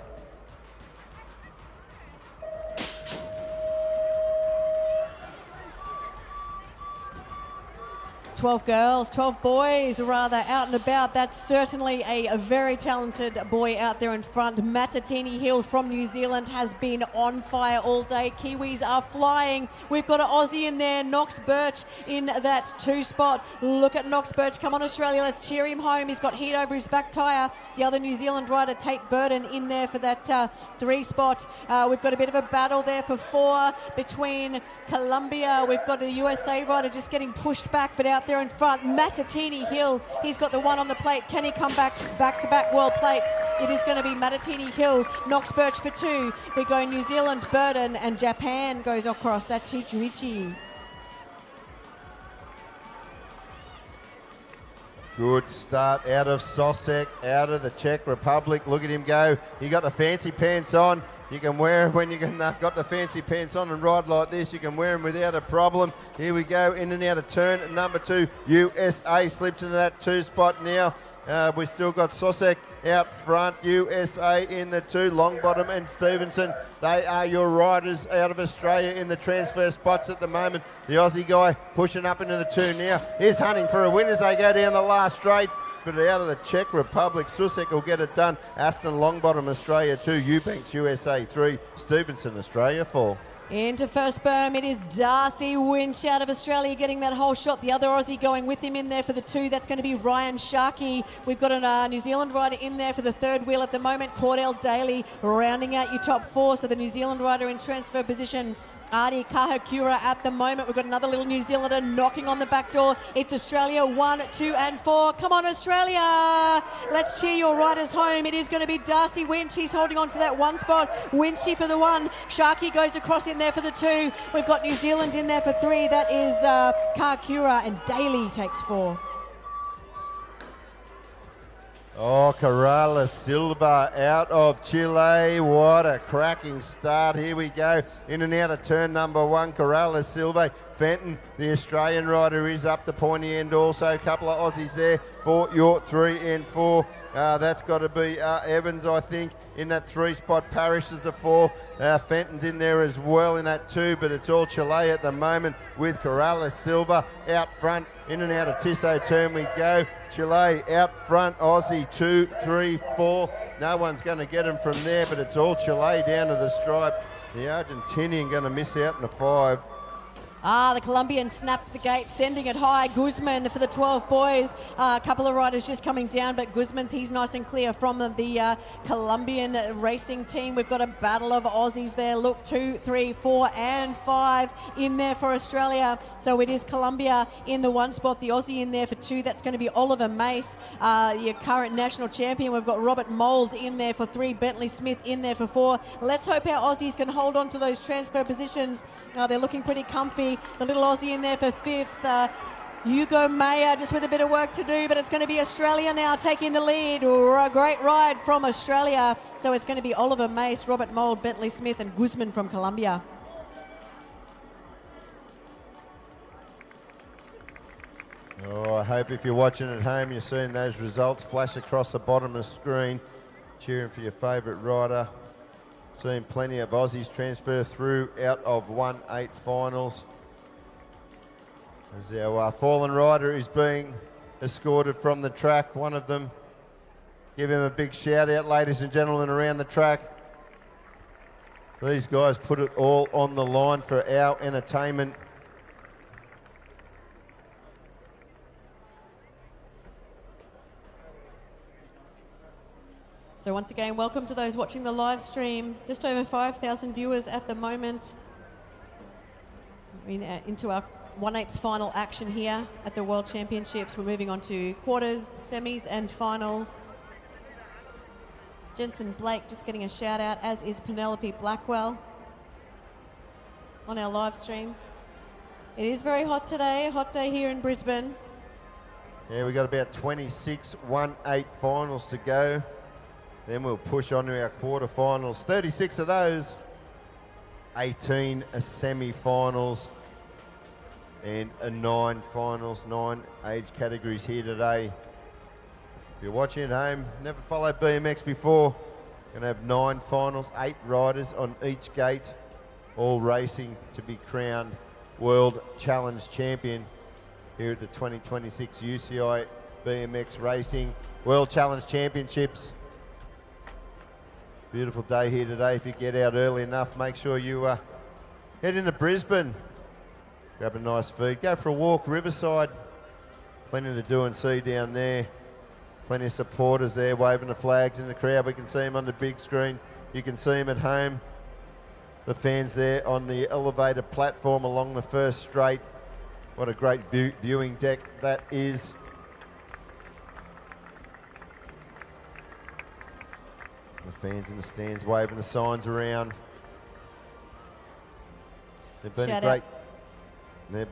12 girls, 12 boys rather out and about. That's certainly a very talented boy out there in front. Matatini Hill from New Zealand has been on fire all day. Kiwis are flying. We've got an Aussie in there, Knox Birch in that 2 spot. Look at Knox Birch. Come on, Australia, let's cheer him home. He's got heat over his back tyre. The other New Zealand rider, Tate Burden, in there for that 3 spot. We've got a bit of a battle there for 4 between Colombia. We've got the USA rider just getting pushed back, but out there in front, Matatini Hill, he's got the 1 on the plate. Can he come back to back world plates? It is going to be Matatini Hill, Knox Birch for 2. We go New Zealand, Burden, and Japan goes across. That's Hichiichi. Good start out of Sosek, out of the Czech Republic. Look at him go. He got the fancy pants on. You can wear them when you got the fancy pants on and ride like this. You can wear them without a problem. Here we go, in and out of turn number 2. USA slips into that 2 spot now. We've still got Sosek out front. USA in the 2. Longbottom and Stevenson. They are your riders out of Australia in the transfer spots at the moment. The Aussie guy pushing up into the 2 now. He's hunting for a win as they go down the last straight. But out of the Czech Republic, Susek will get it done. Aston Longbottom, Australia 2. Eubanks, USA 3. Stevenson, Australia 4. Into first berm, it is Darcy Winch out of Australia getting that whole shot. The other Aussie going with him in there for the 2. That's going to be Ryan Sharkey. We've got a New Zealand rider in there for the 3rd wheel at the moment. Cordell Daly rounding out your top 4. So the New Zealand rider in transfer position, Adi Kahakura at the moment. We've got another little New Zealander knocking on the back door. It's Australia 1, 2 and 4. Come on, Australia. Let's cheer your riders home. It is going to be Darcy Winch. He's holding on to that 1 spot. Winchy for the 1. Sharkey goes across in there for the 2. We've got New Zealand in there for 3. That is Kahakura, and Daly takes 4. Oh, Corrales Silva out of Chile. What a cracking start. Here we go. In and out of turn number 1, Corrales Silva. Fenton, the Australian rider, is up the pointy end also. A couple of Aussies there for your 3 and 4. That's got to be Evans, I think, in that 3 spot. Parrish is a 4. Fenton's in there as well in that 2, but it's all Chile at the moment with Corrales Silva out front. In and out of Tissot turn we go. Chile out front, Aussie 2, 3, 4. No one's going to get him from there, but it's all Chile down to the stripe. The Argentinian going to miss out in the 5. The Colombian snapped the gate, sending it high. Guzman for the 12 boys. A couple of riders just coming down, but Guzman's, he's nice and clear from the Colombian racing team. We've got a battle of Aussies there. Look, 2, 3, 4, and 5 in there for Australia. So it is Colombia in the 1 spot, the Aussie in there for 2. That's going to be Oliver Mace, your current national champion. We've got Robert Mould in there for 3, Bentley Smith in there for 4. Let's hope our Aussies can hold on to those transfer positions. They're looking pretty comfy. The little Aussie in there for 5th. Hugo Mayer just with a bit of work to do, but it's going to be Australia now taking the lead. A great ride from Australia. So it's going to be Oliver Mace, Robert Mould, Bentley Smith, and Guzman from Colombia. Oh, I hope if you're watching at home, you're seeing those results flash across the bottom of the screen, cheering for your favourite rider. Seeing plenty of Aussies transfer through out of 1-8 finals. As our fallen rider is being escorted from the track. One of them, give him a big shout out, ladies and gentlemen, around the track. These guys put it all on the line for our entertainment. So once again, welcome to those watching the live stream. Just over 5,000 viewers at the moment. Into our 1/8 final action here at the World Championships. We're moving on to quarters, semis, and finals. Jensen Blake just getting a shout out, as is Penelope Blackwell on our live stream. It is very hot today, a hot day here in Brisbane. Yeah, we've got about 26 1/8 finals to go. Then we'll push on to our quarterfinals. 36 of those, 18 semi-finals, and 9 finals, 9 age categories here today. If you're watching at home, never followed BMX before, gonna have 9 finals, 8 riders on each gate, all racing to be crowned World Challenge Champion here at the 2026 UCI BMX Racing World Challenge Championships. Beautiful day here today. If you get out early enough, make sure you head into Brisbane. Grab a nice feed. Go for a walk riverside. Plenty to do and see down there. Plenty of supporters there waving the flags in the crowd. We can see them on the big screen. You can see them at home. The fans there on the elevated platform along the first straight. What a great viewing deck that is. The fans in the stands waving the signs around. They've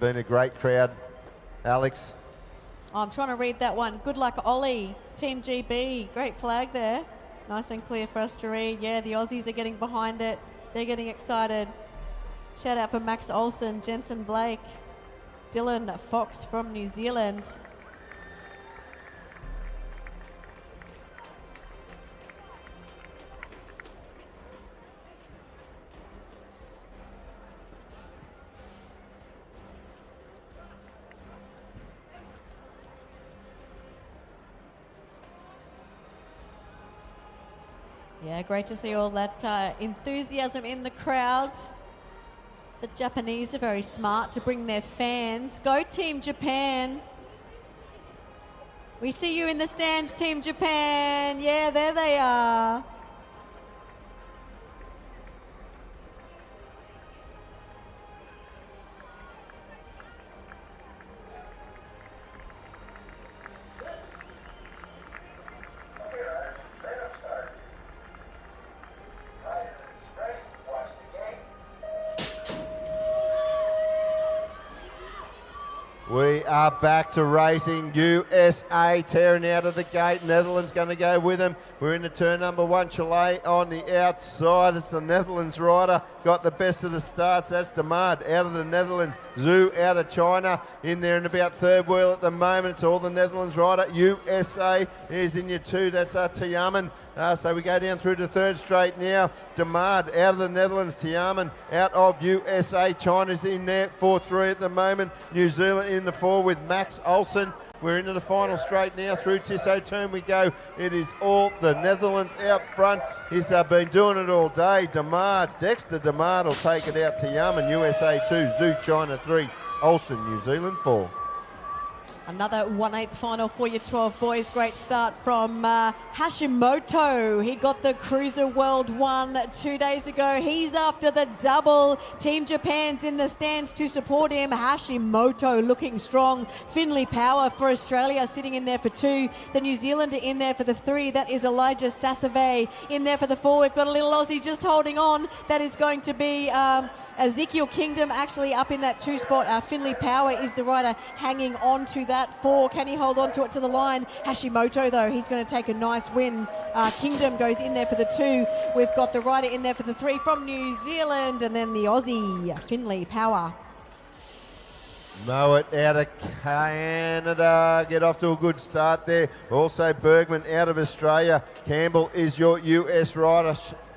been a great crowd. Alex. I'm trying to read that one. Good luck, Ollie. Team GB. Great flag there. Nice and clear for us to read. Yeah, the Aussies are getting behind it. They're getting excited. Shout out for Max Olsen, Jensen Blake, Dylan Fox from New Zealand. Yeah, great to see all that enthusiasm in the crowd. The Japanese are very smart to bring their fans. Go Team Japan. We see you in the stands, Team Japan. Yeah, there they are. We are back to racing. USA tearing out of the gate. Netherlands going to go with them. We're into turn number 1. Chile on the outside. It's the Netherlands rider. Got the best of the starts. That's Damard out of the Netherlands. Zhu out of China. In there in about third wheel at the moment. It's all the Netherlands rider. USA is in your 2. That's Tiamen. So we go down through to third straight now. Damard out of the Netherlands. Tiamen out of USA. China's in there 4-3 at the moment. New Zealand in the 4 with Max Olsen. We're into the final straight now. Through Tissot turn we go. It is all the Netherlands out front. He's been doing it all day. Dexter Demar will take it out to Yaman, USA 2, Zhu China 3, Olsen, New Zealand 4. Another 1/8 final for your 12 boys. Great start from Hashimoto. He got the Cruiser World 1 2 days ago. He's after the double. Team Japan's in the stands to support him. Hashimoto looking strong. Finley Power for Australia sitting in there for 2. The New Zealander in there for the 3. That is Elijah Sassave in there for the 4. We've got a little Aussie just holding on. That is going to be Ezekiel Kingdom actually up in that 2 spot. Finley Power is the rider hanging on to that 4. Can he hold on to it to the line? Hashimoto, though, he's going to take a nice win. Kingdom goes in there for the 2. We've got the rider in there for the 3 from New Zealand, and then the Aussie, Finley Power. Mowat out of Canada, get off to a good start there. Also Bergman out of Australia. Campbell is your US rider.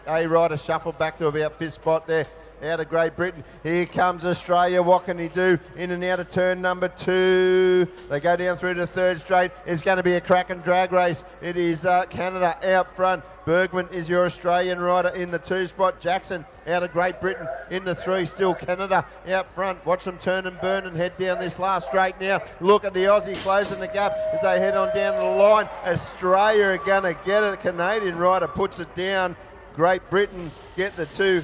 A rider shuffled back to about 5th spot there. Out of Great Britain. Here comes Australia. What can he do? In and out of turn number 2. They go down through to 3rd straight. It's going to be a cracking drag race. It is Canada out front. Bergman is your Australian rider in the 2 spot. Jackson out of Great Britain in the 3. Still Canada out front. Watch them turn and burn and head down this last straight now. Look at the Aussie closing the gap as they head on down to the line. Australia are going to get it. Canadian rider puts it down. Great Britain get the 2.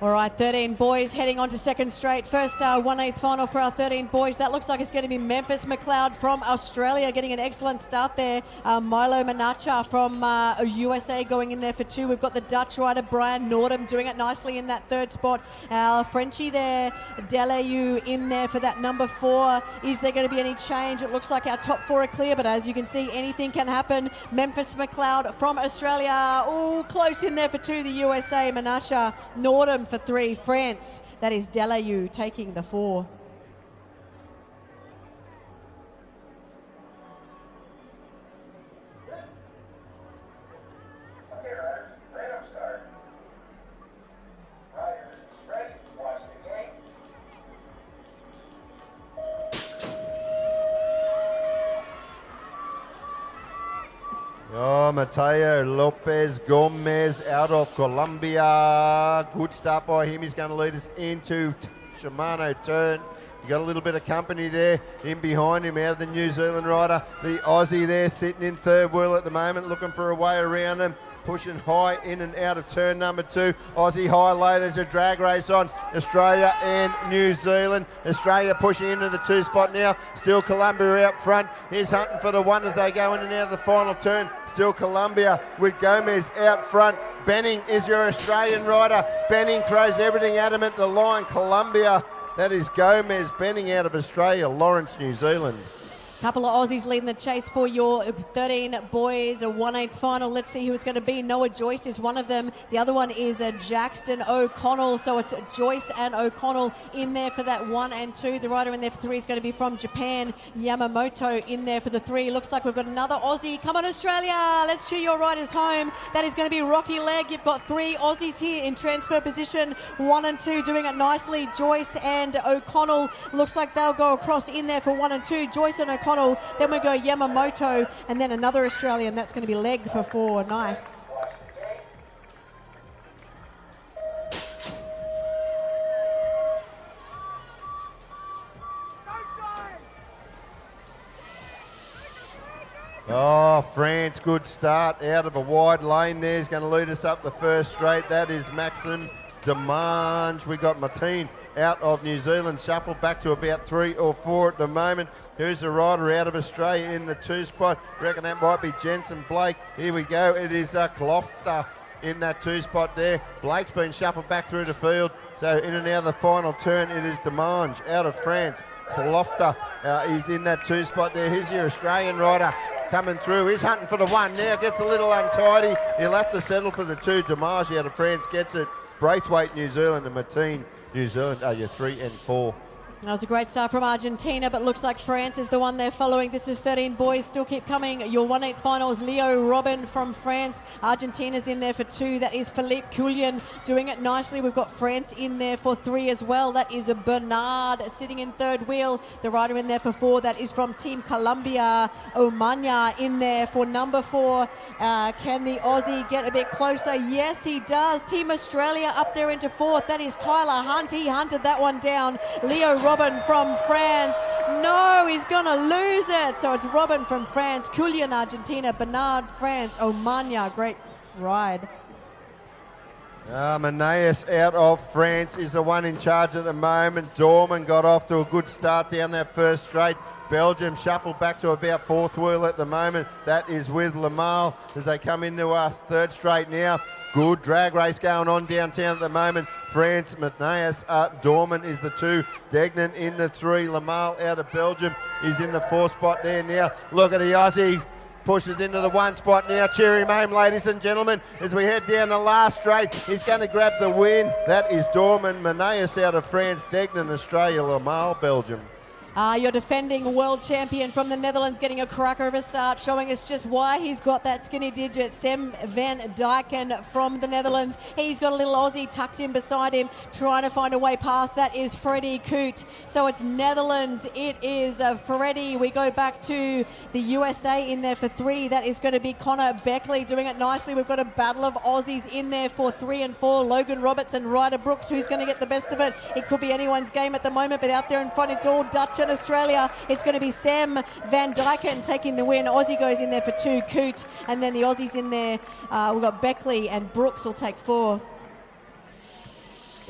All right, 13 boys heading on to 2nd straight. First 1/8 final for our 13 boys. That looks like it's going to be Memphis McLeod from Australia getting an excellent start there. Milo Manacha from USA going in there for 2. We've got the Dutch rider Brian Nordum doing it nicely in that 3rd spot. Our Frenchie there, Delayu in there for that number 4. Is there going to be any change? It looks like our top 4 are clear, but as you can see, anything can happen. Memphis McLeod from Australia. Oh, close in there for 2, the USA. Manacha, Nordum for 3, France. That is Delayu taking the 4. Oh, Mateo Lopez Gomez out of Colombia. Good start by him. He's going to lead us into Shimano turn. You got a little bit of company there in behind him out of the New Zealand rider. The Aussie there sitting in 3rd wheel at the moment, looking for a way around him. Pushing high in and out of turn number 2. Aussie highlight as a drag race on. Australia and New Zealand. Australia pushing into the 2 spot now. Still Colombia out front. Here's hunting for the 1 as they go in and out of the final turn. Still Colombia with Gomez out front. Benning is your Australian rider. Benning throws everything at him at the line. Colombia, that is Gomez. Benning out of Australia. Lawrence, New Zealand. Couple of Aussies leading the chase for your 13 boys, a 1/8 final. Let's see who it's going to be. Noah Joyce is one of them. The other one is Jackson O'Connell. So it's Joyce and O'Connell in there for that 1 and 2. The rider in there for 3 is going to be from Japan. Yamamoto in there for the 3. Looks like we've got another Aussie. Come on, Australia. Let's cheer your riders home. That is going to be Rocky Leg. You've got 3 Aussies here in transfer position. 1 and 2 doing it nicely. Joyce and O'Connell. Looks like they'll go across in there for 1 and 2. Joyce and O'Connell. Then we go Yamamoto, and then another Australian. That's going to be Leg for 4. Nice. Oh, France, good start out of a wide lane there. He's going to lead us up the 1st straight. That is Maxim Demange. We got Martine out of New Zealand, shuffled back to about 3 or 4 at the moment. Who's the rider out of Australia in the 2 spot? Reckon that might be Jensen Blake. Here we go. It is Klofter in that 2 spot there. Blake's been shuffled back through the field. So in and out of the final turn, it is Demange out of France. Klofter is in that 2 spot there. Here's your Australian rider coming through. He's hunting for the 1 now. Gets a little untidy. He'll have to settle for the 2. Demange out of France gets it. Braithwaite, New Zealand, and Martine, New Zealand are your 3 and 4. That was a great start from Argentina, but looks like France is the one they're following. This is 13 boys, still keep coming. Your 1/8 finals, Leo Robin from France. Argentina's in there for 2. That is Philippe Cullion doing it nicely. We've got France in there for 3 as well. That is Bernard sitting in third wheel. The rider in there for 4. That is from Team Colombia. Omania in there for number 4. Can the Aussie get a bit closer? Yes, he does. Team Australia up there into 4th. That is Tyler Hunt. He hunted that one down. Leo Robin from France. No, he's going to lose it. So it's Robin from France, Cullion, Argentina, Bernard, France, Omania. Great ride. Menaeus out of France is the one in charge at the moment. Dorman got off to a good start down that first straight. Belgium shuffled back to about 4th wheel at the moment. That is with Lamal as they come into us 3rd straight now. Good drag race going on downtown at the moment. France, Menaeus, Dorman is the 2. Degnan in the 3. Lamal out of Belgium is in the 4th spot there now. Look at the Aussie. Pushes into the 1 spot now. Cherry Mame, ladies and gentlemen, as we head down the last straight. He's going to grab the win. That is Dorman, Menaeus out of France, Degnan, Australia, Lamal, Belgium. Your defending world champion from the Netherlands getting a cracker of a start, showing us just why he's got that skinny digit. Sam van Dijken from the Netherlands. He's got a little Aussie tucked in beside him, trying to find a way past. That is Freddie Koot. So it's Netherlands. It is Freddie. We go back to the USA in there for 3. That is going to be Connor Beckley doing it nicely. We've got a battle of Aussies in there for 3 and 4. Logan Roberts and Ryder Brooks. Who's going to get the best of it? It could be anyone's game at the moment, but out there in front, it's all Dutch and Australia. It's going to be Sam van Dijken taking the win. Aussie goes in there for 2, Koot, and then the Aussies in there. We've got Beckley and Brooks will take 4.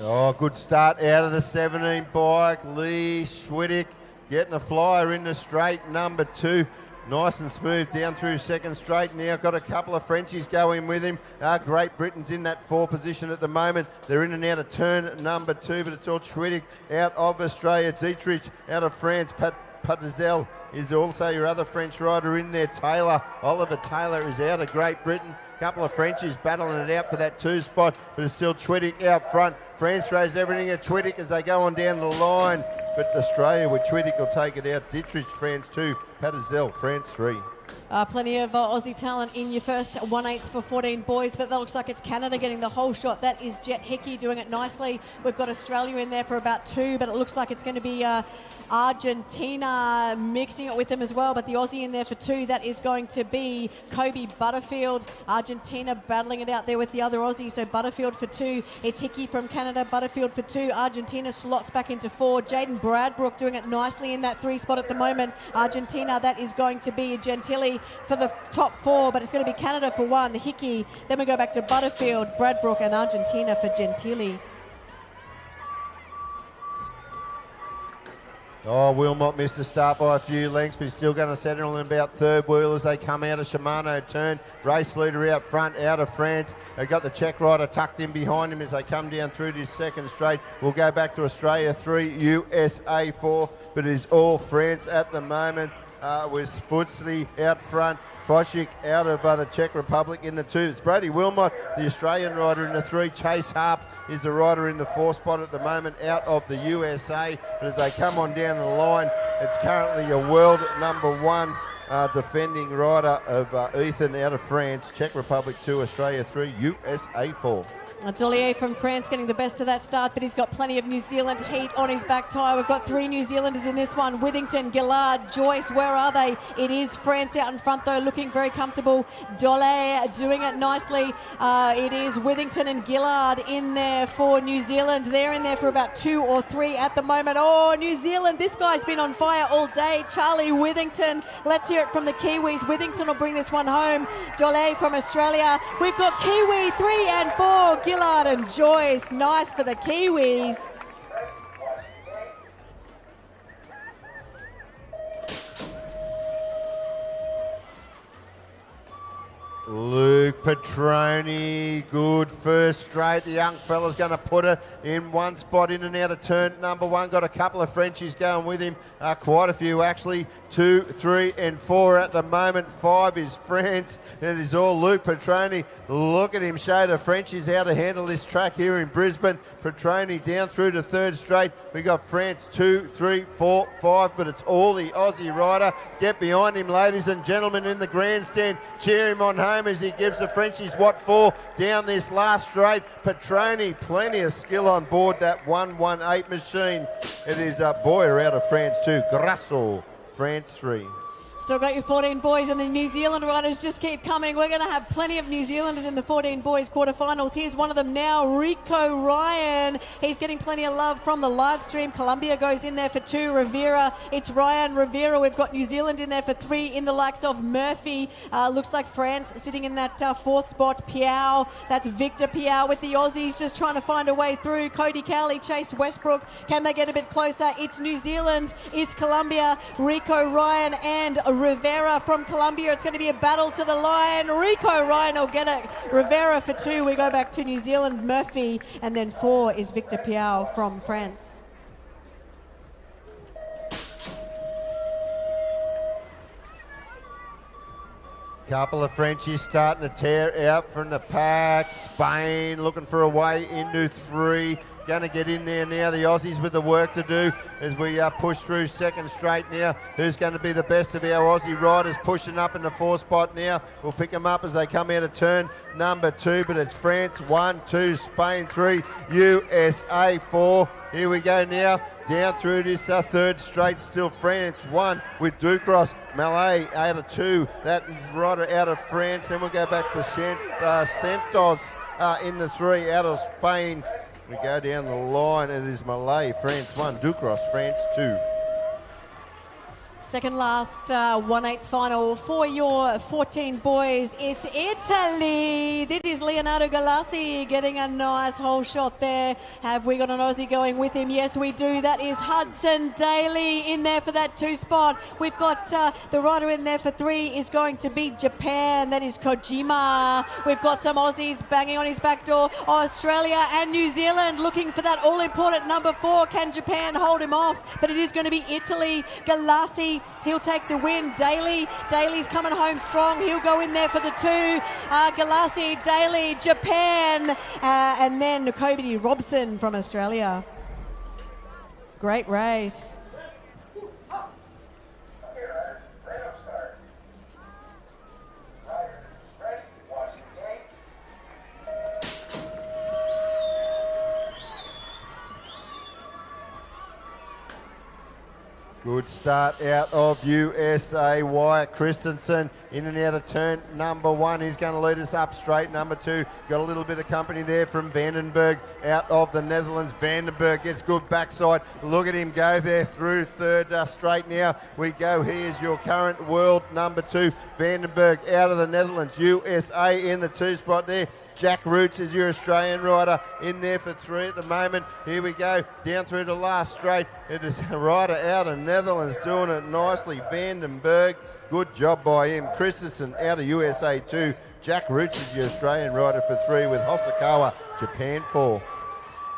Oh, good start out of the 17 bike. Lee Schwiddick getting a flyer in the straight, number 2. Nice and smooth down through 2nd straight now. Got a couple of Frenchies going with him. Great Britain's in that 4 position at the moment. They're in and out of turn number 2, but it's all Schwiddick out of Australia. Dietrich out of France. Patazel is also your other French rider in there. Taylor, Oliver Taylor is out of Great Britain. Couple of Frenchies battling it out for that 2 spot, but it's still Schwiddick out front. France throws everything at Schwiddick as they go on down the line, but Australia with Schwiddick will take it out. Dietrich, France 2, Patazel, France 3. Plenty of Aussie talent in your first 1/8 for 14 boys, but that looks like it's Canada getting the whole shot. That is Jet Hickey doing it nicely. We've got Australia in there for about 2, but it looks like it's going to be Argentina mixing it with them as well, but the Aussie in there for 2, that is going to be Kobe Butterfield. Argentina battling it out there with the other Aussie, so Butterfield for 2. It's Hickey from Canada, Butterfield for 2. Argentina slots back into 4. Jaden Bradbrook doing it nicely in that 3 spot at the moment. Argentina, that is going to be Gentili for the top 4, but it's going to be Canada for 1, Hickey. Then we go back to Butterfield, Bradbrook, and Argentina for Gentili. Oh, Wilmot missed the start by a few lengths, but he's still going to settle in about 3rd wheel as they come out of Shimano turn. Race leader out front, out of France. They've got the Czech rider tucked in behind him as they come down through this 2nd straight. We'll go back to Australia 3, USA 4, but it is all France at the moment with Sputsley out front. Foshik out of the Czech Republic in the 2. It's Brady Wilmot, the Australian rider in the 3. Chase Harp is the rider in the 4 spot at the moment out of the USA. But as they come on down the line, it's currently a world number 1 defending rider of Ethan out of France. Czech Republic 2, Australia 3, USA 4. Dollier from France getting the best of that start, but he's got plenty of New Zealand heat on his back tyre. We've got 3 New Zealanders in this one. Withington, Gillard, Joyce, where are they? It is France out in front though, looking very comfortable. Dollier doing it nicely. It is Withington and Gillard in there for New Zealand. They're in there for about 2 or 3 at the moment. Oh, New Zealand, this guy's been on fire all day. Charlie Withington. Let's hear it from the Kiwis. Withington will bring this one home. Dollier from Australia. We've got Kiwi 3 and 4. Gillard and Joyce, nice for the Kiwis. Luke Petroni, good first straight. The young fella's going to put it in 1 spot in and out of turn number 1. Got a couple of Frenchies going with him, quite a few actually. 2, 3, and 4 at the moment. 5 is France, and it is all Luke Petroni. Look at him show the Frenchies how to handle this track here in Brisbane. Petroni down through to third straight. We got France 2, 3, 4, 5, but it's all the Aussie rider. Get behind him, ladies and gentlemen, in the grandstand. Cheer him on home as he gives the Frenchies what for down this last straight. Petroni, plenty of skill on board that 118 machine. It is Boyer out of France 2, Grasso, France 3. Still got your 14 boys, and the New Zealand riders just keep coming. We're going to have plenty of New Zealanders in the 14 boys quarterfinals. Here's one of them now, Rico Ryan. He's getting plenty of love from the live stream. Colombia goes in there for 2. Rivera, it's Ryan Rivera. We've got New Zealand in there for 3 in the likes of Murphy. Looks like France sitting in that 4th spot. Piao, that's Victor Piao with the Aussies just trying to find a way through. Cody Cowley, Chase Westbrook. Can they get a bit closer? It's New Zealand, it's Colombia, Rico Ryan and Rivera from Colombia. It's going to be a battle to the line. Rico Ryan will get it. Rivera for 2. We go back to New Zealand, Murphy, and then 4 is Victor Piao from France. Couple of Frenchies starting to tear out from the pack. Spain looking for a way into 3. Going to get in there now. The Aussies with the work to do as we push through second straight now. Who's going to be the best of our Aussie riders pushing up in the 4th spot now? We'll pick them up as they come out of turn number 2, but it's France 1, 2, Spain 3, USA 4. Here we go now. Down through this 3rd straight, still France 1 with Ducros. Malay out of 2. That is rider out of France. Then we'll go back to Santos in the 3 out of Spain. We go down the line. It is Malay, France 1, Ducros, France 2. Second last 1/8 final for your 14 boys. It's Italy. This is Leonardo Galassi getting a nice hole shot there. Have we got an Aussie going with him? Yes, we do. That is Hudson Daly in there for that 2 spot. We've got the rider in there for 3 is going to be Japan. That is Kojima. We've got some Aussies banging on his back door. Australia and New Zealand looking for that all-important number 4. Can Japan hold him off? But it is going to be Italy. Galassi, he'll take the win. Daly's coming home strong. He'll go in there for the 2. Galassi, Daly, Japan, and then Cody Robson from Australia. Great race. Good start out of USA. Wyatt Christensen in and out of turn number 1. He's going to lead us up straight. Number 2, got a little bit of company there from Vandenberg out of the Netherlands. Vandenberg gets good backside. Look at him go there through 3rd straight now. We go. Here's your current world number 2. Vandenberg out of the Netherlands. USA in the 2 spot there. Jack Roots is your Australian rider in there for 3 at the moment. Here we go, down through the last straight. It is a rider out of Netherlands doing it nicely. Vandenberg, good job by him. Christensen out of USA 2. Jack Roots is your Australian rider for 3 with Hosokawa, Japan 4.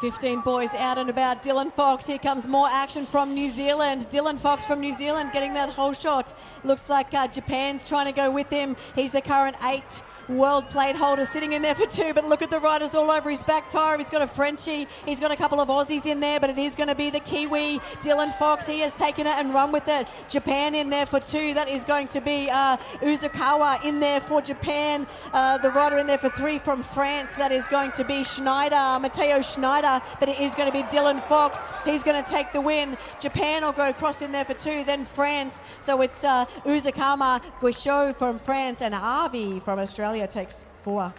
15 boys out and about. Dylan Fox, here comes more action from New Zealand. Dylan Fox from New Zealand getting that whole shot. Looks like Japan's trying to go with him. He's the current 8 world plate holder sitting in there for 2, but look at the riders all over his back tire. He's got a Frenchie, he's got a couple of Aussies in there, but it is going to be the Kiwi Dylan Fox. He has taken it and run with it. Japan in there for 2. That is going to be Uzukawa in there for Japan. The rider in there for 3 from France. That is going to be Schneider, Matteo Schneider, but it is going to be Dylan Fox. He's going to take the win. Japan will go across in there for 2, then France. So it's Uzukama, Guichot from France, and Harvey from Australia takes 4.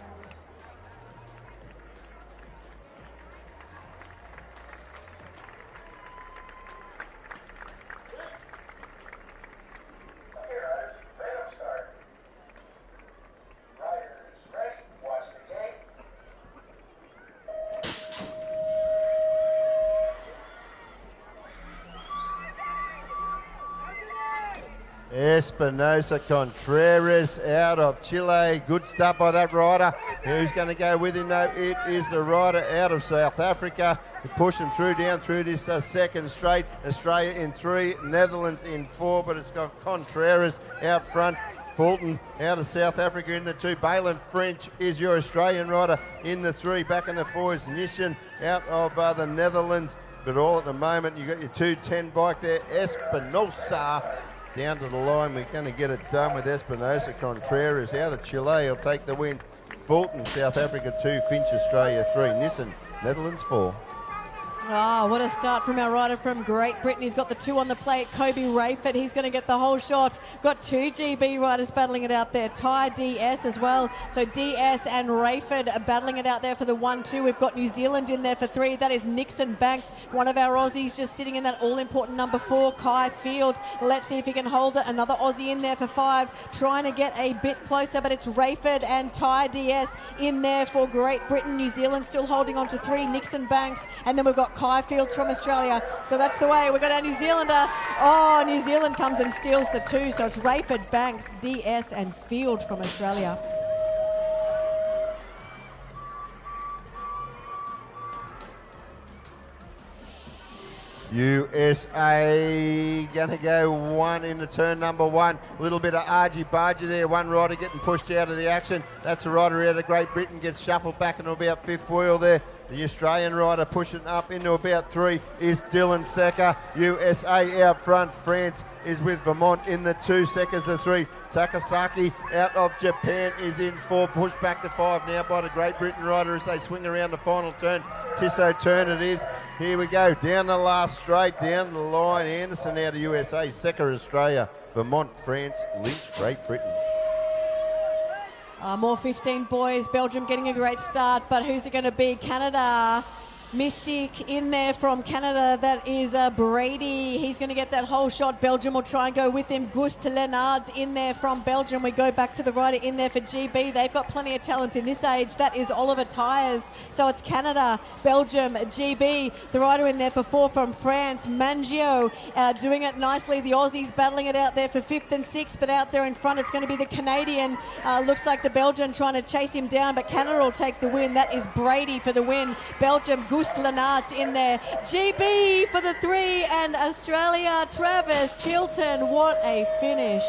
Espinosa Contreras out of Chile. Good start by that rider. Who's going to go with him? No, it is the rider out of South Africa. Pushing through down through this second straight. Australia in 3, Netherlands in 4, but it's got Contreras out front. Fulton out of South Africa in the 2. Balin French is your Australian rider in the 3. Back in the 4 is Nishan out of the Netherlands. But all at the moment, you got your 210 bike there. Espinosa down to the line. We're going to get it done with Espinosa. Contreras out of Chile. He'll take the win. Fulton, South Africa 2. Finch, Australia 3. Nissan, Netherlands 4. Oh, what a start from our rider from Great Britain. He's got the 2 on the plate. Kobe Rayford, he's going to get the whole shot. Got 2 GB riders battling it out there. Ty DS as well. So DS and Rayford are battling it out there for the 1-2. We've got New Zealand in there for 3. That is Nixon Banks, one of our Aussies, just sitting in that all-important number 4. Kai Field, let's see if he can hold it. Another Aussie in there for 5. Trying to get a bit closer, but it's Rayford and Ty DS in there for Great Britain. New Zealand still holding on to 3. Nixon Banks. And then we've got Kai Fields from Australia. So that's the way. We've got our New Zealander. Oh, New Zealand comes and steals the 2. So it's Rayford, Banks, DS and Field from Australia. USA going to go 1 into turn number 1. A little bit of argy-bargy there. One rider getting pushed out of the action. That's a rider out of Great Britain. Gets shuffled back into about 5th wheel there. The Australian rider pushing up into about 3 is Dylan Secker. USA out front. France is with Vermont in the 2. Secker's the 3. Takasaki out of Japan is in 4. Pushed back to 5 now by the Great Britain rider as they swing around the final turn. Tissot turn it is. Here we go. Down the last straight. Down the line. Anderson out of USA. Secker Australia. Vermont, France. Lynch, Great Britain. More 15 boys. Belgium getting a great start, but who's it going to be? Canada. Mishik in there from Canada. That is Brady. He's going to get that whole shot. Belgium will try and go with him. Gust Lenard's in there from Belgium. We go back to the rider in there for GB. They've got plenty of talent in this age. That is Oliver Tyres. So it's Canada, Belgium, GB. The rider in there for 4 from France. Mangio doing it nicely. The Aussies battling it out there for 5th and 6th, but out there in front it's going to be the Canadian. Looks like the Belgian trying to chase him down, but Canada will take the win. That is Brady for the win. Belgium, Gust Lenard's in there. GB for the 3, and Australia, Travis Chilton. What a finish.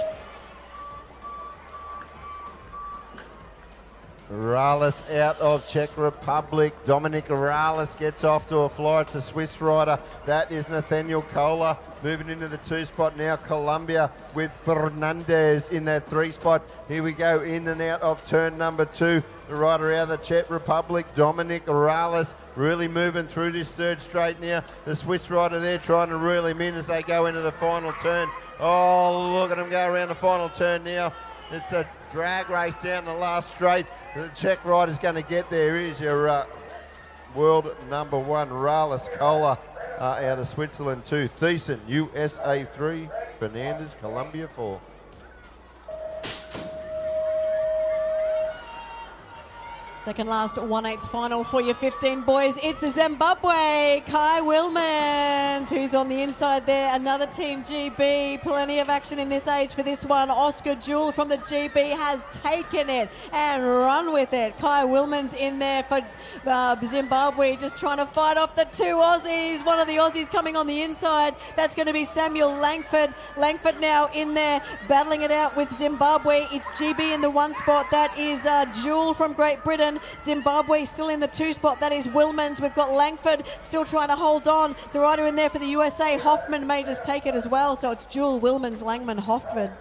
Rales out of Czech Republic. Dominic Rales gets off to a fly. It's a Swiss rider. That is Nathaniel Kohler. Moving into the 2 spot now. Colombia with Fernandez in that 3 spot. Here we go in and out of turn number 2. The rider out of the Czech Republic, Dominic Rales, really moving through this 3rd straight now. The Swiss rider there trying to reel him in as they go into the final turn. Oh, look at him go around the final turn now. It's a drag race down the last straight. The Czech rider's going to get there. Here's your world number 1, Rales Kohler out of Switzerland 2. Thiessen, USA 3. Fernandez, Colombia 4. Second last 1/8 final for your 15 boys. It's Zimbabwe. Kai Wilmans, who's on the inside there. Another Team GB. Plenty of action in this age for this one. Oscar Jewell from the GB has taken it and run with it. Kai Wilmans in there for Zimbabwe, just trying to fight off the 2 Aussies. One of the Aussies coming on the inside. That's going to be Samuel Langford. Langford now in there, battling it out with Zimbabwe. It's GB in the 1 spot. That is Jewell from Great Britain. Zimbabwe still in the 2 spot. That is Wilmans. We've got Langford still trying to hold on. The rider in there for the USA, Hoffman, may just take it as well. So it's Jewell, Wilmans, Langman, Hoffman.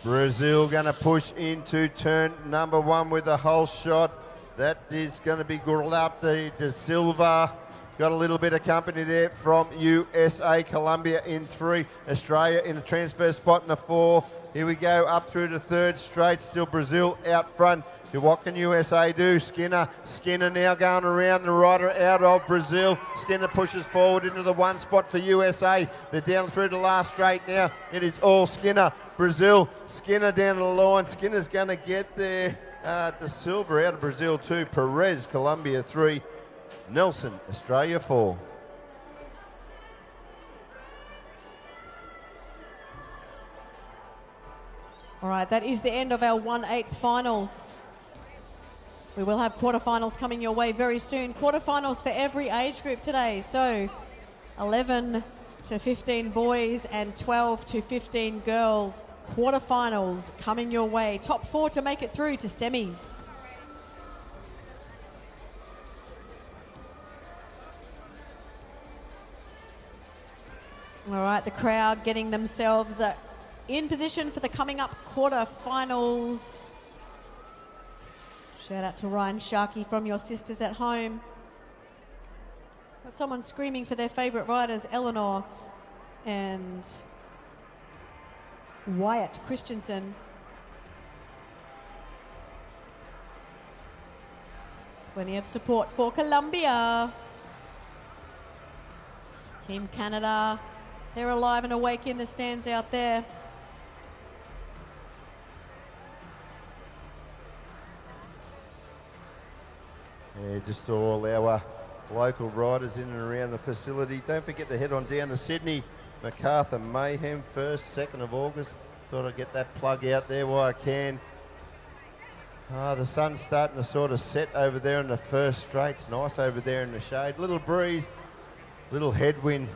Brazil going to push into turn number 1 with a whole shot. That is going to be Gurlate de Silva. Got a little bit of company there from USA. Colombia in 3. Australia in a transfer spot in the 4. Here we go up through the 3rd straight. Still Brazil out front. What can USA do? Skinner now going around the rider out of Brazil. Skinner pushes forward into the 1 spot for USA. They're down through the last straight now. It is all Skinner. Brazil. Skinner down the line. Skinner's going to get there. De Silva out of Brazil 2. Perez, Colombia 3. Nelson, Australia 4. All right, that is the end of our 1/8 finals. We will have quarterfinals coming your way very soon. Quarterfinals for every age group today. So 11 to 15 boys and 12 to 15 girls. Quarterfinals coming your way. Top 4 to make it through to semis. All right, the crowd getting themselves in position for the coming up quarterfinals. Shout out to Ryan Sharkey from your sisters at home. Got someone screaming for their favourite riders, Eleanor and Wyatt Christensen. Plenty of support for Colombia. Team Canada, they're alive and awake in the stands out there. Yeah, just all our local riders in and around the facility. Don't forget to head on down to Sydney. MacArthur Mayhem, 1st, 2nd of August. Thought I'd get that plug out there while I can. The sun's starting to sort of set over there in the first straight. It's nice over there in the shade. Little breeze, little headwind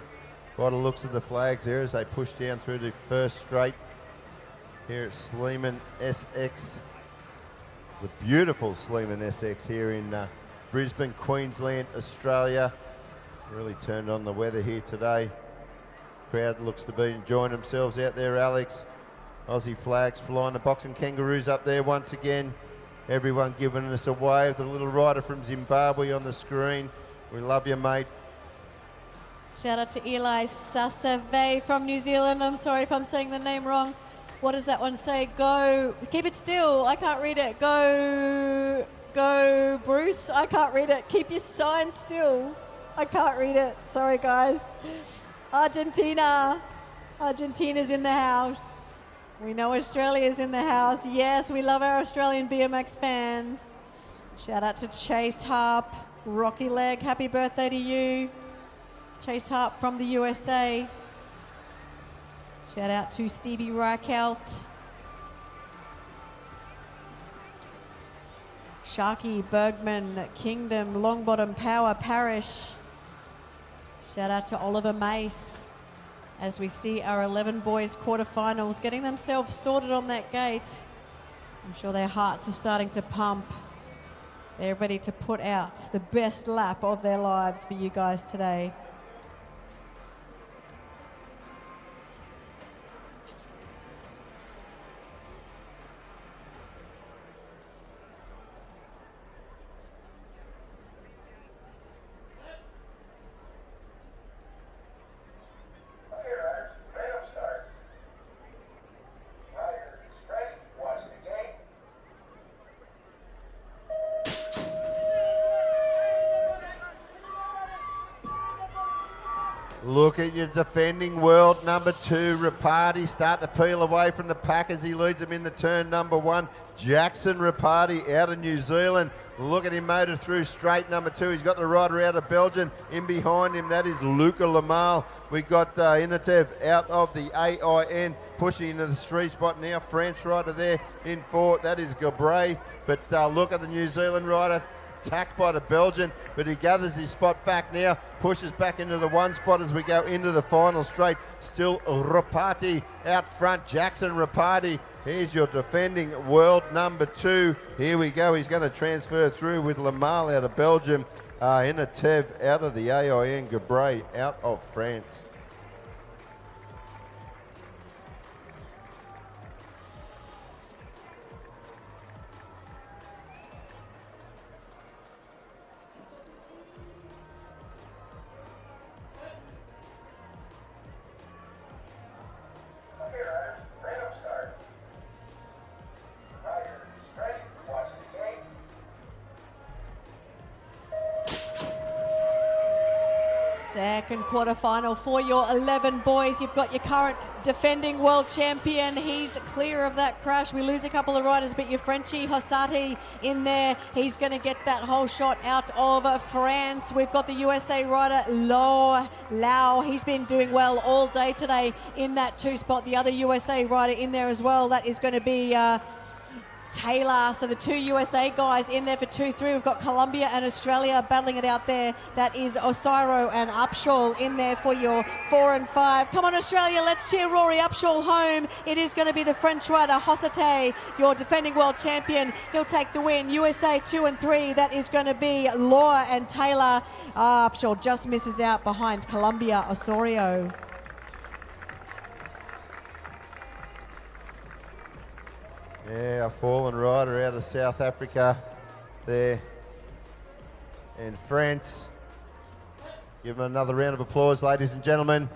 by the looks of the flags there as they push down through the first straight here at Sleeman SX. The beautiful Sleeman SX here in Brisbane, Queensland, Australia. Really turned on the weather here today. Crowd looks to be enjoying themselves out there, Alex. Aussie flags flying, the boxing kangaroos up there once again. Everyone giving us a wave. The little rider from Zimbabwe on the screen. We love you, mate. Shout out to Eli Sasave from New Zealand. I'm sorry if I'm saying the name wrong. What does that one say? Go, keep it still. I can't read it. Go, Bruce. I can't read it. Keep your sign still. I can't read it. Sorry, guys. Argentina. Argentina's in the house. We know Australia's in the house. Yes, we love our Australian BMX fans. Shout out to Chase Harp. Rocky Leg, happy birthday to you. Chase Harp from the USA. Shout out to Stevie Reichelt. Sharky, Bergman, Kingdom, Longbottom, Power, Parish. Shout out to Oliver Mace as we see our 11 boys quarterfinals getting themselves sorted on that gate. I'm sure their hearts are starting to pump. They're ready to put out the best lap of their lives for you guys today. Look at your defending world number 2, Rapati, start to peel away from the pack as he leads them into turn number 1. Jackson Rapati out of New Zealand. Look at him motor through straight number 2. He's got the rider out of Belgium. In behind him, that is Luca Lamal. We got Inatev out of the AIN, pushing into the 3 spot now. France rider there in 4. That is Gabray. But look at the New Zealand rider. Attacked by the Belgian, but he gathers his spot back now, pushes back into the 1 spot as we go into the final straight. Still Rapati out front, Jackson Rapati. Here's your defending world number 2. Here we go, he's going to transfer through with Lamal out of Belgium, Inatev out of the AIN, Gabray out of France. Second quarterfinal for your 11 boys. You've got your current defending world champion. He's clear of that crash. We lose a couple of riders, but your Frenchie Hossati in there. He's going to get that whole shot out of France. We've got the USA rider Lau. He's been doing well all day today in that 2 spot. The other USA rider in there as well. That is going to be Taylor. So the 2 USA guys in there for 2-3. We've got Colombia and Australia battling it out there. That is Osiro and Upshaw in there for your 4 and 5. Come on, Australia, let's cheer Rory Upshaw home. It is going to be the French rider Hossate, your defending world champion. He'll take the win. USA 2 and 3. That is going to be Laura and Taylor. Upshaw just misses out behind Colombia Osorio. Yeah, a fallen rider out of South Africa there. And France. Give them another round of applause, ladies and gentlemen.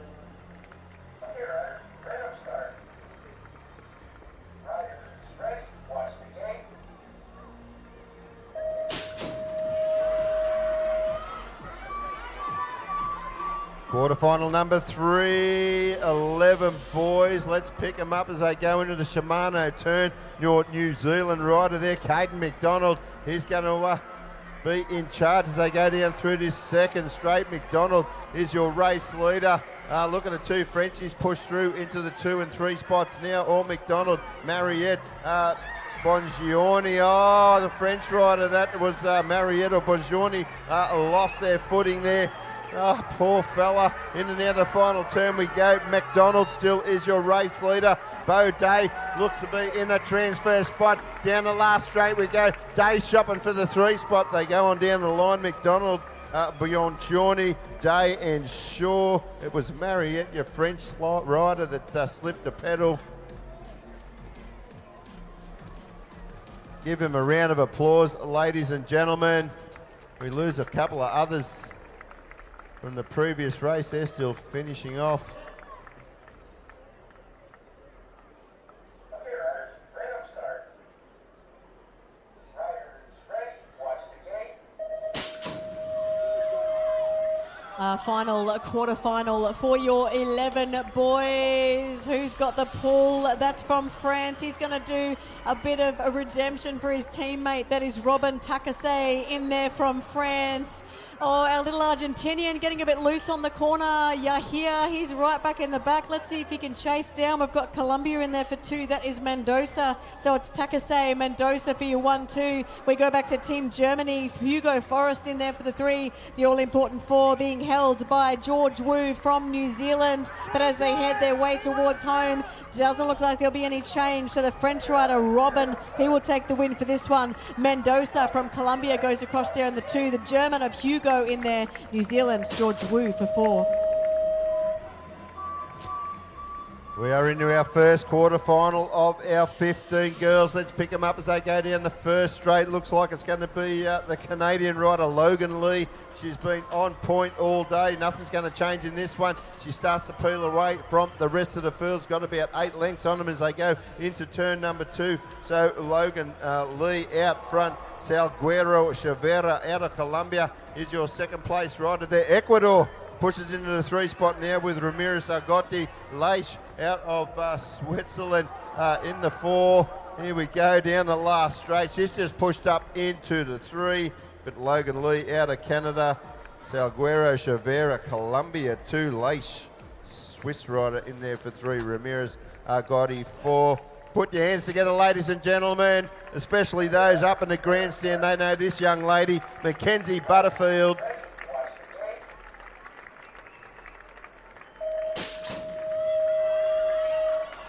Quarterfinal number 3, 11 boys. Let's pick them up as they go into the Shimano turn. Your New Zealand rider there, Caden McDonald. He's going to be in charge as they go down through this second straight. McDonald is your race leader. Look at the 2 Frenchies push through into the 2 and 3 spots now. All McDonald, Mariette, Bongiorni. Oh, the French rider, that was Mariette or Bongiorni, lost their footing there. Oh, poor fella. In and out of the final turn we go. McDonald still is your race leader. Bo Day looks to be in a transfer spot. Down the last straight we go. Day shopping for the 3 spot. They go on down the line. McDonald, Bongiorni, Day and Shaw. It was Mariette, your French rider, that slipped the pedal. Give him a round of applause, ladies and gentlemen. We lose a couple of others from the previous race. They're still finishing off. Quarterfinal for your 11 boys. Who's got the pull? That's from France. He's going to do a bit of a redemption for his teammate. That is Robin Takase in there from France. Oh, our little Argentinian getting a bit loose on the corner. Yahia, he's right back in the back. Let's see if he can chase down. We've got Colombia in there for 2. That is Mendoza. So it's Takase, Mendoza for your 1-2. We go back to Team Germany. Hugo Forrest in there for the 3. The all-important 4 being held by George Wu from New Zealand. But as they head their way towards home, doesn't look like there'll be any change. So the French rider, Robin, he will take the win for this one. Mendoza from Colombia goes across there in the 2. The German of Hugo in there. New Zealand, George Wu for 4. We are into our first quarterfinal of our 15 girls. Let's pick them up as they go down the first straight. Looks like it's going to be the Canadian rider, Logan Lee. She's been on point all day. Nothing's going to change in this one. She starts to peel away from the rest of the field's got about 8 lengths on them as they go into turn number 2. So Logan Lee out front. Salguero Chavera out of Colombia is your second place rider there. Ecuador pushes into the 3 spot now with Ramirez Agotti. Leish out of Switzerland in the 4. Here we go down the last straight. She's just pushed up into the 3. But Logan Lee out of Canada. Salguero Chavera, Colombia 2. Leish, Swiss rider in there for 3. Ramirez Agotti 4. Put your hands together, ladies and gentlemen, especially those up in the grandstand. They know this young lady, Mackenzie Butterfield.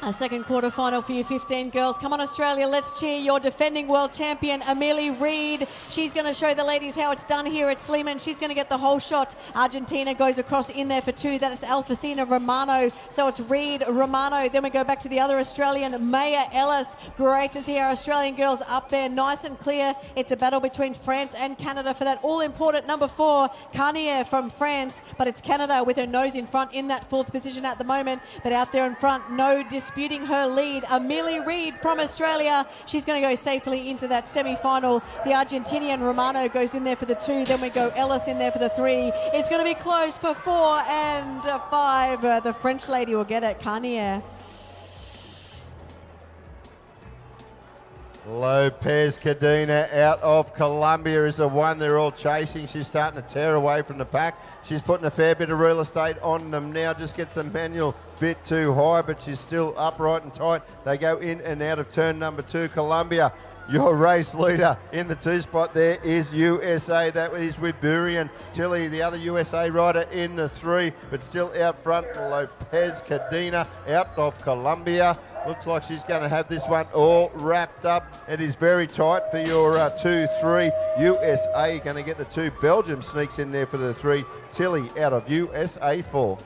A second quarterfinal for your 15 girls. Come on, Australia, let's cheer your defending world champion, Amelie Reid. She's going to show the ladies how it's done here at Sleeman. She's going to get the whole shot. Argentina goes across in there for 2. That is Alfacina Romano. So it's Reid, Romano. Then we go back to the other Australian, Maya Ellis. Great to see our Australian girls up there, nice and clear. It's a battle between France and Canada for that all-important number 4, Carnier from France. But it's Canada with her nose in front in that 4th position at the moment. But out there in front, no dispute disputing her lead. Amelie Reid from Australia. She's going to go safely into that semi-final. The Argentinian Romano goes in there for the 2. Then we go Ellis in there for the 3. It's going to be close for 4 and 5. The French lady will get it. Carnier. Lopez Cadena out of Colombia is the one they're all chasing. She's starting to tear away from the pack. She's putting a fair bit of real estate on them now. Just gets the manual bit too high, but she's still upright and tight. They go in and out of turn number 2. Colombia, your race leader in the 2 spot there is USA. That is with Burian. Tilly, the other USA rider, in the 3, but still out front. Lopez Cadena out of Colombia. Looks like she's going to have this one all wrapped up. It is very tight for your 2-3. USA going to get the 2. Belgium sneaks in there for the 3. Tilly out of USA 4.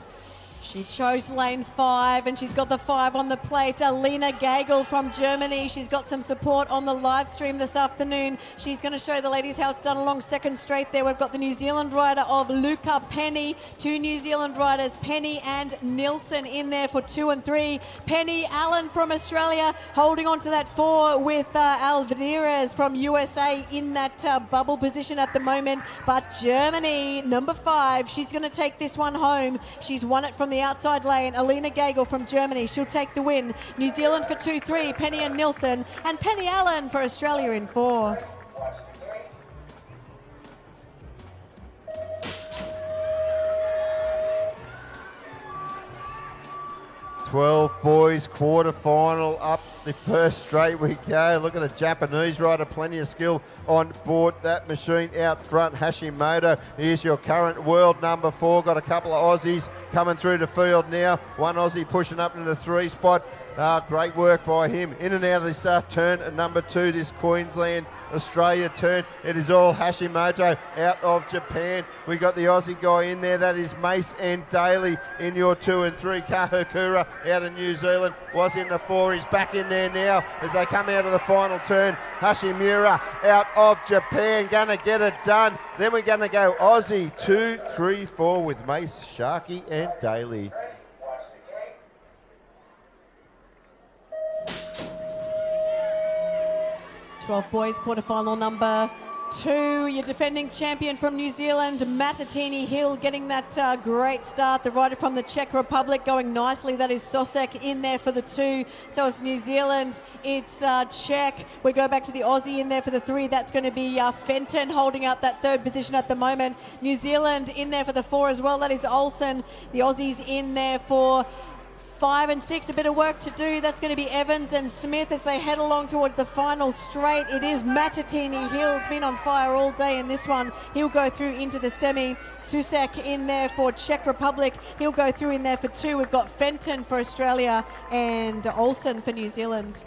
She chose lane 5 and she's got the 5 on the plate. Alina Gagel from Germany. She's got some support on the live stream this afternoon. She's going to show the ladies how it's done along second straight there. We've got the New Zealand rider of Luca Penny. 2 New Zealand riders, Penny and Nilsson, in there for 2 and 3. Penny Allen from Australia holding on to that 4 with Alvarez from USA in that bubble position at the moment. But Germany, number 5, she's going to take this one home. She's won it from the outside lane. Alina Gagel from Germany, she'll take the win. New Zealand for 2-3, Penny and Nilsson, and Penny Allen for Australia in 4. $12 boys quarter-final up the first straight we go. Look at a Japanese rider, plenty of skill on board that machine out front. Hashimoto, he is your current world number 4. Got a couple of Aussies coming through the field now. One Aussie pushing up into the 3 spot. Great work by him. In and out of this turn at number 2, this Queensland Australia turn. It is all Hashimoto out of Japan. We got the Aussie guy in there. That is Mace and Daly in your 2 and 3. Kahakura out of New Zealand was in the 4. He's back in there now as they come out of the final turn. Hashimura out of Japan, gonna get it done. Then we're gonna go Aussie 2, 3, 4 with Mace, Sharkey and Daly. $12 boys quarterfinal number 2. Your defending champion from New Zealand, Matatini Hill, getting that great start. The rider from the Czech Republic going nicely. That is Sosek in there for the 2. So it's New Zealand, it's Czech. We go back to the Aussie in there for the 3. That's going to be Fenton holding out that 3rd position at the moment. New Zealand in there for the 4 as well. That is Olsen. The Aussies in there for 5 and 6, a bit of work to do. That's going to be Evans and Smith as they head along towards the final straight. It is Matatini Hill. It's been on fire all day in this one. He'll go through into the semi. Susek in there for Czech Republic. He'll go through in there for 2. We've got Fenton for Australia and Olsen for New Zealand.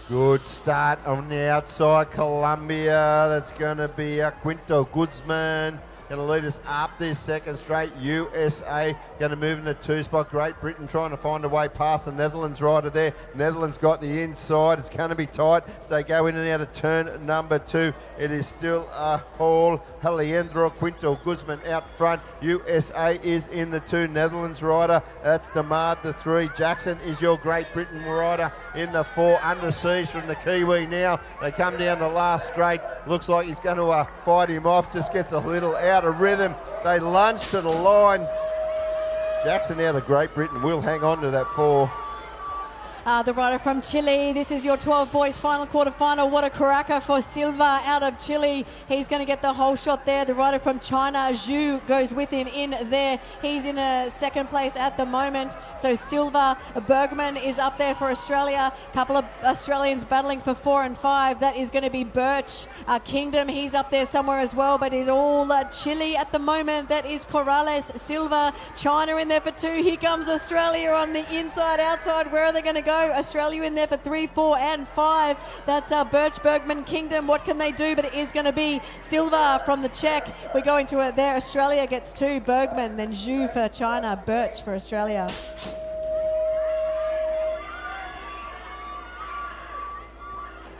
Good start on the outside, Colombia. That's going to be Quinto Guzman. Going to lead us up this second straight. USA going to move in the 2 spot. Great Britain trying to find a way past the Netherlands rider there. Netherlands got the inside. It's going to be tight. So they go in and out of turn number 2. It is still a haul. Alejandro Quinto Guzman out front. USA is in the 2. Netherlands rider. That's Damard the 3. Jackson is your Great Britain rider in the 4. Under siege from the Kiwi now. They come down the last straight. Looks like he's going to fight him off. Just gets a little out of rhythm. They lunge to the line. Jackson out of Great Britain will hang on to that 4. The rider from Chile, this is your 12 boys final quarterfinal. What a cracker for Silva out of Chile. He's going to get the whole shot there. The rider from China, Zhu, goes with him in there. He's in a 2nd place at the moment. So Silva, Bergman is up there for Australia. A couple of Australians battling for 4 and 5. That is going to be Birch Kingdom. He's up there somewhere as well, but he's all chilly at the moment. That is Corrales, Silva, China in there for 2. Here comes Australia on the inside, outside. Where are they going to go? Australia in there for 3, 4, and 5. That's Birch, Bergman, Kingdom. What can they do? But it is going to be Silva from the Czech. We're going to it there. Australia gets 2, Bergman, then Zhu for China, Birch for Australia.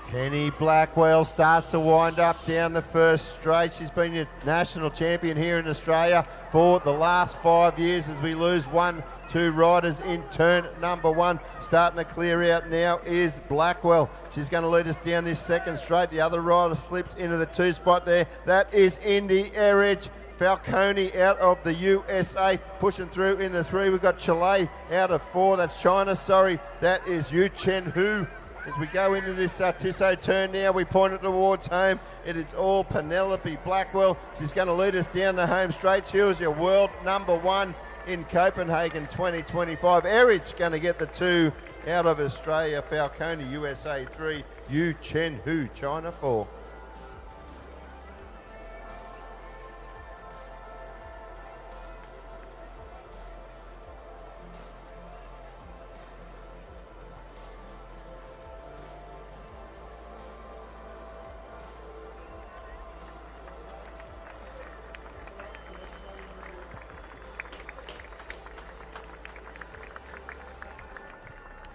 Penny Blackwell starts to wind up down the first straight. She's been your national champion here in Australia for the last 5 years as we lose 1, 2 riders in turn number 1. Starting to clear out now is Blackwell. She's going to lead us down this second straight. The other rider slips into the 2 spot there. That is Indy Erridge. Falcone out of the USA, pushing through in the 3. We've got Chile out of 4. That's China, sorry. That is Yu Chen Hu. As we go into this Tissot turn now, we point it towards home. It is all Penelope Blackwell. She's going to lead us down the home straight. She was your world number 1 in Copenhagen 2025. Erridge going to get the 2 out of Australia. Falcone, USA 3. Yu Chen Hu, China 4.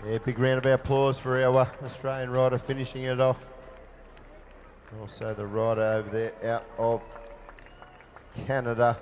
Yeah, big round of applause for our Australian rider finishing it off. Also the rider over there out of Canada.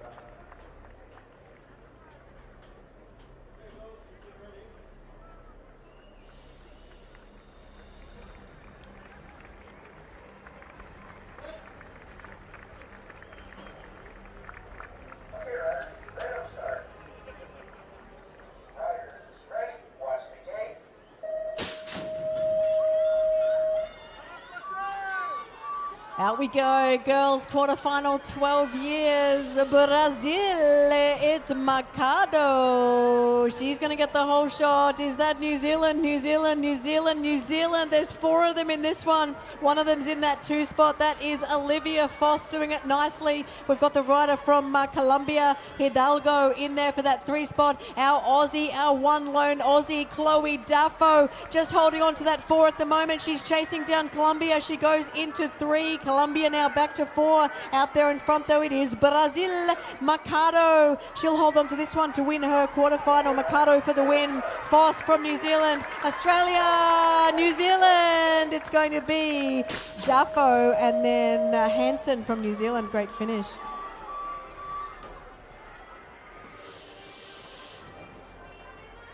Out we go, girls quarterfinal, 12 years, Brazil, it's Mercado. She's going to get the whole shot. Is that New Zealand, New Zealand, New Zealand, New Zealand? There's 4 of them in this one. One of them's in that 2 spot. That is Olivia Foss doing it nicely. We've got the rider from Colombia, Hidalgo, in there for that 3 spot. Our Aussie, our one lone Aussie, Chloe Daffo, just holding on to that 4 at the moment. She's chasing down Colombia. She goes into 3. Colombia now back to 4. Out there in front, though, it is Brazil. Mercado. She'll hold on to this one to win her quarterfinal. Mercado for the win. Foss from New Zealand. Australia, New Zealand. It's going to be Daffo and then Hansen from New Zealand. Great finish.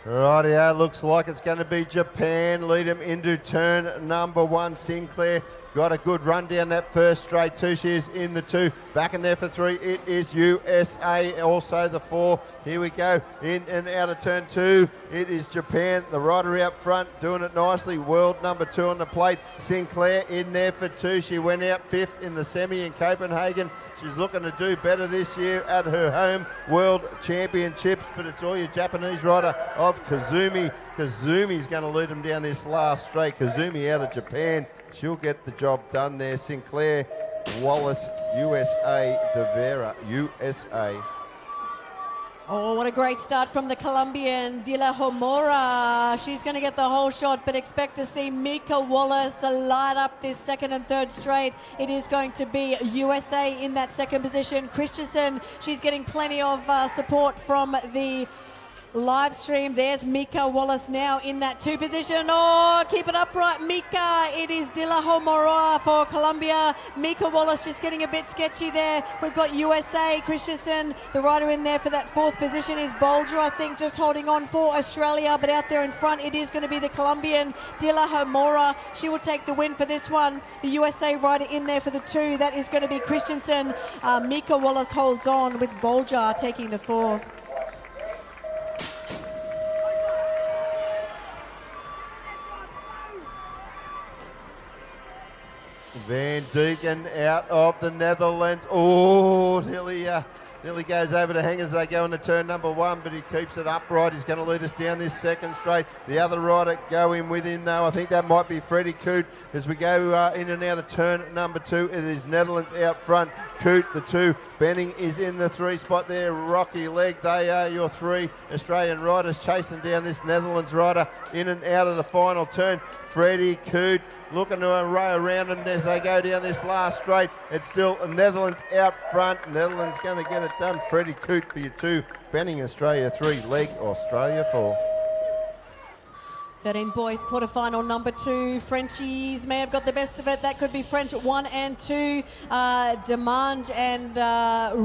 Rightio, looks like it's going to be Japan. Lead them into turn number 1. Sinclair got a good run down that first straight 2. She is in the 2. Back in there for 3. It is USA, also the 4. Here we go. In and out of turn 2. It is Japan. The rider out front doing it nicely. World number 2 on the plate. Sinclair in there for 2. She went out 5th in the semi in Copenhagen. She's looking to do better this year at her home World Championships, but it's all your Japanese rider of Kazumi. Kazumi's going to lead them down this last straight. Kazumi out of Japan. She'll get the job done there. Sinclair, Wallace, USA, De Vera, USA. Oh, what a great start from the Colombian, De La Homora. She's going to get the whole shot, but expect to see Mika Wallace light up this second and third straight. It is going to be USA in that second position. Christensen, she's getting plenty of support from the live stream. There's Mika Wallace now in that 2 position. Oh, keep it upright, Mika. It is De La Homora for Colombia. Mika Wallace just getting a bit sketchy there. We've got USA, Christensen. The rider in there for that 4th position is Bolger, I think, just holding on for Australia. But out there in front, it is going to be the Colombian, De La Homora. She will take the win for this one. The USA rider in there for the 2. That is going to be Christensen. Mika Wallace holds on with Bolger taking the 4. Van Deeken out of the Netherlands. Oh, nearly Nearly goes over the hang as they go into turn number 1, but he keeps it upright. He's going to lead us down this second straight. The other rider going with him, though. I think that might be Freddie Coote as we go in and out of turn number 2. It is Netherlands out front. Coote, the 2. Benning is in the 3 spot there. Rocky Leg. They are your 3 Australian riders chasing down this Netherlands rider in and out of the final turn. Freddie Coote looking to array around them as they go down this last straight. It's still Netherlands out front. Netherlands going to get it done. Freddie Coote for your 2. Benning Australia 3. Leg Australia 4. 13 boys, quarterfinal number 2. Frenchies may have got the best of it. That could be French 1 and 2. Demange and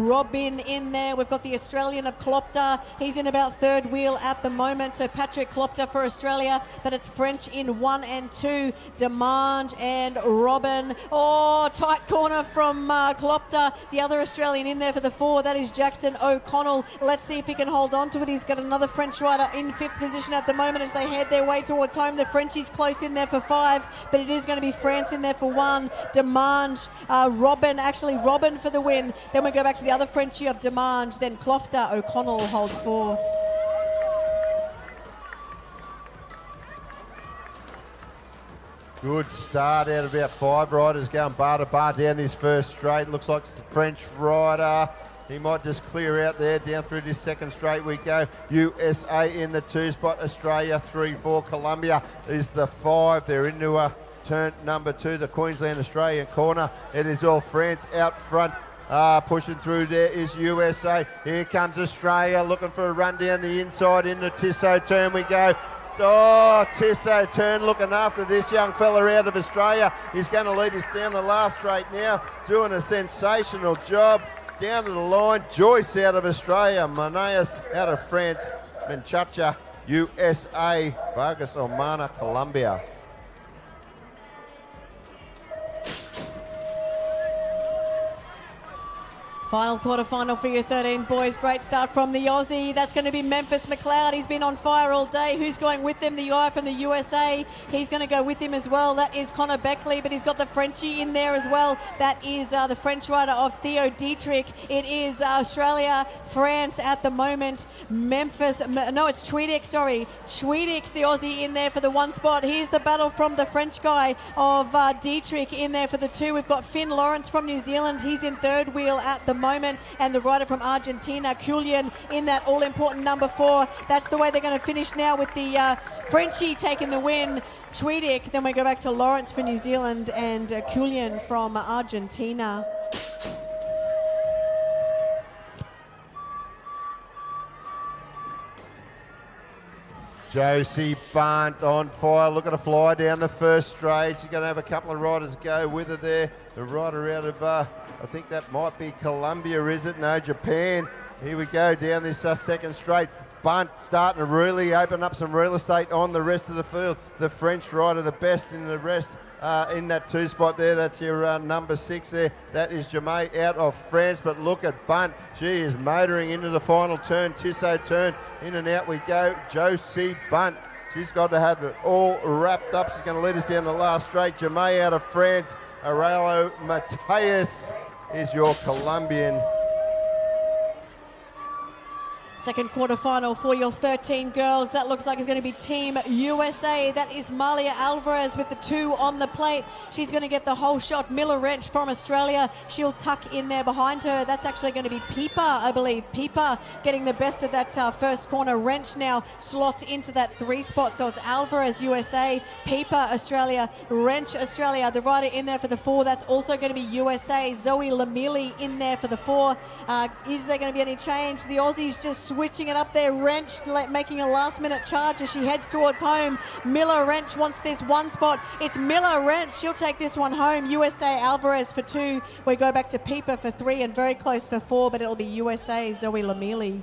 Robin in there. We've got the Australian of Klopter. He's in about third wheel at the moment. So Patrick Klopter for Australia, but it's French in 1 and 2. Demange and Robin. Oh, tight corner from Klopter. The other Australian in there for the 4. That is Jackson O'Connell. Let's see if he can hold on to it. He's got another French rider in 5th position at the moment as they head their way towards home. The Frenchies close in there for 5, but it is going to be France in there for 1. Demange, Robin for the win. Then we go back to the other Frenchie of Demange. Then Klopter, O'Connell holds 4. Good start out of about 5 riders going bar to bar down this first straight. Looks like it's the French rider. He might just clear out there. Down through this second straight we go. USA in the 2 spot. Australia 3, 4. Colombia is the 5. They're into turn number 2, the Queensland Australian corner. It is all France out front. Pushing through there is USA. Here comes Australia looking for a run down the inside. In the Tissot turn we go. Oh, Tissot turn looking after this young fella out of Australia. He's going to lead us down the last straight now. Doing a sensational job. Down to the line, Joyce out of Australia, Maneas out of France, Menchacha, USA, Vargas Omana, Colombia. Final quarterfinal for your 13 boys. Great start from the Aussie. That's going to be Memphis McLeod. He's been on fire all day. Who's going with him? The guy from the USA. He's going to go with him as well. That is Connor Beckley, but he's got the Frenchie in there as well. That is the French rider of Theo Dietrich. It is Australia, France at the moment. Memphis, no, it's Tweedix, sorry. Tweedix, the Aussie, in there for the 1 spot. Here's the battle from the French guy of Dietrich in there for the 2. We've got Finn Lawrence from New Zealand. He's in third wheel at the moment, and the rider from Argentina, Culian, in that all-important number 4. That's the way they're going to finish now, with the Frenchie taking the win, Tweedick. Then we go back to Lawrence for New Zealand and Culian from Argentina. Josie Bunt on fire, looking to fly down the first straight. She's going to have a couple of riders go with her there. The rider out of, I think that might be Colombia, is it? No, Japan. Here we go down this second straight. Bunt starting to really open up some real estate on the rest of the field. The French rider, the best in the rest. In that 2 spot there, that's your number 6 there. That is Jamay out of France, but look at Bunt. She is motoring into the final turn. Tissot turn, in and out we go. Josie Bunt, she's got to have it all wrapped up. She's going to lead us down the last straight. Jamay out of France. Aurelio Mateus is your Colombian. Second quarterfinal for your 13 girls. That looks like it's going to be Team USA. That is Malia Alvarez with the 2 on the plate. She's going to get the whole shot. Miller Wrench from Australia. She'll tuck in there behind her. That's actually going to be Pieper, I believe. Pieper getting the best of that first corner. Wrench now slots into that 3 spot. So it's Alvarez, USA. Pieper, Australia. Wrench, Australia. The rider in there for the 4. That's also going to be USA. Zoe Lamili in there for the 4. Is there going to be any change? The Aussies just switching it up there. Wrench making a last-minute charge as she heads towards home. Miller Wrench wants this 1 spot. It's Miller Wrench. She'll take this one home. USA Alvarez for 2. We go back to Pieper for 3 and very close for 4, but it'll be USA Zoe Lamili.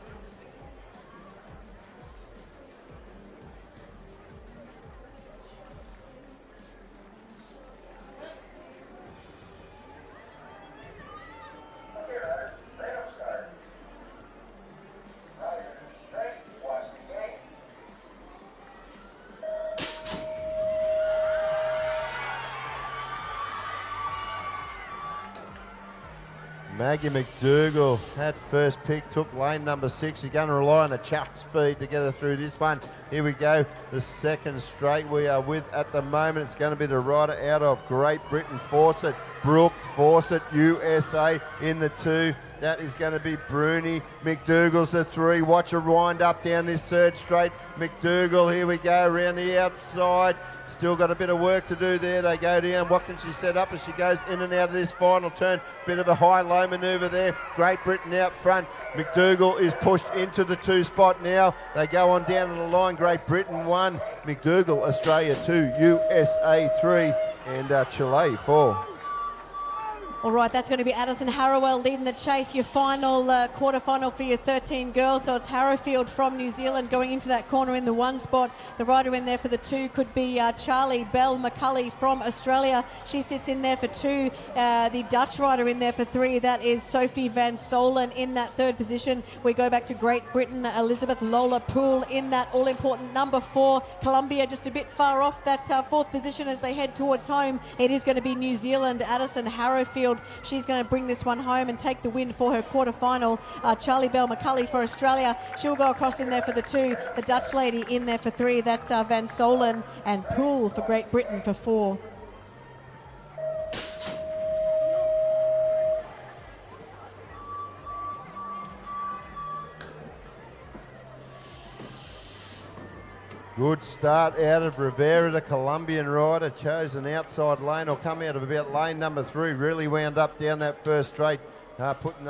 Maggie McDougall had first pick, took lane number 6. You're going to rely on a chuck speed to get her through this one. Here we go, the second straight we are with at the moment. It's going to be the rider out of Great Britain, Fawcett, Brooke Fawcett, USA in the 2. That is going to be Bruni. McDougall's the 3. Watch her wind up down this third straight. McDougall, here we go, around the outside. Still got a bit of work to do there. They go down. What can she set up as she goes in and out of this final turn? Bit of a high-low manoeuvre there. Great Britain out front. McDougall is pushed into the 2 spot now. They go on down the line. Great Britain 1. McDougall, Australia 2. USA 3. And Chile 4. All right, that's going to be Addison Harrowell leading the chase. Your final quarterfinal for your 13 girls. So it's Harrowfield from New Zealand going into that corner in the 1 spot. The rider in there for the 2 could be Charlie Bell McCulley from Australia. She sits in there for 2. The Dutch rider in there for 3. That is Sophie Van Solen in that 3rd position. We go back to Great Britain. Elizabeth Lola Poole in that all-important number 4. Colombia just a bit far off that 4th position as they head towards home. It is going to be New Zealand, Addison Harrowfield. She's going to bring this one home and take the win for her quarterfinal. Charlie Bell McCulley for Australia. She'll go across in there for the 2. The Dutch lady in there for 3. That's Van Solen, and Poole for Great Britain for 4. Good start out of Rivera, the Colombian rider. Chose an outside lane, or come out of about lane number 3. Really wound up down that first straight. Putting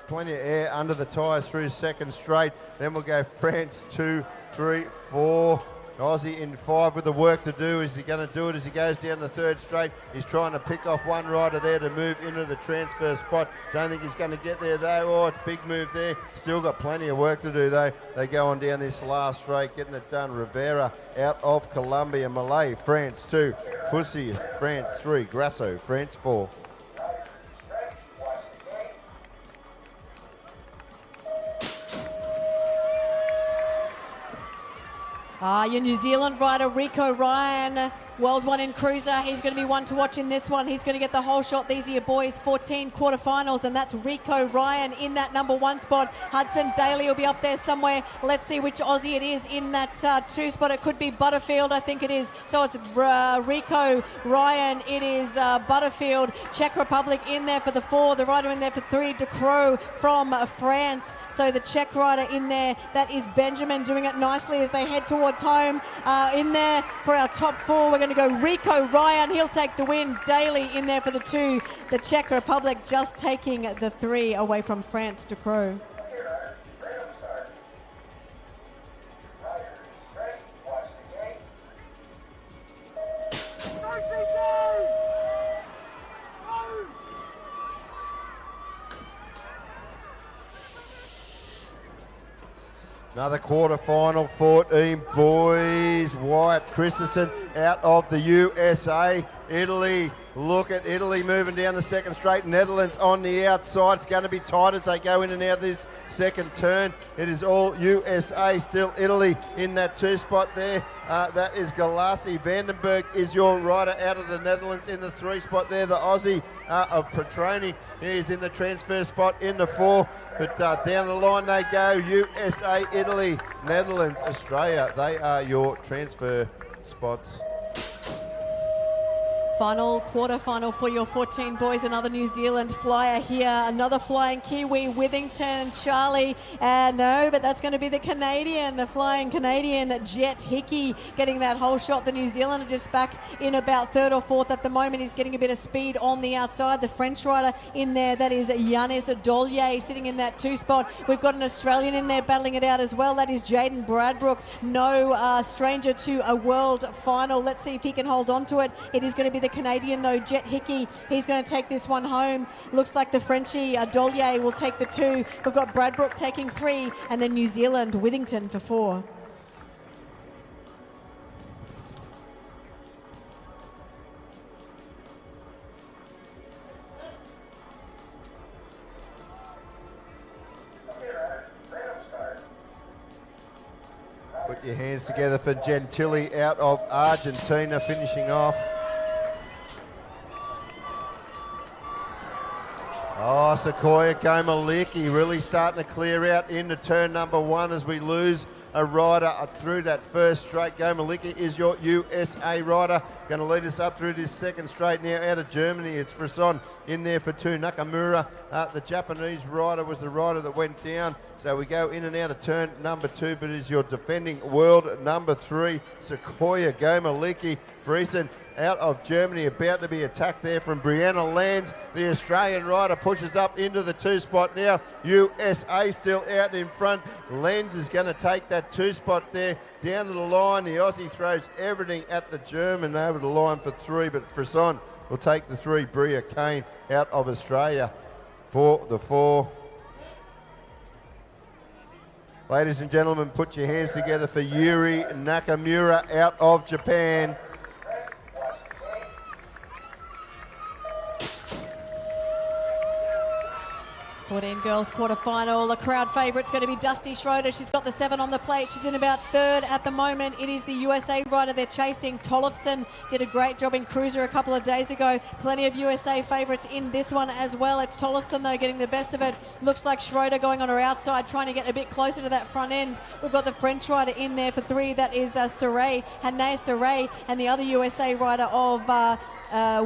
plenty of air under the tyres through second straight. Then we'll go France 2, 3, 4. Aussie in 5 with the work to do. Is he going to do it as he goes down the 3rd straight? He's trying to pick off one rider there to move into the transfer spot. Don't think he's going to get there though. Oh, it's a big move there. Still got plenty of work to do though. They go on down this last straight, getting it done. Rivera out of Colombia. Malay, France 2. Fussy, France 3. Grasso, France 4. Your New Zealand rider, Rico Ryan, World 1 in Cruiser. He's going to be one to watch in this one. He's going to get the whole shot. These are your boys' 14 quarterfinals, and that's Rico Ryan in that number 1 spot. Hudson Daly will be up there somewhere. Let's see which Aussie it is in that 2 spot. It could be Butterfield, I think it is. So it's Rico Ryan. It is Butterfield. Czech Republic in there for the 4. The rider in there for 3, De Croo from France. So the Czech rider in there, that is Benjamin, doing it nicely as they head towards home. In there for our top 4, we're going to go Rico Ryan. He'll take the win. Daly in there for the 2. The Czech Republic just taking the 3 away from France, De Croo. Another quarterfinal, 14 boys. Wyatt Christensen out of the USA. Italy, look at Italy moving down the second straight. Netherlands on the outside. It's going to be tight as they go in and out of this second turn. It is all USA, still Italy in that 2 spot there. That is Galassi. Vandenberg is your rider out of the Netherlands in the 3 spot there. The Aussie of Petroni is in the transfer spot in the 4. But down the line they go. USA, Italy, Netherlands, Australia. They are your transfer spots. Final quarterfinal for your 14 boys. Another New Zealand flyer here. Another flying Kiwi, Withington, Charlie. No, but that's going to be the Canadian, the flying Canadian, Jet Hickey, getting that whole shot. The New Zealander just back in about 3rd or 4th at the moment. He's getting a bit of speed on the outside. The French rider in there, that is Yannis Dollier, sitting in that 2 spot. We've got an Australian in there battling it out as well. That is Jaden Bradbrook. No stranger to a world final. Let's see if he can hold on to it. It is going to be the Canadian though, Jet Hickey. He's going to take this one home. Looks like the Frenchie Dollier will take the 2. We've got Bradbrook taking 3, and then New Zealand, Withington for 4. Put your hands together for Gentili out of Argentina, finishing off. Oh, Sequoia Gomalicki really starting to clear out into turn number 1 as we lose a rider through that first straight. Gomalicki is your USA rider. Going to lead us up through this second straight now. Out of Germany, it's Frisson in there for 2. Nakamura, the Japanese rider, was the rider that went down. So we go in and out of turn number 2, but is your defending world number 3, Sequoia Gomalicki. Friesen out of Germany, about to be attacked there from Brianna Lands. The Australian rider pushes up into the 2 spot now. USA still out in front. Lenz is going to take that 2 spot there down to the line. The Aussie throws everything at the German over the line for 3, but Frisson will take the 3. Bria Kane out of Australia for the 4. Ladies and gentlemen, put your hands together for Yuri Nakamura out of Japan. 14 girls quarterfinal. The crowd favourite's going to be Dusty Schroeder. She's got the 7 on the plate. She's in about 3rd at the moment. It is the USA rider they're chasing. Tollefson did a great job in Cruiser a couple of days ago. Plenty of USA favourites in this one as well. It's Tollefson though getting the best of it. Looks like Schroeder going on her outside, trying to get a bit closer to that front end. We've got the French rider in there for 3. That is Saray, Hanea Saray, and the other USA rider of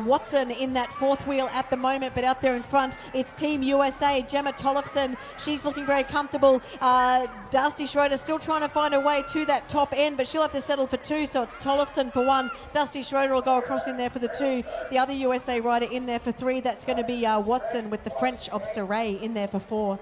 Watson in that 4th wheel at the moment, but out there in front it's Team USA. Gemma Tollefson, she's looking very comfortable. Dusty Schroeder still trying to find her way to that top end, but she'll have to settle for 2, so it's Tollefson for 1. Dusty Schroeder will go across in there for the 2. The other USA rider in there for 3, that's going to be Watson, with the French of Saray in there for 4.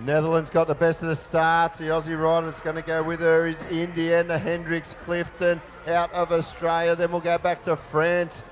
Netherlands got the best of the starts. The Aussie rider that's going to go with her is Indiana Hendricks Clifton out of Australia. Then we'll go back to France.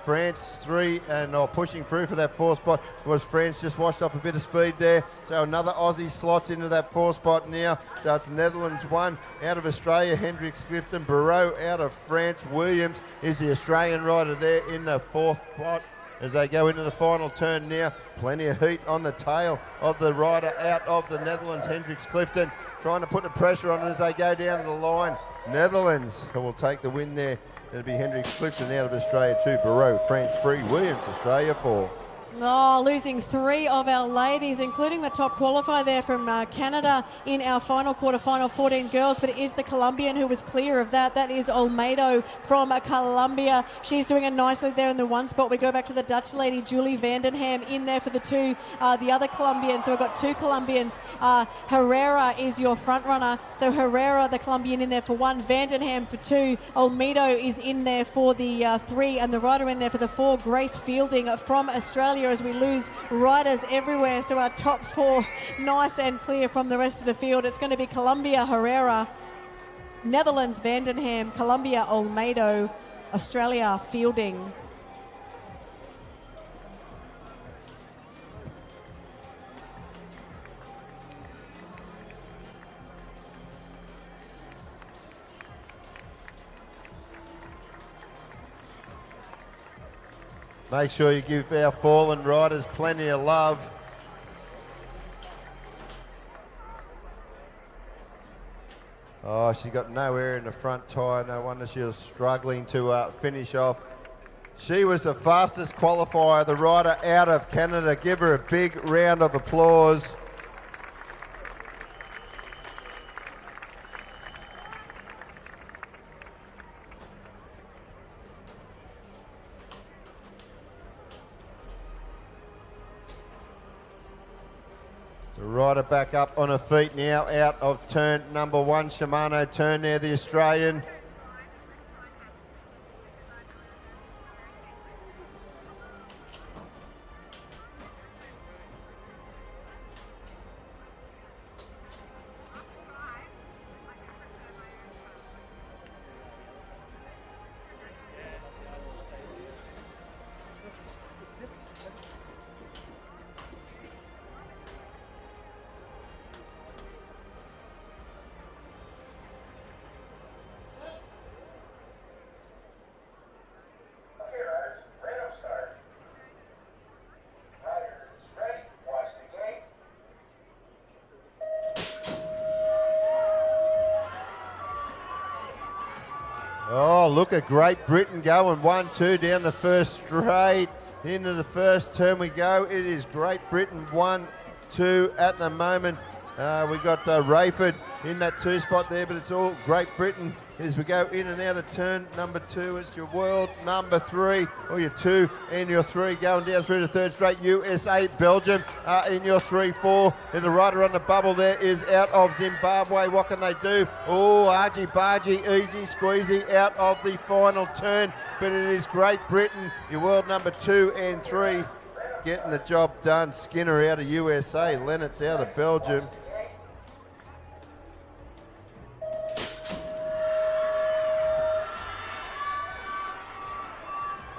France 3 and pushing through for that 4 spot was France. Just washed up a bit of speed there. So another Aussie slots into that 4 spot now. So it's Netherlands 1 out of Australia. Hendricks Clifton. Barreau out of France. Williams is the Australian rider there in the 4th spot. As they go into the final turn now, plenty of heat on the tail of the rider out of the Netherlands, Hendricks Clifton, trying to put the pressure on it as they go down to the line. Netherlands will take the win there. It'll be Hendricks Clifton out of Australia 2, Barreau, France 3, Williams, Australia 4. Oh, losing 3 of our ladies, including the top qualifier there from Canada in our final quarterfinal, 14 girls, but it is the Colombian who was clear of that. That is Olmedo from Colombia. She's doing it nicely there in the 1 spot. We go back to the Dutch lady, Julie Vandenham, in there for the 2. The other Colombian, so we've got 2 Colombians. Herrera is your front runner. So Herrera, the Colombian, in there for 1. Vandenham for 2. Olmedo is in there for the 3. And the rider in there for the 4, Grace Fielding from Australia, as we lose riders everywhere. So our top 4 nice and clear from the rest of the field. It's going to be Colombia, Herrera, Netherlands, Vandenham, Colombia, Olmedo, Australia, Fielding. Make sure you give our fallen riders plenty of love. Oh, she got no air in the front tyre. No wonder she was struggling to finish off. She was the fastest qualifier, the rider out of Canada. Give her a big round of applause. The rider back up on her feet now out of turn number 1. Shimano turn there, the Australian. Oh, look at Great Britain going 1-2 down the first straight. Into the first turn we go. It is Great Britain 1-2 at the moment. We got Rayford in that 2 spot there, but it's all Great Britain as we go in and out of turn number 2. It's your world number 3, or your 2 and your 3 going down through the third straight. USA, Belgium in your 3-4. And the rider on the bubble there is out of Zimbabwe. What can they do? Oh, argy bargy, easy squeezy out of the final turn. But it is Great Britain, your world number 2 and 3, getting the job done. Skinner out of USA, Lennox out of Belgium.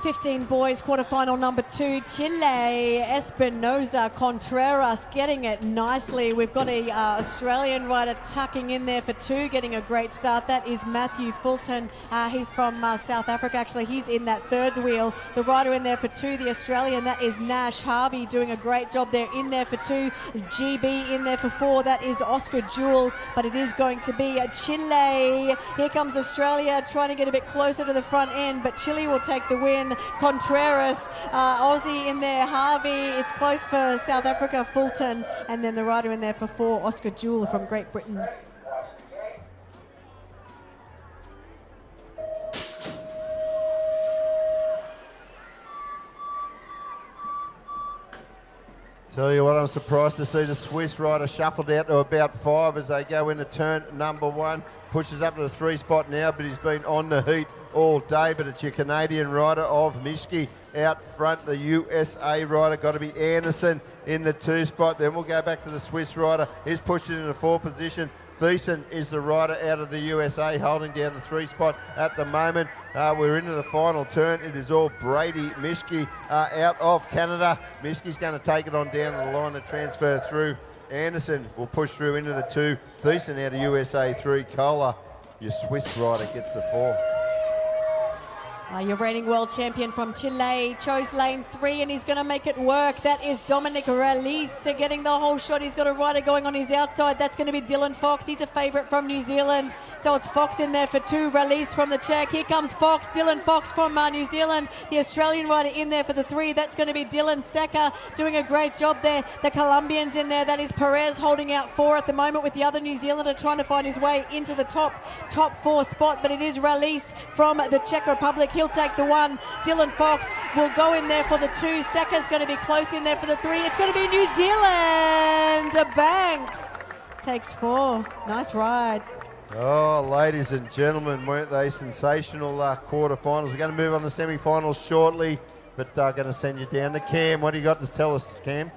15 boys, quarterfinal number 2, Chile, Espinosa, Contreras getting it nicely. We've got a Australian rider tucking in there for 2, getting a great start. That is Matthew Fulton. He's from South Africa, actually. He's in that third wheel. The rider in there for 2, the Australian, that is Nash Harvey, doing a great job there in there for 2. GB in there for 4, that is Oscar Jewell, but it is going to be Chile. Here comes Australia trying to get a bit closer to the front end, but Chile will take the win. Contreras, Aussie in there, Harvey. It's close for South Africa, Fulton, and then the rider in there for 4, Oscar Jewell from Great Britain. Tell you what, I'm surprised to see the Swiss rider shuffled out to about 5 as they go into turn number 1. Pushes up to the 3 spot now, but he's been on the heat all day. But it's your Canadian rider of Mischke out front. The USA rider got to be Anderson in the 2 spot. Then we'll go back to the Swiss rider. He's pushed it in the 4 position. Thiessen is the rider out of the USA, holding down the 3 spot at the moment. We're into the final turn. It is all Brady Mischke out of Canada. Mischke's going to take it on down the line to transfer through. Anderson will push through into the 2. Thiessen out of USA 3. Kohler, your Swiss rider, gets the 4. Your reigning world champion from Chile chose lane 3 and he's going to make it work. That is Dominic Release getting the whole shot. He's got a rider going on his outside. That's going to be Dylan Fox. He's a favourite from New Zealand. So it's Fox in there for 2. Release from the Czech. Here comes Fox. Dylan Fox from New Zealand. The Australian rider in there for the 3. That's going to be Dylan Secker doing a great job there. The Colombians in there. That is Perez holding out 4 at the moment, with the other New Zealander trying to find his way into the top 4 spot. But it is Release from the Czech Republic. He'll take the 1. Dylan Fox will go in there for the 2. Secker's going to be close in there for the 3. It's going to be New Zealand. Banks takes 4. Nice ride. Oh, ladies and gentlemen, weren't they sensational quarterfinals? We're going to move on to semi-finals shortly, but going to send you down to Cam. What do you got to tell us, Cam?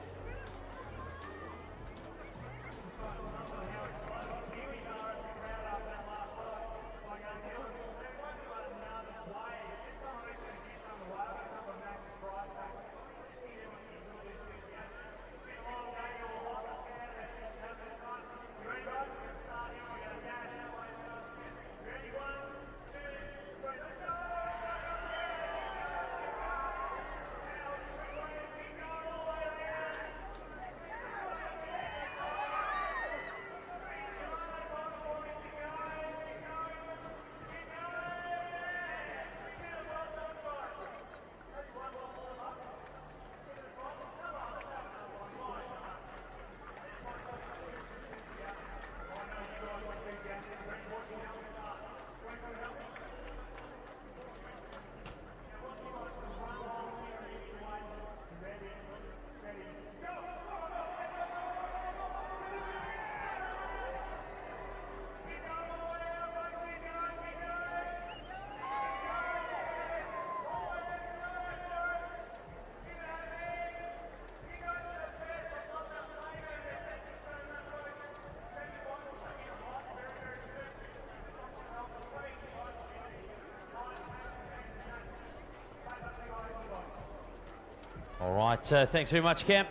All right, thanks very much, Cam.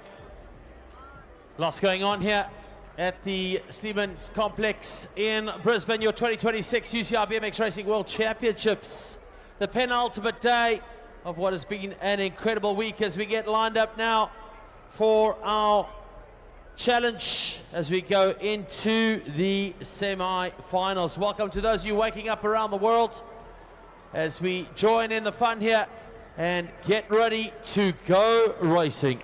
Lots going on here at the Stephens Complex in Brisbane, your 2026 UCI BMX Racing World Championships. The penultimate day of what has been an incredible week as we get lined up now for our challenge as we go into the semi-finals. Welcome to those of you waking up around the world. as we join in the fun here and get ready to go racing.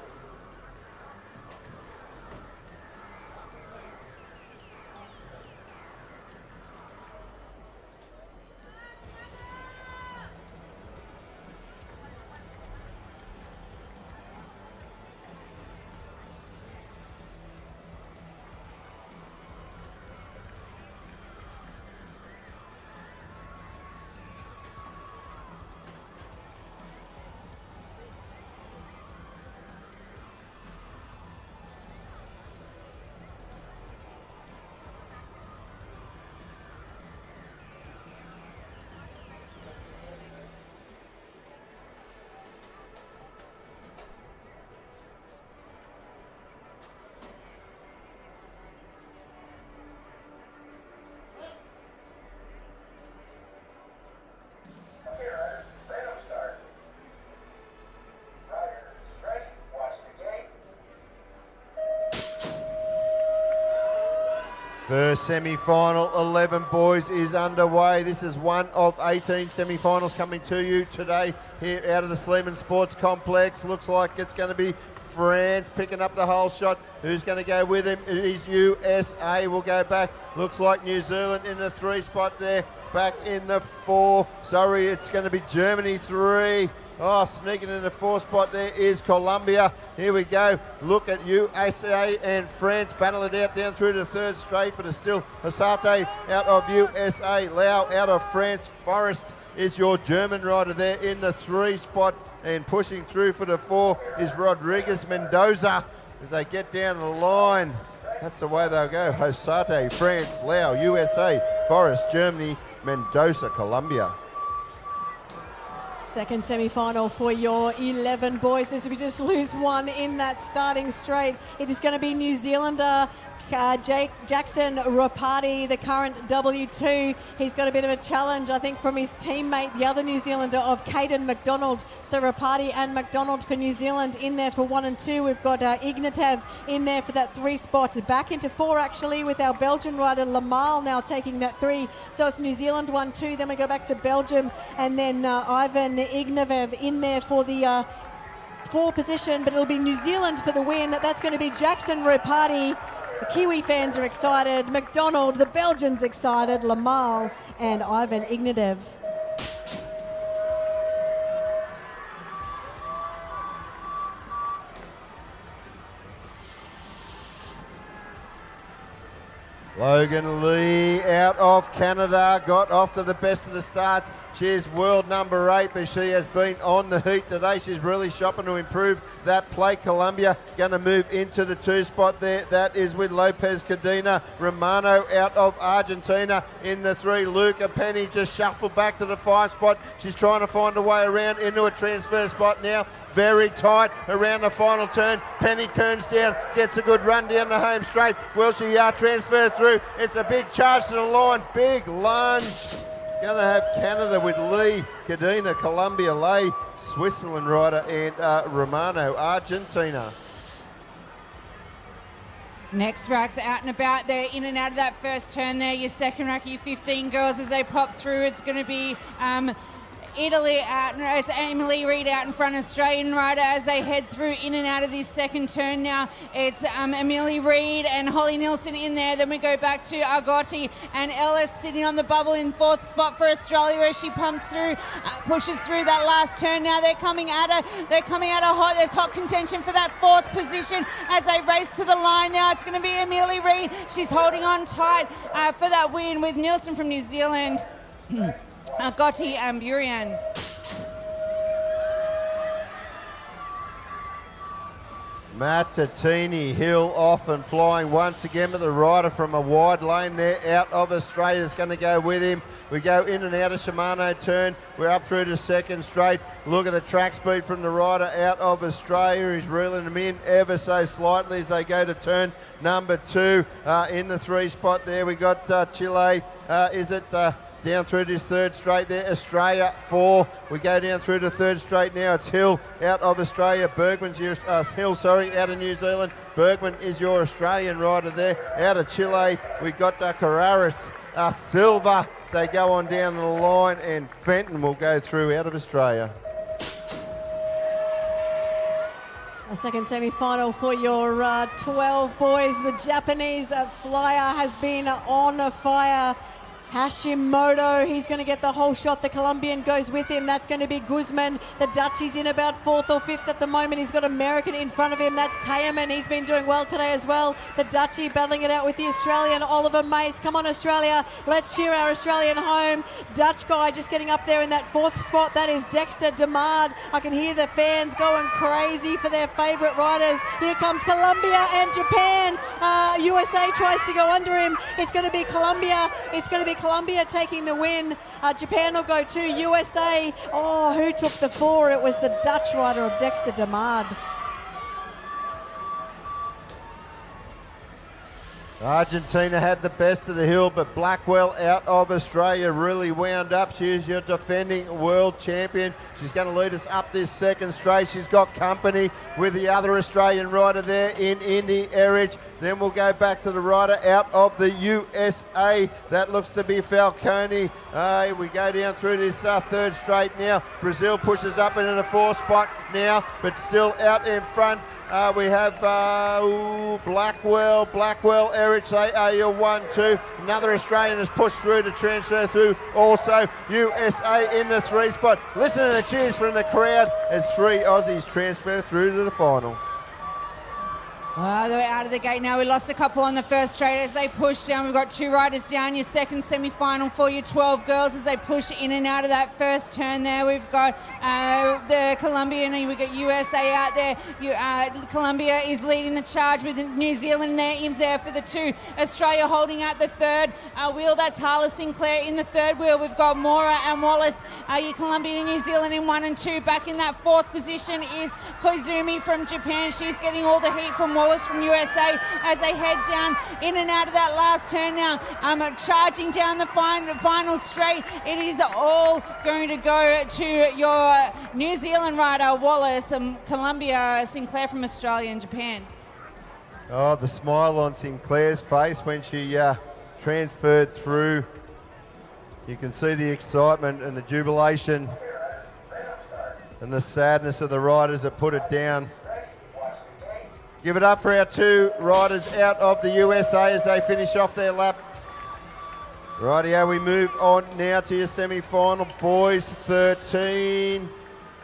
First semi-final, 11 boys, is underway. This is one of 18 semi-finals coming to you today here out of the Sleeman Sports Complex. Looks like it's going to be France picking up the whole shot. Who's going to go with him? It is USA. We'll go back. Looks like New Zealand in the 3 spot there. Back in the 4. Sorry, it's going to be Germany 3. Oh, sneaking in the 4 spot there is Colombia. Here we go. Look at USA and France battle it out down through the 3rd straight, but it's still Asate out of USA, Lau out of France. Forrest is your German rider there in the 3 spot, and pushing through for the 4 is Rodriguez Mendoza as they get down the line. That's the way they'll go. Hosate, France, Lau, USA, Forrest, Germany, Mendoza, Colombia. Second semi-final for your 11 boys. As we just lose one in that starting straight, it is going to be New Zealander Jackson Rapati, the current W2. He's got a bit of a challenge, I think, from his teammate, the other New Zealander, of Caden McDonald. So Rapati and McDonald for New Zealand in there for 1 and 2. We've got Ignatiev in there for that 3 spot. Back into 4, actually, with our Belgian rider Lamal now taking that 3. So it's New Zealand 1, 2. Then we go back to Belgium, and then Ivan Ignatiev in there for the 4 position, but it'll be New Zealand for the win. That's going to be Jackson Rapati. The Kiwi fans are excited. McDonald, the Belgians excited. Lamal and Ivan Ignatiev. Logan Lee out of Canada, got off to the best of the starts. She is world number 8, but she has been on the heat today. She's really shopping to improve that plate. Colombia going to move into the 2 spot there. That is with Lopez Cadena. Romano out of Argentina in the 3. Luca Penny just shuffled back to the 5 spot. She's trying to find a way around into a transfer spot now. Very tight around the final turn. Penny turns down, gets a good run down the home straight. Will she transfer through? It's a big charge to the line. Big lunge. Going to have Canada with Lee, Cadena, Colombia, Lay, Switzerland rider, and Romano, Argentina. Next rack's out and about. They're in and out of that first turn there. Your second rack, your 15 girls, as they pop through. It's going to be Italy out, it's Emily Reid out in front, Australian rider, as they head through in and out of this second turn now. It's Emily Reid and Holly Nielsen in there. Then we go back to Argotti and Ellis sitting on the bubble in 4th spot for Australia as she pumps through, pushes through that last turn now. They're coming at her hot. There's hot contention for that 4th position as they race to the line now. It's going to be Emily Reid. She's holding on tight for that win with Nielsen from New Zealand. Gotti and Burian. Mattatini Hill off and flying once again, but the rider from a wide lane there out of Australia is going to go with him. We go in and out of Shimano turn. We're up through the 2nd straight. Look at the track speed from the rider out of Australia. He's reeling them in ever so slightly as they go to turn number 2. In the 3 spot there, we got Chile. Down through this 3rd straight there, Australia 4. We go down through the 3rd straight now. It's Hill out of Australia. Bergman's your out of New Zealand. Bergman is your Australian rider there. Out of Chile, we got Carreras silver. They go on down the line, and Fenton will go through out of Australia. A second semi-final for your 12 boys. The Japanese flyer has been on fire. Hashimoto, he's going to get the whole shot. The Colombian goes with him. That's going to be Guzman. The Dutchie's in about 4th or 5th at the moment. He's got American in front of him. That's Tayaman. He's been doing well today as well. The Dutchie battling it out with the Australian, Oliver Mace. Come on, Australia. Let's cheer our Australian home. Dutch guy just getting up there in that 4th spot. That is Dexter Demard. I can hear the fans going crazy for their favourite riders. Here comes Colombia and Japan. USA tries to go under him. It's going to be Colombia. It's going to be Colombia taking the win. Japan will go 2. USA, who took the 4? It was the Dutch rider of Dexter Demard. Argentina had the best of the hill, but Blackwell out of Australia really wound up. She is your defending world champion. She's going to lead us up this second straight. She's got company with the other Australian rider there in Indy Erich. Then we'll go back to the rider out of the USA. That looks to be Falcone. We go down through this third straight now. Brazil pushes up into the 4th spot now, but still out in front. We have Blackwell, Erich, they are your 1-2. Another Australian has pushed through to transfer through also. USA in the 3 spot. Listen to the cheers from the crowd as 3 Aussies transfer through to the final. They're out of the gate now. We lost a couple on the first straight as they push down. We've got 2 riders down. Your second semi-final for your 12 girls as they push in and out of that first turn there. We've got the Colombian and we've got USA out there. Colombia is leading the charge with New Zealand there in there for the 2. Australia holding out the 3rd wheel. That's Harla Sinclair in the 3rd wheel. We've got Mora and Wallace. Your Colombia and New Zealand in 1 and 2. Back in that 4th position is Koizumi from Japan. She's getting all the heat from Wallace from USA as they head down in and out of that last turn now. Charging down the final straight. It is all going to go to your New Zealand rider, Wallace, and Colombia, Sinclair from Australia and Japan. Oh, the smile on Sinclair's face when she transferred through. You can see the excitement and the jubilation and the sadness of the riders that put it down. Give it up for our 2 riders out of the USA as they finish off their lap. Rightio, we move on now to your semi-final. Boys 13.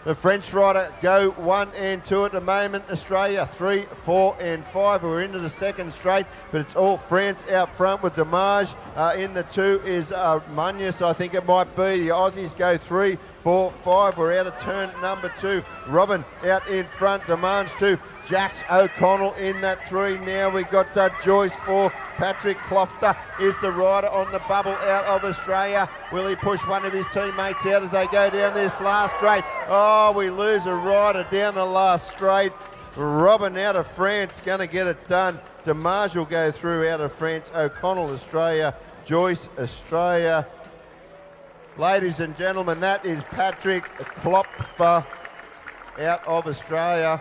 The French rider go 1 and 2 at the moment. Australia 3, 4 and 5. We're into the second straight, but it's all France out front with Demage. In the 2 is Munoz, I think it might be. The Aussies go 3, 4, 5. We're out of turn number 2. Robin out in front. Demage 2. Jax O'Connell in that 3 now. We got Joyce 4. Patrick Clofter is the rider on the bubble out of Australia. Will he push one of his teammates out as they go down this last straight? Oh, we lose a rider down the last straight. Robin out of France, going to get it done. Demage will go through out of France. O'Connell, Australia. Joyce, Australia. Ladies and gentlemen, that is Patrick Klopfer out of Australia.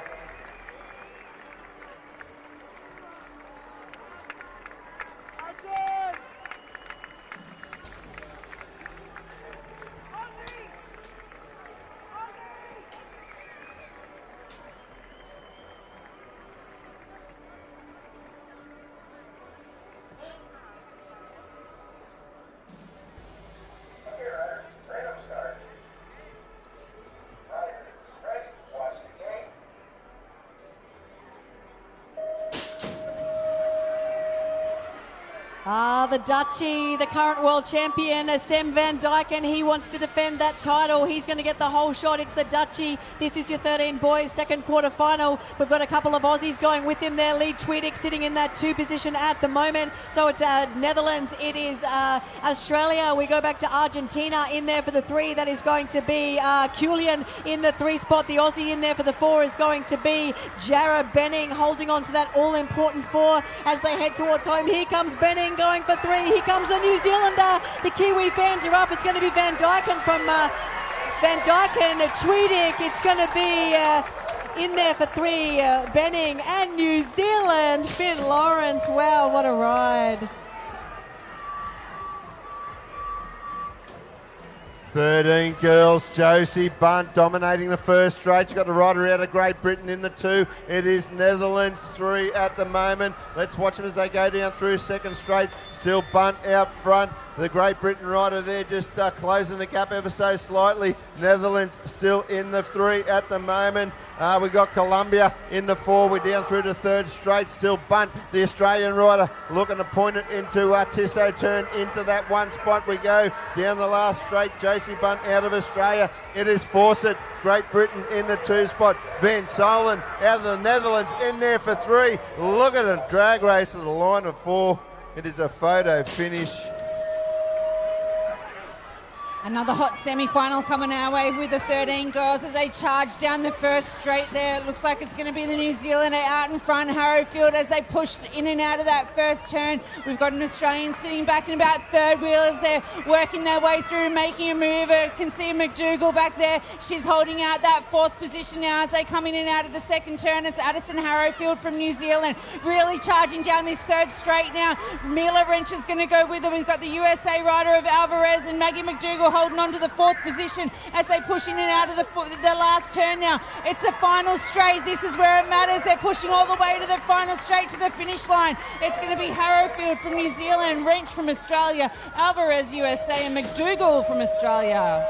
The Dutchie, the current world champion, Sam van Dyken, he wants to defend that title. He's going to get the whole shot. It's the Dutchie. This is your 13 boys, second quarter final. We've got a couple of Aussies going with him there. Lee Tweedick sitting in that 2 position at the moment. So it's Netherlands, it is Australia. We go back to Argentina in there for the 3. That is going to be Kulian in the 3 spot. The Aussie in there for the 4 is going to be Jarrah Benning, holding on to that all-important 4 as they head towards home. Here comes Benning going for 3. Here comes the New Zealander. The Kiwi fans are up. It's going to be Van Dyken from Van Dyken, Tweedick. It's going to be in there for 3, Benning and New Zealand. Finn Lawrence. Wow, what a ride. 13 girls, Josie Bunt dominating the first straight. She's got the rider out of Great Britain in the 2. It is Netherlands 3 at the moment. Let's watch them as they go down through second straight. Still Bunt out front. The Great Britain rider there just closing the gap ever so slightly. Netherlands still in the 3 at the moment. We've got Colombia in the 4. We're down through the third straight. Still Bunt, the Australian rider, looking to point it into Tissot turn into that one spot. We go down the last straight. Josie Bunt out of Australia. It is Fawcett, Great Britain in the 2 spot. Van Solen out of the Netherlands in there for 3. Look at a drag race at the line of 4. It is a photo finish. Another hot semi-final coming our way with the 13 girls as they charge down the first straight there. It looks like it's going to be the New Zealander out in front, Harrowfield, as they push in and out of that first turn. We've got an Australian sitting back in about third wheel as they're working their way through, making a move. I can see McDougall back there. She's holding out that 4th position now as they come in and out of the second turn. It's Addison Harrowfield from New Zealand really charging down this third straight now. Mila Wrench is going to go with them. We've got the USA rider of Alvarez and Maggie McDougall holding on to the 4th position as they push in and out of the last turn now. It's the final straight. This is where it matters. They're pushing all the way to the final straight to the finish line. It's going to be Harrowfield from New Zealand, Wrench from Australia, Alvarez USA and McDougall from Australia.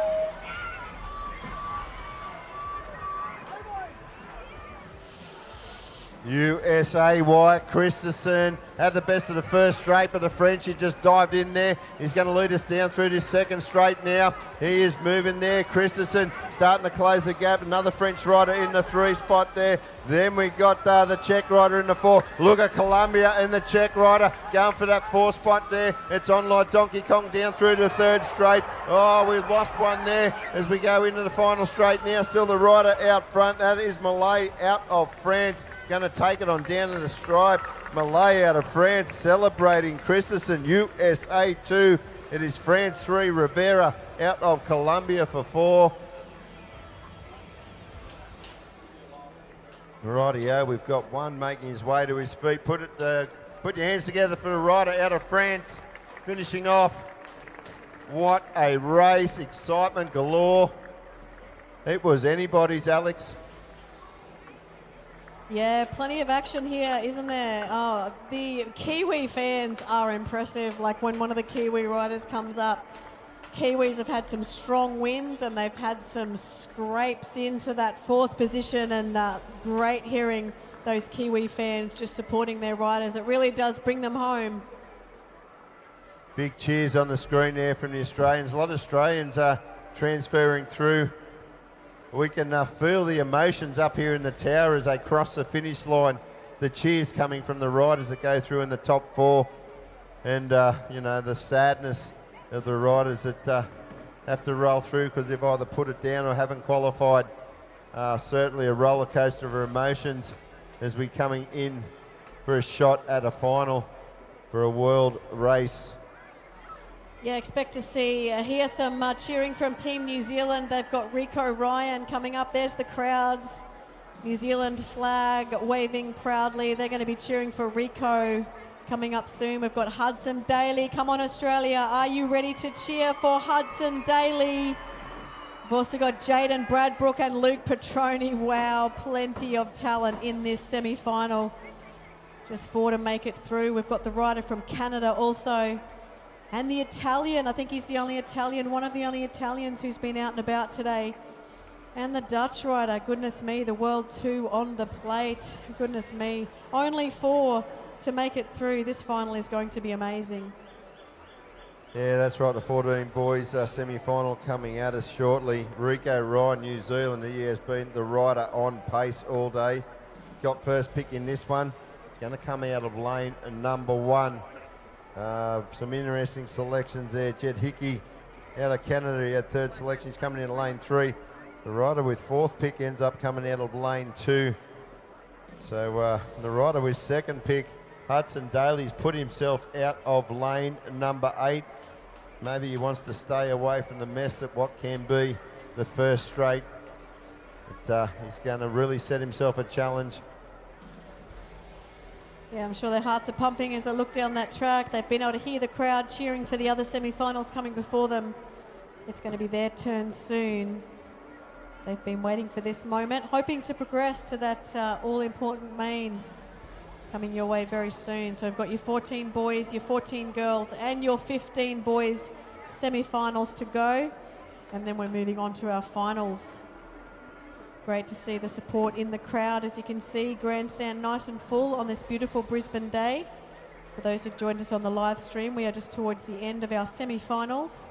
USA Wyatt Christensen had the best of the first straight, but the Frenchie just dived in there. He's going to lead us down through this second straight now. He is moving there. Christensen starting to close the gap. Another French rider in the 3 spot there. Then we got the Czech rider in the 4. Look at Colombia and the Czech rider going for that 4 spot there. It's on like Donkey Kong down through the third straight. Oh, we've lost one there as we go into the final straight now. Still the rider out front. That is Malay out of France. Going to take it on down to the stripe. Malay out of France celebrating Christensen, USA 2. It is France 3, Rivera out of Colombia for 4. Rightio, we've got one making his way to his feet. Put your hands together for the rider out of France, finishing off. What a race, excitement galore. It was anybody's, Alex. Yeah, plenty of action here, isn't there? Oh, the Kiwi fans are impressive. Like when one of the Kiwi riders comes up, Kiwis have had some strong wins and they've had some scrapes into that 4th position, and great hearing those Kiwi fans just supporting their riders. It really does bring them home. Big cheers on the screen there from the Australians. A lot of Australians are transferring through. We can feel the emotions up here in the tower as they cross the finish line. The cheers coming from the riders that go through in the top 4. And, you know, the sadness of the riders that have to roll through because they've either put it down or haven't qualified. Certainly a roller coaster of emotions as we coming in for a shot at a final for a world race. Yeah, expect to hear some cheering from Team New Zealand. They've got Rico Ryan coming up. There's the crowds. New Zealand flag waving proudly. They're going to be cheering for Rico coming up soon. We've got Hudson Daly. Come on, Australia. Are you ready to cheer for Hudson Daly? We've also got Jaden Bradbrook and Luke Petroni. Wow, plenty of talent in this semi-final. Just 4 to make it through. We've got the rider from Canada also. And the Italian, I think he's the only Italian, one of the only Italians who's been out and about today. And the Dutch rider, goodness me, the World 2 on the plate, goodness me. Only 4 to make it through. This final is going to be amazing. Yeah, that's right, the 14 boys semi-final coming at us shortly. Rico Ryan, New Zealand, he has been the rider on pace all day. Got first pick in this one. He's going to come out of lane number 1. Some interesting selections there. Jed Hickey out of Canada, he had 3rd selection. He's coming in lane 3. The rider with 4th pick ends up coming out of lane 2. So the rider with 2nd pick, Hudson Daly's put himself out of lane number 8. Maybe he wants to stay away from the mess at what can be the first straight. But he's going to really set himself a challenge. Yeah, I'm sure their hearts are pumping as they look down that track. They've been able to hear the crowd cheering for the other semi-finals coming before them. It's going to be their turn soon. They've been waiting for this moment, hoping to progress to that all-important main coming your way very soon. So we've got your 14 boys, your 14 girls, and your 15 boys semi-finals to go. And then we're moving on to our finals. Great to see the support in the crowd. As you can see, grandstand nice and full on this beautiful Brisbane day. For those who've joined us on the live stream, we are just towards the end of our semi-finals.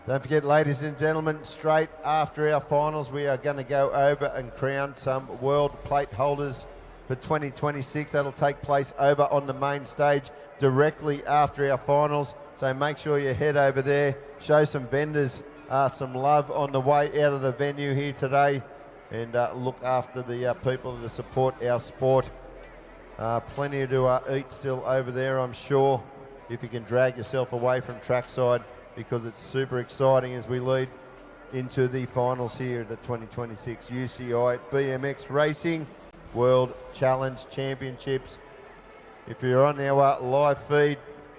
Don't forget, ladies and gentlemen, straight after our finals, we are going to go over and crown some world plate holders for 2026. That'll take place over on the main stage directly after our finals. So make sure you head over there, show some vendors some love on the way out of the venue here today, and look after the people that support our sport. Plenty to eat still over there, I'm sure, if you can drag yourself away from trackside, because it's super exciting as we lead into the finals here at the 2026 UCI BMX Racing World Challenge Championships. If you're on our live feed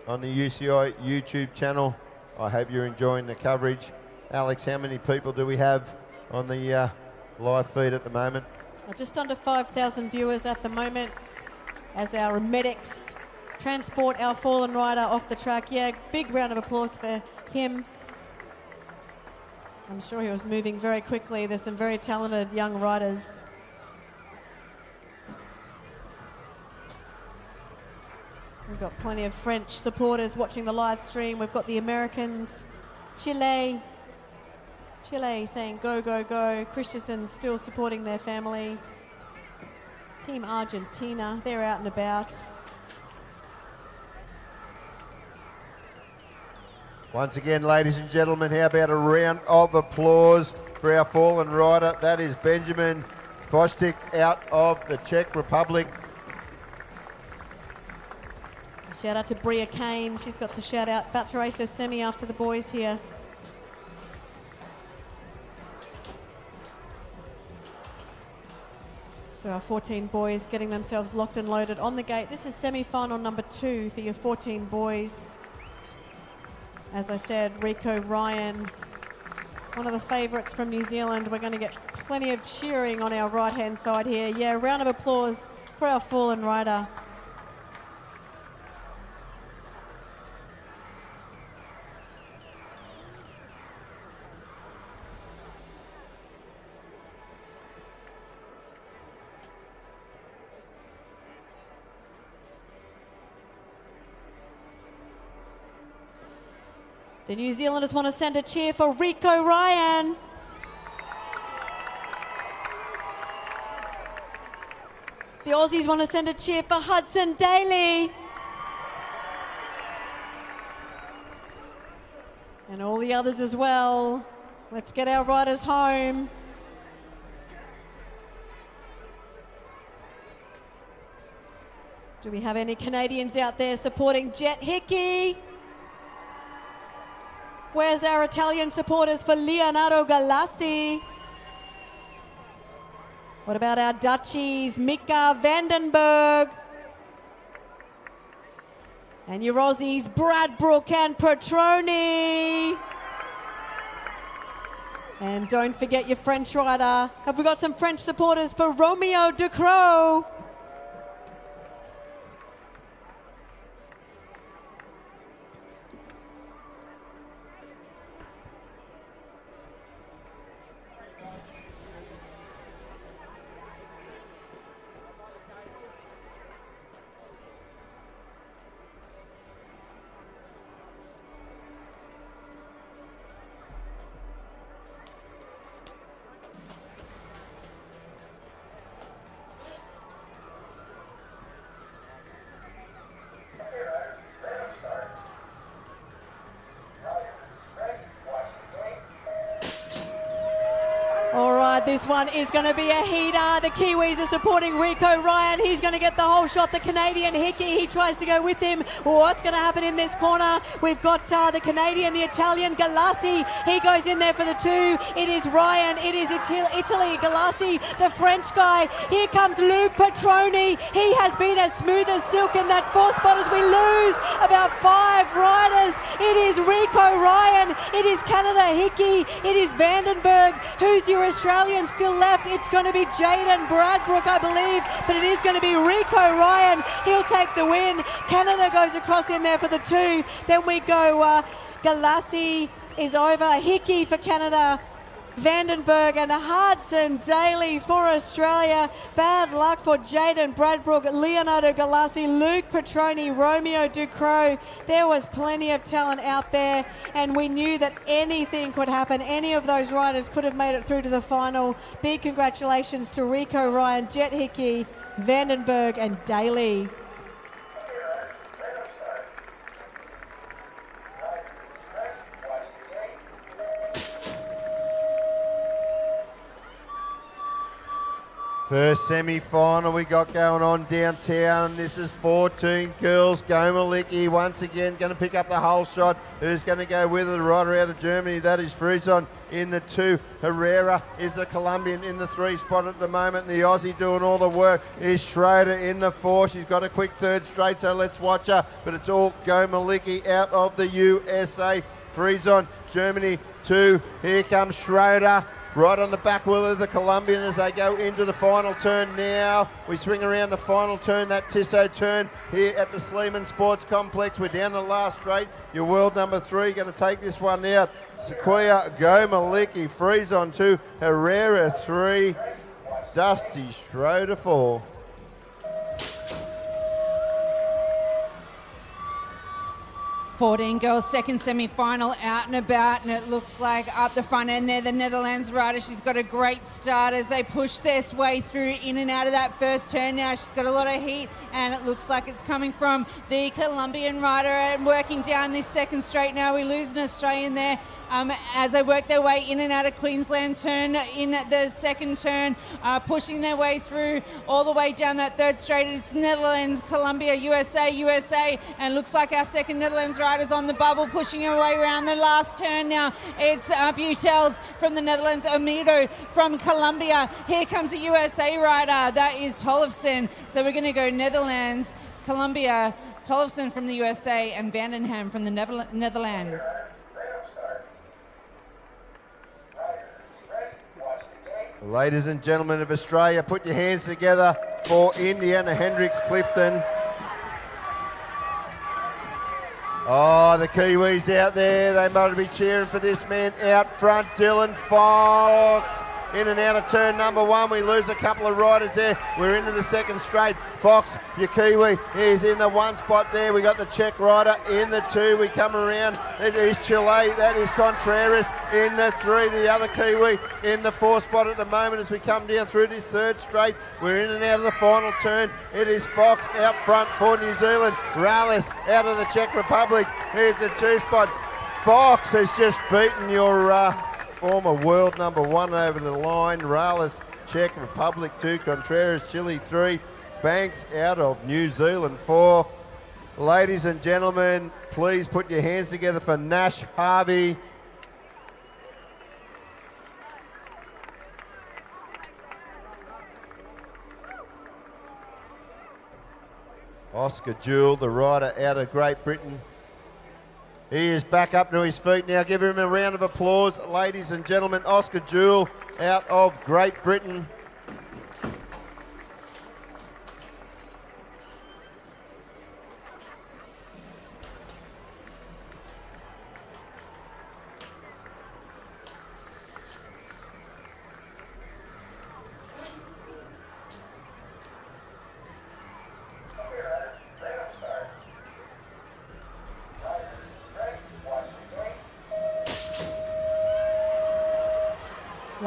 on the UCI YouTube channel, I hope you're enjoying the coverage. Alex, how many people do we have on the live feed at the moment? Just under 5,000 viewers at the moment as our medics transport our fallen rider off the track. Yeah, big round of applause for him. I'm sure he was moving very quickly. There's some very talented young riders. We've got plenty of French supporters watching the live stream. We've got the Americans, Chile saying go, go, go. Christensen still supporting their family. Team Argentina, they're out and about. Once again, ladies and gentlemen, how about a round of applause for our fallen rider? That is Benjamin Fostik out of the Czech Republic. Shout out to Bria Kane. She's got to shout out, about to race her semi after the boys here. So our 14 boys getting themselves locked and loaded on the gate. This is semi-final number 2 for your 14 boys. As I said, Rico Ryan, one of the favourites from New Zealand. We're going to get plenty of cheering on our right-hand side here. Yeah, round of applause for our fallen rider. The New Zealanders want to send a cheer for Rico Ryan. The Aussies want to send a cheer for Hudson Daly. And all the others as well. Let's get our riders home. Do we have any Canadians out there supporting Jet Hickey? Where's our Italian supporters for Leonardo Galassi? What about our Dutchies, Mika Vandenberg? And your Aussies, Bradbrook and Petroni. And don't forget your French rider. Have we got some French supporters for Romeo Ducrot? This one is going to be a heater. The Kiwis are supporting Rico Ryan. He's going to get the whole shot. The Canadian Hickey, he tries to go with him. What's going to happen in this corner? We've got the Canadian, the Italian, Galassi. He goes in there for the two. It is Ryan. It is Italy, Galassi, the French guy. Here comes Luke Petroni. He has been as smooth as silk in that fourth spot as we lose about 5 riders. It is Rico Ryan. It is Canada Hickey. It is Vandenberg. Who's your Australian still left? It's going to be Jaden Bradbrook, I believe, but it is going to be Rico Ryan. He'll take the win. Canada goes across in there for the two. Then we go, Galassi is over. Hickey for Canada. Vandenberg and Hudson Daly for Australia. Bad luck for Jaden Bradbrook, Leonardo Galassi, Luke Petroni, Romeo Ducrot. There was plenty of talent out there, and we knew that anything could happen. Any of those riders could have made it through to the final. Big congratulations to Rico Ryan, Jet Hickey, Vandenberg and Daly. First semi-final we got going on downtown. This is 14 girls. Gomalicki once again going to pick up the whole shot. Who's going to go with it? Rider out of Germany. That is Frison in the 2. Herrera is the Colombian in the 3 spot at the moment. The Aussie doing all the work is Schroeder in the 4. She's got a quick third straight, so let's watch her. But it's all Gomalicki out of the USA. Frison, Germany 2. Here comes Schroeder. Right on the back wheel of the Colombian as they go into the final turn now. We swing around the final turn, that Tissot turn here at the Sleeman Sports Complex. We're down the last straight. Your world number 3 going to take this one out. Sequoia Gomalicki, Frison 2, Herrera 3, Dusty Schroeder 4. 14 girls, second semi-final, out and about, and it looks like up the front end there, the Netherlands rider, she's got a great start as they push their way through in and out of that first turn now. She's got a lot of heat, and it looks like it's coming from the Colombian rider and working down this second straight now. We lose an Australian there. As they work their way in and out of Queensland turn in the second turn, pushing their way through all the way down that third straight. It's Netherlands, Colombia, USA, and looks like our second Netherlands rider's on the bubble, pushing her way around the last turn now. It's Butels from the Netherlands, Amido from Colombia. Here comes the USA rider, that is Tollefson. So we're going to go Netherlands, Colombia, Tollefson from the USA, and Vandenham from the Netherlands. Ladies and gentlemen of Australia, put your hands together for Indiana Hendricks Clifton. Oh, the Kiwis out there, they might be cheering for this man out front, Dylan Fox. In and out of turn number 1, we lose a couple of riders there. We're into the second straight. Fox, your Kiwi, is in the 1 spot there. We got the Czech rider in the 2. We come around. It is Chile. That is Contreras in the 3. The other Kiwi in the 4 spot at the moment as we come down through this third straight. We're in and out of the final turn. It is Fox out front for New Zealand. Rallis out of the Czech Republic. Here's the 2 spot. Fox has just beaten your former world number 1 over the line. Rallis, Czech Republic 2, Contreras, Chile 3, Banks out of New Zealand 4. Ladies and gentlemen, please put your hands together for Nash Harvey. Oscar Jewell, the rider out of Great Britain. He is back up to his feet now. Give him a round of applause, ladies and gentlemen. Oscar Jewell out of Great Britain.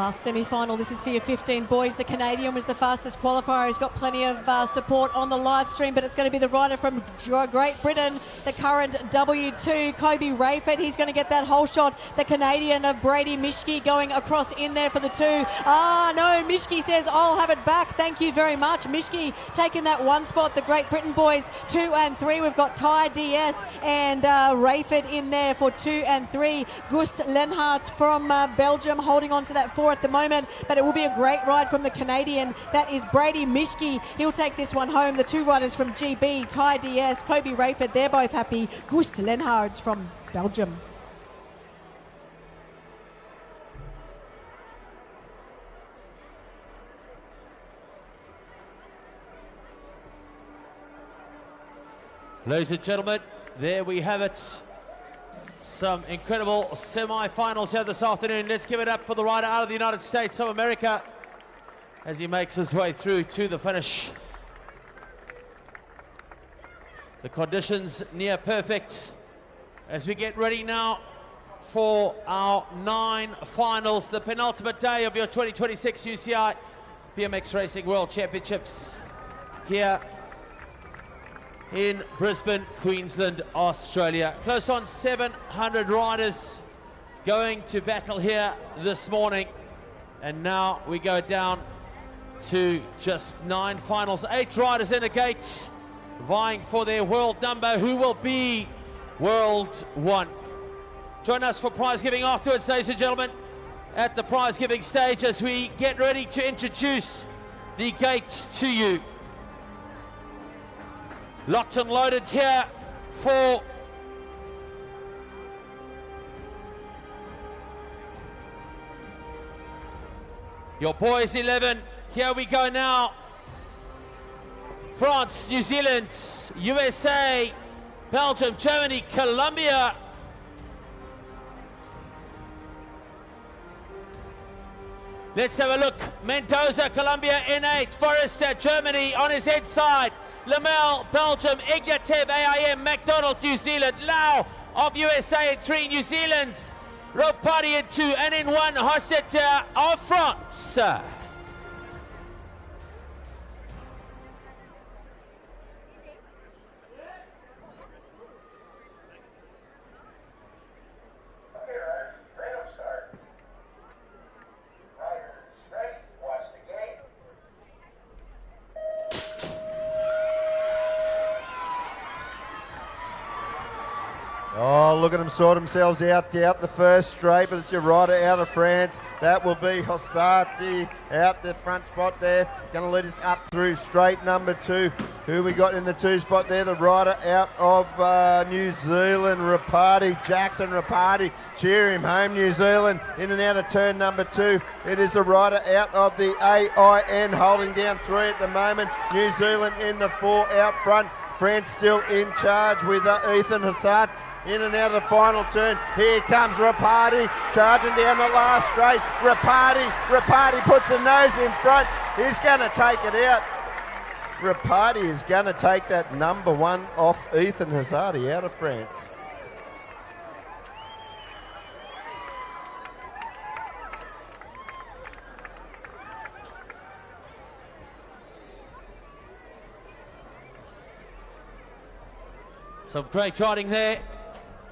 Last semi-final, this is for your 15 boys. The Canadian was the fastest qualifier. He's got plenty of support on the live stream, but it's going to be the rider from Great Britain, the current W2, Kobe Rayford. He's going to get that whole shot. The Canadian of Brady Mishke going across in there for the 2. No, Mishke says, I'll have it back. Thank you very much. Mishke taking that 1 spot. The Great Britain boys, 2 and 3. We've got Ty DS and Rayford in there for 2 and 3. Gust Lenhart from Belgium holding on to that 4 at the moment, but it will be a great ride from the Canadian. That is Brady Mishke. He'll take this one home. The 2 riders from GB, Ty DS, Kobe Rayford, they're both happy. Gust Lenhart from Belgium. Ladies and gentlemen, there we have it. Some incredible semi-finals here this afternoon. Let's give it up for the rider out of the United States of America as he makes his way through to the finish. The conditions near perfect as we get ready now for our 9 finals, the penultimate day of your 2026 UCI BMX Racing World Championships here in Brisbane, Queensland, Australia. Close on 700 riders going to battle here this morning. And now we go down to just 9 finals. 8 riders in the gates vying for their world number. Who will be World 1? Join us for prize giving afterwards, ladies and gentlemen, at the prize giving stage as we get ready to introduce the gates to you. Locked and loaded here for your boys 11. Here we go now. France, New Zealand, USA, Belgium, Germany, Colombia. Let's have a look. Mendoza, Colombia in 8. Forrester, Germany on his head side. Lamel, Belgium, Ignatev, AIM, McDonald, New Zealand, Lau of USA in 3, New Zealand's Ropari in 2, and in 1, Hosset of France. Oh, look at them sort themselves out the first straight, but it's your rider out of France. That will be Hossati out the front spot there. Going to lead us up through straight number 2. Who we got in the 2 spot there? The rider out of New Zealand, Rapati, Jackson Rapati. Cheer him home, New Zealand. In and out of turn number 2. It is the rider out of the AIN holding down 3 at the moment. New Zealand in the 4 out front. France still in charge with Ethan Hassat. In and out of the final turn. Here comes Rapati charging down the last straight. Rapati puts the nose in front. He's going to take it out. Rapati is going to take that number 1 off Ethan Hazardi out of France. Some great riding there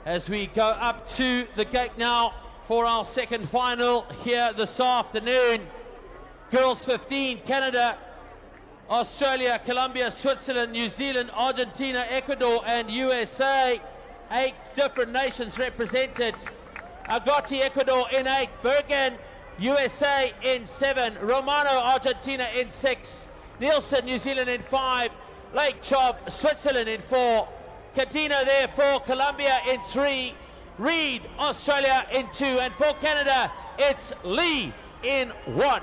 as we go up to the gate now for our second final here this afternoon. Girls 15, Canada, Australia, Colombia, Switzerland, New Zealand, Argentina, Ecuador, and USA. 8 different nations represented. Agati, Ecuador in 8, Bergen, USA in 7, Romano, Argentina in 6, Nielsen, New Zealand in 5, Lake Chov, Switzerland in 4, Cadino there for Colombia in 3, Reed, Australia in 2, and for Canada, it's Lee in 1.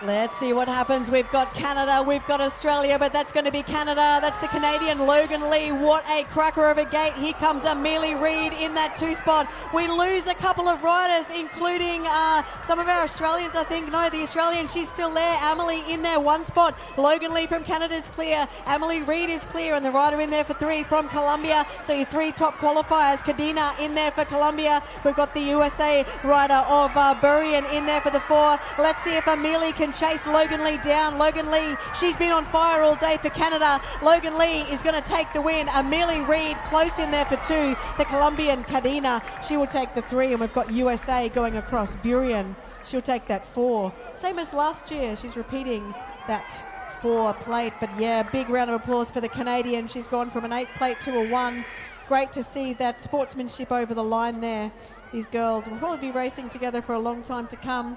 Let's see what happens. We've got Canada, we've got Australia, but that's going to be Canada. That's the Canadian Logan Lee. What a cracker of a gate. Here comes Amelie Reid in that 2 spot. We lose a couple of riders, including some of our Australians, I think. No, the Australian, she's still there. Amelie in there, 1 spot. Logan Lee from Canada's clear. Amelie Reid is clear, and the rider in there for 3 from Colombia. So your 3 top qualifiers. Kadena in there for Colombia. We've got the USA rider of Burien in there for the 4. Let's see if Amelie can chase Logan Lee down. Logan Lee, she's been on fire all day for Canada. Logan Lee is going to take the win. Amelie Reid close in there for 2. The Colombian Kadena, she will take the 3, and we've got USA going across. Burien, she'll take that 4. Same as last year, she's repeating that 4 plate. But yeah, big round of applause for the Canadian. She's gone from an 8 plate to a 1. Great to see that sportsmanship over the line there. These girls will probably be racing together for a long time to come.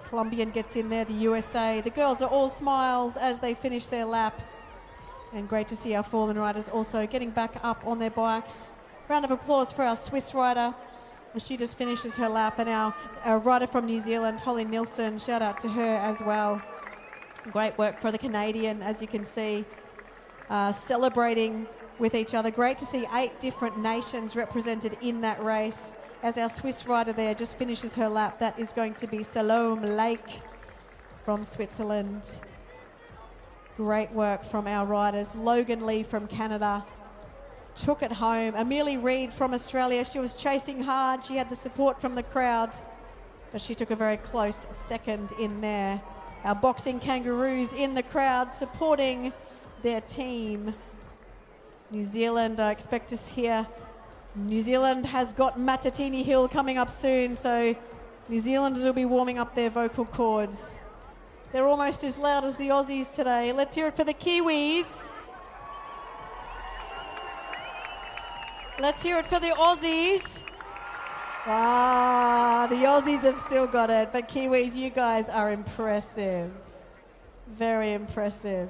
Colombian gets in there, the USA. The girls are all smiles as they finish their lap. And great to see our fallen riders also getting back up on their bikes. Round of applause for our Swiss rider as she just finishes her lap. And our rider from New Zealand, Holly Nielsen, shout out to her as well. Great work for the Canadian, as you can see, celebrating with each other. Great to see 8 different nations represented in that race. As our Swiss rider there just finishes her lap, that is going to be Salome Lake from Switzerland. Great work from our riders. Logan Lee from Canada took it home. Amelie Reid from Australia, she was chasing hard. She had the support from the crowd, but she took a very close 2nd in there. Our boxing kangaroos in the crowd supporting their team. New Zealand, I expect to hear. New Zealand has got Matatini Hill coming up soon, so New Zealanders will be warming up their vocal cords. They're almost as loud as the Aussies today. Let's hear it for the Kiwis. Let's hear it for the Aussies. Ah, the Aussies have still got it, but Kiwis, you guys are impressive. Very impressive.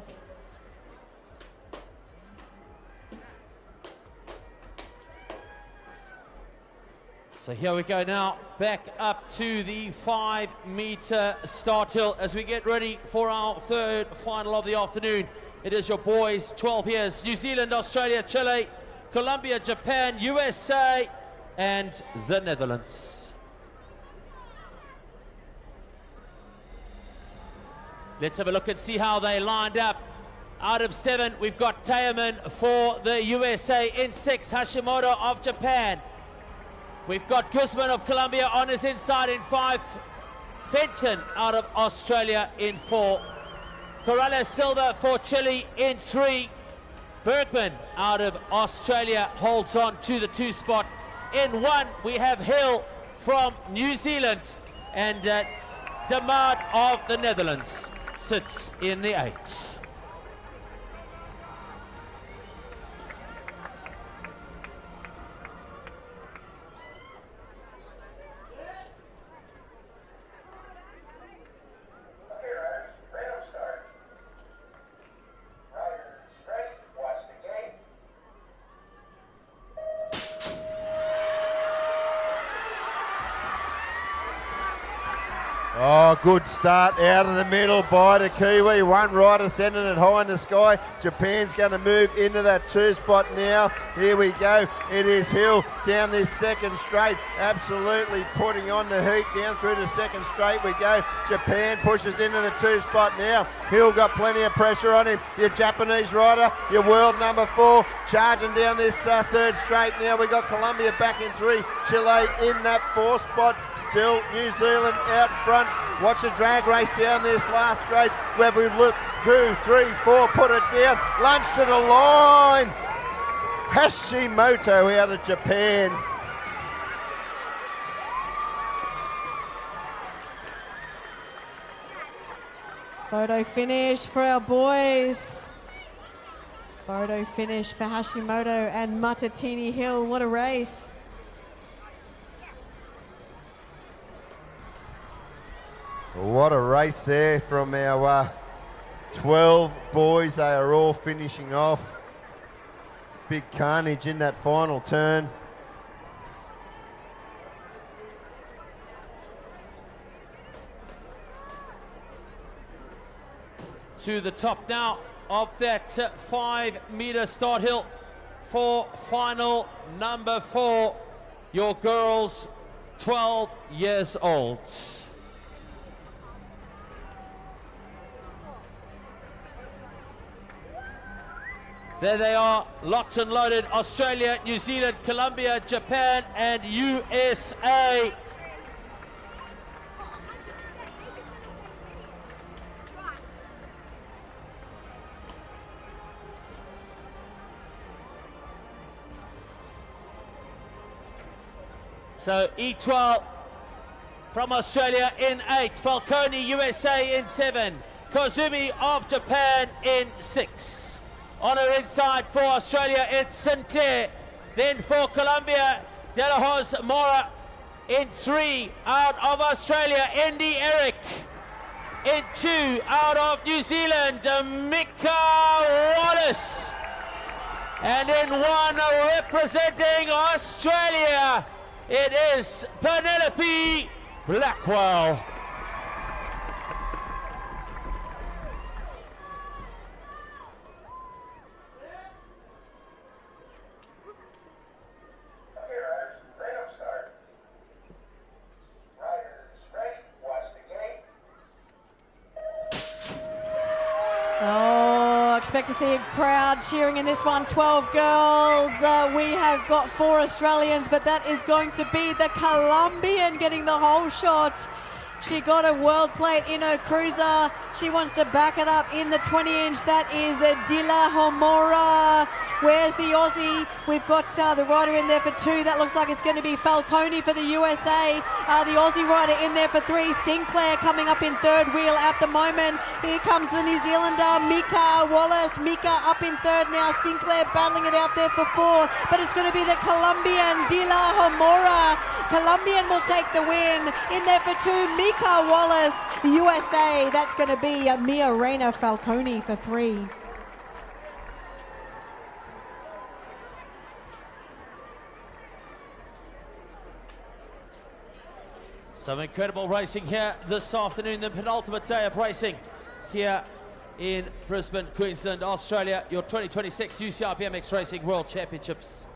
So here we go now, back up to the 5-meter start hill as we get ready for our 3rd final of the afternoon. It is your boys, 12 years, New Zealand, Australia, Chile, Colombia, Japan, USA, and the Netherlands. Let's have a look and see how they lined up. Out of 7, we've got Teyaman for the USA in 6, Hashimoto of Japan. We've got Guzman of Colombia on his inside in 5. Fenton out of Australia in 4. Corrales Silva for Chile in 3. Bergman out of Australia holds on to the 2 spot. In 1, we have Hill from New Zealand, and Damard of the Netherlands sits in the 8. Oh, good start out of the middle by the Kiwi. 1 rider sending it high in the sky. Japan's going to move into that 2 spot now. Here we go. It is Hill down this 2nd straight. Absolutely putting on the heat down through the 2nd straight we go. Japan pushes into the 2 spot now. Hill got plenty of pressure on him. Your Japanese rider, your world number 4, charging down this 3rd straight now. We got Colombia back in 3. Chile in that 4 spot. Still New Zealand out front. Watch the drag race down this last straight where we look 2, 3, 4, put it down, lunge to the line. Hashimoto out of Japan. Photo finish for our boys. Photo finish for Hashimoto and Matatini Hill. What a race. What a race there from our 12 boys. They are all finishing off. Big carnage in that final turn. to the top now of that 5-meter start hill for final number 4. Your girls, 12 years old. There they are, locked and loaded. Australia, New Zealand, Colombia, Japan, and USA. So E12 from Australia in 8, Falcone USA in 7, Kozumi of Japan in 6. On her inside for Australia, it's Sinclair. Then for Colombia, De La Hoz Mora in 3. Out of Australia, Andy Eric. In 2, out of New Zealand, Mika Wallace. And in 1, representing Australia, it is Penelope Blackwell. Oh, expect to see a crowd cheering in this one. 12 girls. We have got 4 Australians, but that is going to be the Colombian getting the whole shot. She got a world plate in her cruiser. She wants to back it up in the 20-inch. That is Dila Homora. Where's the Aussie? We've got the rider in there for 2. That looks like it's going to be Falcone for the USA. The Aussie rider in there for 3. Sinclair coming up in 3rd wheel at the moment. Here comes the New Zealander, Mika Wallace. Mika up in 3rd now. Sinclair battling it out there for 4. But it's going to be the Colombian, Dila Homora. Colombian will take the win. In there for 2, Mika Wallace. The USA, that's going to be Mia Reina Falcone for 3. Some incredible racing here this afternoon, the penultimate day of racing here in Brisbane, Queensland, Australia, your 2026 UCI BMX Racing World Championships.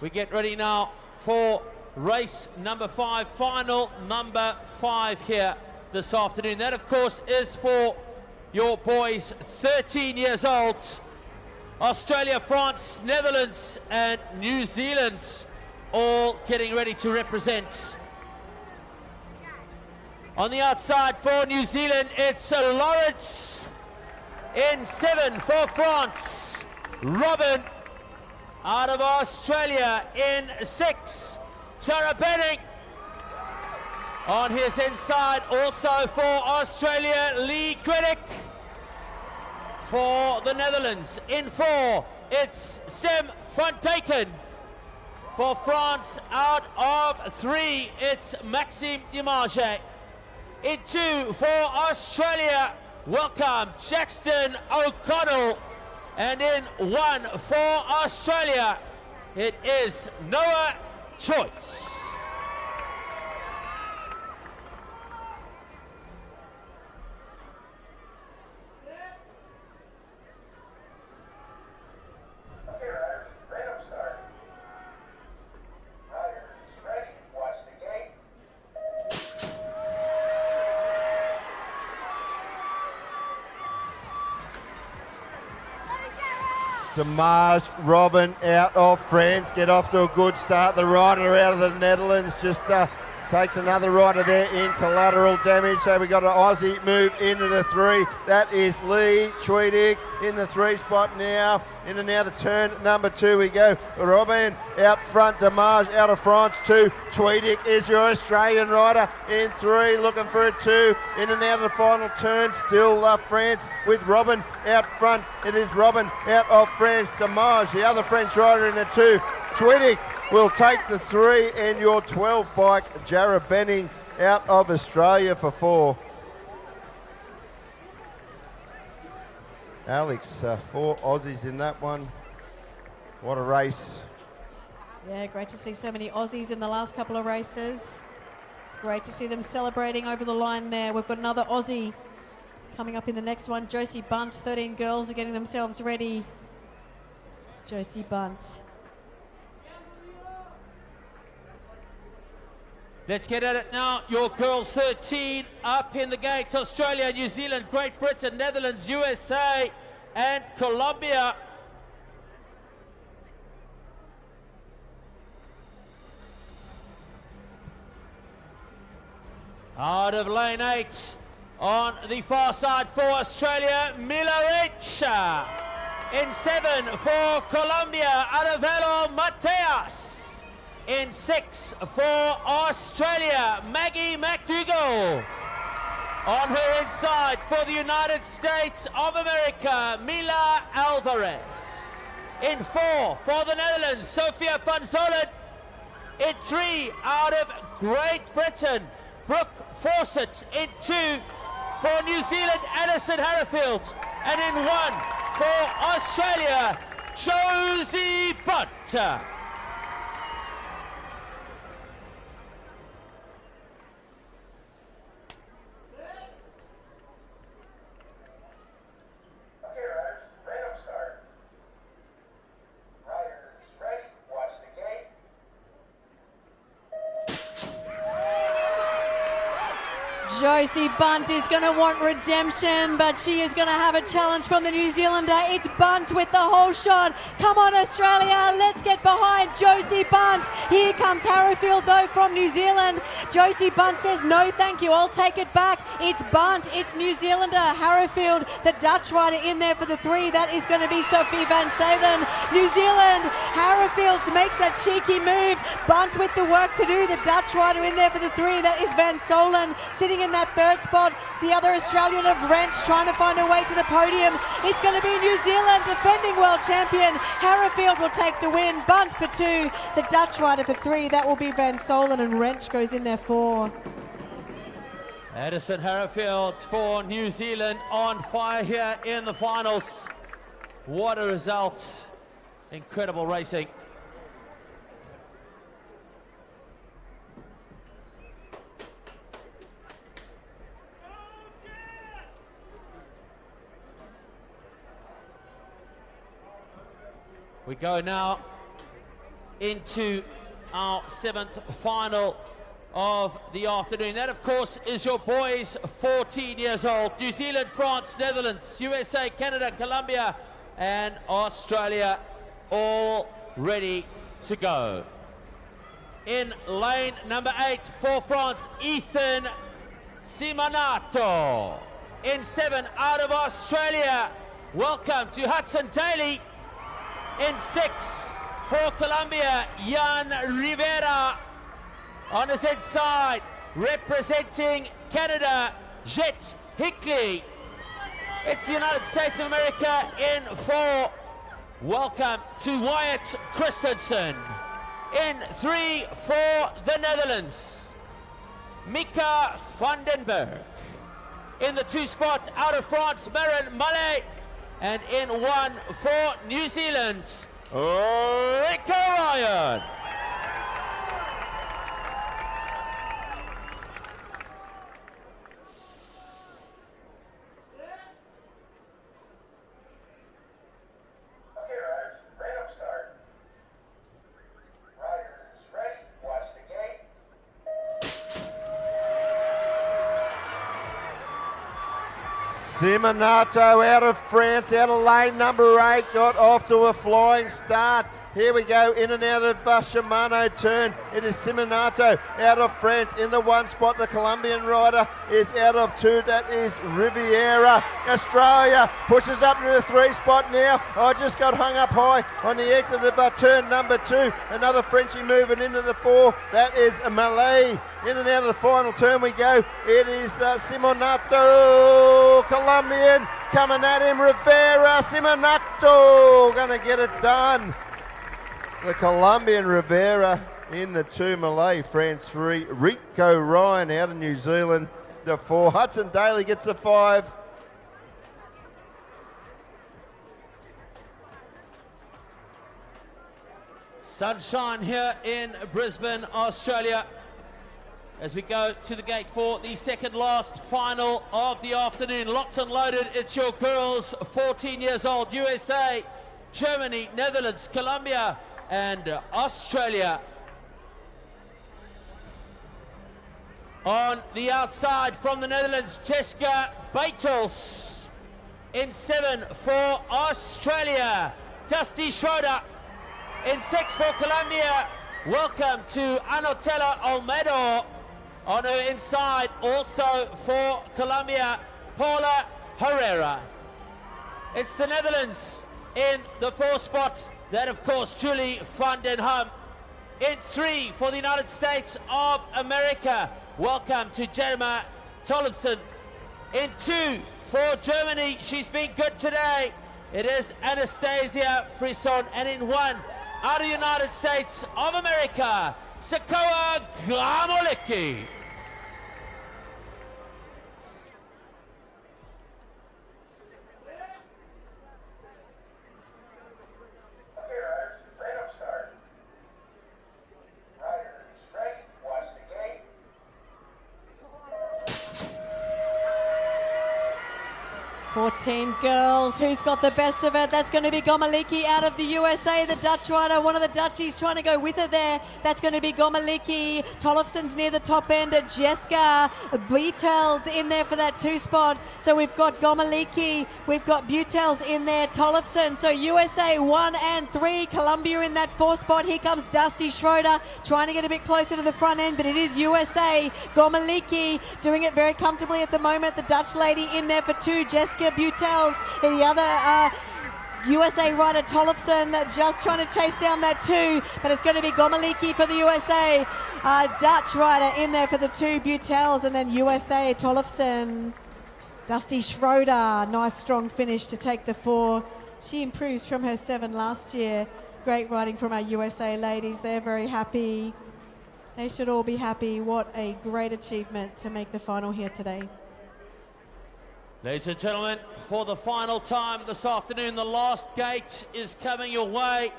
We get ready now for race number 5, final number 5 here this afternoon. That, of course, is for your boys 13 years old. Australia, France, Netherlands, and New Zealand all getting ready to represent. On the outside for New Zealand, it's Lawrence. In 7 for France, Robin. Out of Australia in 6, Tara Benning. On his inside, also for Australia, Lee Critic. For the Netherlands, in 4, it's Sam van Dijken. For France, out of 3, it's Maxime Dimage. In 2, for Australia, welcome Jackson O'Connell. And in 1 for Australia, it is Noah Choice. Damage, Robin out of France, get off to a good start. The rider out of the Netherlands just takes another rider there in collateral damage. So we got an Aussie move into the 3. That is Lee Tweedig in the 3 spot now. In and out of turn number 2 we go. Robin out front, Damage out of France 2. Tweedig is your Australian rider in 3, looking for a 2. In and out of the final turn, still France with Robin out front. It is Robin out of France, Damage, the other French rider in the 2. Tweedig will take the 3, and your 12 bike, Jarrah Benning out of Australia for 4. Alex, 4 Aussies in that one. What a race. Yeah, great to see so many Aussies in the last couple of races. Great to see them celebrating over the line there. We've got another Aussie Coming up in the next one, Josie Bunt. 13 girls are getting themselves ready. Josie Bunt. Let's get at it now. Your girls 13 up in the gate. Australia, New Zealand, Great Britain, Netherlands, USA, and Colombia. Out of lane 8 on the far side for Australia, Milovic. In 7 for Colombia, Arevalo Mateas. In 6 for Australia, Maggie McDougall. On her inside for the United States of America, Mila Alvarez. In 4 for the Netherlands, Sofia van Zolen. In 3 out of Great Britain, Brooke Fawcett. In 2 for New Zealand, Addison Harrifield. And in 1 for Australia, Josie Butt. Josie Bunt is going to want redemption, but she is going to have a challenge from the New Zealander. It's Bunt with the whole shot. Come on, Australia, let's get behind Josie Bunt. Here comes Harrifield, though, from New Zealand. Josie Bunt says, no, thank you, I'll take it back. It's Bunt, it's New Zealander. Harrifield, the Dutch rider, in there for the 3. That is going to be Sophie van Zeven. New Zealand, Harrifield makes that cheeky move. Bunt with the work to do. The Dutch rider in there for the 3. That is Van Zolen sitting in that 3rd spot. The other Australian of Wrench trying to find her way to the podium. It's going to be New Zealand, defending world champion. Harrifield will take the win. Bunt for 2. The Dutch rider for 3. That will be Van Zolen, and Wrench goes in there 4. Addison Harrifield for New Zealand on fire here in the finals. What a result. Incredible racing. We go now into our 7th final of the afternoon. That, of course, is your boys 14 years old. New Zealand, France, Netherlands, USA, Canada, Colombia, and Australia all ready to go. In lane number 8 for France, Ethan Simonato. In 7 out of Australia, welcome to Hudson Daly. In 6 for Colombia, Jan Rivera. On his inside, representing Canada, Jet Hickley. It's the United States of America in 4. Welcome to Wyatt Christensen. In 3 for the Netherlands, Mika Vandenberg. In the 2 spot out of France, Marin Mallet. And in 1 for New Zealand, Rico Ryan. Simonato out of France, out of lane number 8, got off to a flying start. Here we go, in and out of Shimano turn. It is Simonato out of France in the 1 spot. The Colombian rider is out of 2. That is Riviera. Australia pushes up to the 3 spot now. I just got hung up high on the exit of turn number 2. Another Frenchie moving into the 4. That is Malay. In and out of the final turn we go. It is Simonato, Colombian, coming at him. Rivera, Simonato, gonna get it done. The Colombian Rivera in the 2, Malay, France 3, Rico Ryan out of New Zealand, the 4, Hudson Daly gets the 5. Sunshine here in Brisbane, Australia. as we go to the gate for the second last final of the afternoon. Locked and loaded, it's your girls, 14 years old, USA, Germany, Netherlands, Colombia, and Australia. On the outside from the Netherlands, Jessica Beitels. In 7 for Australia, Dusty Schroeder. In 6 for Colombia, welcome to Anotela Olmedo. On her inside, also for Colombia, Paula Herrera. It's the Netherlands in the 4 spot. That, of course, Julie van den Ham. In 3 for the United States of America, welcome to Jerema Tollefson. In 2 for Germany, she's been good today, it is Anastasia Frisson. And in 1, out of the United States of America, Sakoa Gamolecki. Fourteen girls. Who's got the best of it? That's going to be Gomaliki out of the USA, the Dutch rider. One of the Dutchies trying to go with her there. That's going to be Gomaliki. Tollefson's near the top end. Jessica Beitels in there for that 2 spot. So we've got Gomaliki, we've got Beitels in there, Tollefson. So USA 1 and 3, Colombia in that 4 spot. Here comes Dusty Schroeder trying to get a bit closer to the front end, but it is USA. Gomaliki doing it very comfortably at the moment. The Dutch lady in there for 2, Jessica Beitels, and the other USA rider Tollefson just trying to chase down that 2, but it's going to be Gomaliki for the USA. Dutch rider in there for the 2, Beitels, and then USA Tollefson. Dusty Schroeder, nice strong finish to take the 4. She improves from her 7 last year. Great riding from our USA ladies. They're very happy. They should all be happy. What a great achievement to make the final here today. Ladies and gentlemen, for the final time this afternoon, the last gate is coming your way.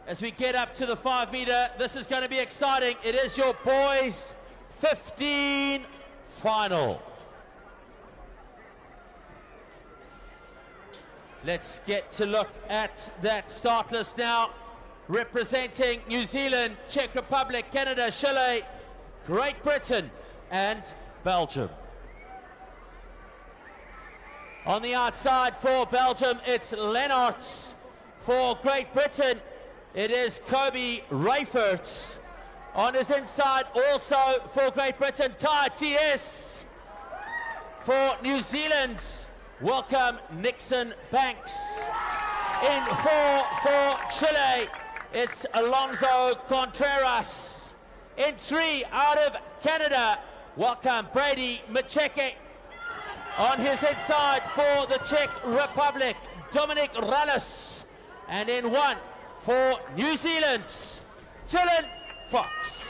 As we get up to the 5 meter, this is going to be exciting. It is your boys 15 final. Let's get to look at that start list now. Representing New Zealand, Czech Republic, Canada, Chile, Great Britain, and Belgium. On the outside for Belgium, it's Lennarts. For Great Britain, it is Kobe Reifert. On his inside, also for Great Britain, Ty TS. For New Zealand, welcome Nixon Banks. In 4 for Chile, it's Alonso Contreras. In 3 out of Canada, welcome Brady Macheke. On his inside for the Czech Republic, Dominic Rallis. And in 1 for New Zealand, Dylan Fox.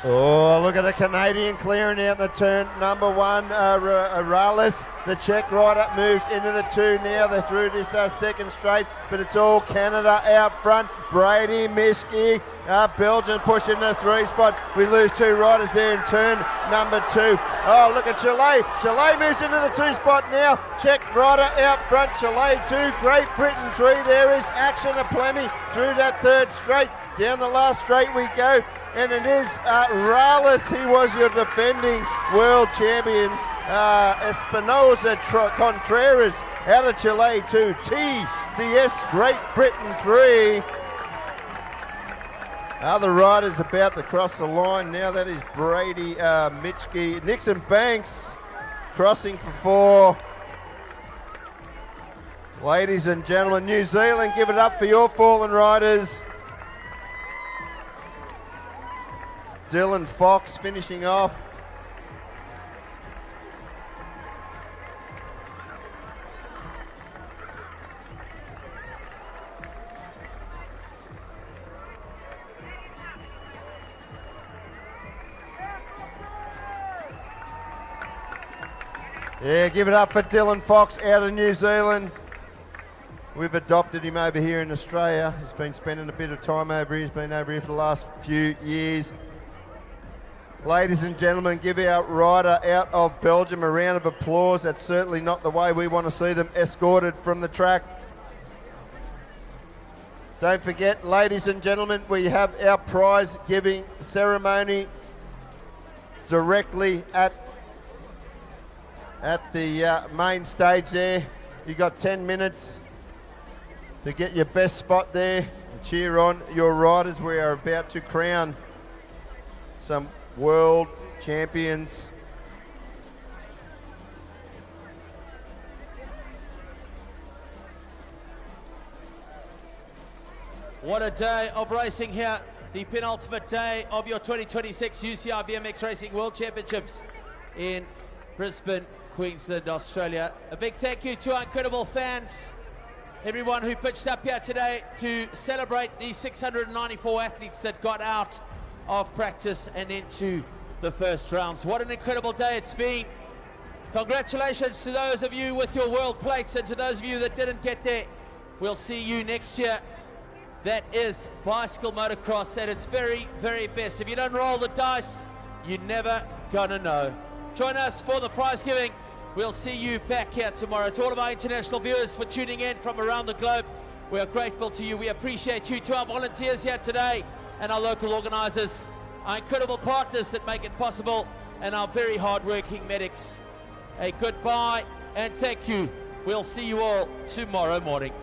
Oh, look at the Canadian clearing out in the turn number 1, Rallis. The Czech rider moves into the 2 now. They're through this second straight, but it's all Canada out front. Brady Miski, Belgium pushing the 3 spot. We lose 2 riders there in turn number 2. Oh, look at Chile. Chile moves into the 2 spot now. Czech rider out front. Chile 2, Great Britain 3. There is action aplenty through that 3rd straight. Down the last straight we go. And it is Rallis. He was your defending world champion. Espinosa Contreras out of Chile 2. TDS Great Britain 3. Other riders about to cross the line now. That is Brady Mitchke. Nixon Banks crossing for 4. Ladies and gentlemen, New Zealand, give it up for your fallen riders. Dylan Fox finishing off. Yeah, give it up for Dylan Fox out of New Zealand. We've adopted him over here in Australia. He's been spending a bit of time over here. He's been over here for the last few years. Ladies and gentlemen, give our rider out of Belgium a round of applause. That's certainly not the way we want to see them escorted from the track. Don't forget, ladies and gentlemen, we have our prize giving ceremony directly at the main stage there. You got 10 minutes to get your best spot there and cheer on your riders. We are about to crown some world champions. What a day of racing here. The penultimate day of your 2026 UCI BMX Racing World Championships in Brisbane, Queensland, Australia. A big thank you to our incredible fans, everyone who pitched up here today to celebrate these 694 athletes that got out of practice and into the first rounds. What an incredible day it's been. Congratulations to those of you with your world plates, and to those of you that didn't get there, we'll see you next year. That is bicycle motocross at its very, very best. If you don't roll the dice, you're never gonna know. Join us for the prize giving. We'll see you back here tomorrow. To all of our international viewers for tuning in from around the globe, we are grateful to you. We appreciate you. To our volunteers here today and our local organisers, our incredible partners that make it possible, and our very hard-working medics. A goodbye and thank you. We'll see you all tomorrow morning.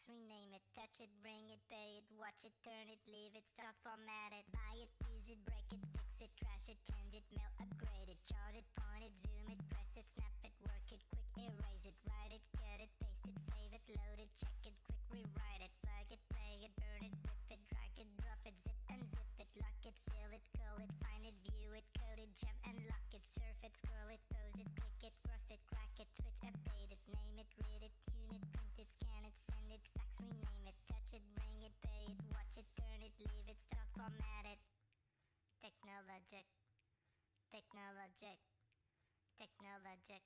Rename it, touch it, bring it, pay it, watch it, turn it, leave it, start, format it, buy it, use it, break it, fix it, trash it, change it, mail, upgrade it, charge it, point it, zoom it, press it, snap it, work it, quick erase it, write it, cut it, paste it, save it, load it, check it, quick rewrite it, plug it, play it, burn it, rip it, drag it, drop it, zip unzip it, lock it, fill it, call it, find it, view it, code it, jump and lock it, surf it, scroll it, pose it, click it, cross it, crack it, switch, update it, name it, read it, tune it, print it, scan it, send it, fax, rename it, touch it, bring it, pay it, watch it, turn it, leave it, start, format it. Technologic, technologic, technologic,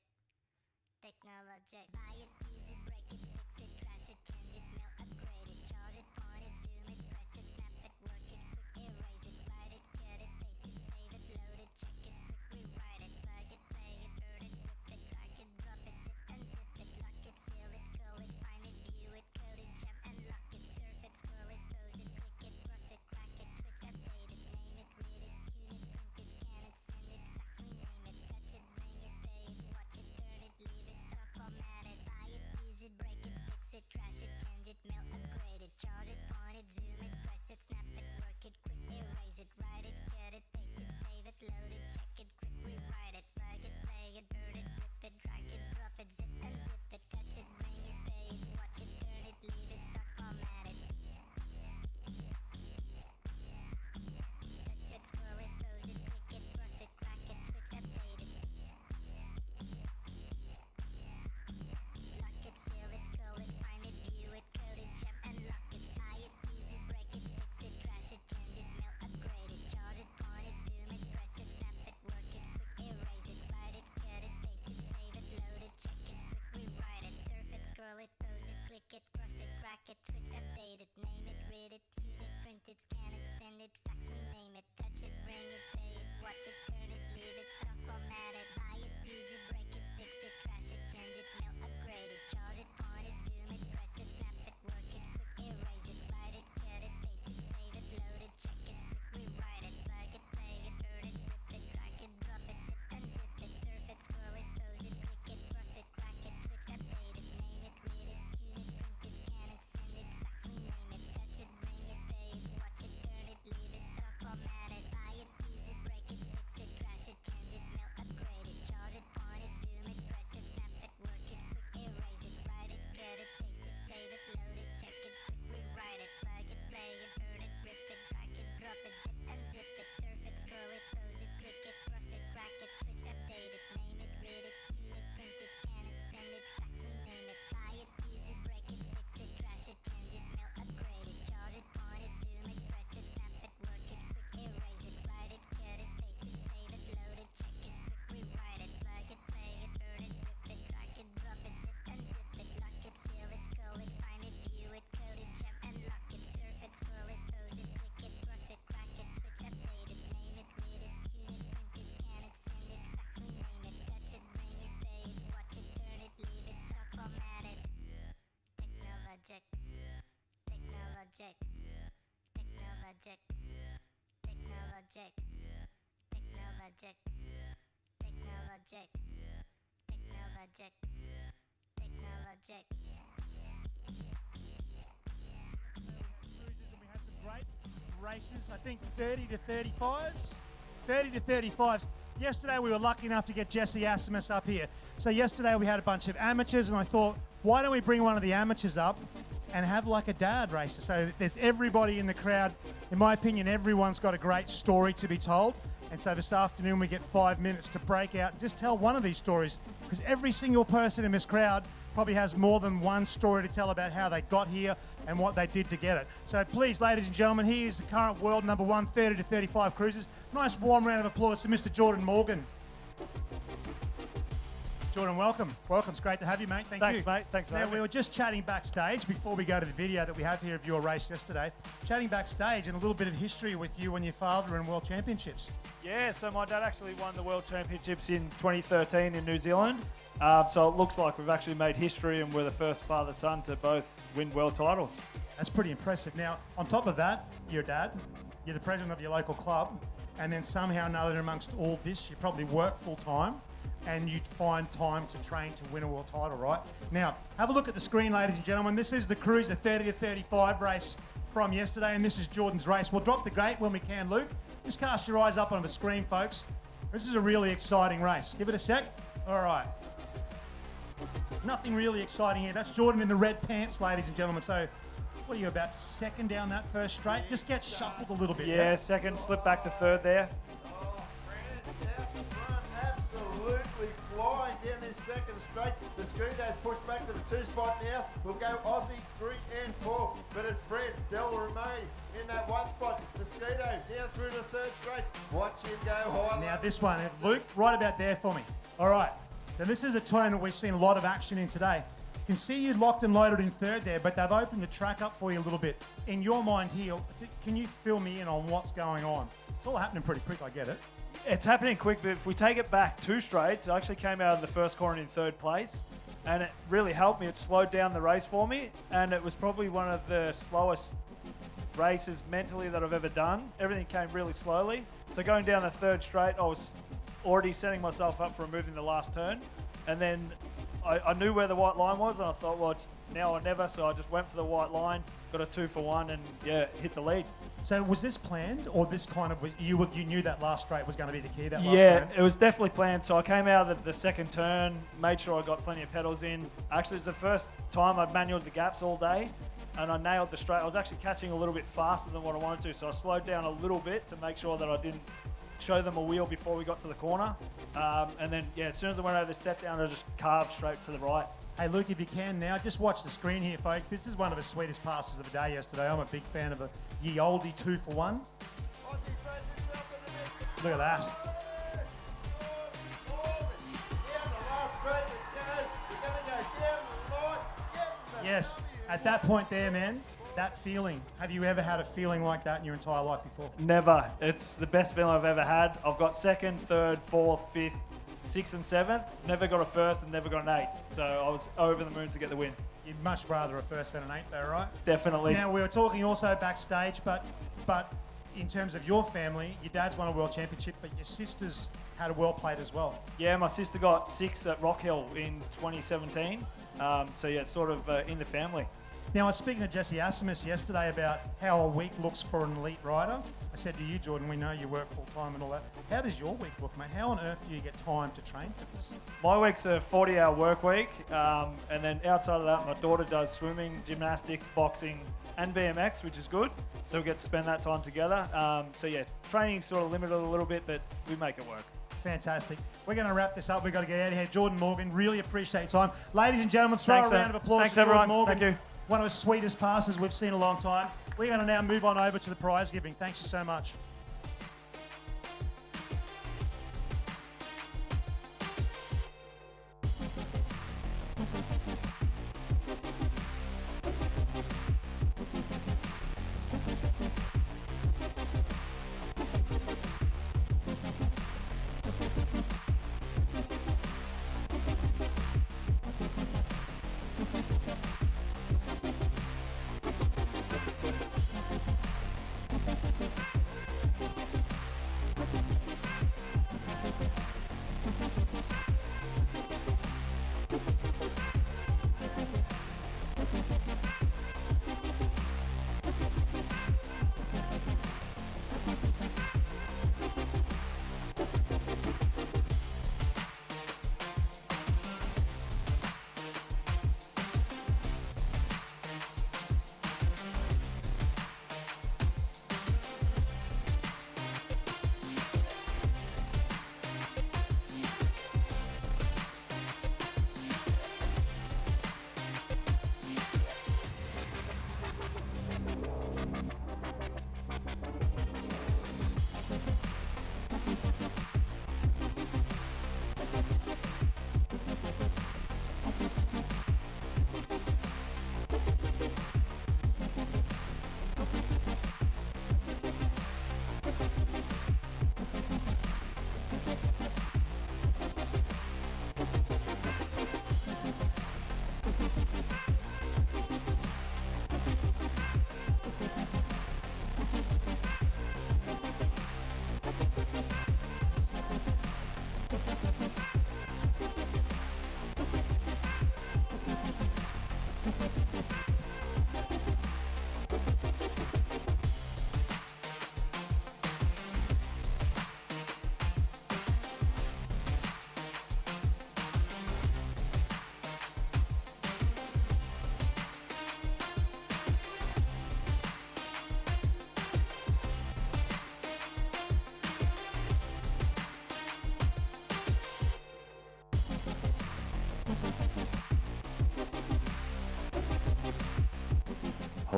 technologic. Buy it, use it, break it, fix it, trash it, change it, mail, upgrade it, charge it, point it, zoom it, press it, snap it, work it, quick erase it, write it, cut it, paste it, save it, load it, check it, quick rewrite it, plug it, play it, burn it, rip it, drag it, drop it, zip unzip it, lock it, fill it, call it, find it, view it, code it, jump and lock it, surf it, scroll it, pose it, click it, cross it, crack it, switch, update it, name it, read it, tune it, print it, scan it, send it, fax, rename it, touch it, bring it, pay it, watch it, turn it, leave it, start, format it, buy it, use it, break it, fix it, trash it, change it, Technologic. Technologic. Technologic. Technologic. And we had some great races, I think 30 to 35s. 30 to 35s. Yesterday we were lucky enough to get Jesse Asimus up here. So yesterday we had a bunch of amateurs and I thought, why don't we bring one of the amateurs up and have like a dad racer? So there's everybody in the crowd. In my opinion, everyone's got a great story to be told. And so this afternoon we get 5 minutes to break out and just tell one of these stories, because every single person in this crowd probably has more than one story to tell about how they got here and what they did to get it. So please, ladies and gentlemen, he is the current world number one, 30 to 35 cruisers. Nice warm round of applause to Mr. Jordan Morgan. Jordan, welcome. Welcome. It's great to have you, mate. Thanks, Mate. Thanks, mate. Now, we were just chatting backstage before we go to the video that we have here of your race yesterday. Chatting backstage and a little bit of history with you and your father in World Championships. Yeah, so my dad actually won the World Championships in 2013 in New Zealand. So it looks like we've actually made history and we're the first father-son to both win world titles. That's pretty impressive. Now, on top of that, you're a dad, you're the president of your local club, and then somehow or another amongst all this, you probably work full-time and you find time to train to win a world title, right? Now, have a look at the screen, ladies and gentlemen. This is the Cruiser 30 to 35 race from yesterday, and this is Jordan's race. We'll drop the gate when we can, Luke. Just cast your eyes up on the screen, folks. This is a really exciting race. Give it a sec. All right. Nothing really exciting here. That's Jordan in the red pants, ladies and gentlemen. So, what are you, about second down that first straight? Just get shuffled a little bit. Yeah, second, slip back to third there. Absolutely flying down this second straight. The Scudo's pushed back to the 2 spot now. We'll go Aussie 3 and 4, but it's Fred still remain in that 1 spot. The Scudo down through the 3rd straight. Watch him go high. Now this one, Luke, right about there for me. All right, so this is a turn that we've seen a lot of action in today. You can see you locked and loaded in 3rd there, but they've opened the track up for you a little bit. In your mind here, can you fill me in on what's going on? It's all happening pretty quick, I get it. It's happening quick, but if we take it back 2 straights, I actually came out of the first corner in 3rd place, and it really helped me. It slowed down the race for me, and it was probably one of the slowest races mentally that I've ever done. Everything came really slowly. So going down the 3rd straight, I was already setting myself up for removing the last turn, and then I knew where the white line was, and I thought, well, it's now or never, so I just went for the white line, got a 2 for 1, and yeah, hit the lead. So was this planned, or this kind of, you knew that last straight was going to be the key, that last Yeah, turn? it was definitely planned. So I came out of the 2nd turn, made sure I got plenty of pedals in. Actually, it was the first time I'd manualed the gaps all day, and I nailed the straight. I was actually catching a little bit faster than what I wanted to, so I slowed down a little bit to make sure that I didn't show them a wheel before we got to the corner. And then, yeah, as soon as I went over the step down, I just carved straight to the right. Hey, Luke, if you can now, just watch the screen here, folks. This is one of the sweetest passes of the day yesterday. I'm a big fan of a ye olde 2 for 1. Look at that. Yes, at that point there, man, that feeling. Have you ever had a feeling like that in your entire life before? Never. It's the best feeling I've ever had. I've got 2nd, 3rd, 4th, 5th, 6th and 7th. Never got a 1st and never got an 8th. So I was over the moon to get the win. You'd much rather a 1st than an 8th though, right? Definitely. Now, we were talking also backstage, but in terms of your family, your dad's won a world championship, but your sister's had a world plate as well. Yeah, my sister got 6 at Rock Hill in 2017. So yeah, it's sort of in the family. Now, I was speaking to Jesse Asimus yesterday about how a week looks for an elite rider. I said to you, Jordan, we know you work full-time and all that. How does your week look, mate? How on earth do you get time to train for this? My week's a 40-hour work week, and then outside of that, my daughter does swimming, gymnastics, boxing, and BMX, which is good. So we get to spend that time together. So yeah, training's sort of limited a little bit, but we make it work. Fantastic. We're going to wrap this up. We've got to get out of here. Jordan Morgan, really appreciate your time. Ladies and gentlemen, throw Thanks, a round of applause Thanks, for Jordan everyone. Morgan. Thank you. One of the sweetest passes we've seen in a long time. We're going to now move on over to the prize giving. Thanks so much.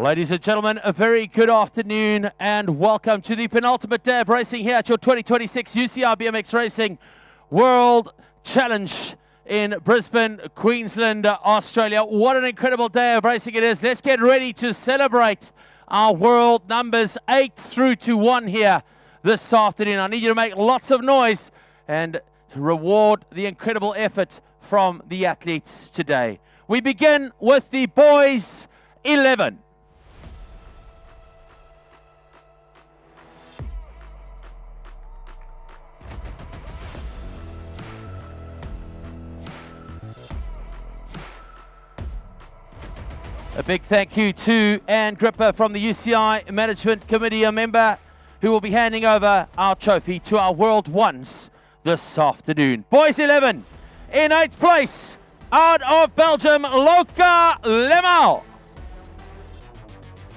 Ladies and gentlemen, a very good afternoon and welcome to the penultimate day of racing here at your 2026 UCI BMX Racing World Challenge in Brisbane, Queensland, Australia. What an incredible day of racing it is. Let's get ready to celebrate our world numbers 8 through to 1 here this afternoon. I need you to make lots of noise and reward the incredible effort from the athletes today. We begin with the boys 11. A big thank you to Anne Gripper from the UCI Management Committee, a member who will be handing over our trophy to our World Ones this afternoon. Boys 11, in 8th place, out of Belgium, Luca Lemal.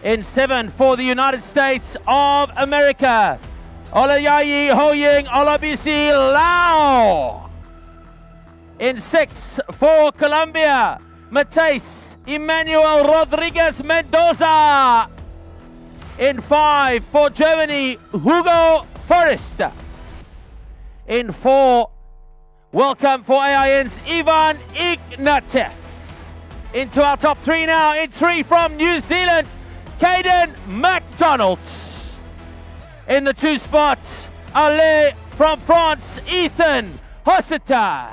In 7th for the United States of America, Olayayi Hoying Olabisi Lau. In 6th for Colombia, Mateus Emmanuel Rodriguez Mendoza. In 5 for Germany, Hugo Forrest. In 4, welcome for AIN's Ivan Ignatev. Into our top 3 now. In 3 from New Zealand, Caden McDonald. In the 2 spot, Ale from France, Ethan Hosseta.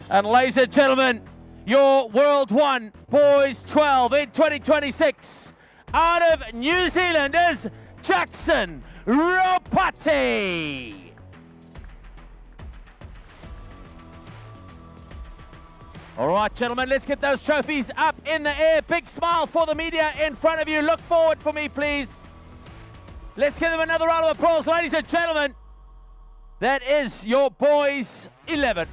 And ladies and gentlemen, your World 1 Boys 12 in 2026 out of New Zealand is Jackson Ropati. All right, gentlemen, let's get those trophies up in the air. Big smile for the media in front of you. Look forward for me, please. Let's give them another round of applause, ladies and gentlemen. That is your Boys 11.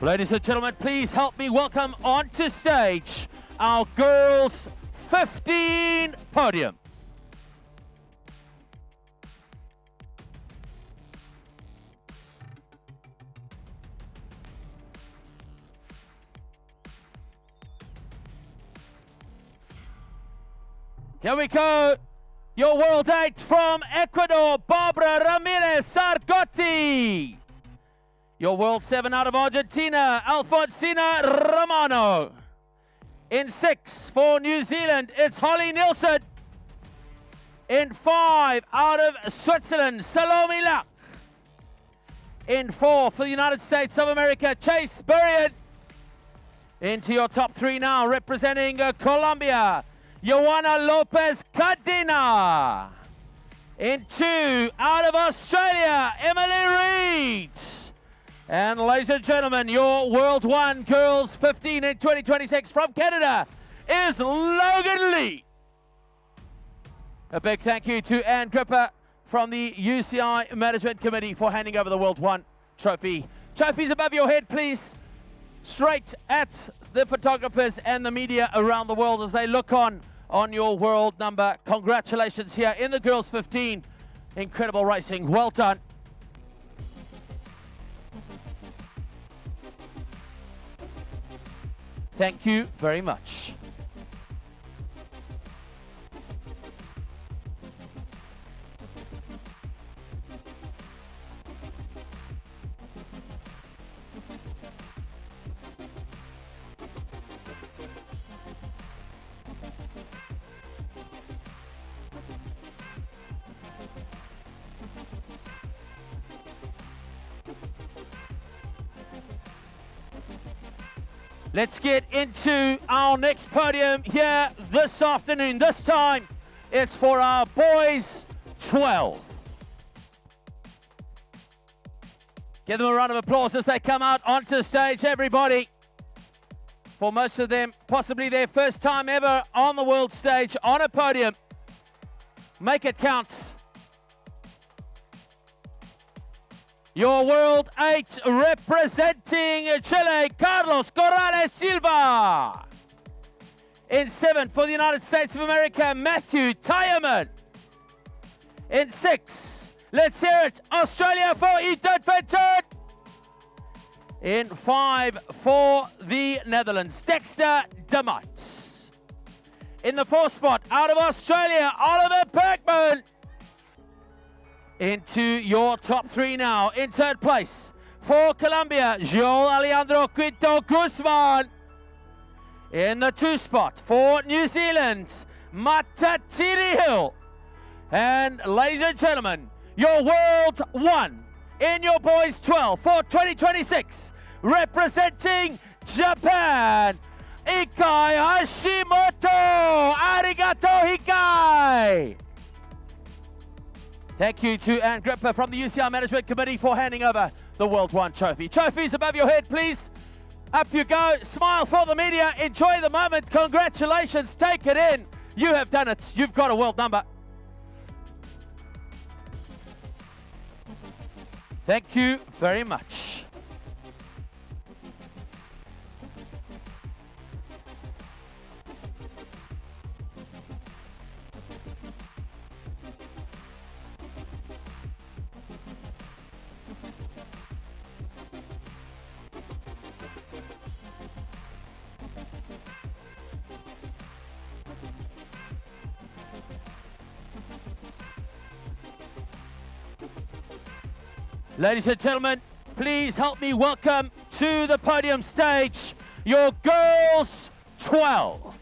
Ladies and gentlemen, please help me welcome onto stage our girls 15 podium. Here we go. Your World 8 from Ecuador, Barbara Ramirez Sargotti. Your World 7 out of Argentina, Alfonsina Romano. In 6 for New Zealand, it's Holly Nielsen. In 5 out of Switzerland, Salome Lack. In 4 for the United States of America, Chase Burrion. Into your top 3 now, representing Colombia, Joanna Lopez Cadena. In 2 out of Australia, Emily Reed. And ladies and gentlemen, your World 1 Girls 15 in 2026 from Canada is Logan Lee. A big thank you to Anne Gripper from the UCI Management Committee for handing over the World 1 trophy. Trophies above your head, please. Straight at the photographers and the media around the world as they look on your world number. Congratulations here in the Girls 15. Incredible racing. Well done. Thank you very much. Let's get into our next podium here this afternoon. This time, it's for our boys 12. Give them a round of applause as they come out onto the stage, everybody. For most of them, possibly their first time ever on the world stage, on a podium. Make it count. Your World 8 representing Chile, Carlos Corrales Silva. In 7th for the United States of America, Matthew Tyerman. In 6, let's hear it, Australia for Ethan Fenton. In 5 for the Netherlands, Dexter de Mott. In the 4th spot, out of Australia, Oliver Bergman. Into your top 3 now. In 3rd place for Colombia, João Alejandro Quinto Guzman. In the 2 spot for New Zealand, Matatiri Hill. And ladies and gentlemen, your World 1 in your boys 12 for 2026, representing Japan, Ikai Hashimoto. Arigato, Ikai. Thank you to Anne Gripper from the UCI Management Committee for handing over the World 1 trophy. Trophies above your head, please. Up you go. Smile for the media. Enjoy the moment. Congratulations. Take it in. You have done it. You've got a world number. Thank you very much. Ladies and gentlemen, please help me welcome to the podium stage your girls 12.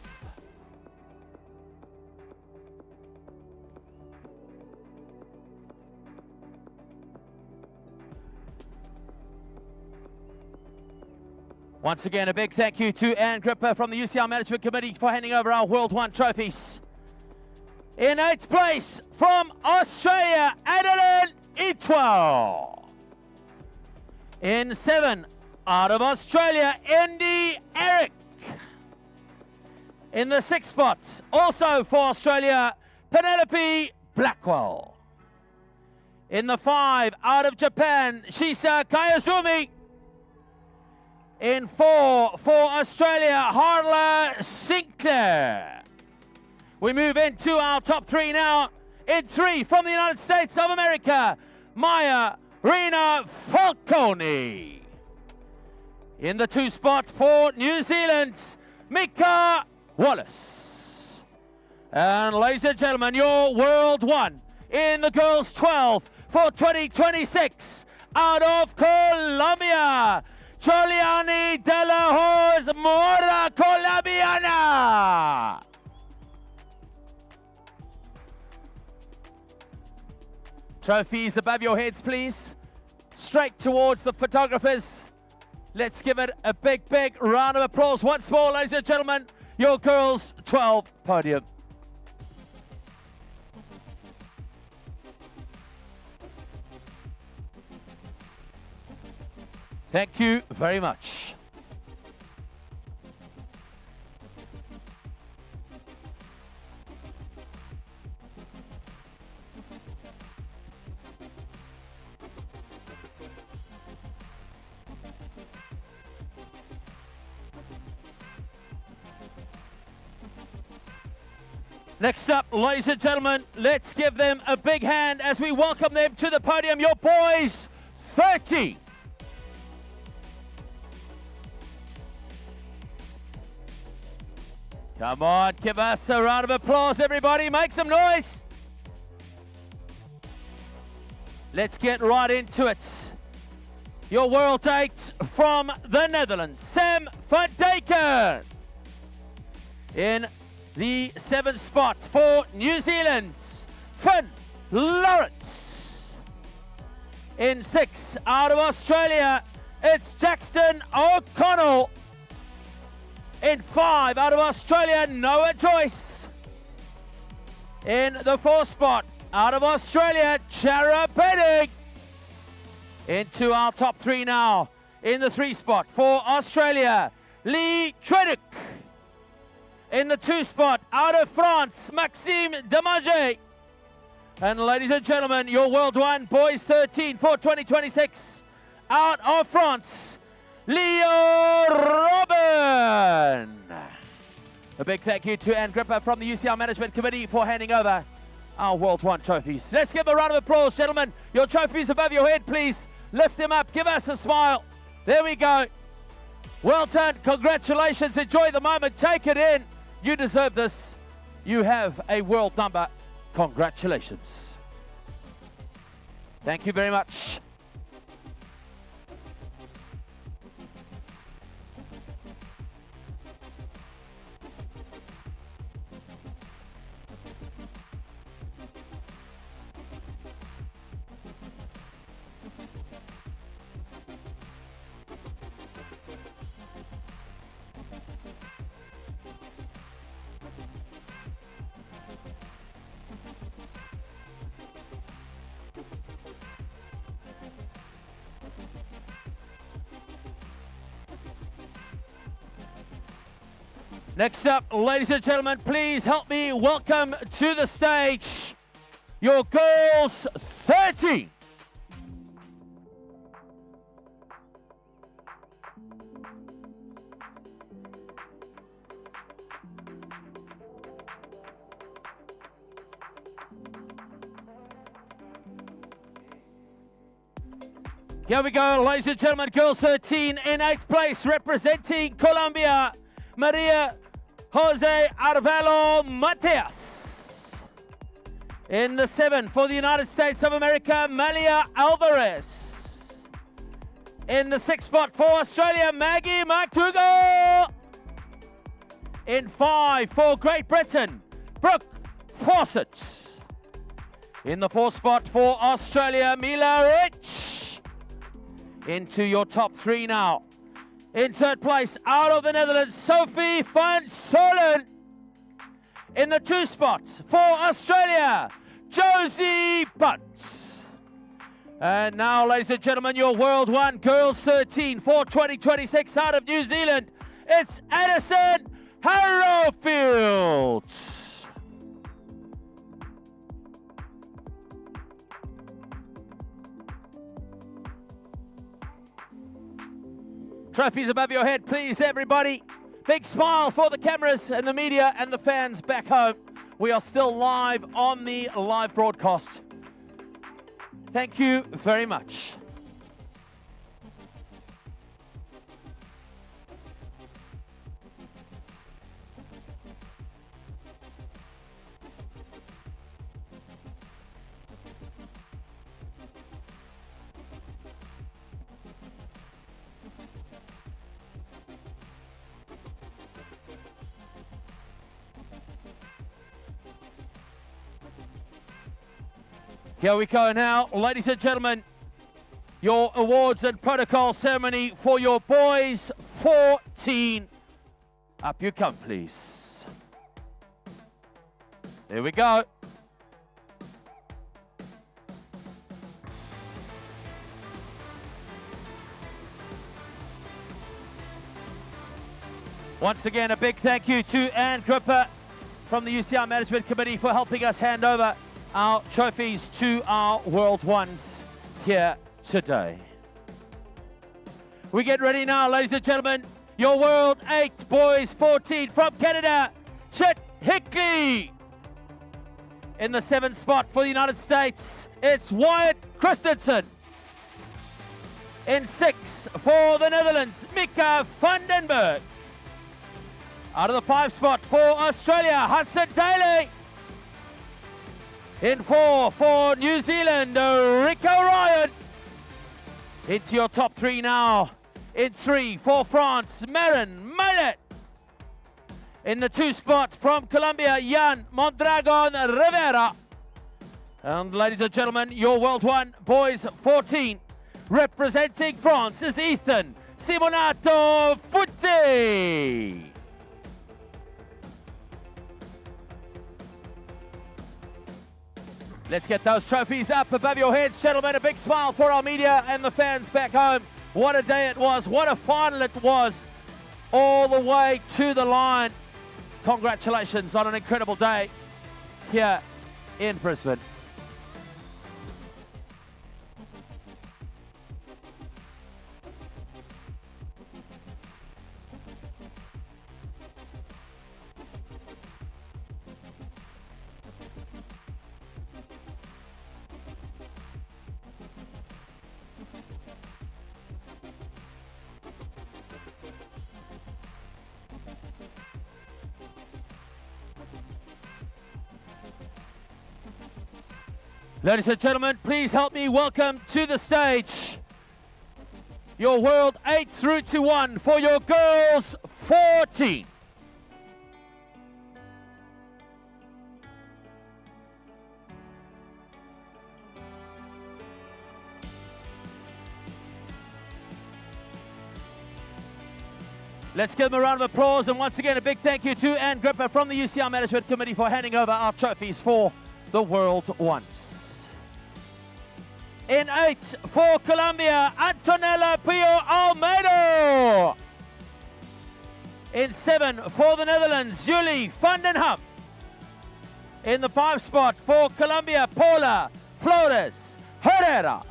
Once again, a big thank you to Anne Gripper from the UCI Management Committee for handing over our World 1 trophies. In 8th place from Australia, Adeline Itwell. In 7, out of Australia, Andy Eric. In the 6th spot, also for Australia, Penelope Blackwell. In the 5, out of Japan, Shisa Kayasumi. In 4, for Australia, Harla Sinclair. We move into our top 3 now. In 3, from the United States of America, Maya Rena Falcone. In the 2 spot for New Zealand, Mika Wallace. And ladies and gentlemen, your World 1 in the girls 12 for 2026, out of Colombia, Juliani de la Hoz Mora Colombiana. Trophies above your heads, please. Straight towards the photographers. Let's give it a big, big round of applause once more, ladies and gentlemen. Your girls 12 podium. Thank you very much. Next up, ladies and gentlemen, let's give them a big hand as we welcome them to the podium. Your boys 30. Come on, give us a round of applause, everybody. Make some noise. Let's get right into it. Your World 8 from the Netherlands, Sam van Dijken. In the 7th spot for New Zealand, Finn Lawrence. In 6, out of Australia, it's Jackson O'Connell. In 5, out of Australia, Noah Joyce. In the 4th spot, out of Australia, Chara Penning. Into our top 3 now. In the 3 spot for Australia, Lee Tredic. In the 2 spot, out of France, Maxime Demanger. And ladies and gentlemen, your World 1 Boys 13 for 2026, out of France, Leo Robin. A big thank you to Anne Gripper from the UCI Management Committee for handing over our World 1 trophies. Let's give a round of applause, gentlemen. Your trophies above your head, please. Lift them up, give us a smile. There we go. Well done, congratulations, enjoy the moment, take it in. You deserve this. You have a world number. Congratulations. Thank you very much. Next up, ladies and gentlemen, please help me welcome to the stage your girls 13. Here we go, ladies and gentlemen, girls 13 in 8th place, representing Colombia, Maria Jose Arvelo Mateas. In the 7 for the United States of America, Malia Alvarez. In the 6th spot for Australia, Maggie McDougall. In 5 for Great Britain, Brooke Fawcett. In the 4th spot for Australia, Mila Rich. Into your top 3 now. In 3rd place, out of the Netherlands, Sophie van Solen. In the 2 spot for Australia, Josie Butt. And now, ladies and gentlemen, your World 1 Girls 13 for 2026 out of New Zealand. It's Addison Harrowfield. Trophies above your head, please, everybody. Big smile for the cameras and the media and the fans back home. We are still live on the live broadcast. Thank you very much. Here we go now, ladies and gentlemen, your awards and protocol ceremony for your boys 14. Up you come, please. There we go. Once again, a big thank you to Anne Gripper from the UCI Management Committee for helping us hand over our trophies to our World Ones here today. We get ready now, ladies and gentlemen. Your World 8 Boys 14 from Canada, Chet Hickley. In the 7th spot for the United States, it's Wyatt Christensen. In 6 for the Netherlands, Mika Vandenberg. Out of the 5 spot for Australia, Hudson Daly. In 4 for New Zealand, Rico Ryan. Into your top 3 now. In 3 for France, Marin Millet. In the 2 spot from Colombia, Jan Mondragon Rivera. And ladies and gentlemen, your World 1 Boys 14. Representing France is Ethan Simonato Futi. Let's get those trophies up above your heads, gentlemen. A big smile for our media and the fans back home. What a day it was. What a final it was. all the way to the line. Congratulations on an incredible day here in Brisbane. Ladies and gentlemen, please help me welcome to the stage your World 8 through to 1 for your girls 14. Let's give them a round of applause, and once again a big thank you to Anne Gripper from the UCI Management Committee for handing over our trophies for the World Ones. In 8 for Colombia, Antonella Pio Almeida. In 7 for the Netherlands, Julie van den Ham. In the 5 spot for Colombia, Paula Flores Herrera.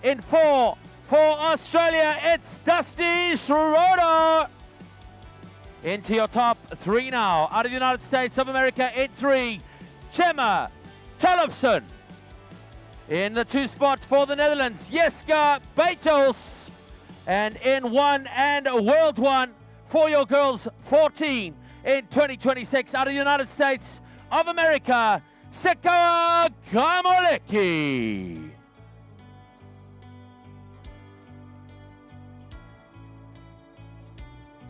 In 4 for Australia, it's Dusty Schroeder. Into your top 3 now. Out of the United States of America, in 3, Gemma Tollefson. In the 2 spot for the Netherlands, Jeska Beitels. And in 1 and World 1 for your girls 14 in 2026 out of the United States of America, Seka Gamolecki.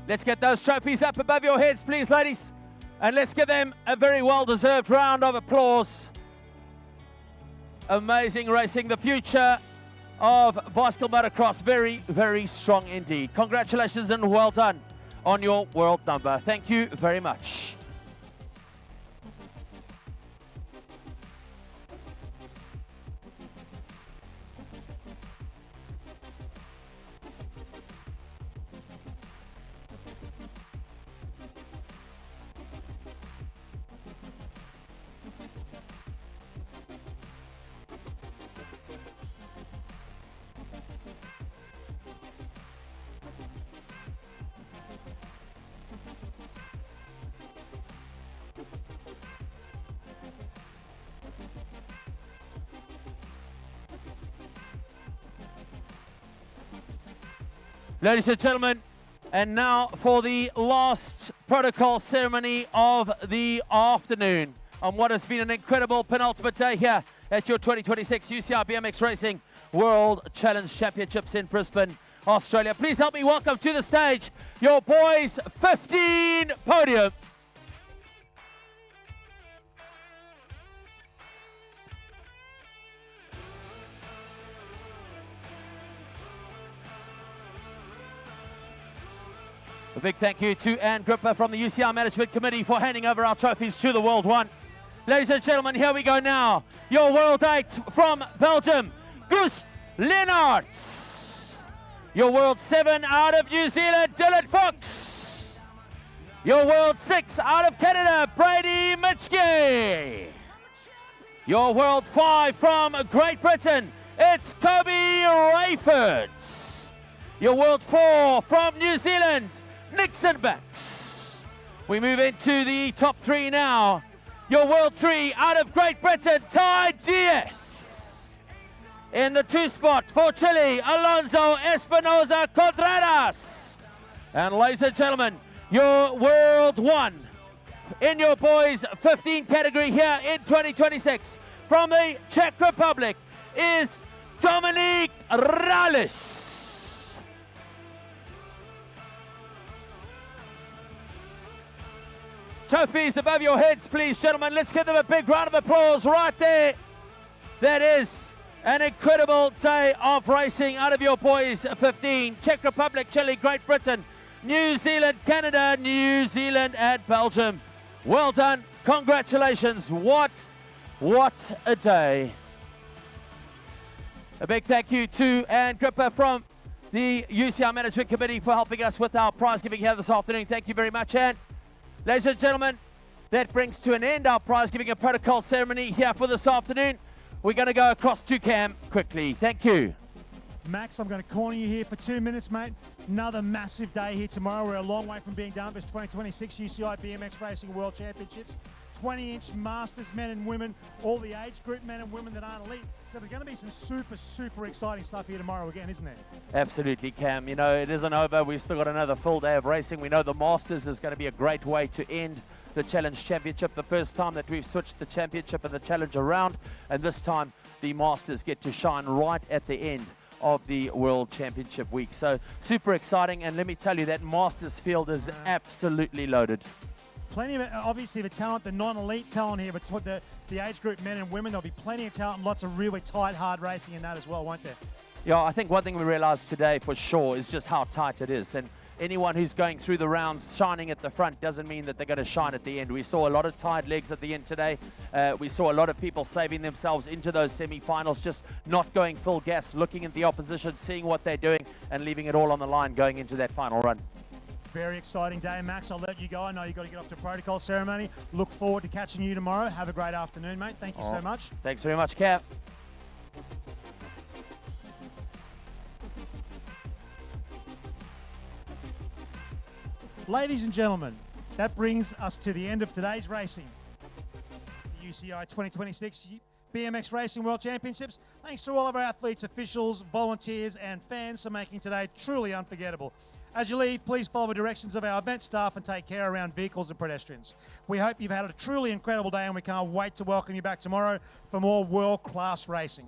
Let's get those trophies up above your heads, please, ladies. And let's give them a very well-deserved round of applause. Amazing racing, the future of bicycle motocross, very, very strong indeed. Congratulations and well done on your world number. Thank you very much. Ladies and gentlemen, and now for the last protocol ceremony of the afternoon on what has been an incredible penultimate day here at your 2026 UCI BMX Racing World Challenge Championships in Brisbane, Australia. Please help me welcome to the stage your boys 15 podium. A big thank you to Anne Gripper from the UCI Management Committee for handing over our trophies to the World 1. Ladies and gentlemen, here we go now. Your World 8 from Belgium, Guus Leenaerts. Your World 7 out of New Zealand, Dylan Fox. Your World 6 out of Canada, Brady Mitchke. Your World 5 from Great Britain, it's Kobe Rayford. Your World 4 from New Zealand, Nixon Backs. We move into the top 3 now. Your World 3 out of Great Britain, Ty Diaz. In the 2 spot for Chile, Alonso Espinosa Contreras. And ladies and gentlemen, your World 1 in your boys 15 category here in 2026 from the Czech Republic is Dominic Rallis. Trophies above your heads, please, gentlemen. Let's give them a big round of applause right there. That is an incredible day of racing out of your boys 15. Czech Republic, Chile, Great Britain, New Zealand, Canada, New Zealand, and Belgium. Well done. Congratulations. What a day. A big thank you to Anne Gripper from the UCI Management Committee for helping us with our prize giving here this afternoon. Thank you very much. And ladies and gentlemen, that brings to an end our prize giving and protocol ceremony here for this afternoon. We're going to go across to Cam quickly. Thank you. Max, I'm going to corner you here for 2 minutes, mate. Another massive day here tomorrow. We're a long way from being done. It's 2026 UCI BMX Racing World Championships. 20-inch masters, men and women, all the age group men and women that aren't elite. So there's going to be some super exciting stuff here tomorrow again, isn't there? Absolutely, Cam. You know, it isn't over. We've still got another full day of racing. We know the Masters is going to be a great way to end the Challenge Championship. The first time that we've switched the Championship and the Challenge around, and this time the Masters get to shine right at the end of the World Championship week. So super exciting, and let me tell you, that Masters field is absolutely loaded. Plenty of, obviously, the talent, the non-elite talent here, but the age group men and women, there'll be plenty of talent and lots of really tight, hard racing in that as well, won't there? Yeah, I think one thing we realized today for sure is just how tight it is. And anyone who's going through the rounds shining at the front doesn't mean that they're going to shine at the end. We saw a lot of tired legs at the end today. We saw a lot of people saving themselves into those semi-finals, just not going full gas, looking at the opposition, seeing what they're doing, and leaving it all on the line going into that final run. Very exciting day, Max. I'll let you go. I know you've got to get off to protocol ceremony. Look forward to catching you tomorrow. Have a great afternoon, mate. Thank you so much. Thanks very much, Cap. Ladies and gentlemen, that brings us to the end of today's racing. The UCI 2026 BMX Racing World Championships. Thanks to all of our athletes, officials, volunteers, and fans for making today truly unforgettable. As you leave, please follow the directions of our event staff and take care around vehicles and pedestrians. We hope you've had a truly incredible day, and we can't wait to welcome you back tomorrow for more world-class racing.